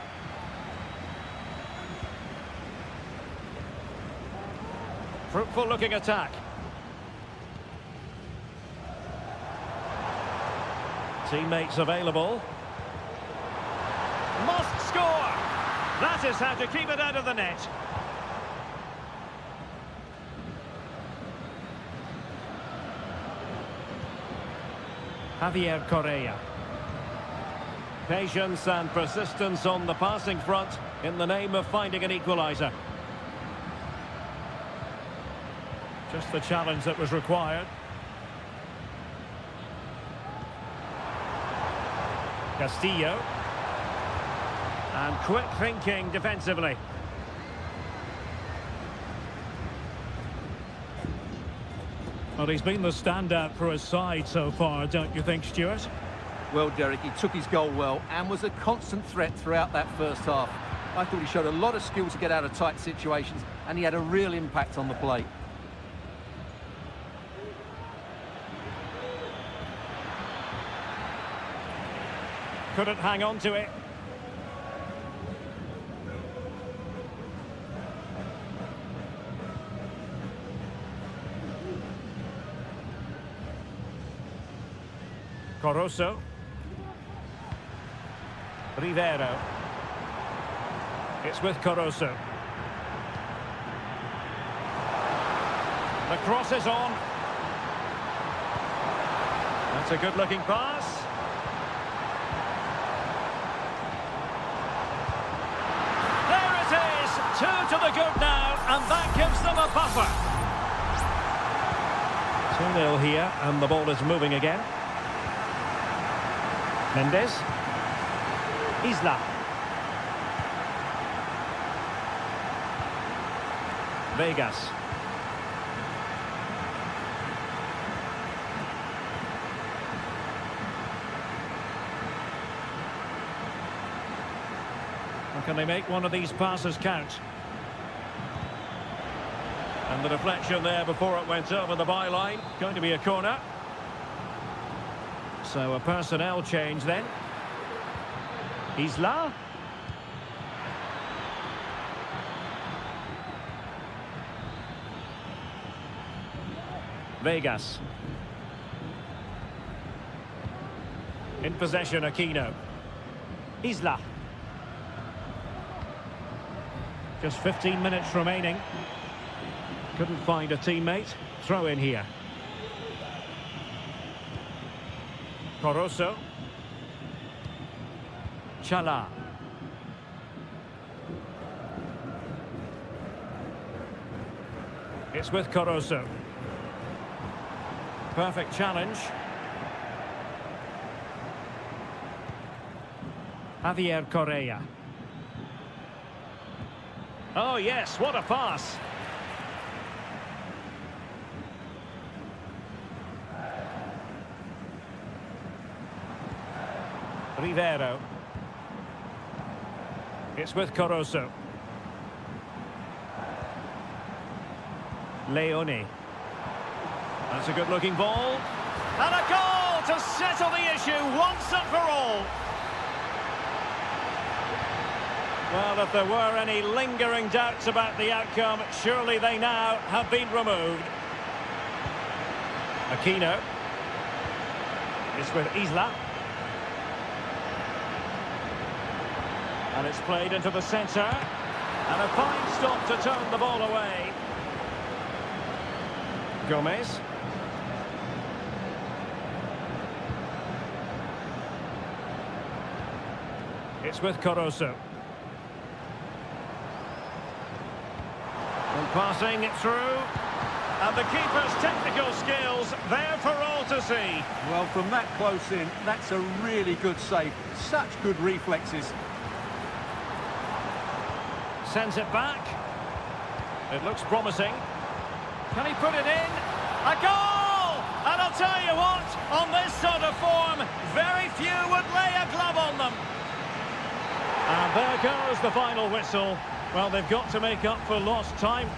Fruitful looking attack. Teammates available. Must score! That is how to keep it out of the net. Javier Correa. Patience and persistence on the passing front in the name of finding an equaliser. Just the challenge that was required. Castillo. And quick thinking defensively. Well, he's been the standout for his side so far, don't you think, Stuart? Well, Derek, he took his goal well and was a constant threat throughout that first half. I thought he showed a lot of skill to get out of tight situations, and he had a real impact on the play. Couldn't hang on to it. Coroso. Rivero. It's with Coroso. The cross is on. That's a good-looking pass. There it is! 2 to the good now, and that gives them a buffer. 2-0 here, and the ball is moving again. Mendes. Isla. Vegas. And can they make one of these passes count? And the deflection there before it went over the byline. Going to be a corner. So a personnel change then. Isla. Vegas. In possession, Aquino. Isla. Just 15 minutes remaining. Couldn't find a teammate. Throw in here. Coroso. Chala. It's with Coroso. Perfect challenge. Javier Correa. Oh yes, what a pass. Rivero. It's with Coroso. Leone. That's a good-looking ball. And a goal to settle the issue once and for all. Well, if there were any lingering doubts about the outcome, surely they now have been removed. Aquino. It's with Isla. And it's played into the centre. And a fine stop to turn the ball away. Gomez. It's with Coroso. And passing it through. And the keeper's technical skills there for all to see. Well, from that close in, that's a really good save. Such good reflexes. Sends it back. It looks promising. Can he put it in? A goal! And I'll tell you what, on this sort of form, very few would lay a glove on them. And there goes the final whistle. Well, they've got to make up for lost time.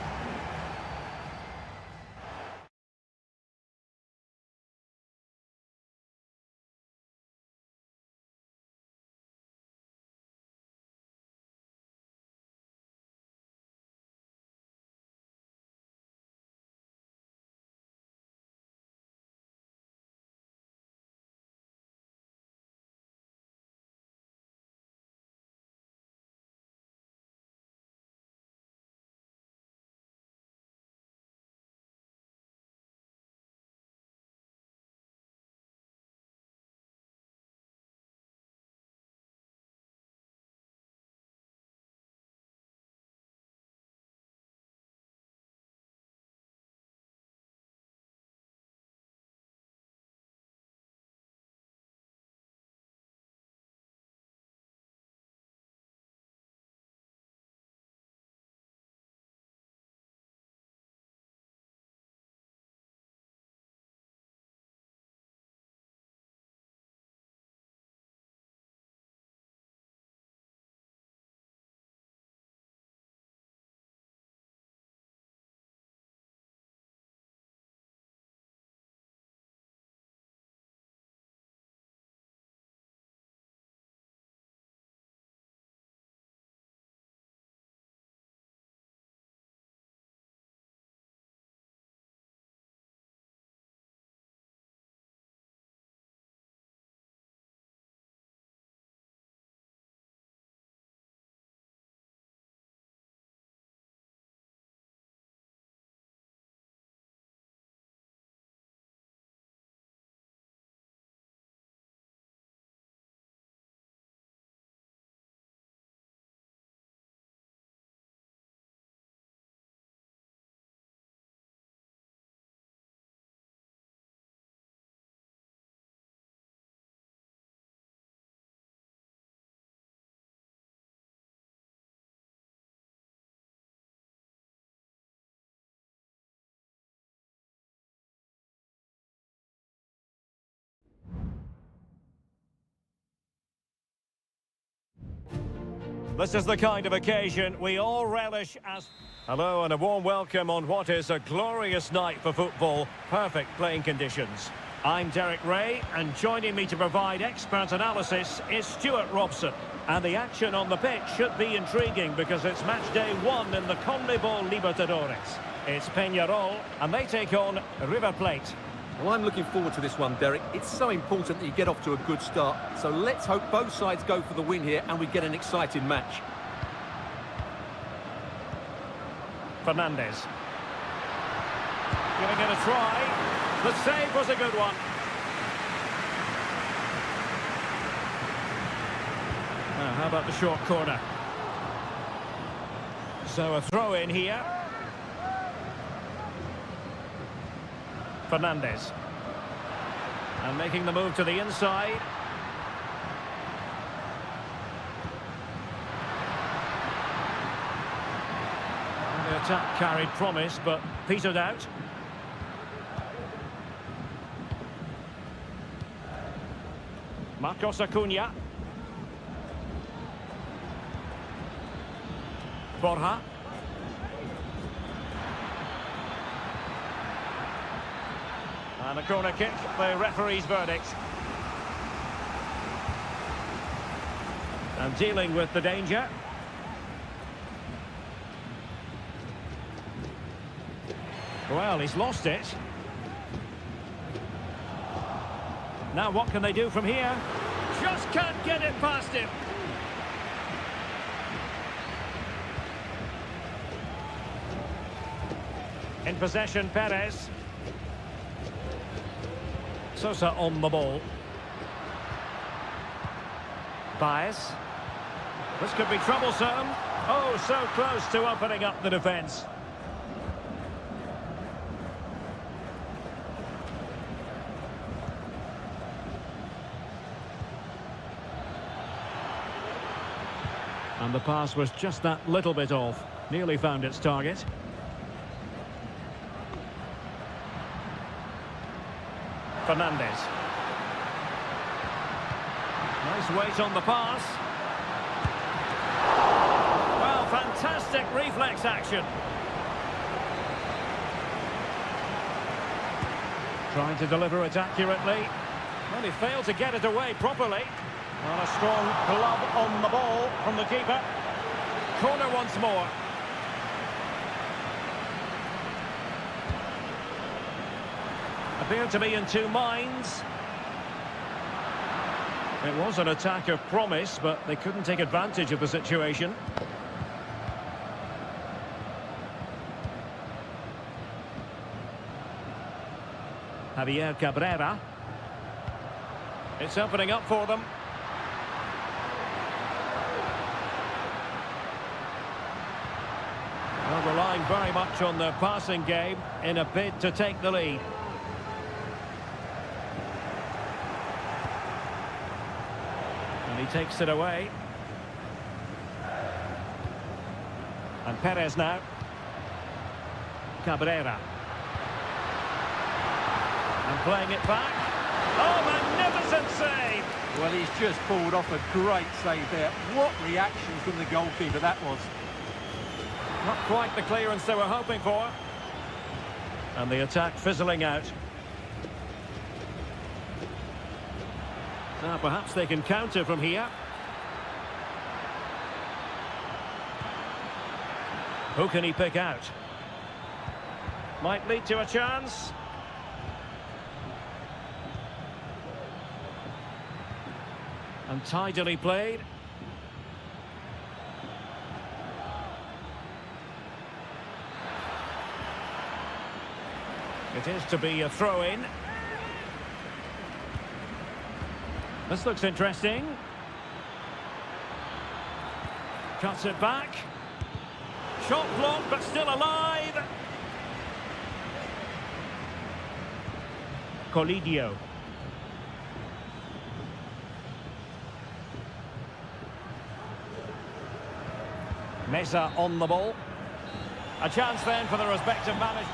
This is the kind of occasion we all relish as... Hello and a warm welcome on what is a glorious night for football. Perfect playing conditions. I'm Derek Ray, and joining me to provide expert analysis is Stuart Robson. And the action on the pitch should be intriguing because it's match day 1 in the CONMEBOL Libertadores. It's Peñarol, and they take on River Plate. Well, I'm looking forward to this one, Derek. It's so important that you get off to a good start. So let's hope both sides go for the win here and we get an exciting match. Fernandez. Giving it a try. The save was a good one. Now, how about the short corner? So a throw in here. Fernandez. And making the move to the inside. And the attack carried promise, but petered out. Marcos Acuna. Borja. And a corner kick, the referee's verdict. And dealing with the danger. Well, he's lost it. Now what can they do from here? Just can't get it past him. In possession, Perez. Sosa on the ball. Baez. This could be troublesome. Oh, so close to opening up the defence. And the pass was just that little bit off. Nearly found its target. Fernandez. Nice weight on the pass. Well, fantastic reflex action. Trying to deliver it accurately. Well, he failed to get it away properly. Well, a strong glove on the ball from the keeper. Corner once more. Appeared to be in two minds. It was an attack of promise, but they couldn't take advantage of the situation. Javier Cabrera. It's opening up for them. Well, relying very much on their passing game in a bid to take the lead. And he takes it away. And Perez now. Cabrera. And playing it back. Oh, magnificent save! Well, he's just pulled off a great save there. What reaction from the goalkeeper that was. Not quite the clearance they were hoping for. And the attack fizzling out. Now perhaps they can counter from here. Who can he pick out? Might lead to a chance. And tidily played. It is to be a throw-in. This looks interesting. Cuts it back. Shot blocked, but still alive. Colidio. Mesa on the ball. A chance then for the respective managers.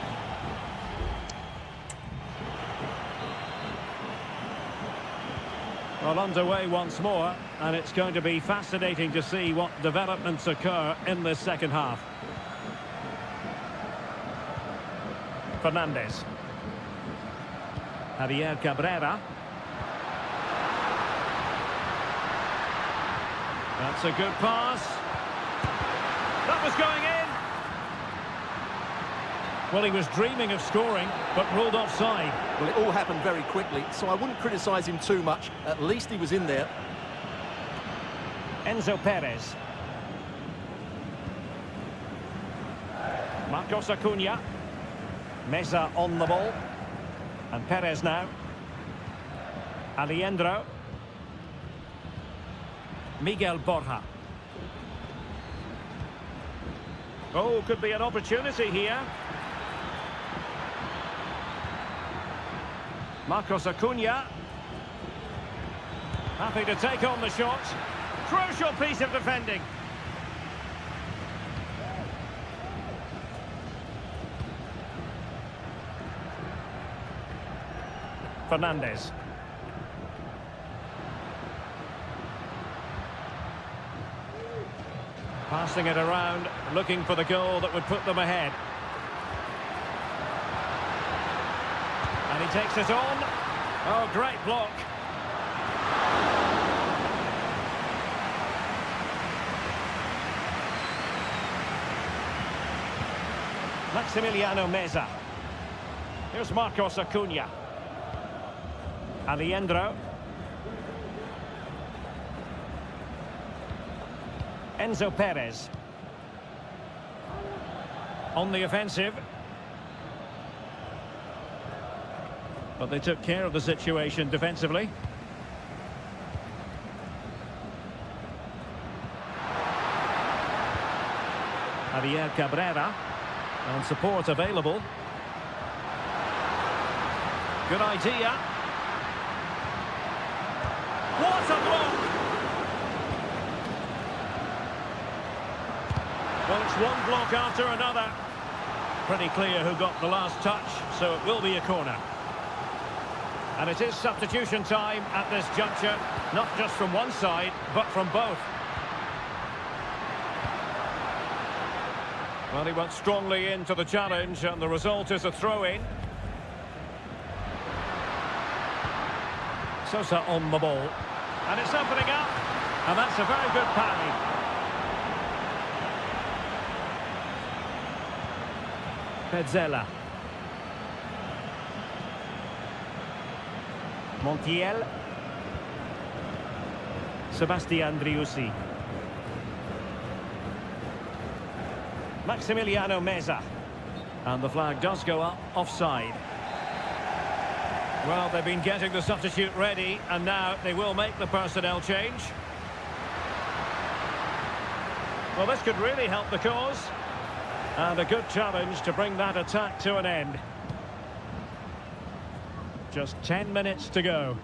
Well, underway once more, and it's going to be fascinating to see what developments occur in this second half. Fernandez. Javier Cabrera. That's a good pass. That was going in. Well, he was dreaming of scoring, but ruled offside. Well, it all happened very quickly, so I wouldn't criticise him too much. At least he was in there. Enzo Perez. Marcos Acuna. Meza on the ball. And Perez now. Alejandro. Miguel Borja. Oh, could be an opportunity here. Marcos Acuna. Happy to take on the shot. Crucial piece of defending. Fernandez. Passing it around, looking for the goal that would put them ahead. And he takes it on. Oh, great block. Maximiliano Meza. Here's Marcos Acuna. Alejandro. Enzo Perez. On the offensive. But they took care of the situation defensively. Javier Cabrera. And support available. Good idea. What a block! Well, it's one block after another. Pretty clear who got the last touch, so it will be a corner. And it is substitution time at this juncture, not just from one side, but from both. Well, he went strongly into the challenge, and the result is a throw-in. Sosa on the ball. And it's opening up. And that's a very good parry. Petzela. Montiel. Sebastian Driussi. Maximiliano Meza. And the flag does go up offside. Well, they've been getting the substitute ready, and now they will make the personnel change. Well, this could really help the cause. And a good challenge to bring that attack to an end. Just 10 minutes to go.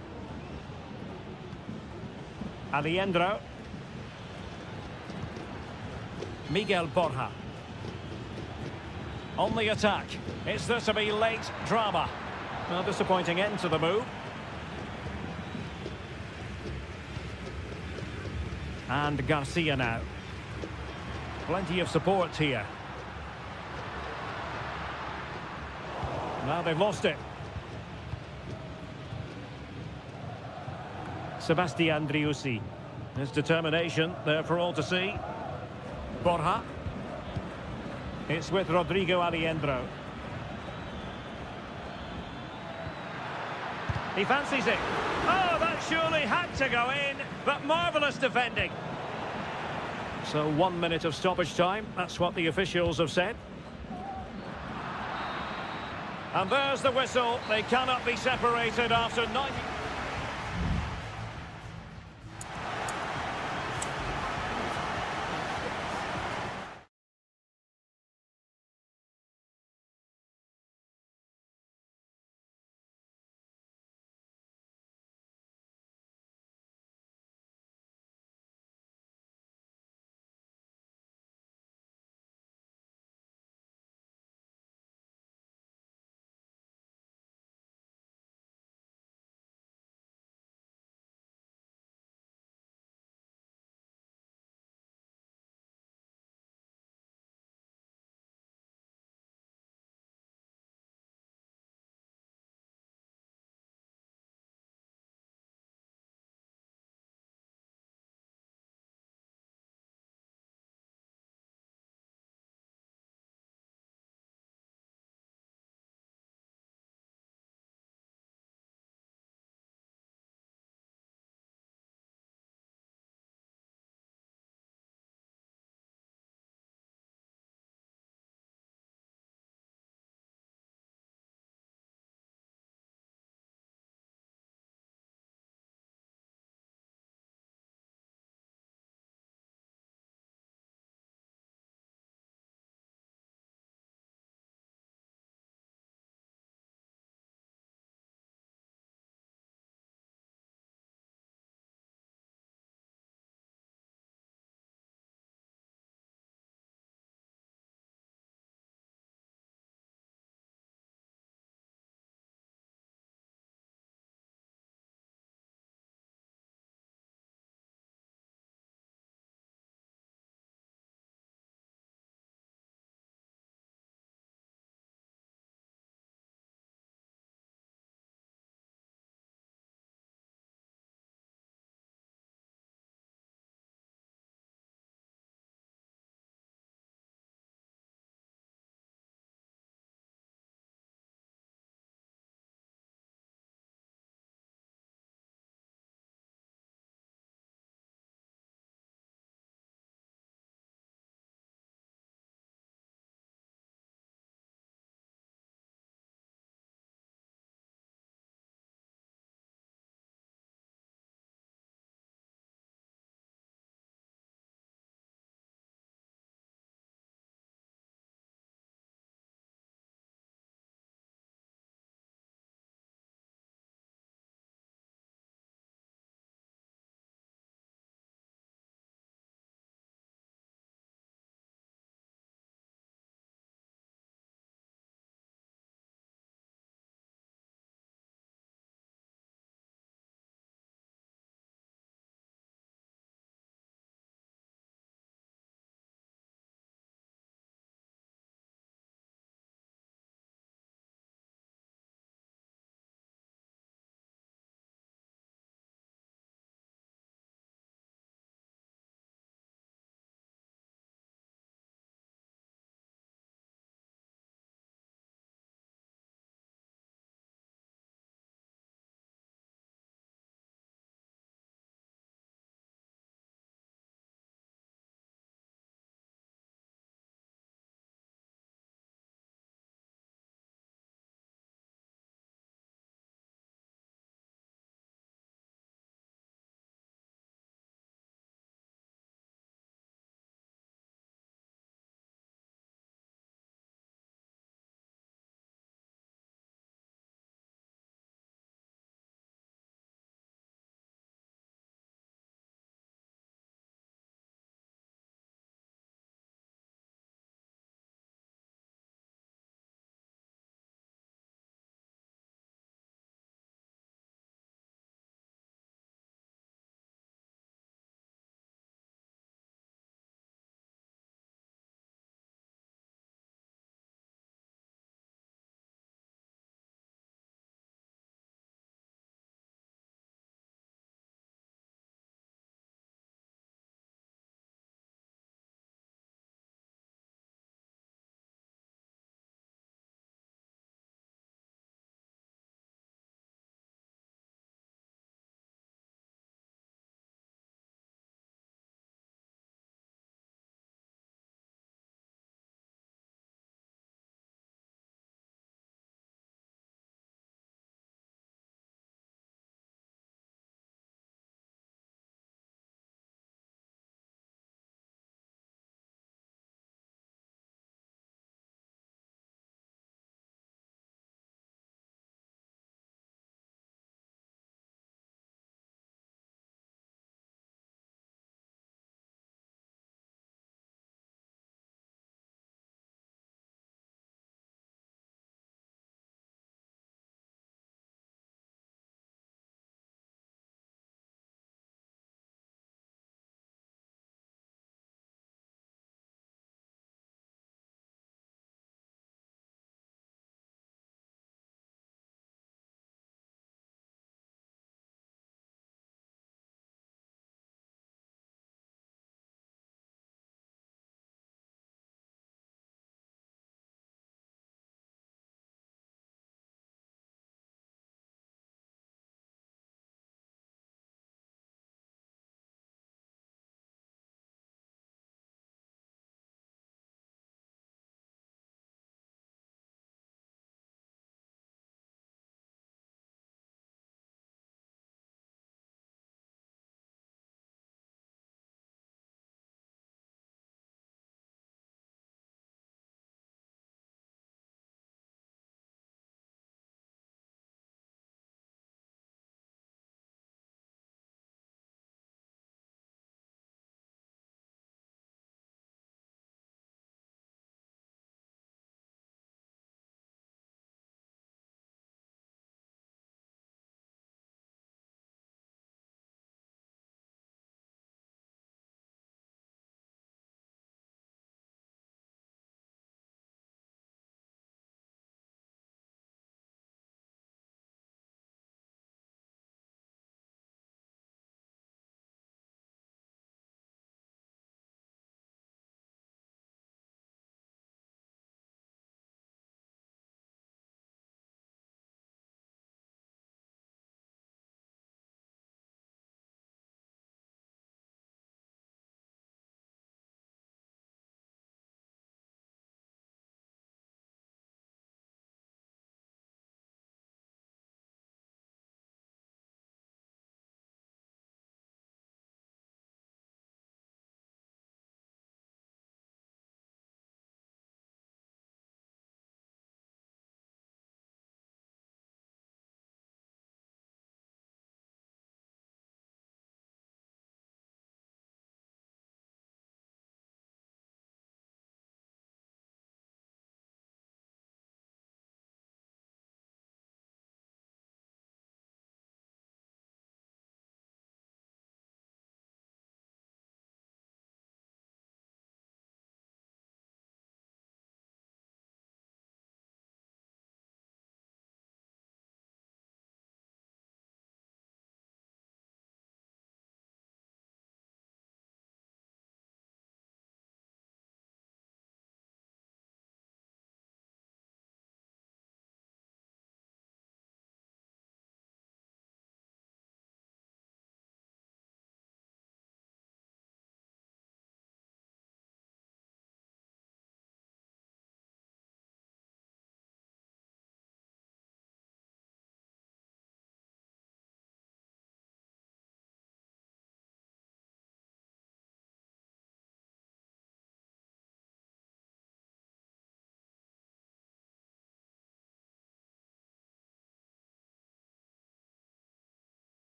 Alejandro. Miguel Borja. On the attack. Is there to be late drama? Well, disappointing end to the move. And Garcia now. Plenty of support here. Now they've lost it. Sebastian Driussi. His determination there for all to see. Borja. It's with Rodrigo Alejandro. He fancies it. Oh, that surely had to go in, but marvellous defending. So 1 minute of stoppage time, that's what the officials have said. And there's the whistle. They cannot be separated after 90...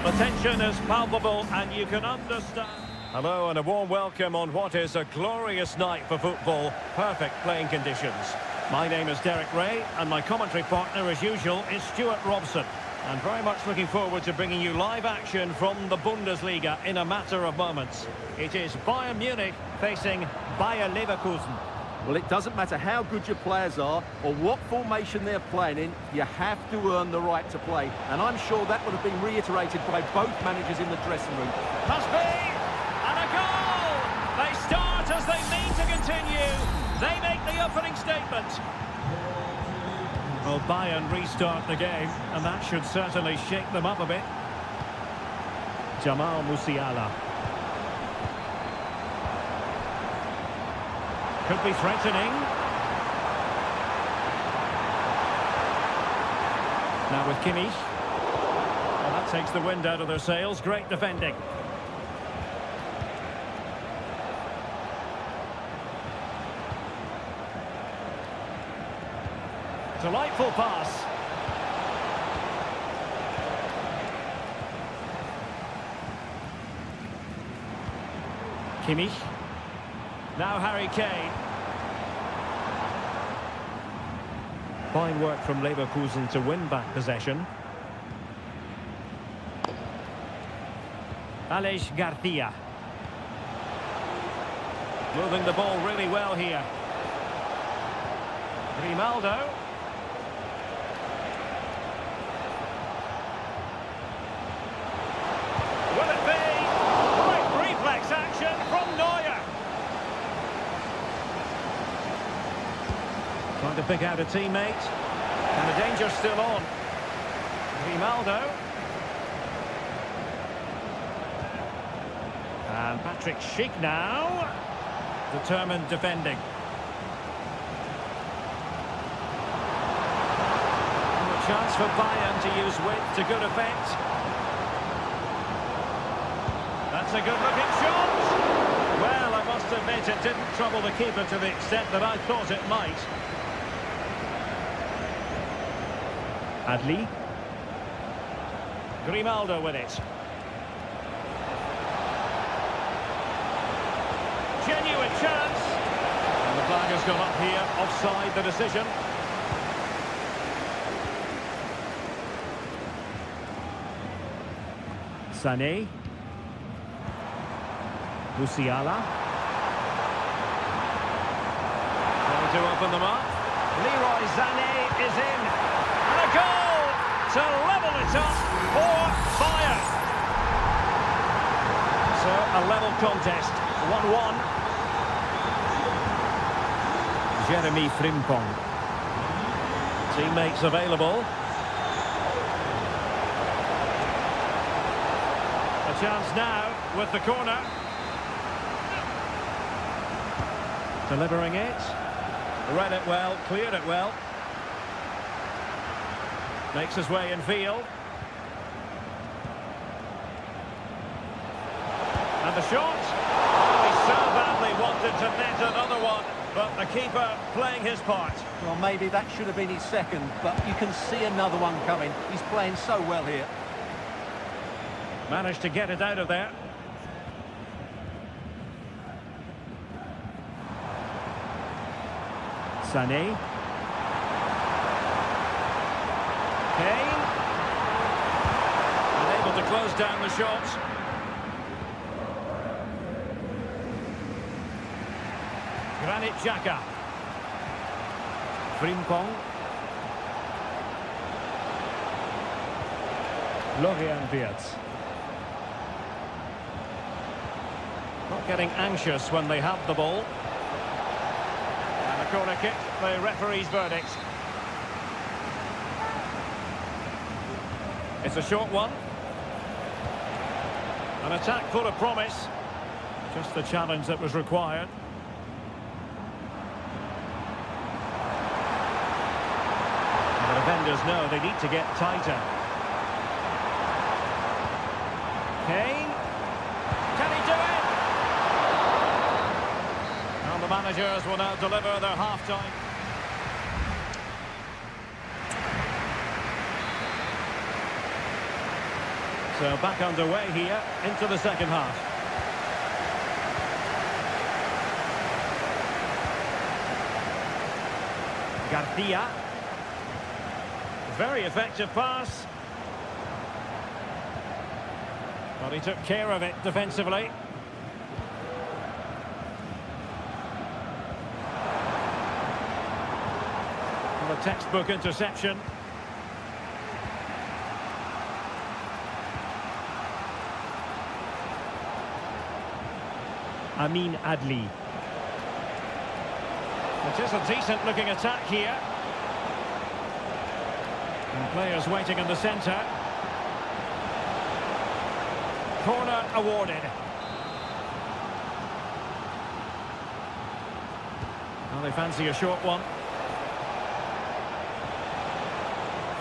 The tension is palpable and you can understand. Hello and a warm welcome on what is a glorious night for football. Perfect playing conditions. My name is Derek Ray and my commentary partner as usual is Stuart Robson. And very much looking forward to bringing you live action from the Bundesliga in a matter of moments. It is Bayern Munich facing Bayer Leverkusen. Well, it doesn't matter how good your players are or what formation they're playing in, you have to earn the right to play. And I'm sure that would have been reiterated by both managers in the dressing room. Must be! And a goal! They start as they mean to continue. They make the opening statement. Well, Bayern restart the game, and that should certainly shake them up a bit. Jamal Musiala. Could be threatening. Now with Kimmich. Well, that takes the wind out of their sails. Great defending. Delightful pass. Kimmich. Now Harry Kane. Fine work from Leverkusen to win back possession. Aleix Garcia. Moving the ball really well here. Grimaldo. Will it be? Quick reflex action from Neuer. Trying to pick out a teammate. And the danger's still on. Grimaldo. And Patrick Schick now. Determined defending. And a chance for Bayern to use width to good effect. That's a good-looking shot. Well, I must admit it didn't trouble the keeper to the extent that I thought it might. Adli. Grimaldo with it. Genuine chance. And the flag has gone up here. Offside the decision. Sané. Musiala. Trying to open them up. Leroy Sané is in. And a goal to level it up for Bayern. So a level contest. 1-1. Jeremy Frimpong. Teammates available. A chance now with the corner. Delivering it. Read it well, cleared it well. Makes his way in field. And the shot. Oh, he so badly wanted to net another one, but the keeper playing his part. Well, maybe that should have been his second, but you can see another one coming. He's playing so well here. Managed to get it out of there. Sané. Kane. Unable to close down the shot. Granit Xhaka. Frimpong. Florian Wirtz. Not getting anxious when they have the ball. And a corner kick, the referee's verdict. It's a short one. An attack full of promise. Just the challenge that was required. And the defenders know they need to get tighter. Kane. Can he do it? And the managers will now deliver their half-time. So back underway here into the second half. Garcia. Very effective pass. Well, he took care of it defensively. Well, a textbook interception. Amin Adli. It is a decent-looking attack here. And players waiting in the centre. Corner awarded. Well, they fancy a short one.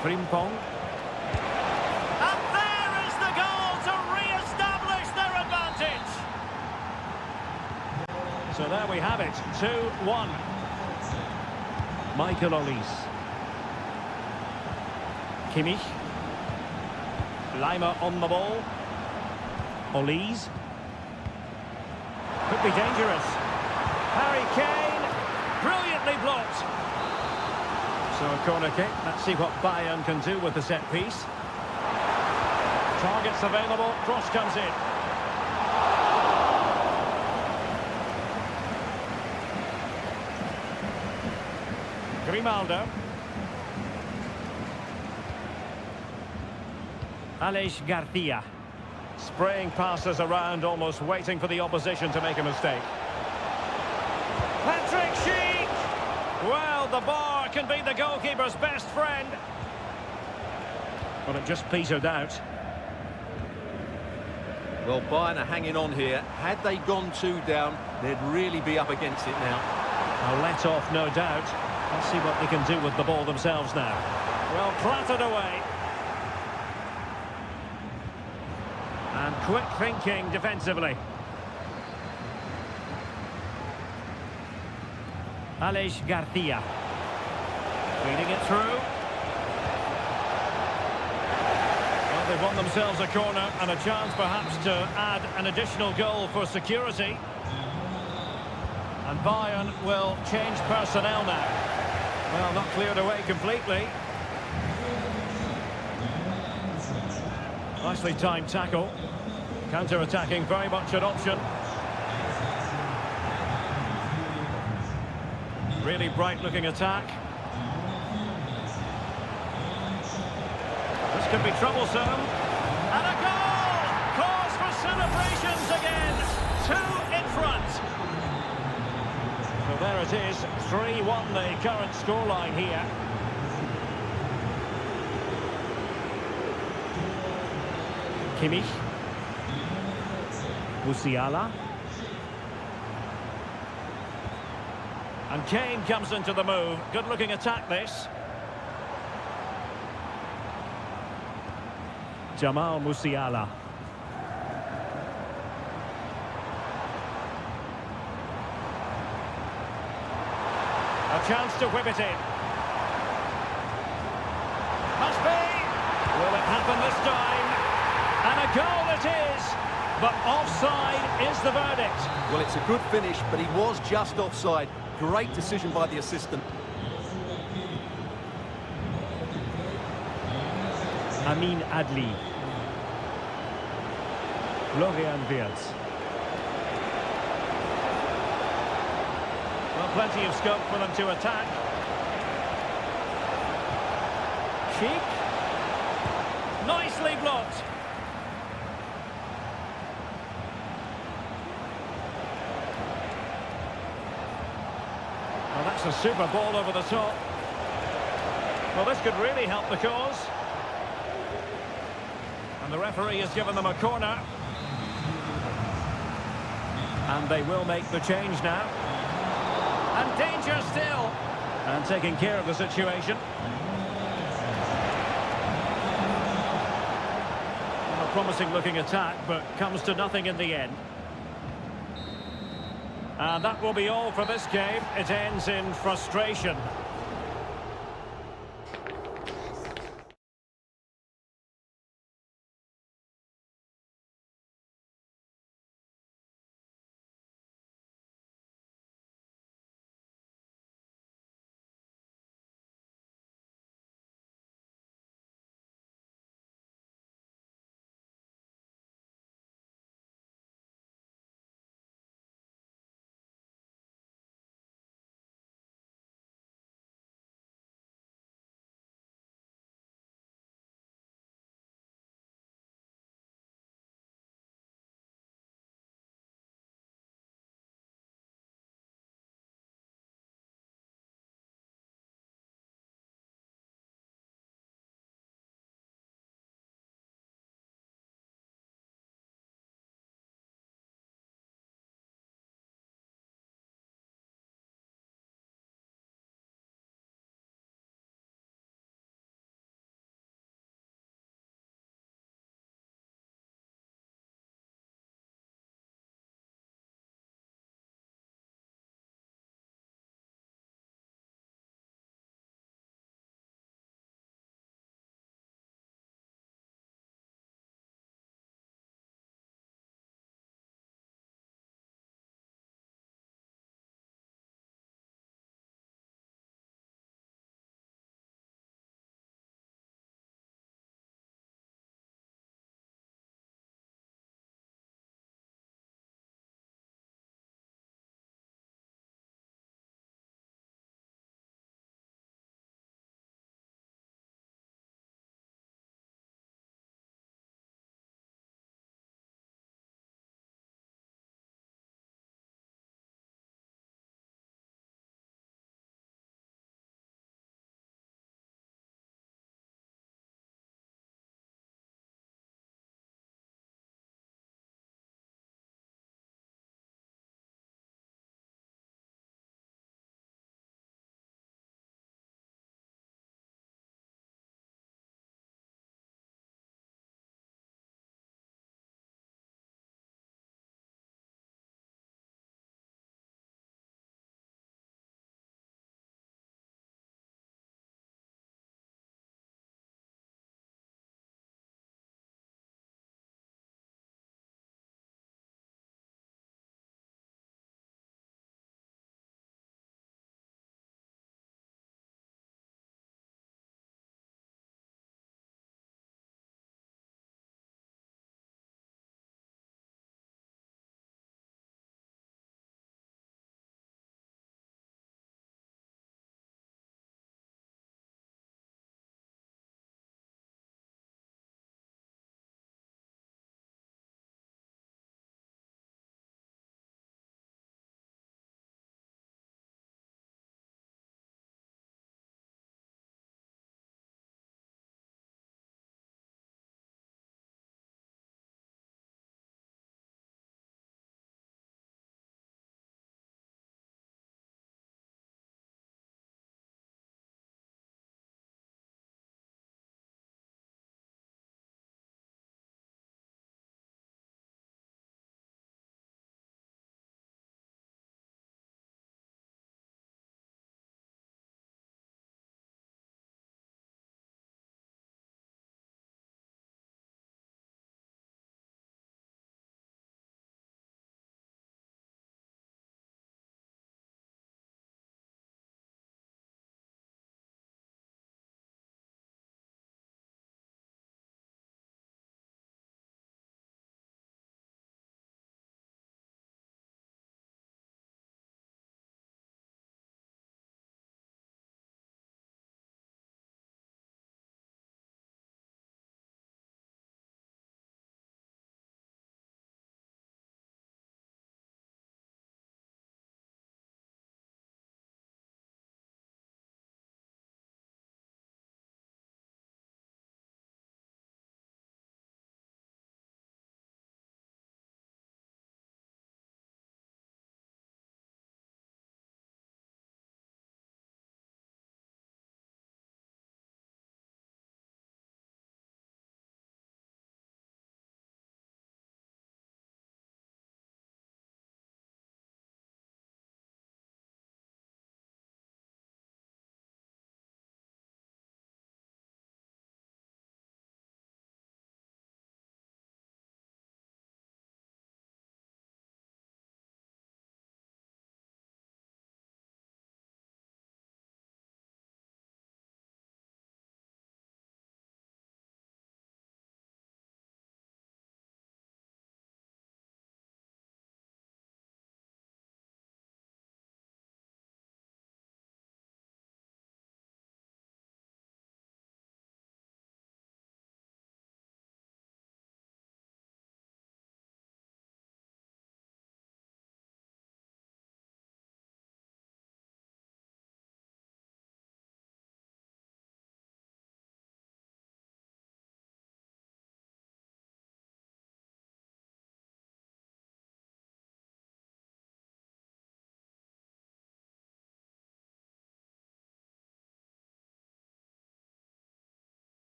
Frimpong. And there is the goal to re-establish their advantage. So there we have it, 2-1. Michael Olise. Kimmich. Lima on the ball. Olise. Could be dangerous. Harry Kane. Brilliantly blocked. So a corner kick. Let's see what Bayern can do with the set piece. Targets available. Cross comes in. Grimaldo. Aleix Garcia. Spraying passes around, almost waiting for the opposition to make a mistake. Patrick Schick! Well, the bar can be the goalkeeper's best friend. But it just petered out. Well, Bayern are hanging on here. Had they gone 2 down, they'd really be up against it now. A let-off, no doubt. Let's see what they can do with the ball themselves now. Well, clattered away. And quick thinking defensively. Aleix Garcia. Feeding it through. Well, they've won themselves a corner and a chance perhaps to add an additional goal for security. And Bayern will change personnel now. Well, not cleared away completely. Nicely timed tackle. Counter-attacking, very much an option. Really bright-looking attack. This could be troublesome. And a goal! Cause for celebrations again. 2 in front. So there it is, 3-1 the current scoreline here. Kimmich. Musiala. And Kane comes into the move. Good-looking attack, this. Jamal Musiala. A chance to whip it in. Must be. Will it happen this time? And a goal it is. But offside is the verdict. Well, it's a good finish, but he was just offside. Great decision by the assistant. Amin Adli. Florian Wirtz. Well, plenty of scope for them to attack. Schick. Nicely blocked. Well, that's a super ball over the top. Well, this could really help the cause. And the referee has given them a corner. And they will make the change now. And danger still. And taking care of the situation. Well, a promising looking attack, but comes to nothing in the end. And that will be all for this game. It ends in frustration.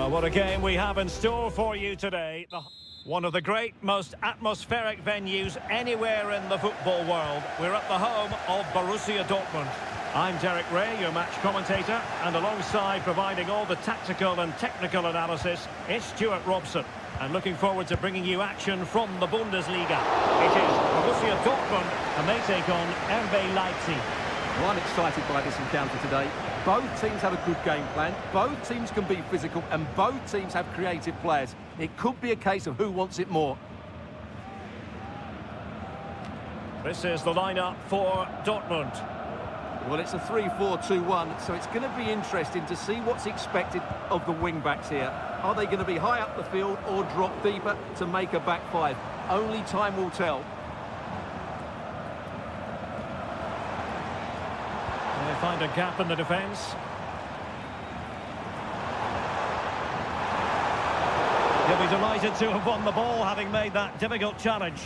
Well, what a game we have in store for you today. One of the great, most atmospheric venues anywhere in the football world. We're at the home of Borussia Dortmund. I'm Derek Ray, your match commentator, and alongside providing all the tactical and technical analysis, it's Stuart Robson. And looking forward to bringing you action from the Bundesliga. It is Borussia Dortmund, and they take on RB Leipzig. Well, I'm excited by this encounter today. Both teams have a good game plan, both teams can be physical, and both teams have creative players. It could be a case of who wants it more. This is the lineup for Dortmund. Well, it's a 3-4-2-1, so it's going to be interesting to see what's expected of the wing-backs here. Are they going to be high up the field or drop deeper to make a back five? Only time will tell. They find a gap in the defence. He'll be delighted to have won the ball, having made that difficult challenge.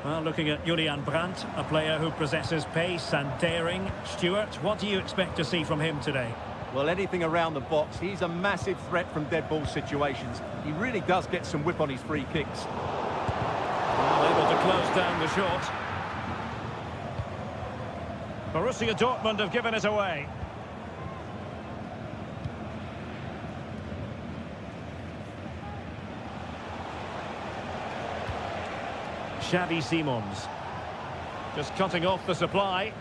Well, looking at Julian Brandt, a player who possesses pace and daring. Stuart, what do you expect to see from him today? Well, anything around the box. He's a massive threat from dead ball situations. He really does get some whip on his free kicks. Well, able to close down the shot. Borussia Dortmund have given it away. Xavi Simons. Just cutting off the supply.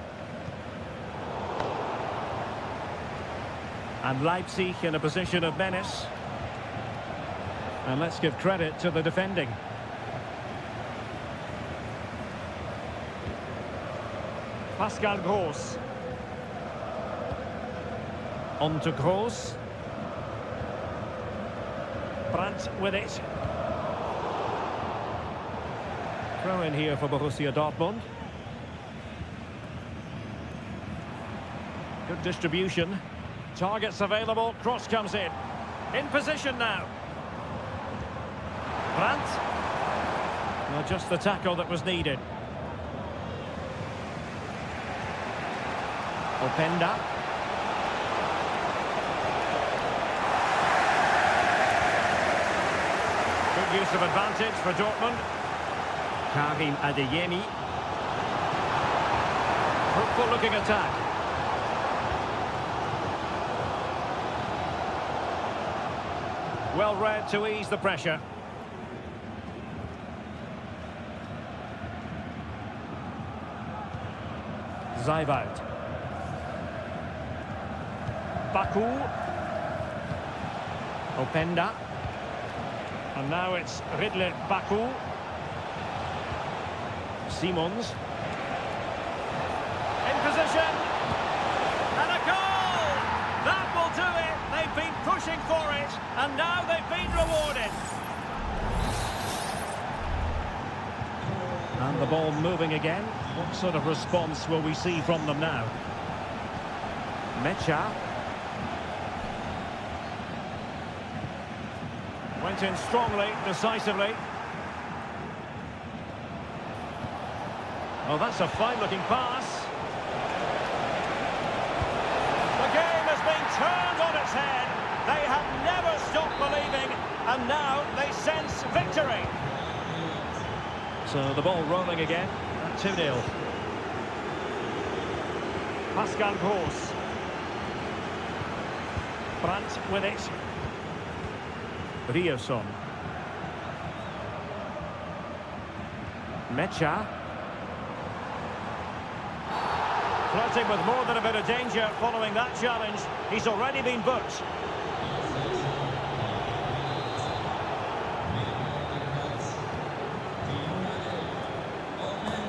And Leipzig in a position of menace. And let's give credit to the defending. Pascal Gross. On to Gross. Brandt with it. Throw in here for Borussia Dortmund. Good distribution. Targets available. Cross comes in. In position now. Brandt. Well, just the tackle that was needed. Openda. Good use of advantage for Dortmund. Karim Adeyemi. Fruitful looking attack. Well read to ease the pressure. Zaivout. Baku. Openda. And now it's Ridley Baku. Simons. In position. And a goal! That will do it. They've been pushing for it. And now they've been rewarded. And the ball moving again. What sort of response will we see from them now? Mecha. Went in strongly, decisively. Oh, that's a fine-looking pass. The game has been turned on its head. They have never stopped believing, and now they sense victory. So the ball rolling again at 2-0. Pascal Gross. Brandt with it. Rioson. Mecha. Flirting with more than a bit of danger following that challenge. He's already been booked.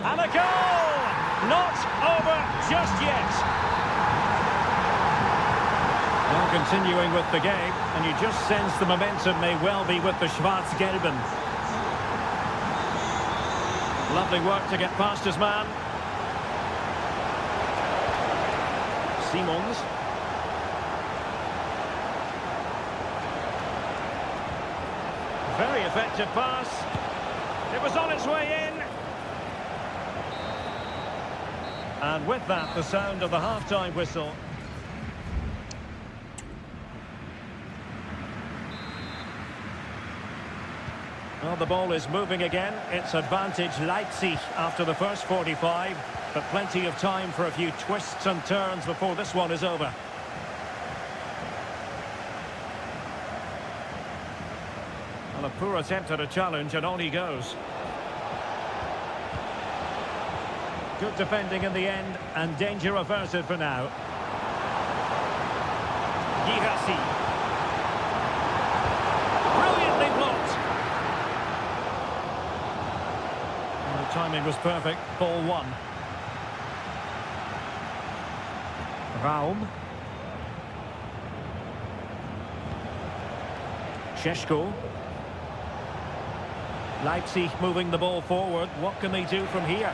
And a goal! Not over just yet. Well, continuing with the game, and you just sense the momentum may well be with the Schwarz-Gelben. Lovely work to get past his man. Simons. Very effective pass. It was on its way in. And with that, the sound of the half-time whistle. Well, the ball is moving again. It's advantage Leipzig after the first 45, but plenty of time for a few twists and turns before this one is over. Well, a poor attempt at a challenge, and on he goes. Good defending in the end, and danger averted for now. Girassi. Brilliantly blocked. And the timing was perfect. Ball one. Raum. Šeško. Leipzig moving the ball forward. What can they do from here?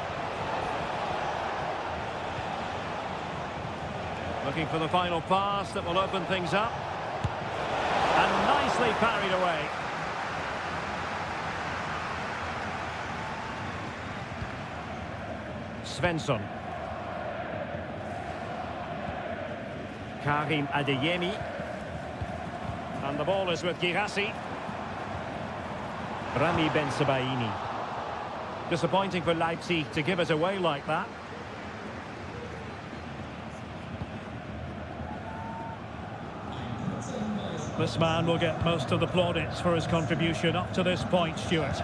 Looking for the final pass that will open things up. And nicely parried away. Svensson. Karim Adeyemi. And the ball is with Girassi. Rami Ben-Sebaini. Disappointing for Leipzig to give it away like that. This man will get most of the plaudits for his contribution up to this point, Stuart.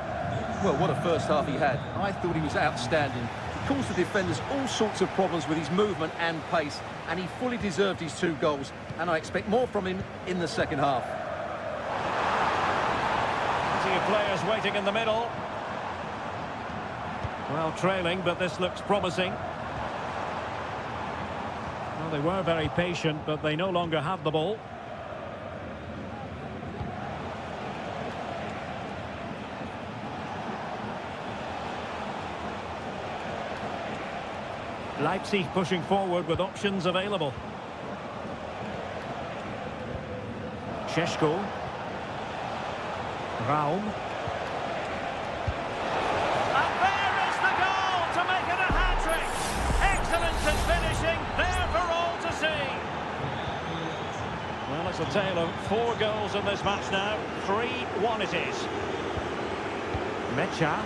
Well, what a first half he had. I thought he was outstanding. He caused the defenders all sorts of problems with his movement and pace, and he fully deserved his 2 goals, and I expect more from him in the second half. Plenty of players waiting in the middle. Well, trailing, but this looks promising. Well, they were very patient, but they no longer have the ball. Leipzig pushing forward with options available. Šeško. Raum. And there is the goal to make it a hat-trick. Excellence in finishing, there for all to see. Well, it's a tale of 4 goals in this match now. 3-1 it is. Mecha.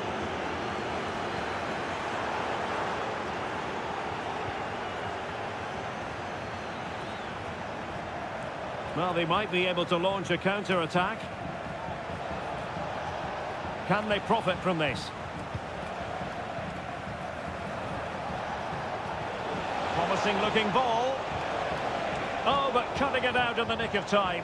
Well, they might be able to launch a counter-attack. Can they profit from this? Promising looking ball. Oh, but cutting it out in the nick of time.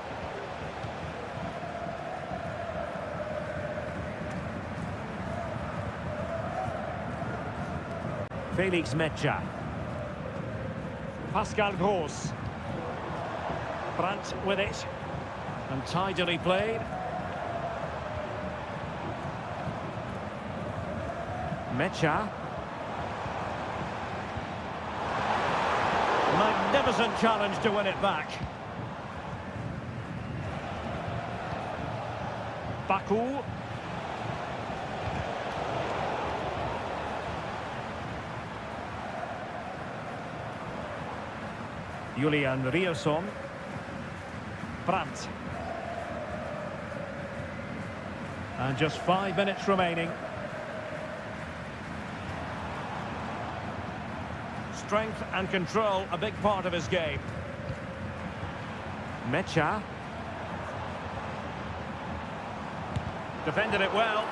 Felix Mecha. Pascal Gross. Brandt with it, and tidily played. Mecha. Magnificent challenge to win it back. Baku. Julian Rierson. Brandt. And just 5 minutes remaining. Strength and control, a big part of his game. Mecha. Defended it well.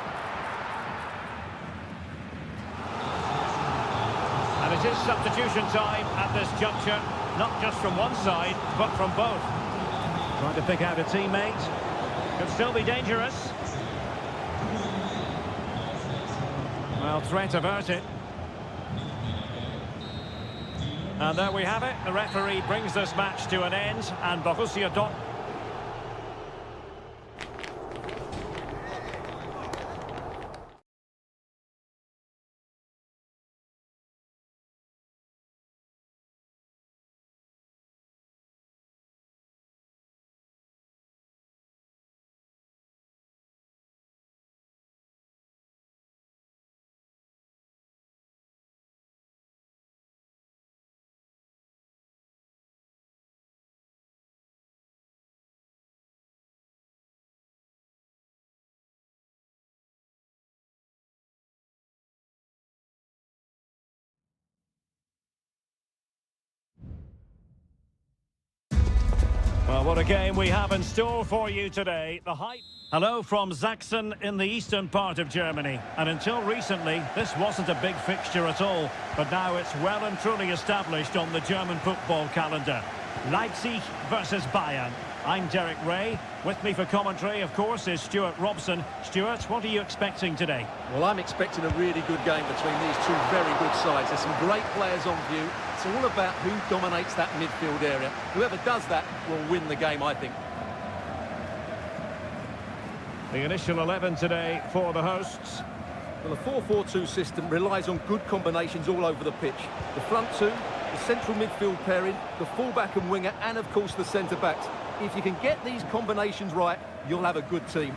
And it is substitution time at this juncture, not just from one side, but from both. Trying to pick out a teammate. Could still be dangerous. Well, threat averted. And there we have it. The referee brings this match to an end, and Borussia Dortmund Well, what a game we have in store for you today. The hype. Hello from Sachsen in the eastern part of Germany. And until recently, this wasn't a big fixture at all. But now it's well and truly established on the German football calendar. Leipzig versus Bayern. I'm Derek Ray. With me for commentary, of course, is Stuart Robson. Stuart, what are you expecting today? Well, I'm expecting a really good game between these two very good sides. There's some great players on view. It's all about who dominates that midfield area. Whoever does that will win the game, I think. The initial 11 today for the hosts. Well, the 4-4-2 system relies on good combinations all over the pitch. The front two, the central midfield pairing, the fullback and winger, and of course the centre-backs. If you can get these combinations right, you'll have a good team.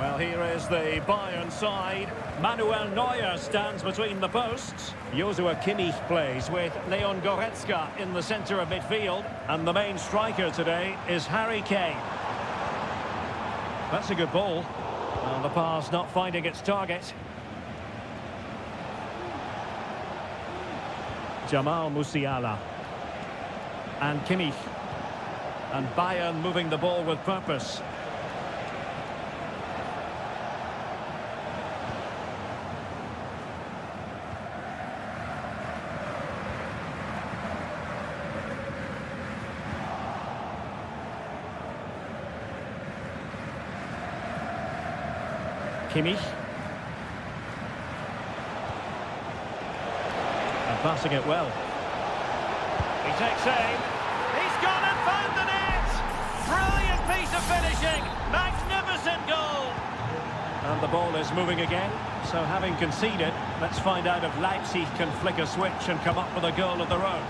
Well, here is the Bayern side. Manuel Neuer stands between the posts. Joshua Kimmich plays with Leon Goretzka in the centre of midfield. And the main striker today is Harry Kane. That's a good ball. And the pass not finding its target. Jamal Musiala. And Kimmich. And Bayern moving the ball with purpose. Kimmich. And passing it well. He takes aim. He's gone and found the net! Brilliant piece of finishing! Magnificent goal! And the ball is moving again. So having conceded, let's find out if Leipzig can flick a switch and come up with a goal of their own.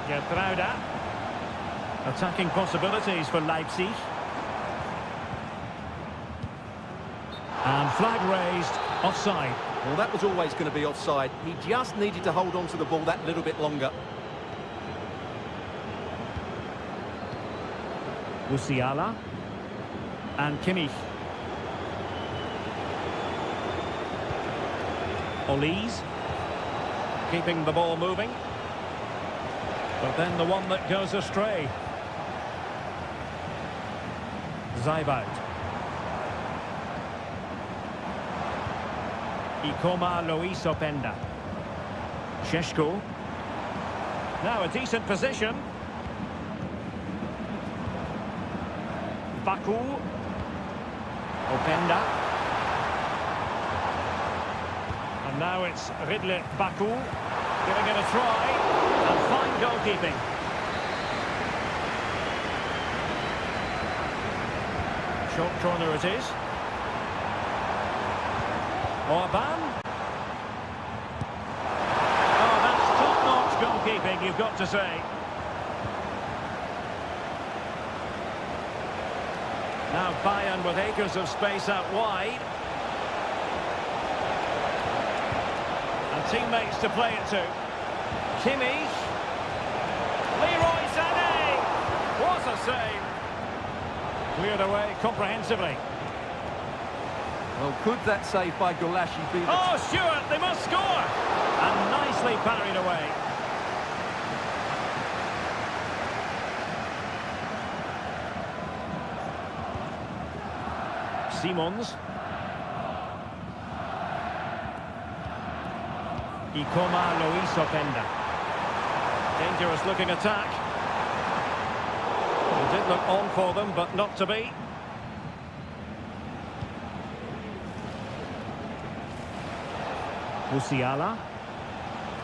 Getrauda. Attacking possibilities for Leipzig. And flag raised, offside. Well, that was always going to be offside. He just needed to hold on to the ball that little bit longer. Musiala. And Kimmich. Olise. Keeping the ball moving. But then the one that goes astray. Zaibout. Ikoma Luis Openda. Sheshko. Now a decent position. Baku. Openda. And now it's Ridley Baku. Giving it a try. And fine goalkeeping. Short corner it is. Orban. Oh, that's top-notch goalkeeping, you've got to say. Now Bayern with acres of space out wide. And teammates to play it to. Kimmich. Leroy Sané. What a save. Cleared away comprehensively. Well, could that save by Golashi be the... Oh, Stuart, they must score! And nicely parried away. Simons. Ikoma Luis Openda. Dangerous looking attack. It did look on for them, but not to be. Musiala.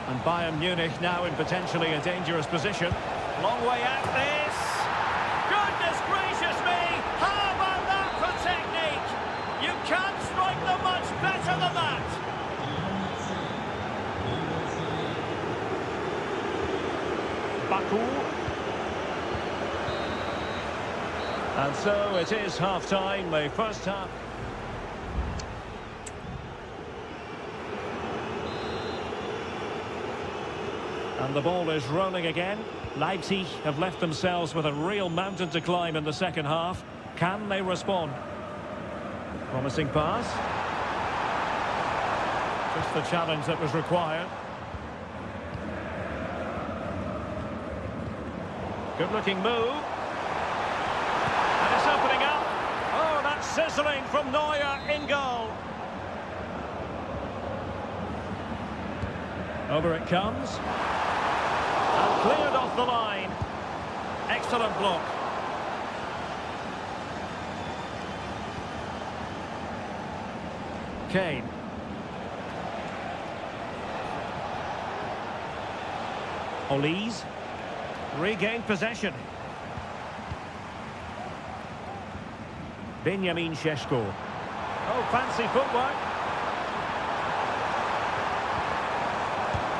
And Bayern Munich now in potentially a dangerous position. Long way out this. Goodness gracious me! How about that for technique? You can't strike them much better than that. Baku. And so it is half-time, the first half. And the ball is rolling again. Leipzig have left themselves with a real mountain to climb in the second half. Can they respond? Promising pass. Just the challenge that was required. Good-looking move. And it's opening up. Oh, that's sizzling from Neuer in goal. Over it comes. And cleared off the line. Excellent block. Kane. Olise. Regained possession. Benjamin Šeško. Oh, fancy footwork.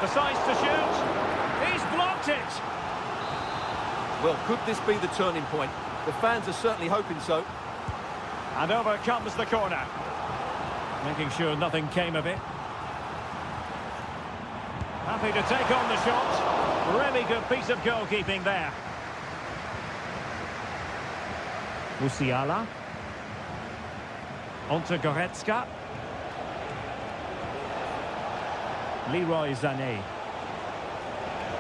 Decides to shoot. He's blocked it. Well, could this be the turning point? The fans are certainly hoping so. And over comes the corner. Making sure nothing came of it. Happy to take on the shot. Really good piece of goalkeeping there. Musiala. Onto Goretzka. Leroy Sané.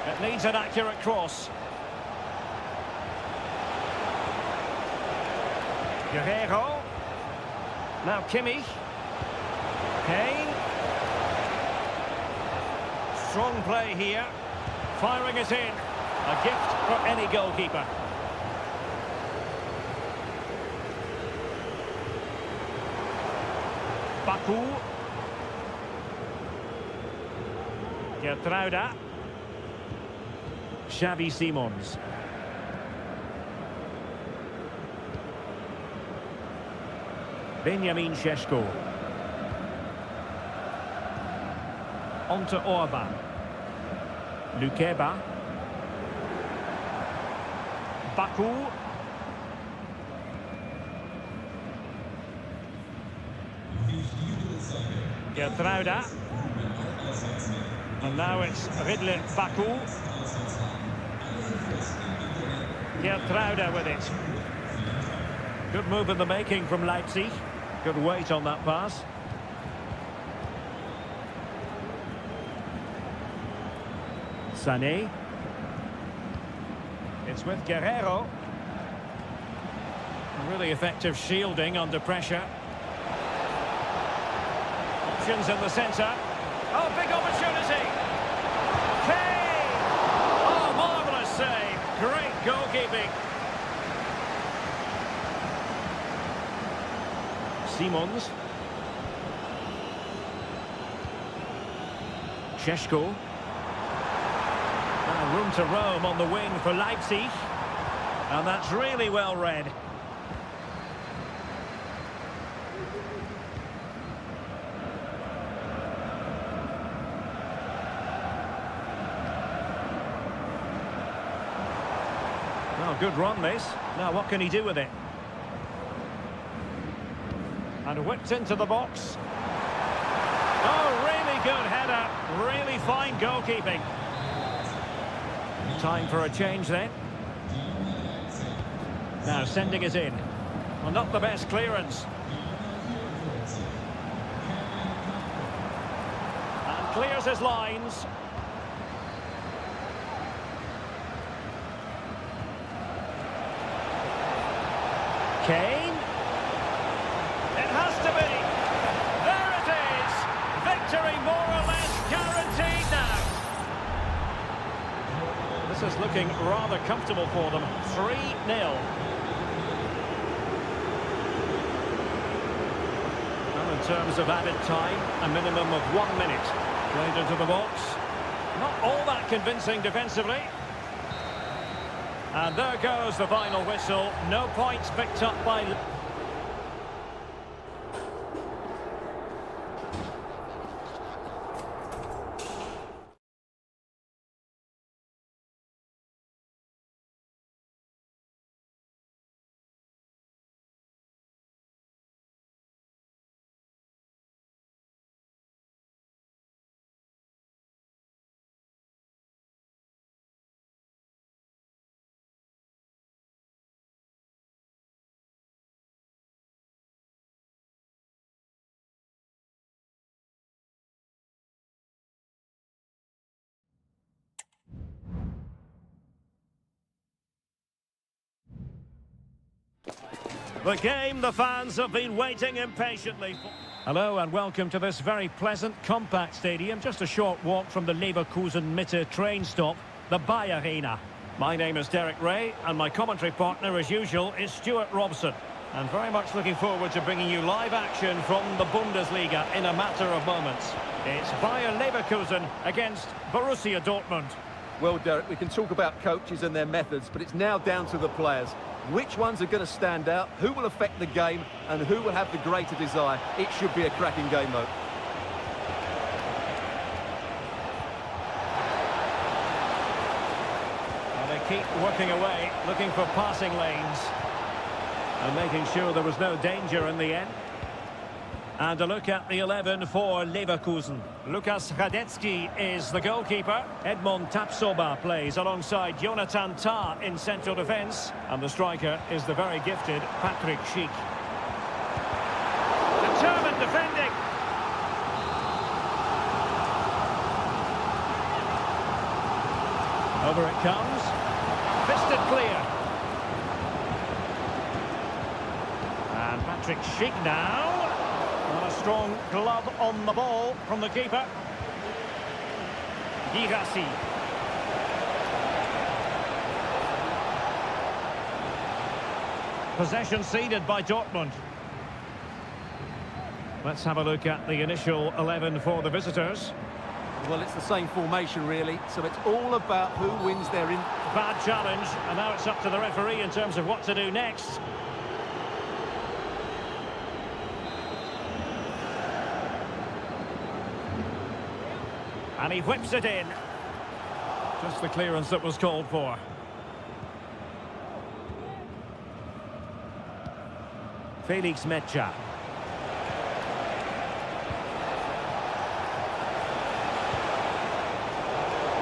It needs an accurate cross. Guerrero. Now Kimmich. Kane. Strong play here. Firing it in. A gift for any goalkeeper. Baku. Gertruida. Xavi Simons. Benjamin Šeško. Onto Orban. Lukeba. Baku. Gertruida. And now it's Ridley Baku. Gertruida with it. Good move in the making from Leipzig. Good weight on that pass. Sané. It's with Guerrero. Really effective shielding under pressure. Options in the centre. Oh, big opportunity. Kane! Oh, marvellous save. Great goalkeeping. Simons. Šeško. Room to roam on the wing for Leipzig. And that's really well read. Oh, good run this. Now what can he do with it? And whipped into the box. Oh, really good header. Really fine goalkeeping. Time for a change then. Now sending it in. Well, not the best clearance. And clears his lines. Kane. It has to be. There it is. Victory more or less guaranteed now. This is looking rather comfortable for them. 3-0. And in terms of added time, a minimum of 1 minute. Played into the box. Not all that convincing defensively. And there goes the final whistle. No points picked up by... The game the fans have been waiting impatiently for. Hello and welcome to this very pleasant, compact stadium, just a short walk from the Leverkusen Mitte train stop, the Bayer Arena. My name is Derek Ray, and my commentary partner, as usual, is Stuart Robson. And very much looking forward to bringing you live action from the Bundesliga in a matter of moments. It's Bayer Leverkusen against Borussia Dortmund. Well, Derek, we can talk about coaches and their methods, but it's now down to the players. Which ones are going to stand out, who will affect the game, and who will have the greater desire? It should be a cracking game, though. Well, they keep working away, looking for passing lanes. And making sure there was no danger in the end. And a look at the 11 for Leverkusen. Lukas Radetzky is the goalkeeper. Edmond Tapsoba plays alongside Jonathan Tah in central defence. And the striker is the very gifted Patrick Schick. Determined defending. Over it comes. Fisted clear. And Patrick Schick now. And a strong glove on the ball from the keeper. Girassi. Possession ceded by Dortmund. Let's have a look at the initial 11 for the visitors. Well, it's the same formation, really, so it's all about who wins their in... Bad challenge, and now it's up to the referee in terms of what to do next. And he whips it in. Just the clearance that was called for. Felix Mecha.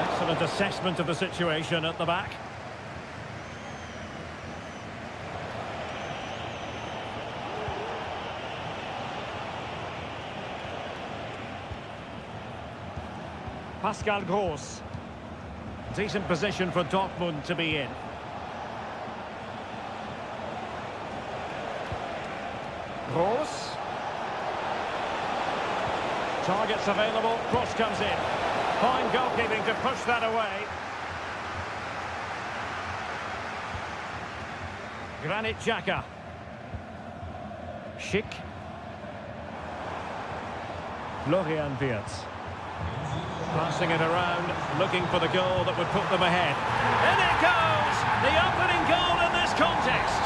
Excellent assessment of the situation at the back. Pascal Gross. Decent position for Dortmund to be in. Gross. Targets available. Cross comes in. Fine goalkeeping to push that away. Granit Xhaka. Schick. Florian Wirtz. Passing it around, looking for the goal that would put them ahead. In it goes! The opening goal in this contest!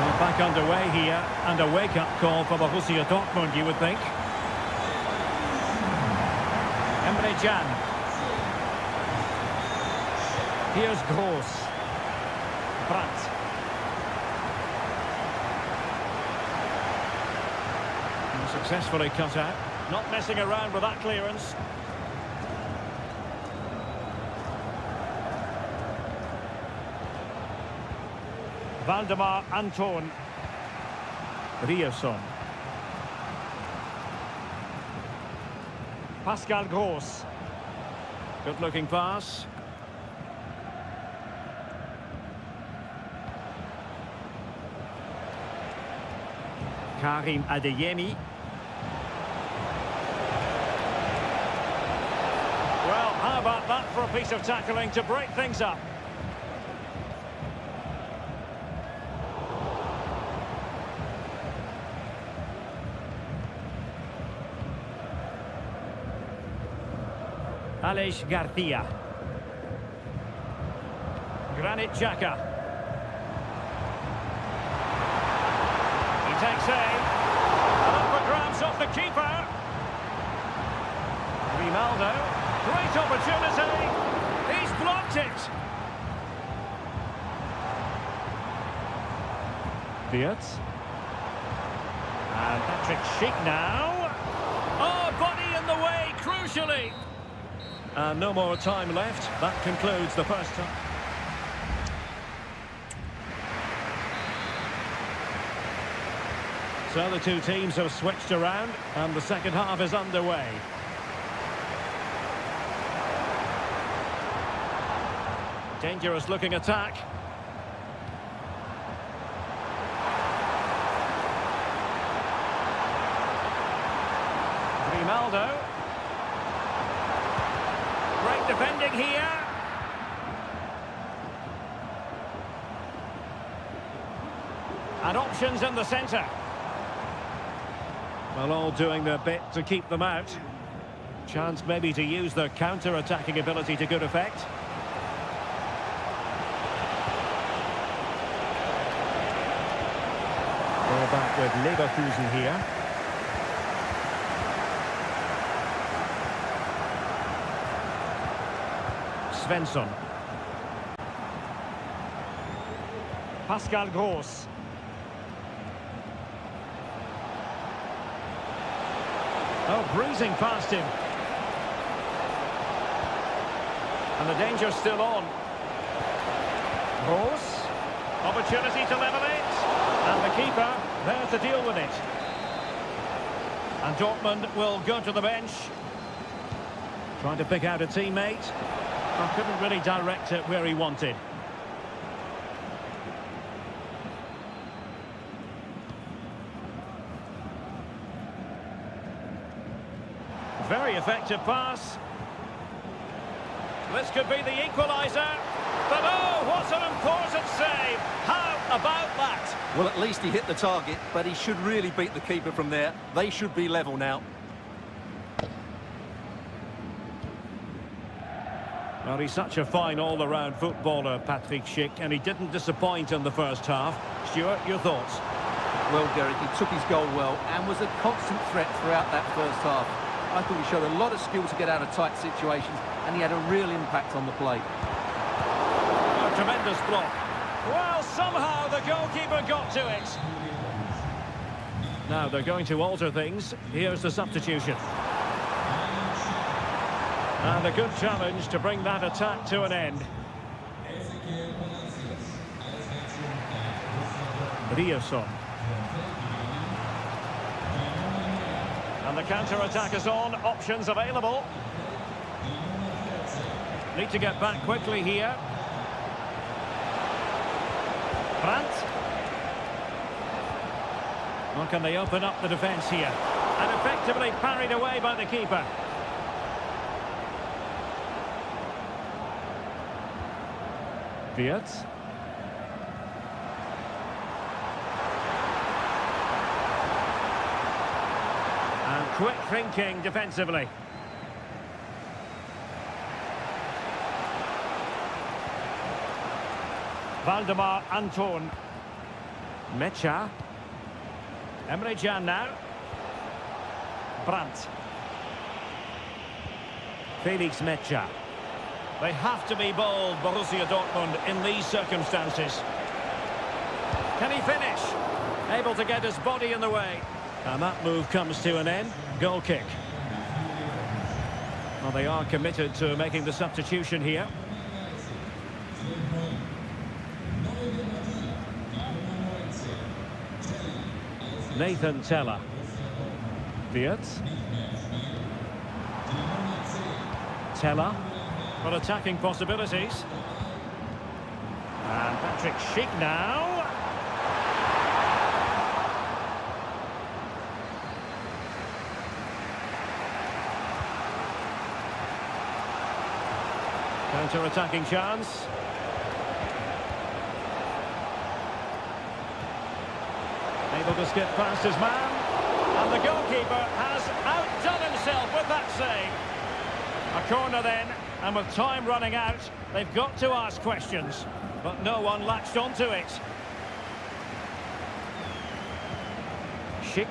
Well, back underway here, and a wake-up call for Borussia Dortmund, you would think. Emre Can. Here's Gross. Brandt. Successfully cut out. Not messing around with that clearance. Valdemar Anton. Rierson. Pascal Gross. Good looking pass. Karim Adeyemi. Well, how about that for a piece of tackling to break things up? Aleix Garcia. Granit Xhaka. He takes aim. And up for grabs off the keeper. Ronaldo. Great opportunity. He's blocked it. Wirtz. And Patrick Schick now. Oh, body in the way, crucially. And no more time left. That concludes the first time. So the two teams have switched around, and the second half is underway. Dangerous looking attack. Grimaldo. Great defending here. And options in the centre. Well, all doing their bit to keep them out. Chance maybe to use their counter-attacking ability to good effect. Ball back with Leverkusen here. Svensson. Pascal Gross. Oh, breezing past him. And the danger's still on. Gross. Opportunity to level it. And the keeper there to deal with it. And Dortmund will go to the bench. Trying to pick out a teammate. Oh, couldn't really direct it where he wanted. Very effective pass. This could be the equaliser. But oh, what an important save. How about that? Well, at least he hit the target, but he should really beat the keeper from there. They should be level now. Well, he's such a fine all-around footballer, Patrick Schick, and he didn't disappoint in the first half. Stuart, your thoughts? Well, Derek, he took his goal well and was a constant threat throughout that first half. I thought he showed a lot of skill to get out of tight situations, and he had a real impact on the play. A tremendous block. Well, somehow the goalkeeper got to it. Now they're going to alter things. Here's the substitution. And a good challenge to bring that attack to an end. Riasson. And the counter-attack is on. Options available. Need to get back quickly here. Brandt. Well, can they open up the defence here? And effectively parried away by the keeper. Wirtz. And quick thinking defensively. Valdemar Anton. Mecha. Emre Can now. Brandt. Felix Mecha. They have to be bold, Borussia Dortmund, in these circumstances. Can he finish? Able to get his body in the way. And that move comes to an end. Goal kick. Well, they are committed to making the substitution here. Nathan Teller. Wirtz. Teller. Well, attacking possibilities. And Patrick Schick now. Counter-attacking chance. Able to skip past his man. And the goalkeeper has outdone himself with that save. A corner then. And with time running out, they've got to ask questions. But no one latched onto it. Schick.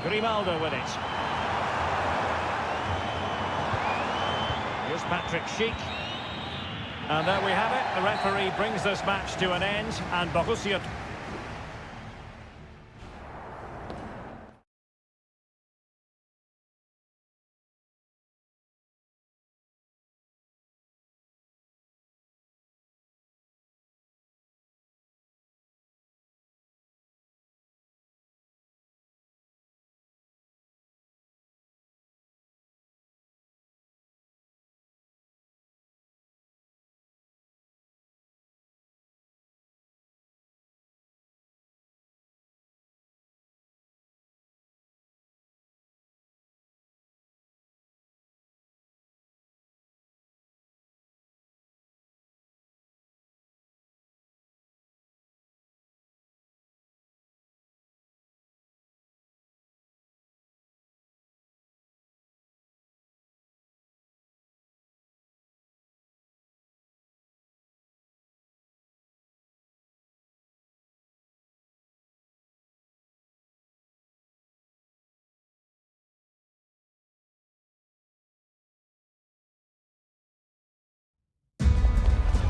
Grimaldo with it. Here's Patrick Schick. And there we have it. The referee brings this match to an end. And Borussia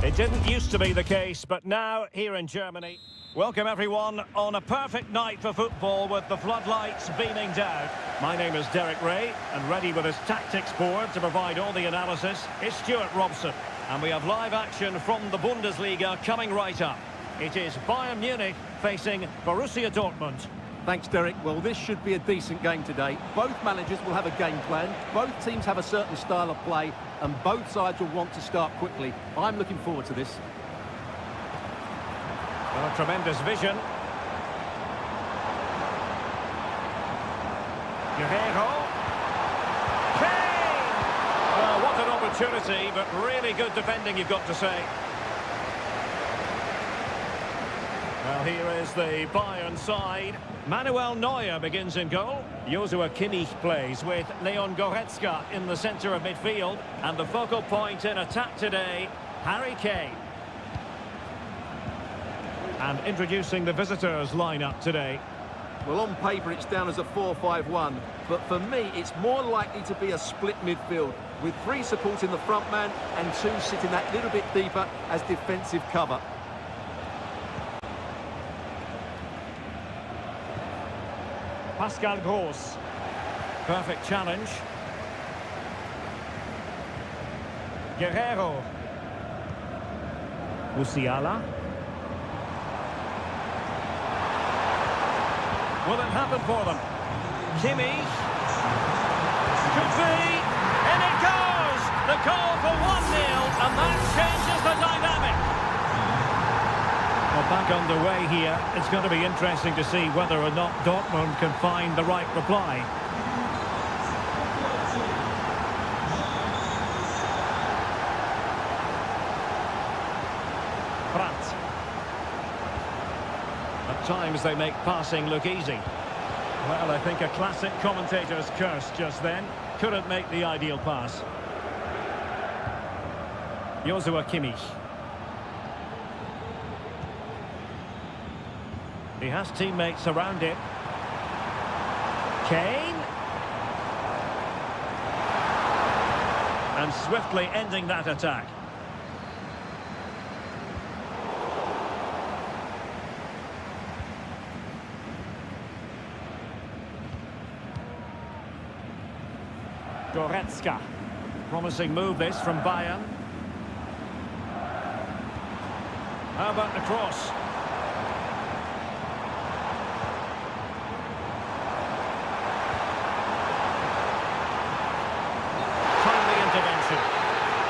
It didn't used to be the case, but now here in Germany. Welcome everyone on a perfect night for football with the floodlights beaming down. My name is Derek Ray, and ready with his tactics board to provide all the analysis is Stuart Robson. And we have live action from the Bundesliga coming right up. It is Bayern Munich facing Borussia Dortmund. Thanks, Derek. Well, this should be a decent game today. Both managers will have a game plan. Both teams have a certain style of play, and both sides will want to start quickly. I'm looking forward to this. Well, a tremendous vision. Guerrero. Kane! Well, what an opportunity, but really good defending, you've got to say. Well, here is the Bayern side. Manuel Neuer begins in goal. Joshua Kimmich plays with Leon Goretzka in the centre of midfield. And the focal point in attack today, Harry Kane. And introducing the visitors lineup today. Well, on paper it's down as a 4-5-1, but for me it's more likely to be a split midfield, with 3 supporting the front man and 2 sitting that little bit deeper as defensive cover. Pascal Gross. Perfect challenge. Guerrero. Musiala. Will it happen for them? Kimmich. Could be. And it goes! The goal for 1-0, and that changes the dynamic. Well, back underway here. It's going to be interesting to see whether or not Dortmund can find the right reply. Brandt. At times they make passing look easy. Well, I think a classic commentator's curse just then. Couldn't make the ideal pass. Joshua Kimmich. He has teammates around him. Kane. And swiftly ending that attack. Goretzka. Promising move this from Bayern. How about the cross?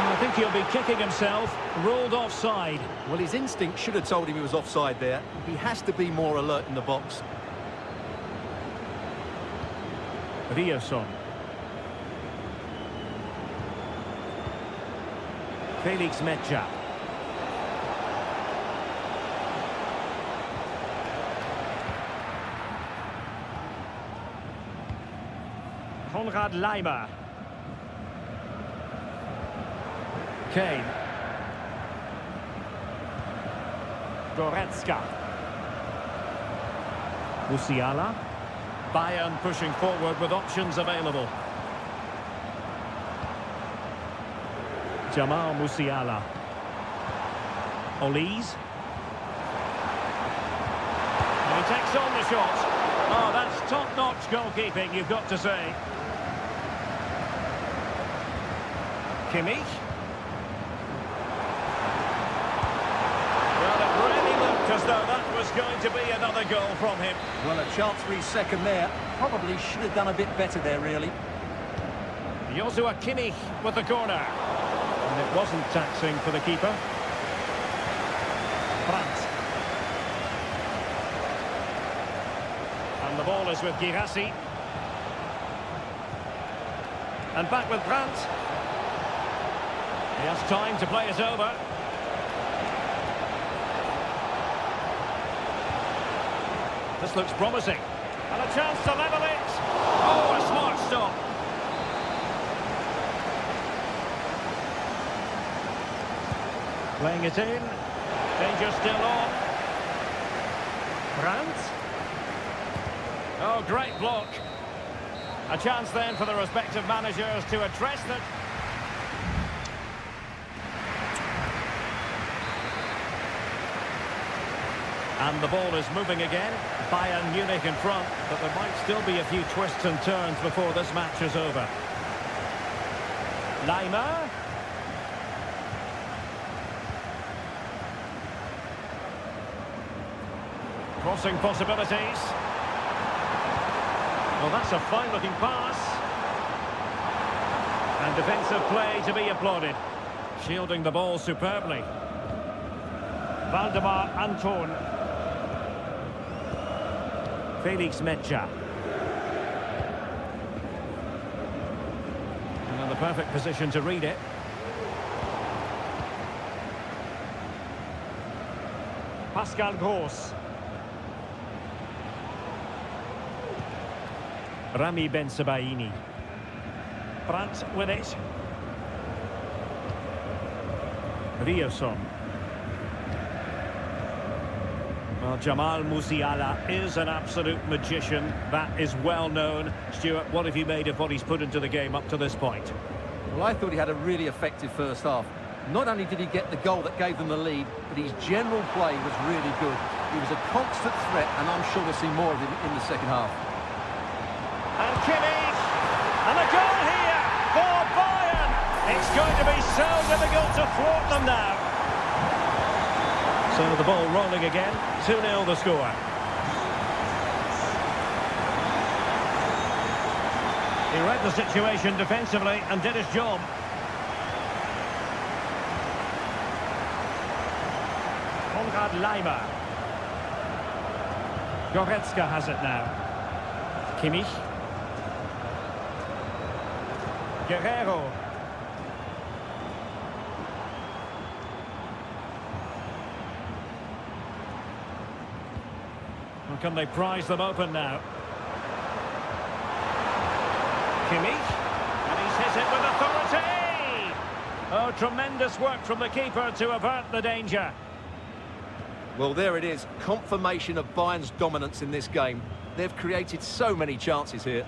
I think he'll be kicking himself, ruled offside. Well, his instinct should have told him he was offside there. He has to be more alert in the box. Rierson. Felix Metscher. Konrad Leimer. Kane. Goretzka. Musiala. Bayern pushing forward with options available. Jamal Musiala. Olise. And he takes on the shot. Oh, that's top-notch goalkeeping, you've got to say. Kimmich. As though that was going to be another goal from him. Well, a chance for his second there. Probably should have done a bit better there, really. Joshua Kimmich with the corner. And it wasn't taxing for the keeper. Brandt. And the ball is with Girassi. And back with Brandt. He has time to play it over. This looks promising. And a chance to level it. Oh, a smart stop. Playing it in. Danger still on. Brandt. Oh, great block. A chance then for the respective managers to address that. And the ball is moving again. Bayern Munich in front, but there might still be a few twists and turns before this match is over. Lima. Crossing possibilities. Well, that's a fine-looking pass. And defensive play to be applauded. Shielding the ball superbly. Valdemar Anton. Felix Mecha. And in the perfect position to read it. Pascal Gross. Rami Ben Sebaini. Brandt with it. Rierson. Well, Jamal Musiala is an absolute magician. That is well known. Stuart, what have you made of what he's put into the game up to this point? Well, I thought he had a really effective first half. Not only did he get the goal that gave them the lead, but his general play was really good. He was a constant threat, and I'm sure we'll see more of him in the second half. And Kimmich! And a goal here for Bayern! It's going to be so difficult to thwart them now. So the ball rolling again. 2-0 the score. He read the situation defensively and did his job. Konrad Laimer. Goretzka has it now. Kimmich. Guerrero. Well, can they prize them open now? Kimmich. And he's hit it with authority! Oh, tremendous work from the keeper to avert the danger. Well, there it is. Confirmation of Bayern's dominance in this game. They've created so many chances here.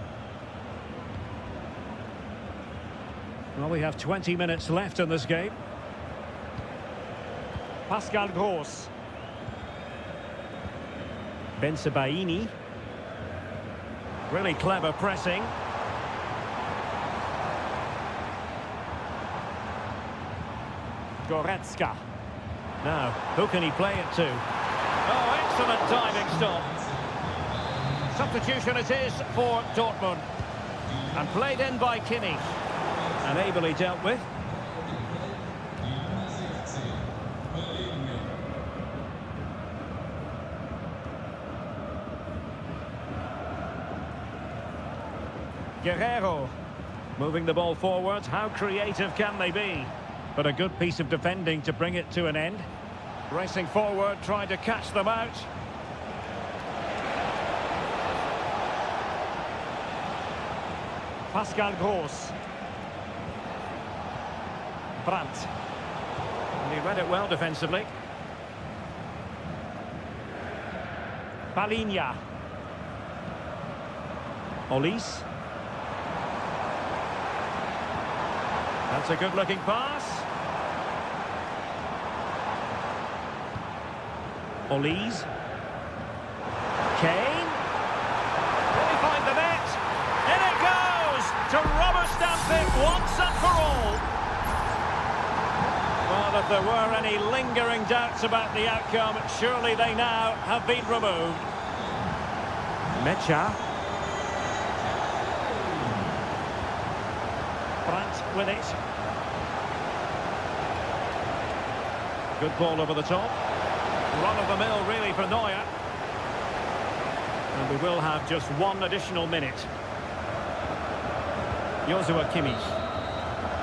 Well, we have 20 minutes left in this game. Pascal Gross. Ben Sebaini. Really clever pressing. Goretzka. Now, who can he play it to? Oh, excellent diving stop. Substitution it is for Dortmund. And played in by Kimmich. And ably dealt with. Guerrero. Moving the ball forward. How creative can they be? But a good piece of defending to bring it to an end. Racing forward, trying to catch them out. Pascal Gross. Brandt. And he read it well defensively. Balinha. Olise. That's a good-looking pass. Olise. Kane. Will he find the net? In it goes! To rubber stamp it once and for all. Well, if there were any lingering doubts about the outcome, surely they now have been removed. Mecha. Brandt with it. Good ball over the top. Run of the mill really for Neuer. And we will have just one additional minute. Joshua Kimmich.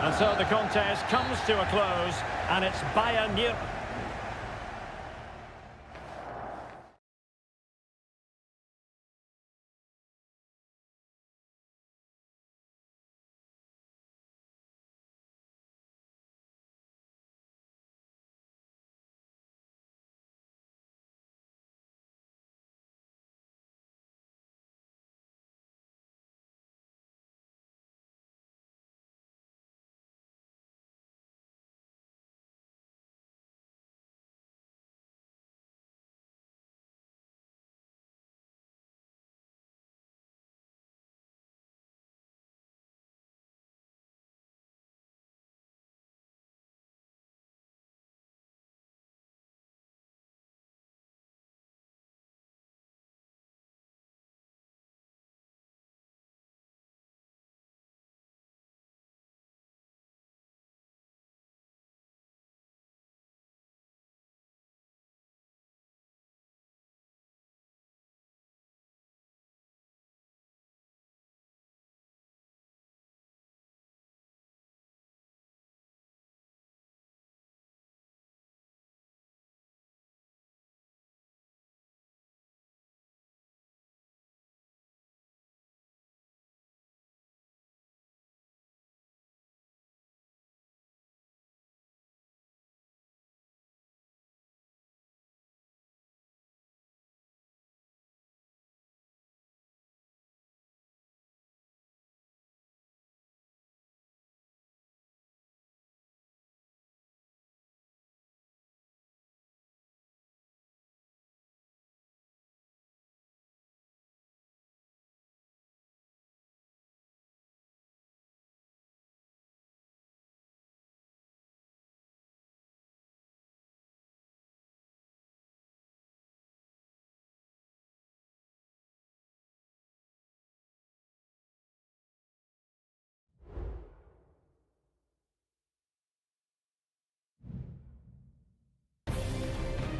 And so the contest comes to a close, and it's Bayern Munich.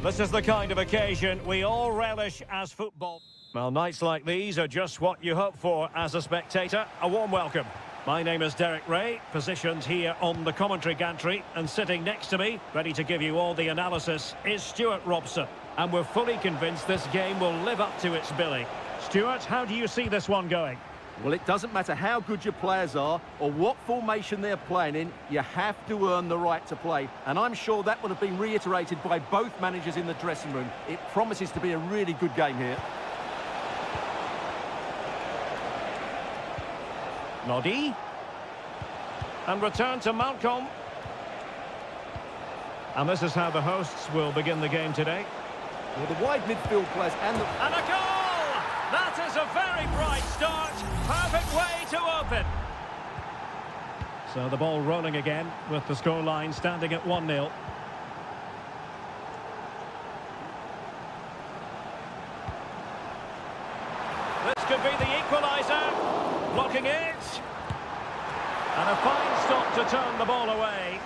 This is the kind of occasion we all relish as football. Well, nights like these are just what you hope for as a spectator. A warm welcome. My name is Derek Ray, positioned here on the commentary gantry, and sitting next to me, ready to give you all the analysis, is Stuart Robson. And we're fully convinced this game will live up to its billing. Stuart, how do you see this one going? Well, it doesn't matter how good your players are or what formation they're playing in, you have to earn the right to play. And I'm sure that would have been reiterated by both managers in the dressing room. It promises to be a really good game here. Lodi. And return to Malcolm. And this is how the hosts will begin the game today. Well, the wide midfield players and the... And a goal! That is a very bright start. Perfect way to open. So the ball rolling again with the scoreline standing at 1-0. This could be the equaliser. Blocking it. And a fine stop to turn the ball away.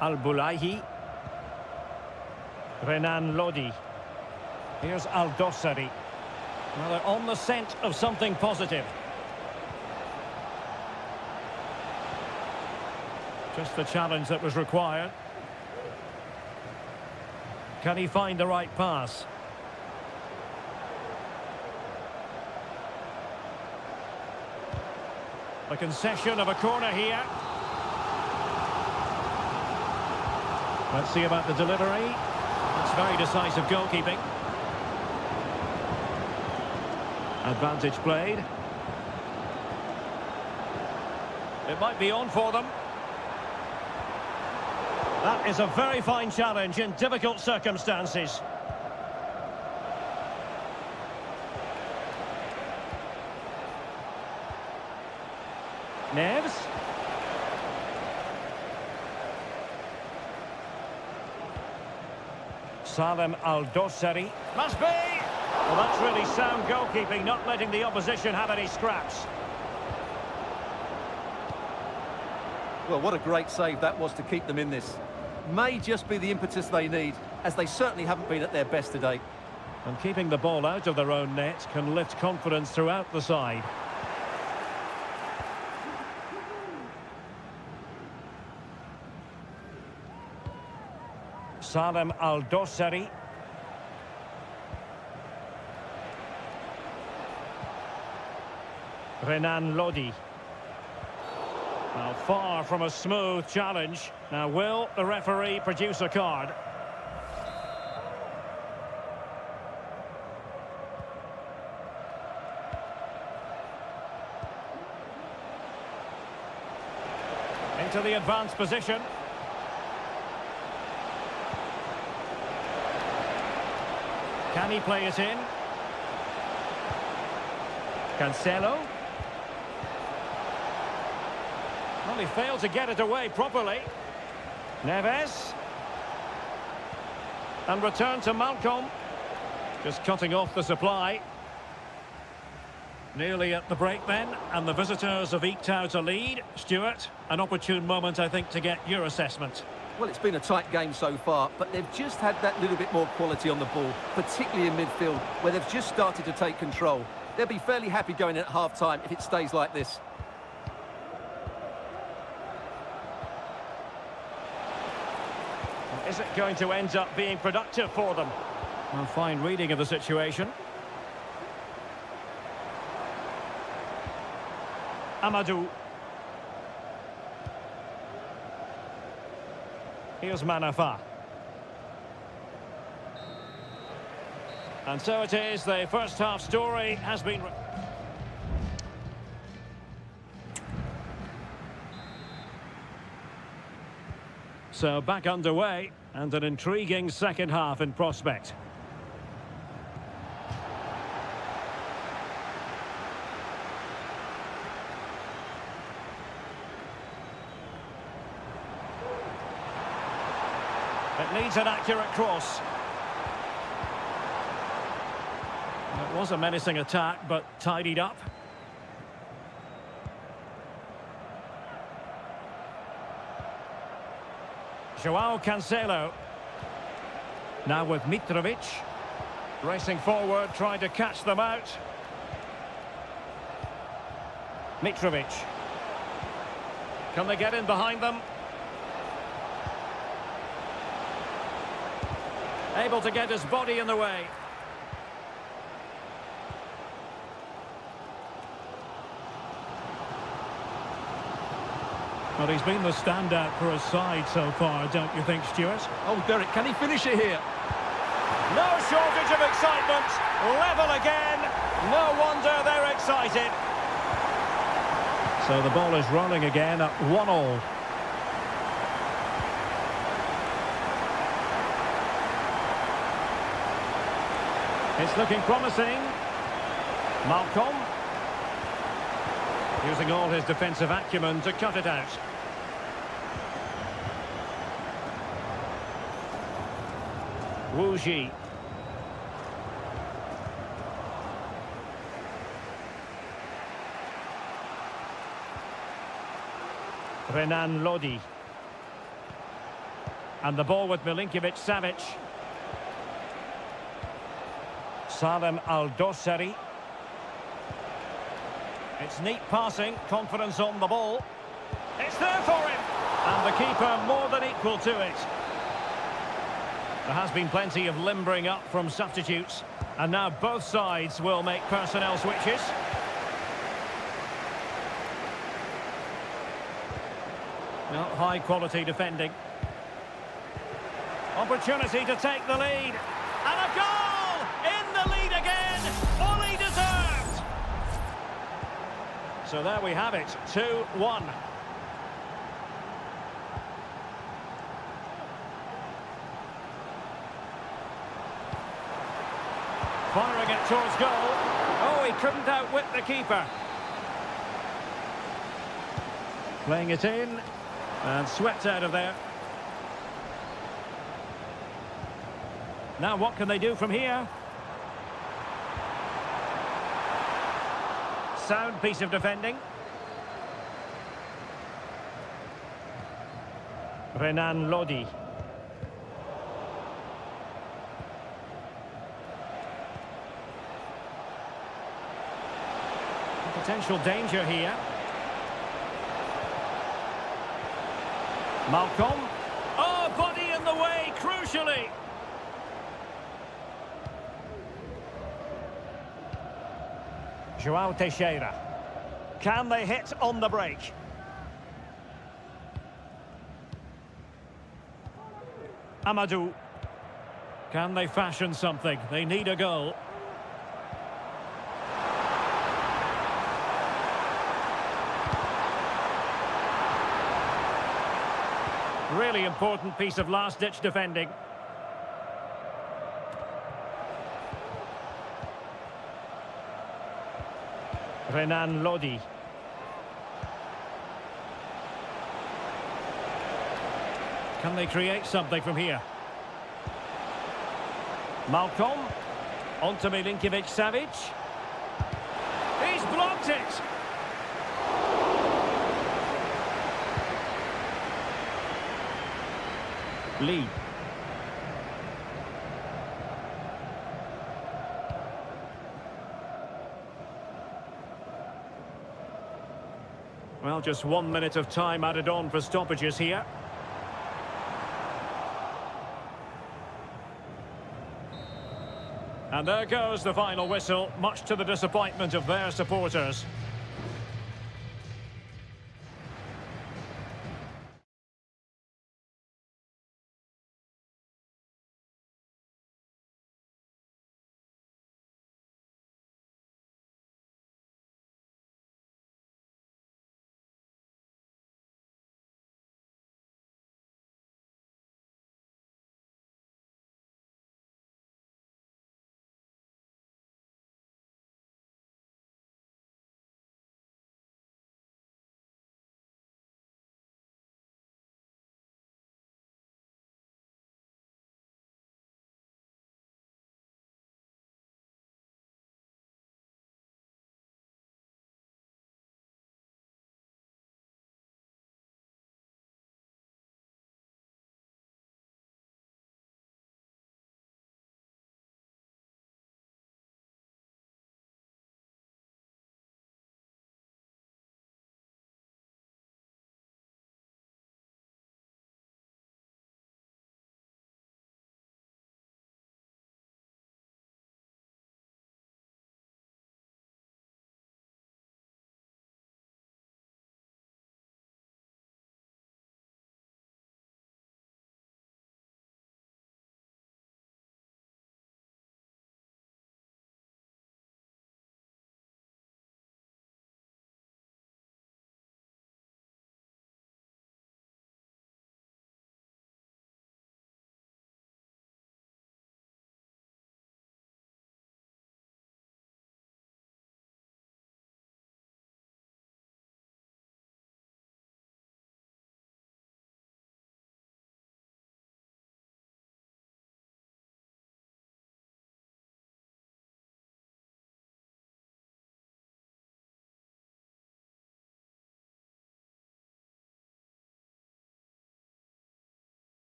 Al-Bulaihi. Renan Lodi. Here's Al-Dossari. Well, they're on the scent of something positive. Just the challenge that was required. Can he find the right pass? The concession of a corner here. Let's see about the delivery. It's very decisive goalkeeping. Advantage played. It might be on for them. That is a very fine challenge in difficult circumstances. Neves. Salem Al-Dossari. Must be! Well, that's really sound goalkeeping, not letting the opposition have any scraps. Well, what a great save that was to keep them in this. May just be the impetus they need, as they certainly haven't been at their best today. And keeping the ball out of their own net can lift confidence throughout the side. Salem Al-Dossari. Renan Lodi. Now, far from a smooth challenge. Now, will the referee produce a card? Into the advanced position. Can he play it in? Cancelo. Well, he failed to get it away properly. Neves. And return to Malcolm. Just cutting off the supply. Nearly at the break then, and the visitors have eked out a lead. Stuart, an opportune moment, I think, to get your assessment. Well, it's been a tight game so far, but they've just had that little bit more quality on the ball, particularly in midfield, where they've just started to take control. They'll be fairly happy going in at half-time if it stays like this. Is it going to end up being productive for them? A fine reading of the situation. Amadou. Here's Manafa. And so it is, the first half story has been... So back underway, and an intriguing second half in prospect. It needs an accurate cross. It was a menacing attack, but tidied up. Joao Cancelo. Now with Mitrovic. Racing forward, trying to catch them out. Mitrovic. Can they get in behind them? Able to get his body in the way. Well, he's been the standout for his side so far, don't you think, Stuart? Oh, Derek, can he finish it here? No shortage of excitement. Level again. No wonder they're excited. So the ball is rolling again at 1-1. It's looking promising. Malcolm. Using all his defensive acumen to cut it out. Wu Ji. Renan Lodi. And the ball with Milinkovic-Savic. Salem Al-Dossari. It's neat passing, confidence on the ball. It's there for him! And the keeper more than equal to it. There has been plenty of limbering up from substitutes. And now both sides will make personnel switches. Well, high quality defending. Opportunity to take the lead. And a goal! In the lead again! Fully deserved! So there we have it, 2-1. Firing it towards goal. Oh, he couldn't outwit the keeper. Playing it in. And swept out of there. Now what can they do from here? Sound piece of defending. Renan Lodi. Potential danger here. Malcolm. Oh, body in the way, crucially. Joao Teixeira. Can they hit on the break? Amadou. Can they fashion something? They need a goal. Really important piece of last-ditch defending. Renan Lodi. Can they create something from here? Malcolm. On to Milinkovic-Savic. He's blocked it! Lee. Well, just 1 minute of time added on for stoppages here. And there goes the final whistle, much to the disappointment of their supporters.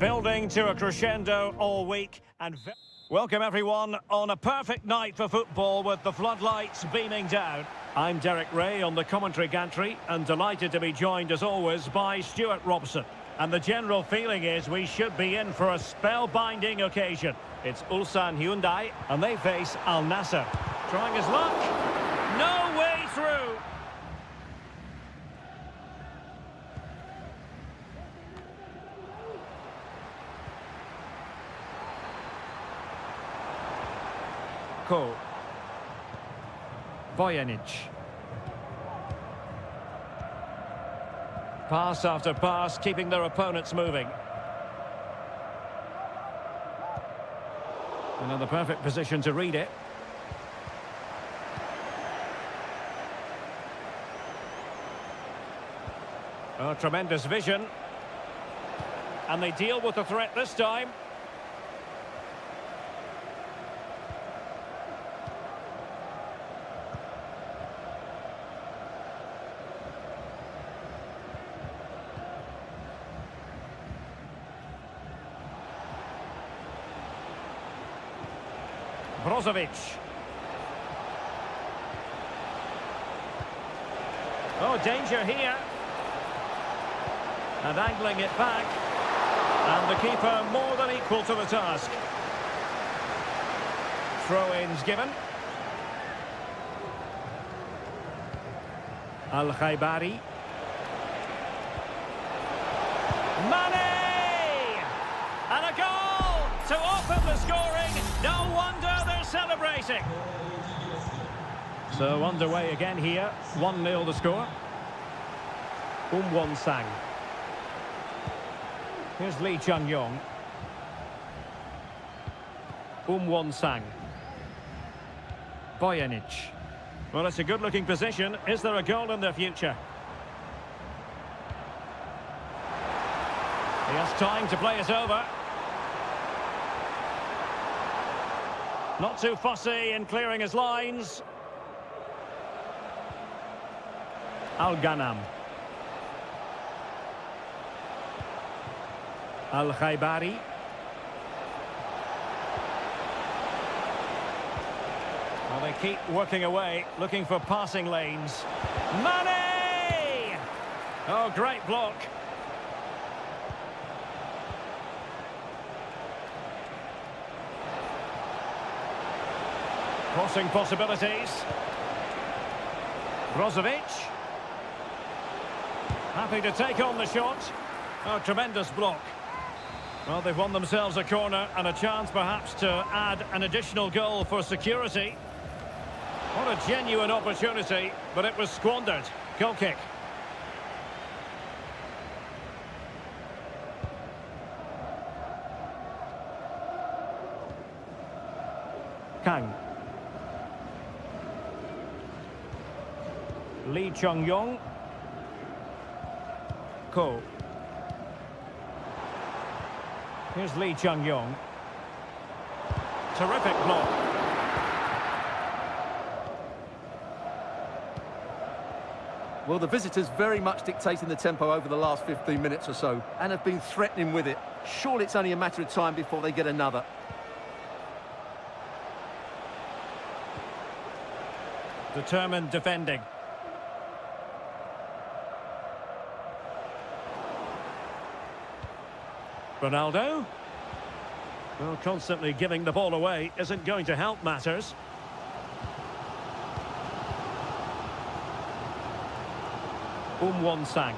Building to a crescendo all week and welcome everyone on a perfect night for football with the floodlights beaming down. I'm Derek Ray on the commentary gantry and delighted to be joined as always by Stuart Robson. And the general feeling is we should be in for a spellbinding occasion. It's Ulsan Hyundai and they face Al Nassr. Trying his luck. No way through. Bojanic. Pass after pass, keeping their opponents moving. And in the perfect position to read it. Oh, tremendous vision. And they deal with the threat this time. Brozovic. Oh, danger here. And angling it back. And the keeper more than equal to the task. Throw-ins given. Al-Khaibari. Mane! And a goal to open the scoring. No wonder they're celebrating. So underway again here. 1-0 the score. Won Sang. Here's Lee Chung-yong. Won Sang. Bojanic. Well, it's a good-looking position. Is there a goal in the future? He has time to play it over. Not too fussy in clearing his lines. Al-Ghanam. Al-Khaibari. Well, they keep working away, looking for passing lanes. Mane! Oh, great block. Crossing possibilities. Brozovic. Happy to take on the shot. Oh, tremendous block. Well, they've won themselves a corner and a chance perhaps to add an additional goal for security. What a genuine opportunity, but it was squandered. Goal kick. Kang. Lee Chung-yong. Ko. Here's Lee Chung-yong. Terrific block. Well, the visitors very much dictating the tempo over the last 15 minutes or so and have been threatening with it. Surely it's only a matter of time before they get another. Determined defending. Ronaldo. Well, constantly giving the ball away isn't going to help matters. Won Sang.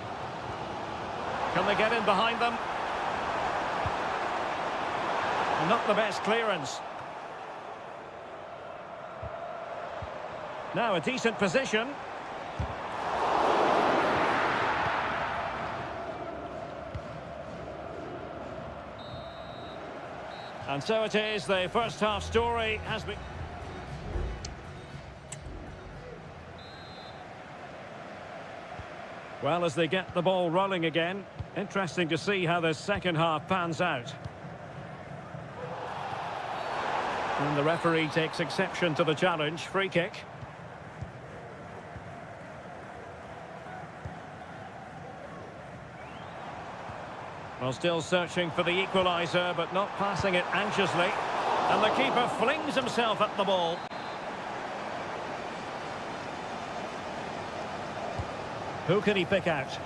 Can they get in behind them? Not the best clearance. Now a decent position. And so it is, the first half story has been... Well, as they get the ball rolling again, interesting to see how the second half pans out. And the referee takes exception to the challenge, free kick. Well, still searching for the equaliser, but not passing it anxiously. And the keeper flings himself at the ball. Who can he pick out?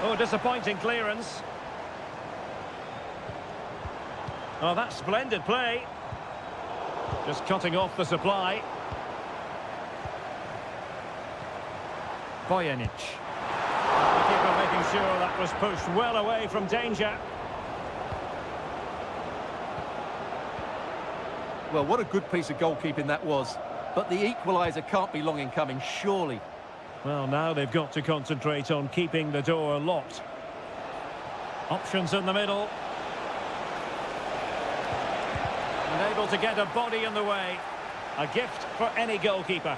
Oh, disappointing clearance. Oh, that's splendid play. Just cutting off the supply. Bojanic. The keeper making sure that was pushed well away from danger. Well, what a good piece of goalkeeping that was. But the equaliser can't be long in coming, surely. Well, now they've got to concentrate on keeping the door locked. Options in the middle. And able to get a body in the way. A gift for any goalkeeper.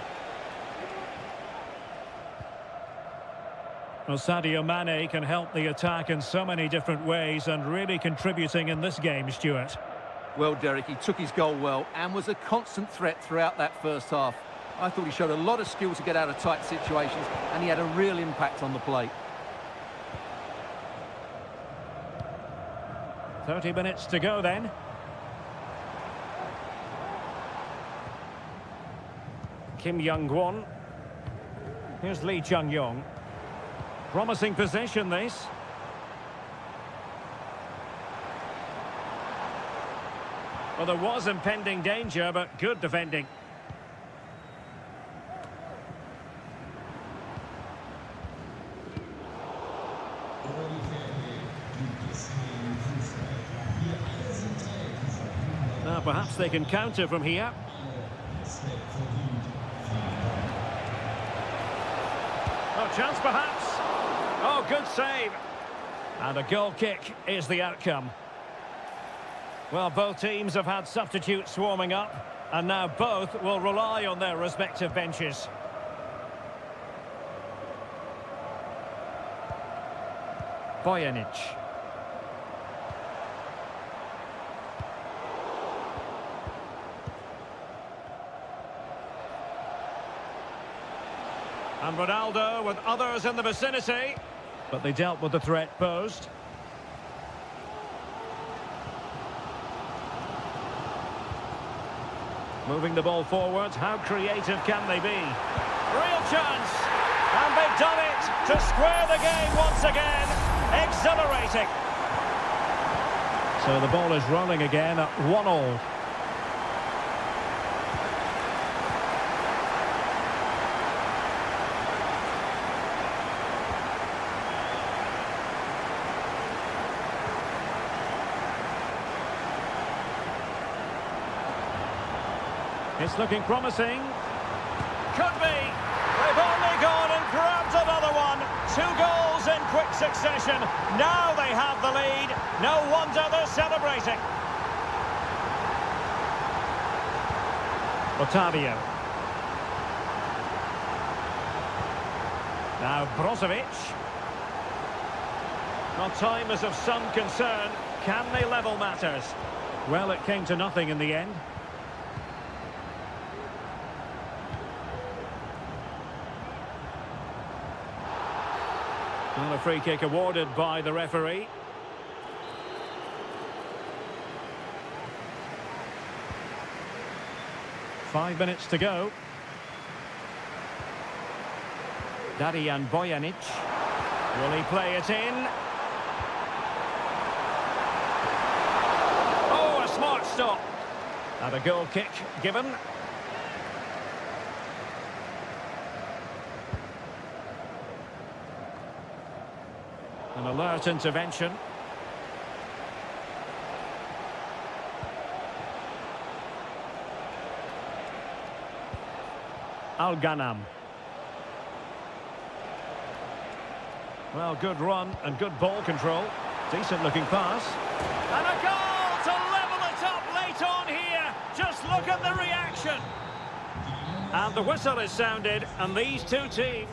Well, Sadio Mane can help the attack in so many different ways and really contributing in this game, Stuart. Well, Derek, he took his goal well and was a constant threat throughout that first half. I thought he showed a lot of skill to get out of tight situations, and he had a real impact on the play. 30 minutes to go then. Kim Young-won. Here's Lee Chung-yong. Promising possession, this. Well, there was impending danger, but good defending. Now, perhaps they can counter from here. Oh, chance perhaps. Oh, good save. And a goal kick is the outcome. Well, both teams have had substitutes warming up, and now both will rely on their respective benches. Bojanic. And Ronaldo with others in the vicinity. But they dealt with the threat posed. Moving the ball forward, how creative can they be? Real chance! And they've done it to square the game once again. Exhilarating. So the ball is rolling again at 1-1. It's looking promising. Could be. They've only gone and grabbed another one. 2 goals in quick succession. Now they have the lead. No wonder they're celebrating. Otavio. Now Brozovic. Well, time is of some concern. Can they level matters? Well, it came to nothing in the end. And a free kick awarded by the referee. Five minutes to go. Darijan Bojanic. Will he play it in? Oh, a smart stop. And a goal kick given. An alert intervention. Al-Ghanam. Well, good run and good ball control. Decent looking pass. And a goal to level it up late on here. Just look at the reaction. And the whistle is sounded, and these two teams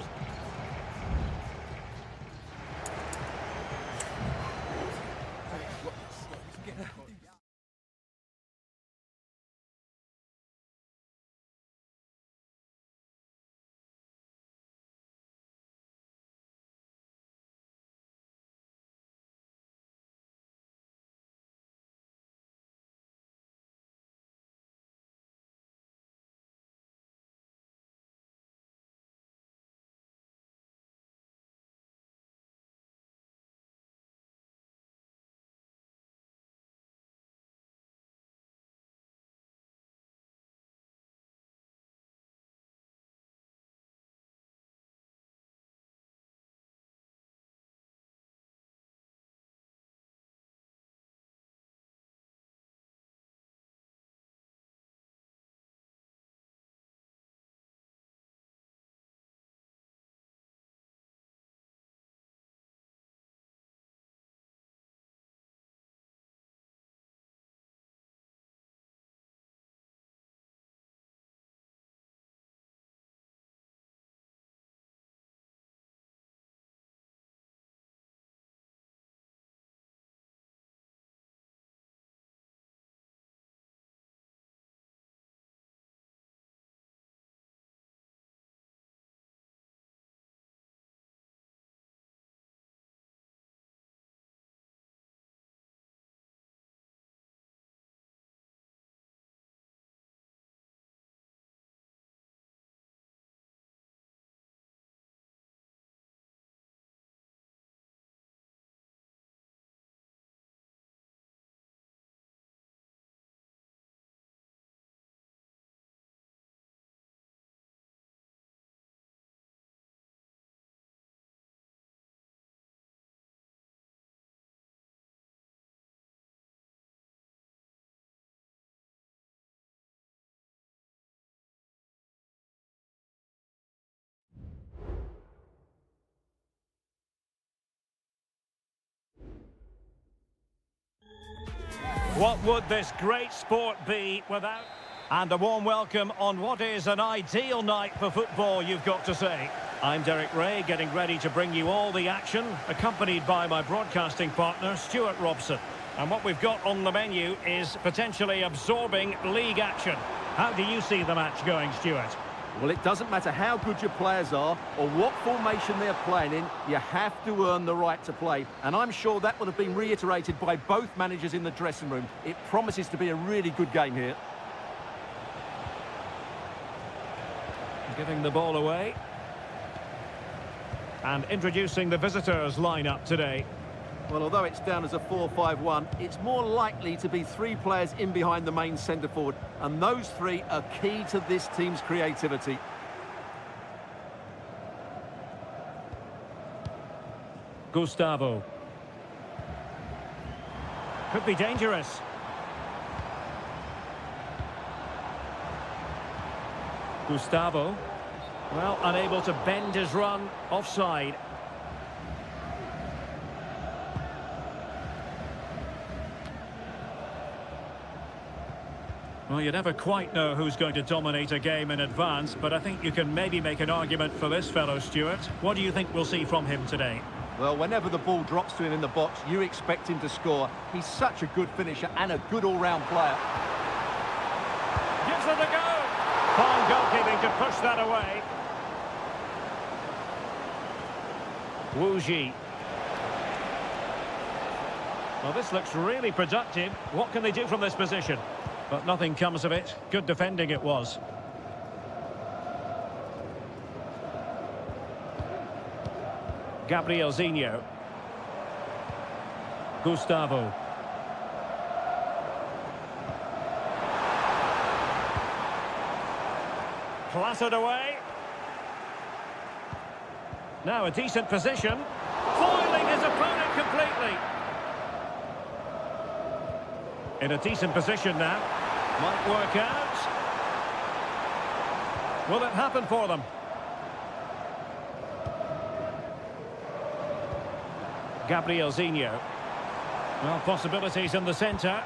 What would this great sport be without... And a warm welcome on what is an ideal night for football, you've got to say. I'm Derek Ray, getting ready to bring you all the action, accompanied by my broadcasting partner, Stuart Robson. And what we've got on the menu is potentially absorbing league action. How do you see the match going, Stuart? Well, it doesn't matter how good your players are or what formation they're playing in, you have to earn the right to play. And I'm sure that would have been reiterated by both managers in the dressing room. It promises to be a really good game here. Giving the ball away. And introducing the visitors' lineup today. Well, although it's down as a 4-5-1, it's more likely to be three players in behind the main centre forward, and those three are key to this team's creativity. Gustavo. Could be dangerous. Gustavo. Well, unable to bend his run. Offside. Well, you never quite know who's going to dominate a game in advance, but I think you can maybe make an argument for this fellow, Stuart. What do you think we'll see from him today? Well, whenever the ball drops to him in the box, you expect him to score. He's such a good finisher and a good all-round player. Gives it a go. Fine goalkeeping to push that away. Wu Ji. Well, this looks really productive. What can they do from this position? But nothing comes of it. Good defending it was. Gabrielzinho. Gustavo. Clattered away. Now a decent position. Foiling his opponent completely. In a decent position now. Might work out. Will it happen for them? Gabrielzinho. Well, possibilities in the centre.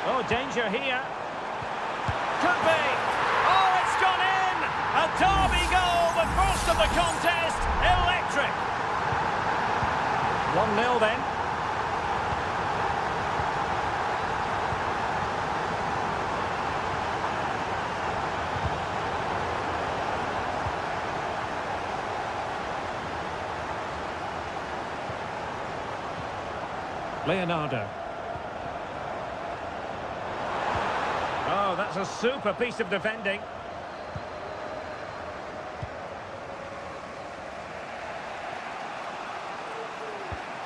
Oh, danger here. Could be. Oh, it's gone in! A derby goal, the first of the contest. Electric. 1-0 then. Leonardo. Oh, that's a super piece of defending.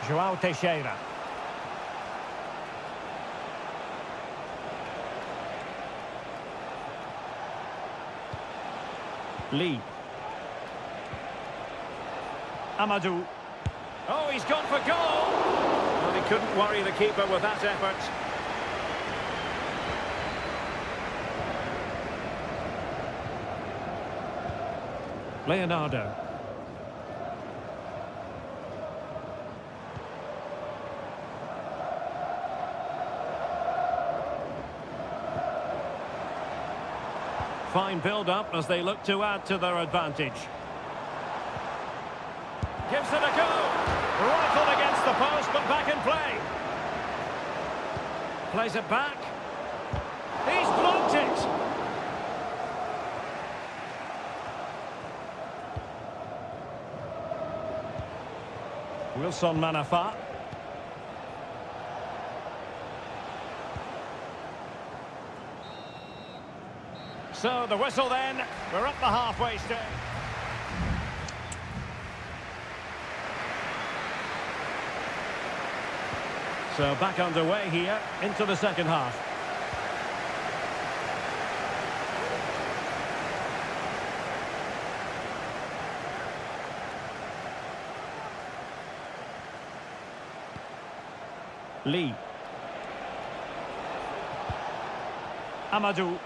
João Teixeira. Lee. Amadou. Oh, he's gone for goal. Well, he couldn't worry the keeper with that effort. Leonardo. Fine build-up as they look to add to their advantage. Gives it a go. Rifled against the post, but back in play. Plays it back. He's blocked it. Wilson Manafa. So the whistle then. We're at the halfway stage. So back underway here into the second half. Lee. Amadou.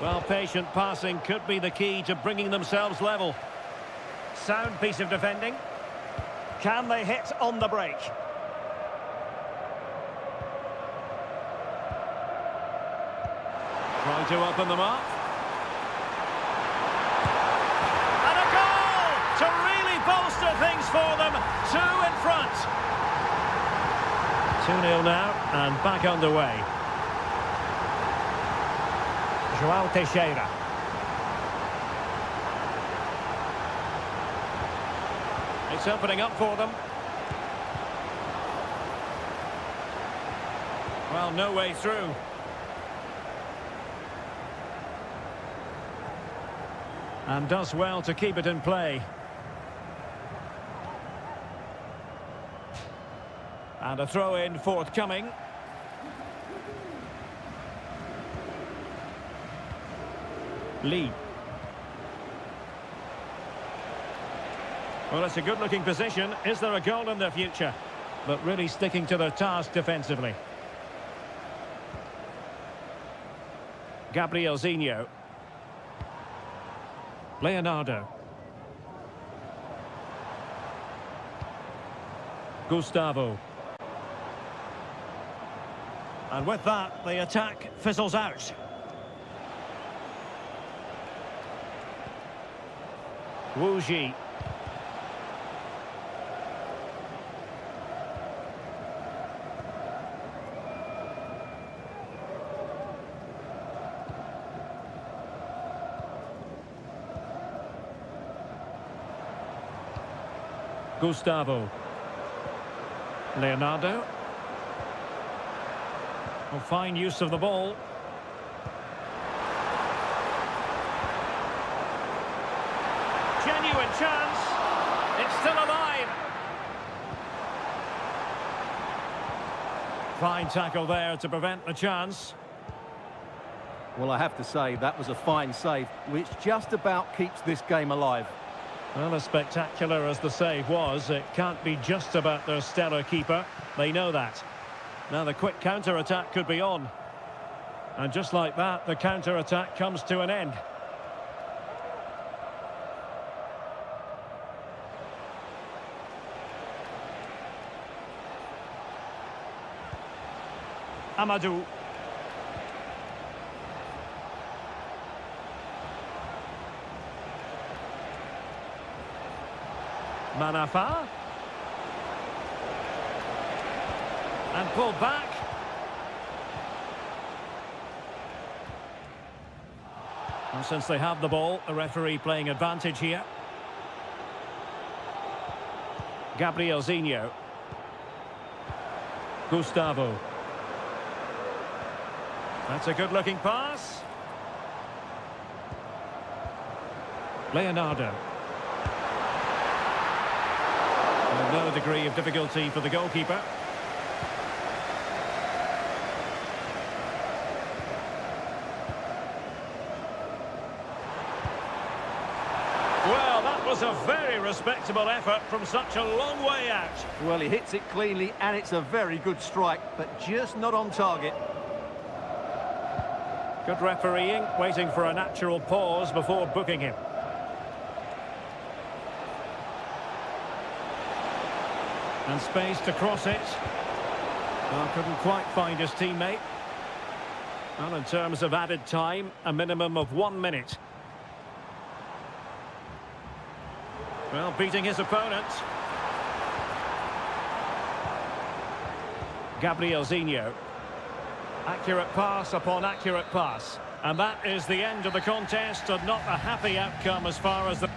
Well, patient passing could be the key to bringing themselves level. Sound piece of defending. Can they hit on the break? Trying to open them up. And a goal to really bolster things for them. 2 in front. 2-0 now and back underway. João Teixeira. It's opening up for them. Well, no way through. And does well to keep it in play. And a throw-in forthcoming. Lee. Well, it's a good-looking position. Is there a goal in their future? But really sticking to their task defensively. Gabrielzinho. Leonardo. Gustavo. And with that, the attack fizzles out. Wu Ji. Gustavo. Leonardo. Well, fine use of the ball. Genuine chance. It's still alive. Fine tackle there to prevent the chance. Well, I have to say, that was a fine save, which just about keeps this game alive. Well, as spectacular as the save was, it can't be just about their stellar keeper. They know that. Now the quick counter-attack could be on. And just like that, the counter-attack comes to an end. Amadou. Manafa. And pulled back. And since they have the ball, the referee playing advantage here. Gabrielzinho. Gustavo. That's a good-looking pass. Leonardo. With no degree of difficulty for the goalkeeper. Well, that was a very respectable effort from such a long way out. Well, he hits it cleanly, and it's a very good strike, but just not on target. Good refereeing, waiting for a natural pause before booking him. And space to cross it. Well, couldn't quite find his teammate. Well, in terms of added time, a minimum of 1 minute. Well, beating his opponent. Gabrielzinho. Accurate pass upon accurate pass. And that is the end of the contest, and not a happy outcome as far as the...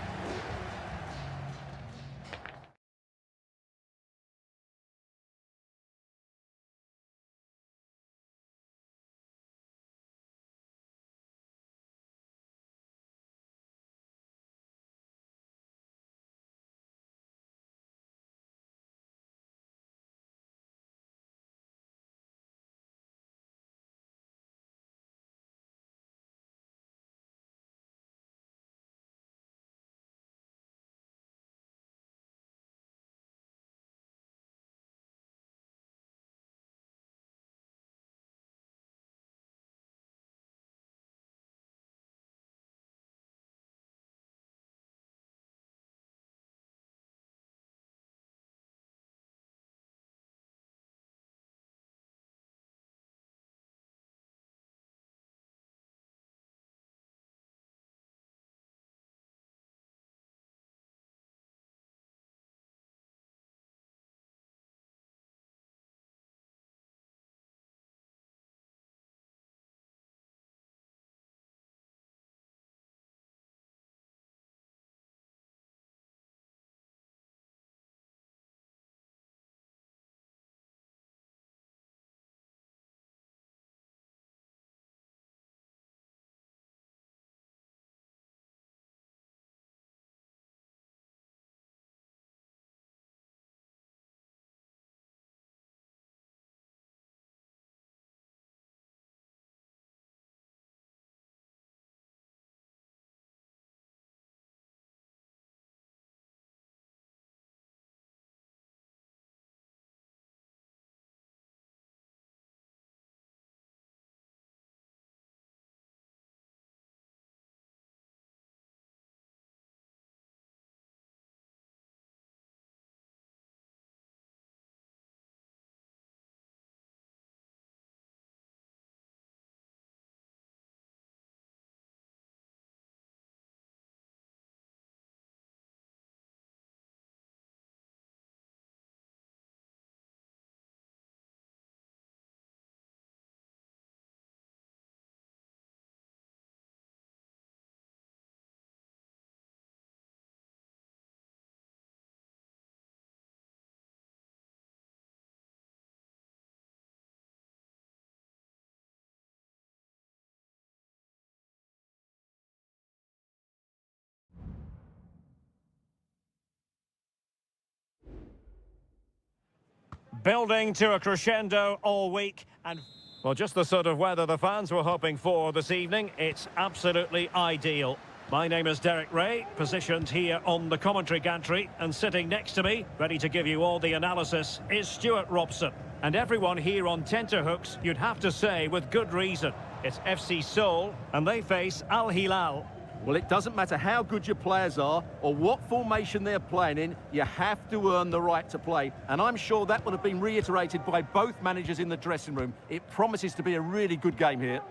Building to a crescendo all week, and well, just the sort of weather the fans were hoping for this evening. It's absolutely ideal. My name is Derek Ray, positioned here on the commentary gantry, and sitting next to me, ready to give you all the analysis, is Stuart Robson. And everyone here on tenterhooks, you'd have to say with good reason. It's FC Seoul, and they face Al Hilal. Well, it doesn't matter how good your players are or what formation they're playing in, you have to earn the right to play. And I'm sure that would have been reiterated by both managers in the dressing room. It promises to be a really good game here.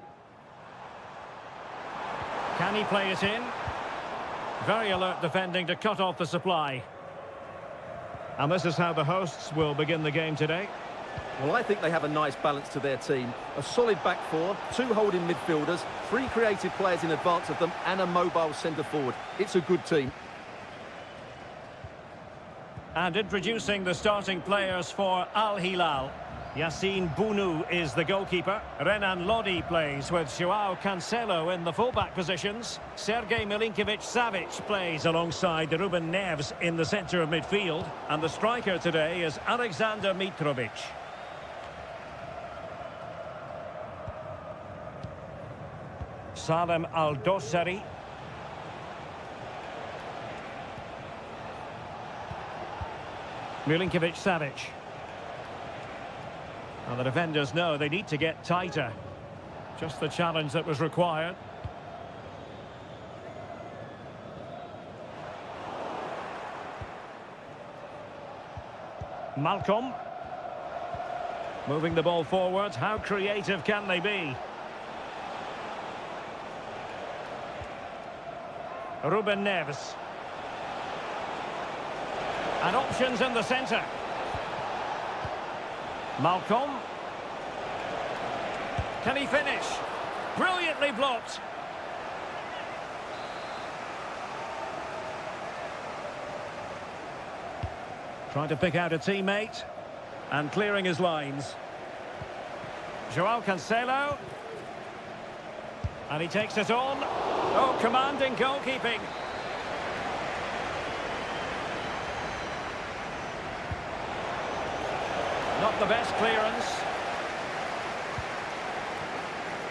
Can he play it in? Very alert defending to cut off the supply. And this is how the hosts will begin the game today. Well, I think they have a nice balance to their team. A solid back four, 2 holding midfielders, 3 creative players in advance of them, and a mobile centre-forward. It's a good team. And introducing the starting players for Al Hilal. Yassine Bounou is the goalkeeper. Renan Lodi plays with Joao Cancelo in the fullback positions. Sergej Milinkovic-Savic plays alongside Ruben Neves in the centre of midfield. And the striker today is Alexander Mitrovic. Salem Al-Dossari. Milinkovic-Savic. And the defenders know they need to get tighter. Just the challenge that was required. Malcolm. Moving the ball forward. How creative can they be? Ruben Neves. And options in the centre. Malcolm. Can he finish? Brilliantly blocked. Trying to pick out a teammate. And clearing his lines. Joao Cancelo. And he takes it on. Oh, commanding goalkeeping. Not the best clearance.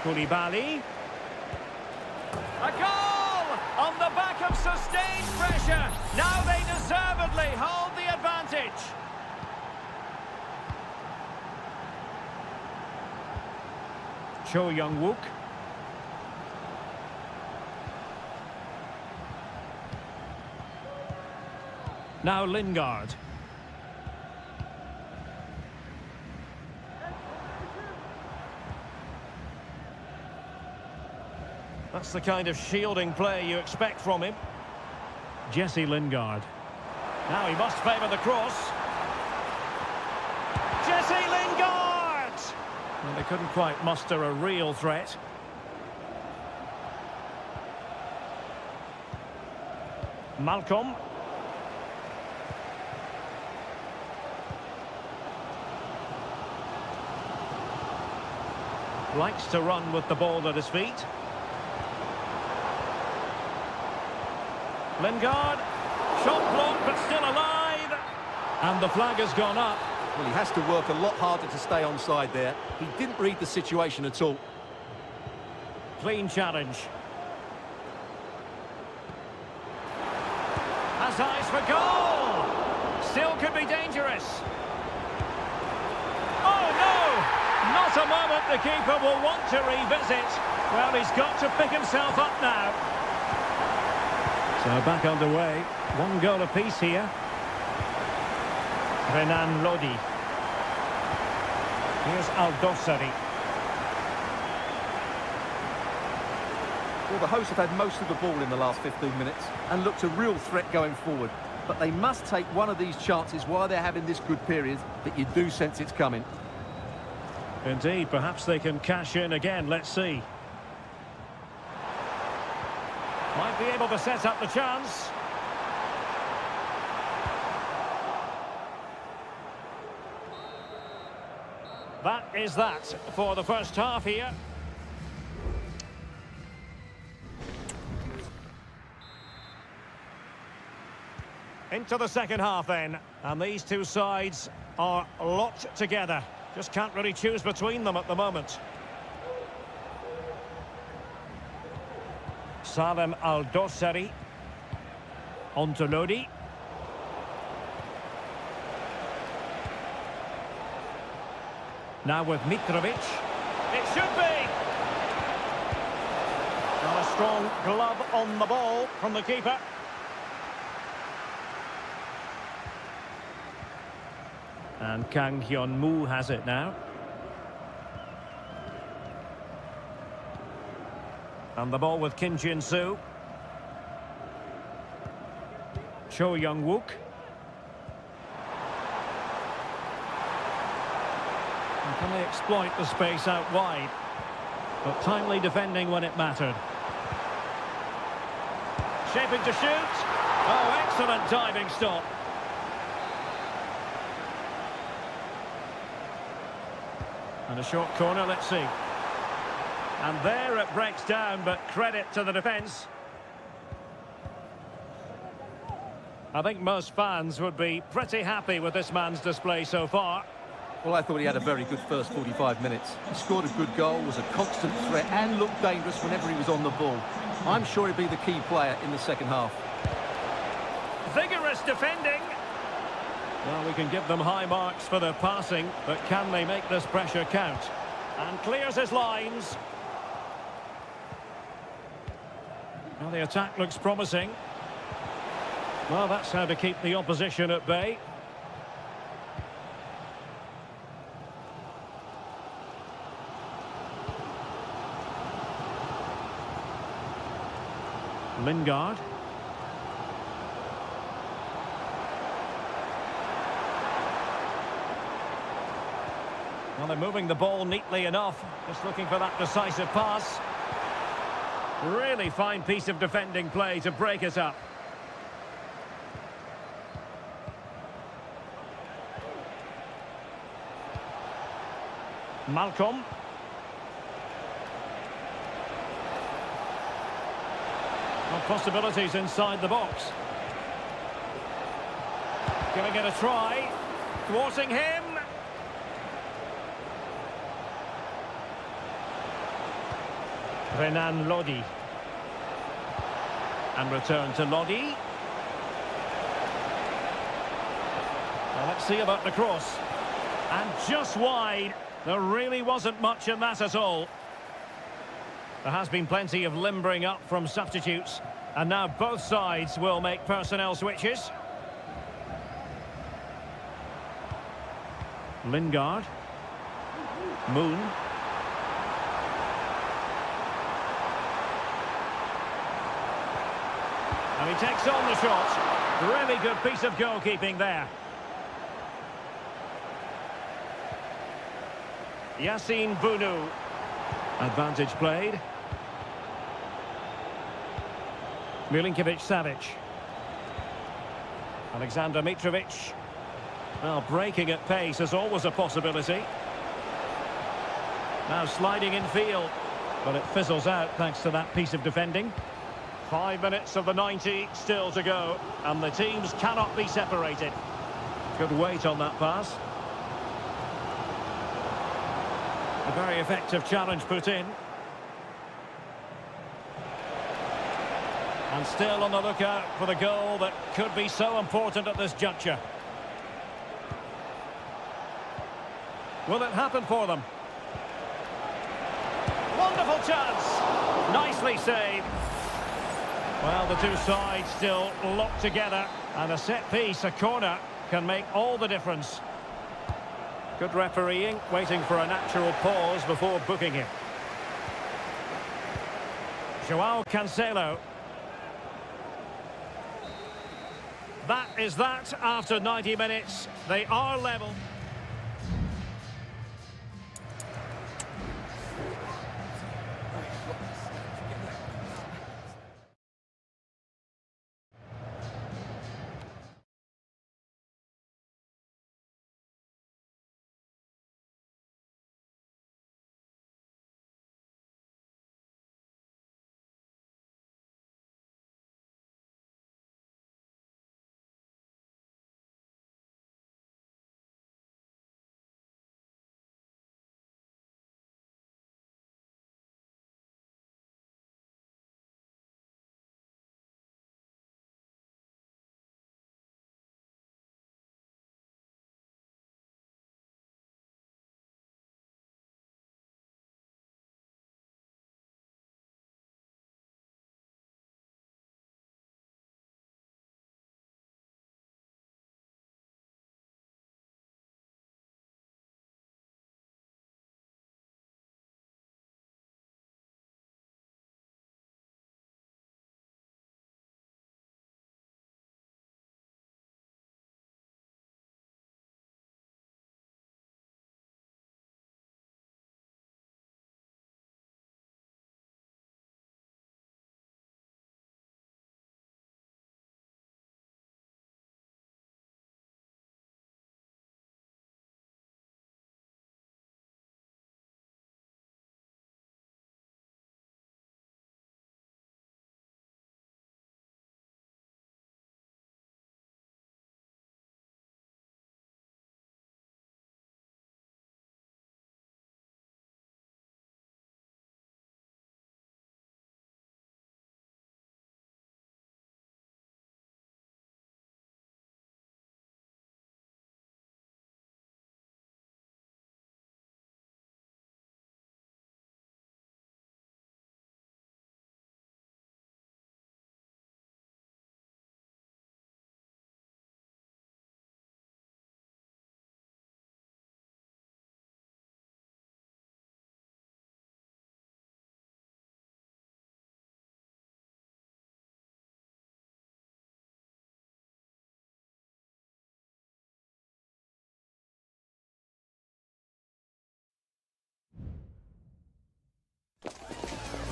Koulibaly. A goal! On the back of sustained pressure. Now they deservedly hold the advantage. Cho Young-wook. Now Lingard. That's the kind of shielding play you expect from him. Jesse Lingard. Now he must favour the cross. Jesse Lingard! Well, they couldn't quite muster a real threat. Malcolm. Likes to run with the ball at his feet. Lingard. Shot blocked, but still alive. And the flag has gone up. Well, he has to work a lot harder to stay onside there. He didn't read the situation at all. Clean challenge. Has eyes for goal. Still could be dangerous. Oh, no! Not a moment the keeper will want to revisit. Well, he's got to pick himself up now. So back underway. 1 goal apiece here. Renan Lodi. Here's Al-Dossari. Well, the hosts have had most of the ball in the last 15 minutes and looked a real threat going forward. But they must take one of these chances while they're having this good period that you do sense it's coming. Indeed, perhaps they can cash in again. Let's see. Might be able to set up the chance. That is that for the first half here. Into the second half then. And these two sides are locked together. Just can't really choose between them at the moment. Salem Al-Dossari. On to Lodi. Now with Mitrovic. It should be! And a strong glove on the ball from the keeper. And Kang Hyun-moo has it now. And the ball with Kim Jin-soo. Cho Young-wook. And can they exploit the space out wide? But timely defending when it mattered. Shaping to shoot. Oh, excellent diving stop. And a short corner, let's see. And there it breaks down, but credit to the defence. I think most fans would be pretty happy with this man's display so far. Well, I thought he had a very good first 45 minutes. He scored a good goal, was a constant threat, and looked dangerous whenever he was on the ball. I'm sure he'll be the key player in the second half. Vigorous defending. Well, we can give them high marks for their passing, but can they make this pressure count? And clears his lines. Well, the attack looks promising. Well, that's how to keep the opposition at bay. Lingard. Well, they're moving the ball neatly enough. Just looking for that decisive pass. Really fine piece of defending play to break it up. Malcolm. Well, possibilities inside the box. Giving it a try. Thwarting him. Renan Lodi. And return to Lodi. Well, let's see about the cross. And just wide. There really wasn't much in that at all. There has been plenty of limbering up from substitutes. And now both sides will make personnel switches. Lingard. Moon. And he takes on the shot. Really good piece of goalkeeping there. Yassine Bounou. Advantage played. Milinkovic-Savic. Alexander Mitrovic. Well, breaking at pace is always a possibility. Now sliding in field. But it fizzles out thanks to that piece of defending. 5 minutes of the 90 still to go. And the teams cannot be separated. Good weight on that pass. A very effective challenge put in. And still on the lookout for the goal that could be so important at this juncture. Will it happen for them? Wonderful chance! Nicely saved. Well, the two sides still locked together. And a set piece, a corner, can make all the difference. Good refereeing, waiting for a natural pause before booking him. Joao Cancelo. That is that after 90 minutes. They are level.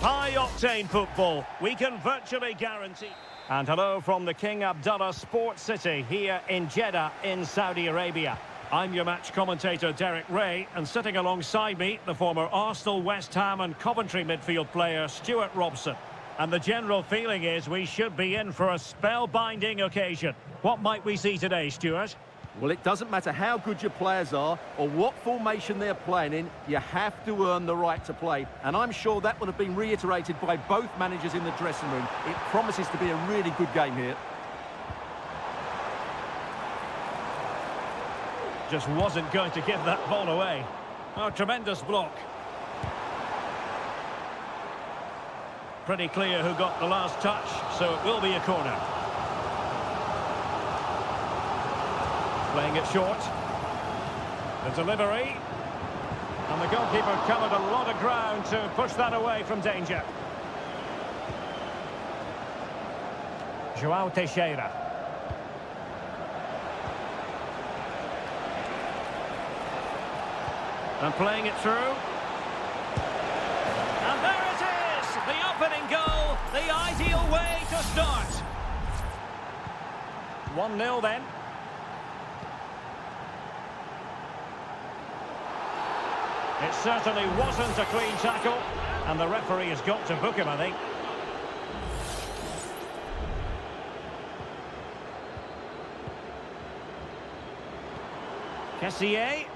High-octane football, we can virtually guarantee. And hello from the King Abdullah Sports City here in Jeddah in Saudi Arabia. I'm your match commentator Derek Ray, and sitting alongside me, the former Arsenal, West Ham and Coventry midfield player Stuart Robson. And the general feeling is we should be in for a spellbinding occasion. What might we see today, Stuart? Well, it doesn't matter how good your players are or what formation they're playing in, you have to earn the right to play. And I'm sure that would have been reiterated by both managers in the dressing room. It promises to be a really good game here. Just wasn't going to give that ball away. Oh, tremendous block. Pretty clear who got the last touch, so it will be a corner. Playing it short. The delivery. And the goalkeeper covered a lot of ground to push that away from danger. João Teixeira. And playing it through. And there it is! The opening goal, the ideal way to start. 1-0 then. It certainly wasn't a clean tackle, and the referee has got to book him, I think. Kessié.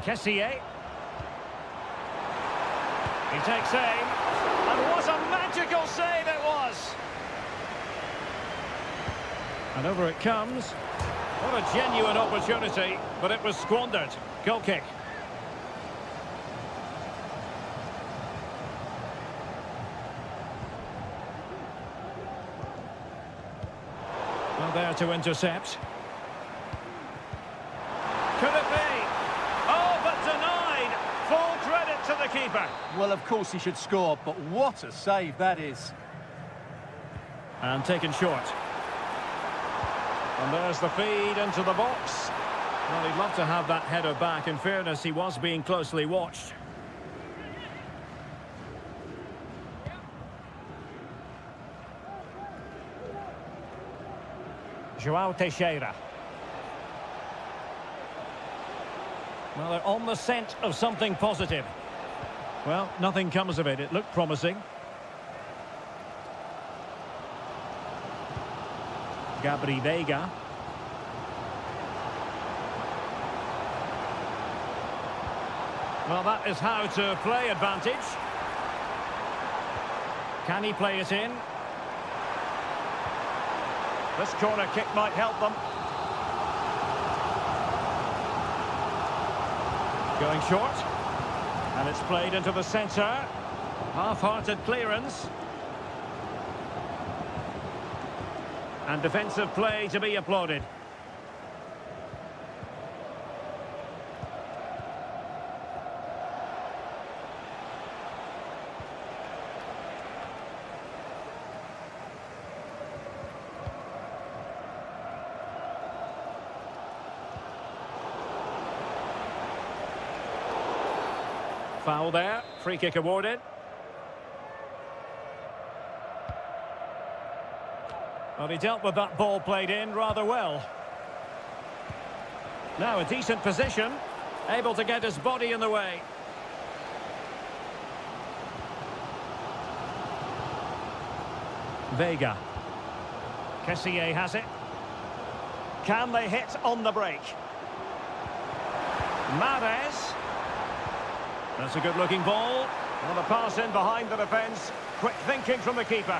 Kessié. He takes aim, and what a magical save it was! And over it comes. What a genuine opportunity, but it was squandered. Goal kick. Well, there to intercept. Could it be? Oh, but denied. Full credit to the keeper. Well, of course he should score, but what a save that is. And taken short. And there's the feed into the box. Well, he'd love to have that header back. In fairness, he was being closely watched. João Teixeira. Well, they're on the scent of something positive. Well, nothing comes of it. It looked promising. Gabri Veiga. Well, that is how to play advantage. Can he play it in? This corner kick might help them. Going short. And it's played into the centre. Half-hearted clearance. And defensive play to be applauded. Foul there, free kick awarded. Well, he dealt with that ball played in rather well. Now a decent position, able to get his body in the way. Veiga. Kessié has it. Can they hit on the break? Mahrez. That's a good-looking ball. Well, the pass in behind the defence. Quick thinking from the keeper.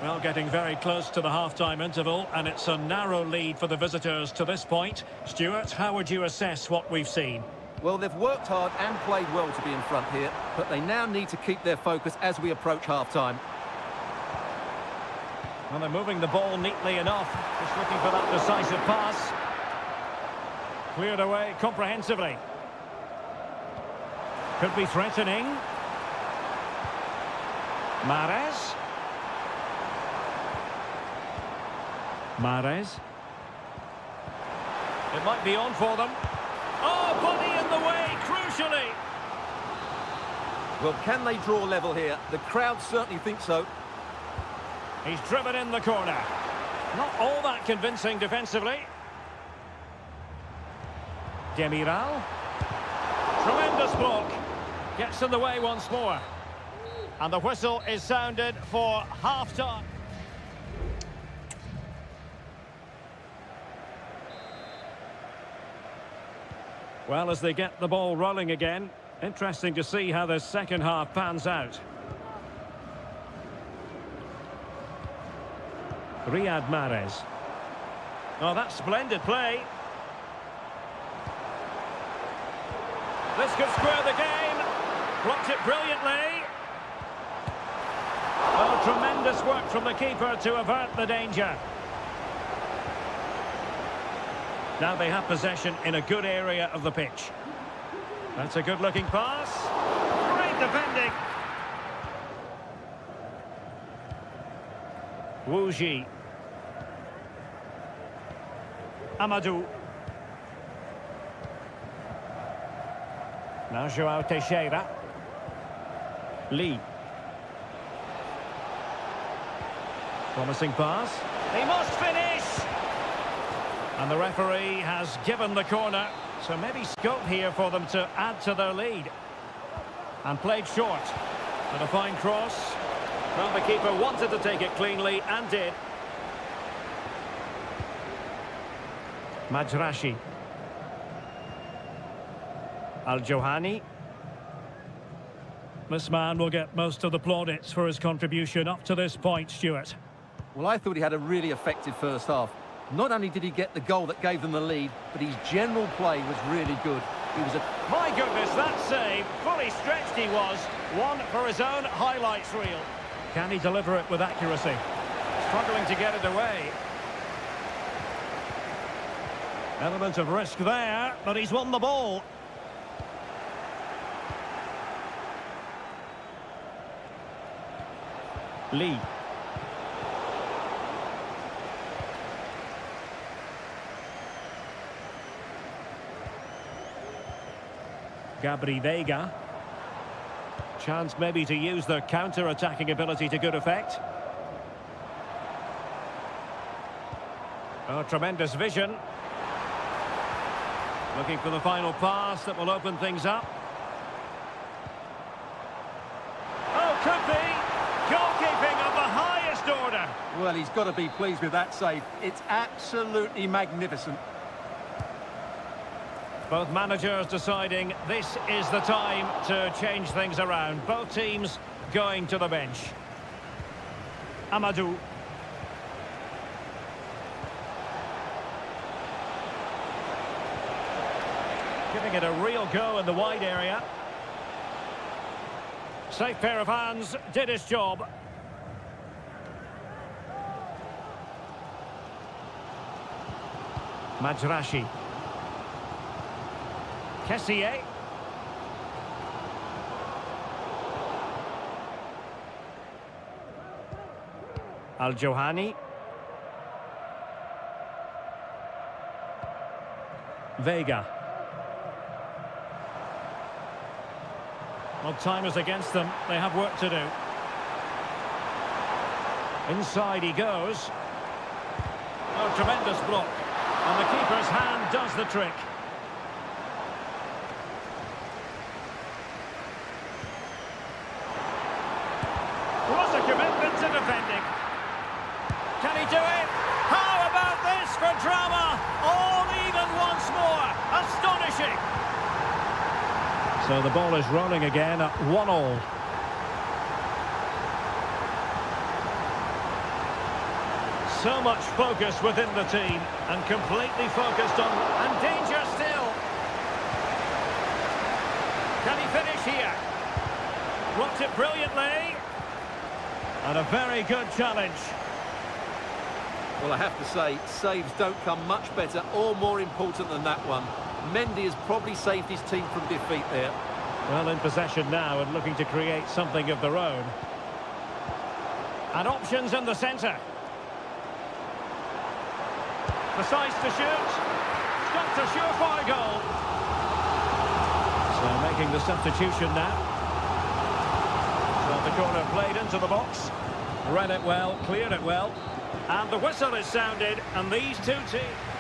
Well, getting very close to the half-time interval, and it's a narrow lead for the visitors to this point. Stuart, how would you assess what we've seen? Well, they've worked hard and played well to be in front here, but they now need to keep their focus as we approach half-time. Well, they're moving the ball neatly enough. Just looking for that decisive pass. Cleared away comprehensively. Could be threatening. Mahrez. Mahrez. It might be on for them. Oh, body in the way, crucially. Well, can they draw level here? The crowd certainly think so. He's driven in the corner. Not all that convincing defensively. Demiral. Tremendous block. Gets in the way once more. And the whistle is sounded for half-time. Well, as they get the ball rolling again, interesting to see how the second half pans out. Riyad Mahrez. Oh, that's splendid play. This could square the game. Blocked it brilliantly. Oh, tremendous work from the keeper to avert the danger. Now they have possession in a good area of the pitch. That's a good-looking pass. Great defending. Wu Ji. Amadou. Now João Teixeira. Lee. Promising pass. He must finish! And the referee has given the corner, so maybe scope here for them to add to their lead. And played short. And a fine cross. Well, the keeper wanted to take it cleanly and did. Majrashi. Al-Johani. This man will get most of the plaudits for his contribution up to this point, Stuart. Well, I thought he had a really effective first half. Not only did he get the goal that gave them the lead, but his general play was really good. He was a... My goodness, that save. Fully stretched he was. One for his own highlights reel. Can he deliver it with accuracy? Struggling to get it away. Element of risk there, but he's won the ball. Lee. Gabri Veiga. Chance maybe to use their counter-attacking ability to good effect. Oh, tremendous vision. Looking for the final pass that will open things up. Oh, could be. Goalkeeping of the highest order. Well, he's got to be pleased with that save. It's absolutely magnificent. Both managers deciding this is the time to change things around. Both teams going to the bench. Amadou. Giving it a real go in the wide area. Safe pair of hands, did his job. Majrashi. Kessié. Al-Johani. Veiga. Well, time is against them. They have work to do. Inside he goes. Oh, tremendous block. And the keeper's hand does the trick. Was a commitment to defending. Can he do it? How about this for drama? All even once more. Astonishing. So the ball is rolling again at 1-1. So much focus within the team and completely focused on... And danger still. Can he finish here? Blocked it brilliantly. And a very good challenge. Well, I have to say, saves don't come much better or more important than that one. Mendy has probably saved his team from defeat there. Well, in possession now and looking to create something of their own. And options in the centre. Decides to shoot. Stopped a surefire goal. So making the substitution now. So the corner played into the box. Read it well, cleared it well. And the whistle is sounded, and these two teams...